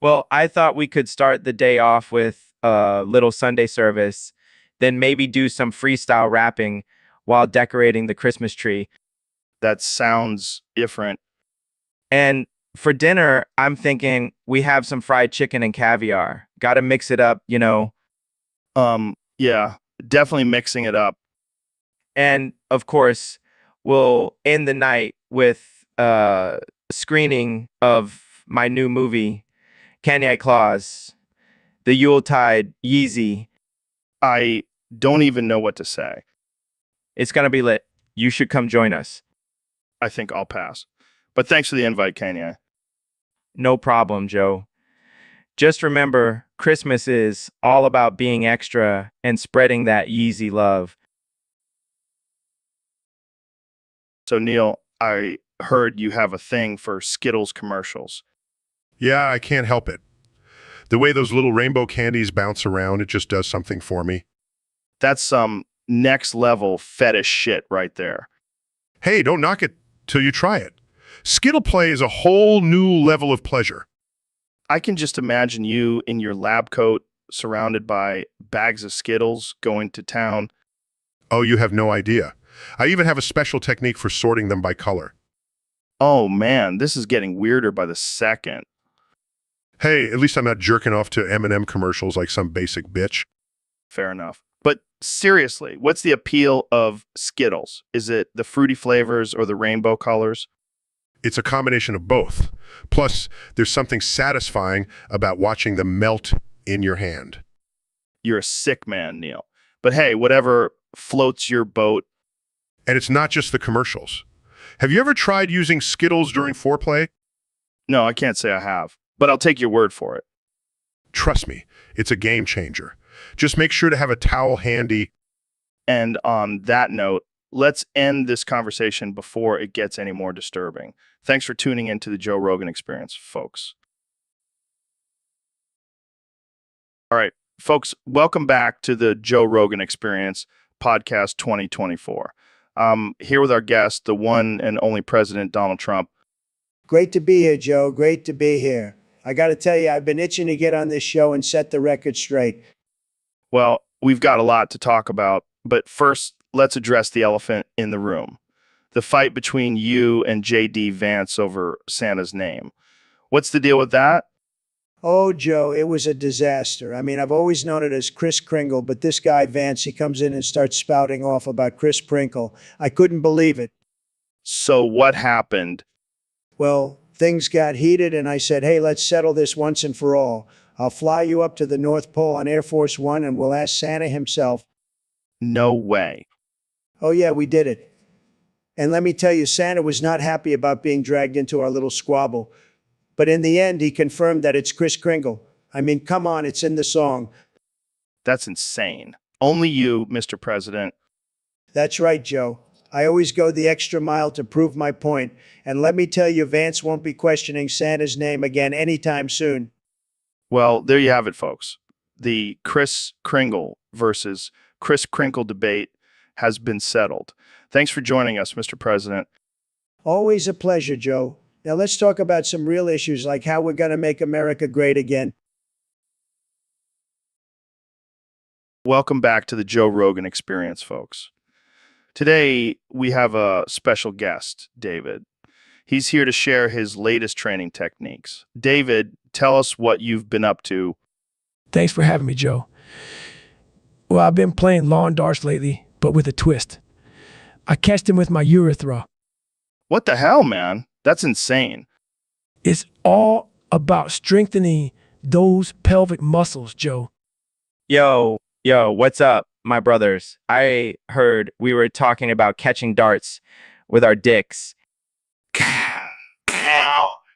Well, I thought we could start the day off with a little Sunday service, then maybe do some freestyle rapping while decorating the Christmas tree. That sounds different. And for dinner, I'm thinking we have some fried chicken and caviar. Got to mix it up, you know. Yeah, definitely mixing it up. And of course, we'll end the night with a screening of my new movie, Kanye Claus, the Yuletide Yeezy. I don't even know what to say. It's going to be lit. You should come join us. I think I'll pass. But thanks for the invite, Kanye. No problem, Joe. Just remember, Christmas is all about being extra and spreading that Yeezy love. So, Neil, I heard you have a thing for Skittles commercials. Yeah, I can't help it. The way those little rainbow candies bounce around, it just does something for me. That's some next level fetish shit right there. Hey, don't knock it till you try it. Skittle play is a whole new level of pleasure. I can just imagine you in your lab coat, surrounded by bags of Skittles, going to town. Oh, you have no idea. I even have a special technique for sorting them by color. Oh man, this is getting weirder by the second. Hey, at least I'm not jerking off to M&M commercials like some basic bitch. Fair enough. But seriously, what's the appeal of Skittles? Is it the fruity flavors or the rainbow colors? It's a combination of both. Plus, there's something satisfying about watching them melt in your hand. You're a sick man, Neil. But hey, whatever floats your boat. And it's not just the commercials. Have you ever tried using Skittles during foreplay? No, I can't say I have, but I'll take your word for it. Trust me, it's a game changer. Just make sure to have a towel handy. And on that note, let's end this conversation before it gets any more disturbing. Thanks for tuning into the Joe Rogan Experience, folks. All right, folks, welcome back to the Joe Rogan Experience podcast 2024. Here with our guest, the one and only President Donald Trump. Great to be here, Joe. Great to be here. I got to tell you, I've been itching to get on this show and set the record straight. Well, we've got a lot to talk about, but first, let's address the elephant in the room. The fight between you and J.D. Vance over Santa's name. What's the deal with that? Oh, Joe, it was a disaster. I mean, I've always known it as Kris Kringle, but this guy, Vance, he comes in and starts spouting off about Kris Kringle. I couldn't believe it. So what happened? Well, things got heated, and I said, hey, let's settle this once and for all. I'll fly you up to the North Pole on Air Force One, and we'll ask Santa himself. No way. Oh, yeah, we did it. And let me tell you, Santa was not happy about being dragged into our little squabble. But in the end, he confirmed that it's Kris Kringle. I mean, come on, it's in the song. That's insane. Only you, Mr. President. That's right, Joe. I always go the extra mile to prove my point. And let me tell you, Vance won't be questioning Santa's name again anytime soon. Well, there you have it, folks. The Kris Kringle versus Kris Kringle debate has been settled. Thanks for joining us, Mr. President. Always a pleasure, Joe. Now let's talk about some real issues like how we're going to make America great again. Welcome back to the Joe Rogan Experience, folks. Today, we have a special guest, David. He's here to share his latest training techniques. David, tell us what you've been up to. Thanks for having me, Joe. Well, I've been playing lawn darts lately, but with a twist. I catched him with my urethra. What the hell, man? That's insane. It's all about strengthening those pelvic muscles, Joe. Yo, what's up, my brothers? I heard we were talking about catching darts with our dicks.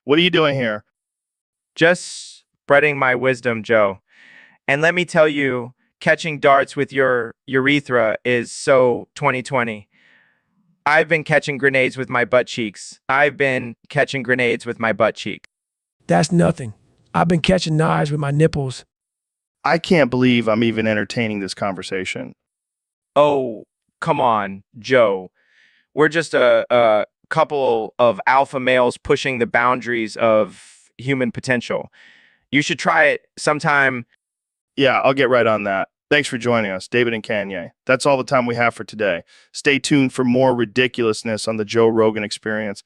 What are you doing here? Just spreading my wisdom, Joe. And let me tell you, catching darts with your urethra is so 2020. I've been catching grenades with my butt cheeks. I've been catching grenades with my butt cheek. That's nothing. I've been catching knives with my nipples. I can't believe I'm even entertaining this conversation. Oh, Come on, Joe. We're just a couple of alpha males pushing the boundaries of human potential. You should try it sometime. Yeah, I'll get right on that. Thanks for joining us, David and Kanye. That's all the time we have for today. Stay tuned for more ridiculousness on the Joe Rogan Experience.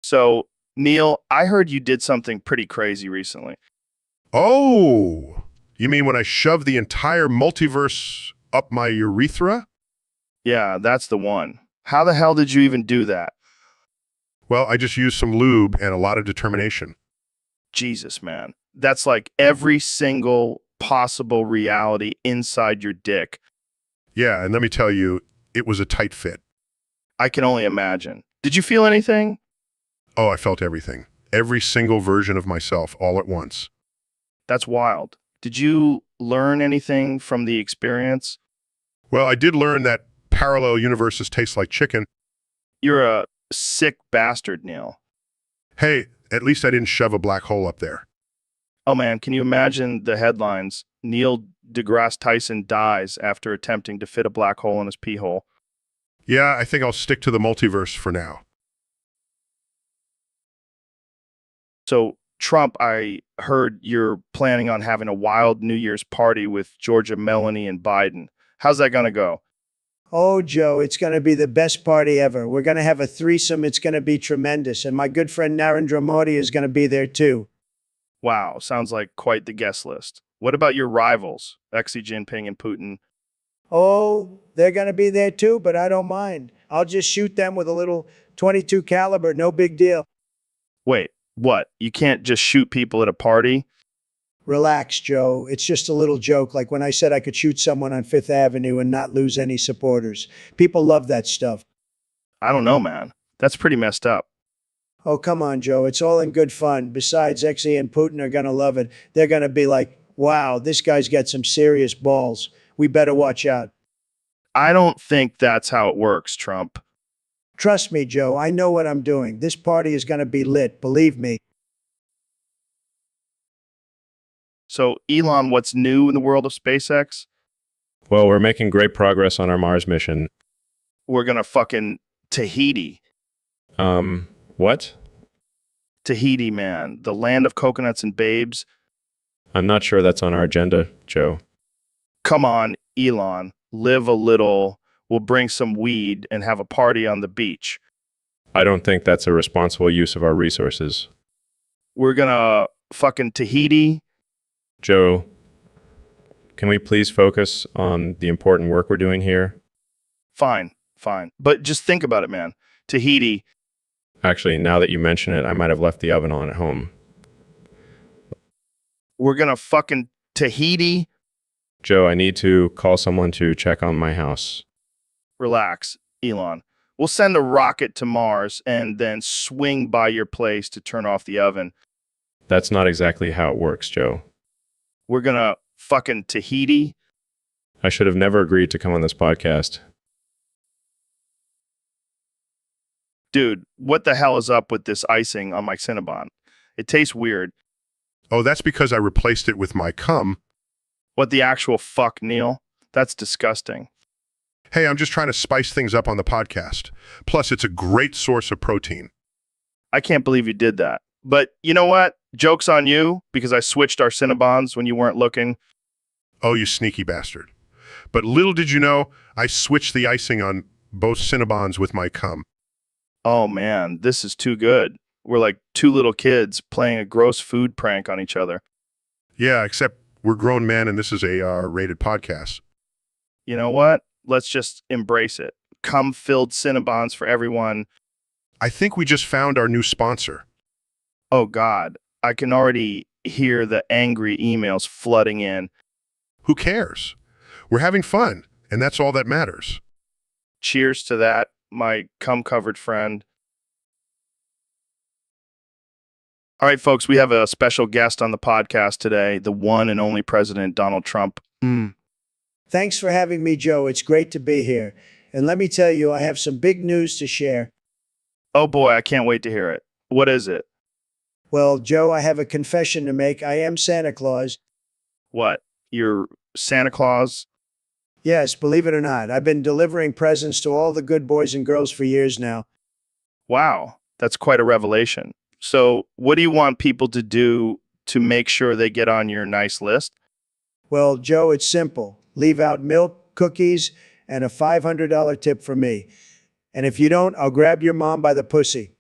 So, Neil, I heard you did something pretty crazy recently. Oh, you mean when I shoved the entire multiverse up my urethra? Yeah, that's the one. How the hell did you even do that? Well, I just used some lube and a lot of determination. Jesus, man. That's like every single possible reality inside your dick. Yeah, and let me tell you, it was a tight fit. I can only imagine. Did you feel anything? Oh, I felt everything. Every single version of myself all at once. That's wild. Did you learn anything from the experience? Well, I did learn that parallel universes taste like chicken. You're a sick bastard, Neil. Hey, at least I didn't shove a black hole up there. Oh man, can you imagine the headlines? Neil deGrasse Tyson dies after attempting to fit a black hole in his pee hole. Yeah, I think I'll stick to the multiverse for now. So, Trump, I heard you're planning on having a wild New Year's party with Georgia, Melanie, and Biden. How's that going to go? Oh, Joe, it's going to be the best party ever. We're going to have a threesome. It's going to be tremendous. And my good friend Narendra Modi is going to be there too. Wow, sounds like quite the guest list. What about your rivals, Xi Jinping and Putin? Oh, they're going to be there too, but I don't mind. I'll just shoot them with a little 22 caliber. No big deal. Wait, what? You can't just shoot people at a party? Relax, Joe. It's just a little joke, like when I said I could shoot someone on Fifth Avenue and not lose any supporters. People love that stuff. I don't know, man. That's pretty messed up. Oh, come on, Joe. It's all in good fun. Besides, Xi and Putin are going to love it. They're going to be like, wow, this guy's got some serious balls. We better watch out. I don't think that's how it works, Trump. Trust me, Joe. I know what I'm doing. This party is going to be lit. Believe me. So, Elon, what's new in the world of SpaceX? Well, we're making great progress on our Mars mission. We're going to fucking Tahiti. What? Tahiti, man. The land of coconuts and babes. I'm not sure that's on our agenda, Joe. Come on, Elon. Live a little. We'll bring some weed and have a party on the beach. I don't think that's a responsible use of our resources. We're going to fucking Tahiti. Joe, can we please focus on the important work we're doing here? Fine. But just think about it, man. Tahiti. Actually, now that you mention it, I might have left the oven on at home. We're going to fucking Tahiti. Joe, I need to call someone to check on my house. Relax, Elon. We'll send a rocket to Mars and then swing by your place to turn off the oven. That's not exactly how it works, Joe. We're going to fucking Tahiti. I should have never agreed to come on this podcast. Dude, what the hell is up with this icing on my Cinnabon? It tastes weird. Oh, that's because I replaced it with my cum. What the actual fuck, Neil? That's disgusting. Hey, I'm just trying to spice things up on the podcast. Plus, it's a great source of protein. I can't believe you did that. But you know what? Joke's on you, because I switched our Cinnabons when you weren't looking. Oh, you sneaky bastard. But little did you know, I switched the icing on both Cinnabons with my cum. Oh man, this is too good. We're like two little kids playing a gross food prank on each other. Yeah, except we're grown men and this is a rated podcast. You know what? Let's just embrace it. Cum-filled Cinnabons for everyone. I think we just found our new sponsor. Oh God, I can already hear the angry emails flooding in. Who cares? We're having fun, and that's all that matters. Cheers to that, my cum-covered friend. All right, folks, we have a special guest on the podcast today, the one and only President Donald Trump. Thanks for having me, Joe. It's great to be here. And let me tell you, I have some big news to share. Oh boy, I can't wait to hear it. What is it? Well, Joe, I have a confession to make. I am Santa Claus. What? You're Santa Claus? Yes, believe it or not, I've been delivering presents to all the good boys and girls for years now. Wow, that's quite a revelation. So, what do you want people to do to make sure they get on your nice list? Well, Joe, it's simple. Leave out milk, cookies, and a $500 tip from me. And if you don't, I'll grab your mom by the pussy.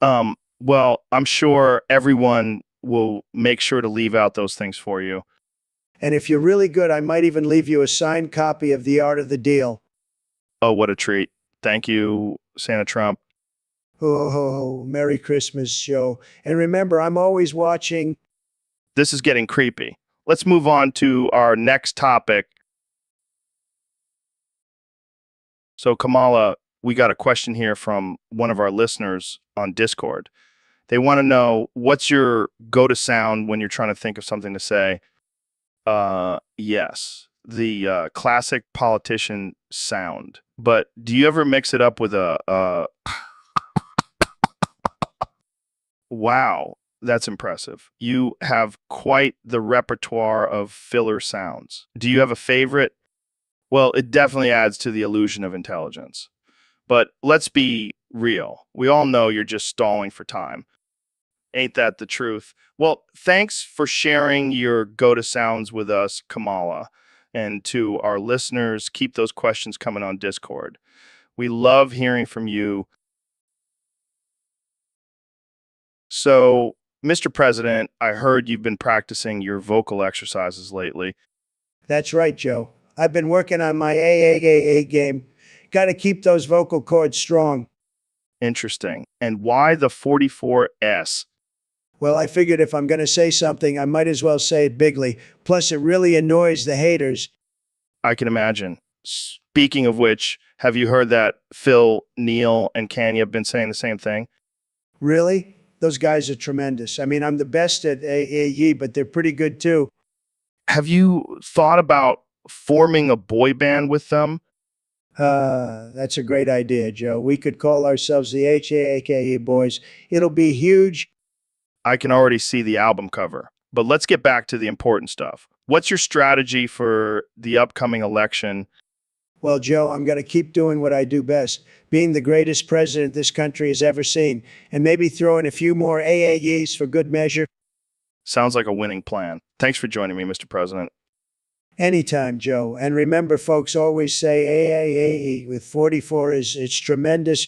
Well, I'm sure everyone will make sure to leave out those things for you. And if you're really good, I might even leave you a signed copy of The Art of the Deal. Oh, what a treat. Thank you, Santa Trump. Oh, Merry Christmas, Joe. And remember, I'm always watching. This is getting creepy. Let's move on to our next topic. So, Kamala, we got a question here from one of our listeners on Discord. They want to know, what's your go-to sound when you're trying to think of something to say? Yes, the classic politician sound. But do you ever mix it up with a wow, that's impressive. You have quite the repertoire of filler sounds. Do you have a favorite? Well, it definitely adds to the illusion of intelligence. But let's be real. We all know you're just stalling for time. Ain't that the truth? Well, thanks for sharing your go-to sounds with us, Kamala. And to our listeners, keep those questions coming on Discord. We love hearing from you. So, Mr. President, I heard you've been practicing your vocal exercises lately. That's right, Joe. I've been working on my AAAA game. Got to keep those vocal cords strong. Interesting. And why the 44S? Well, I figured if I'm going to say something, I might as well say it bigly. Plus, it really annoys the haters. I can imagine. Speaking of which, have you heard that Phil, Neil, and Kanye have been saying the same thing? Really? Those guys are tremendous. I mean, I'm the best at AAE, but they're pretty good too. Have you thought about forming a boy band with them? That's a great idea, Joe. We could call ourselves the HAAKE Boys. It'll be huge. I can already see the album cover. But let's get back to the important stuff. What's your strategy for the upcoming election? Well, Joe, I'm going to keep doing what I do best, being the greatest president this country has ever seen, and maybe throw in a few more AAEs for good measure. Sounds like a winning plan. Thanks for joining me, Mr. President. Anytime, Joe. And remember, folks always say AAAE with 44 it's tremendous.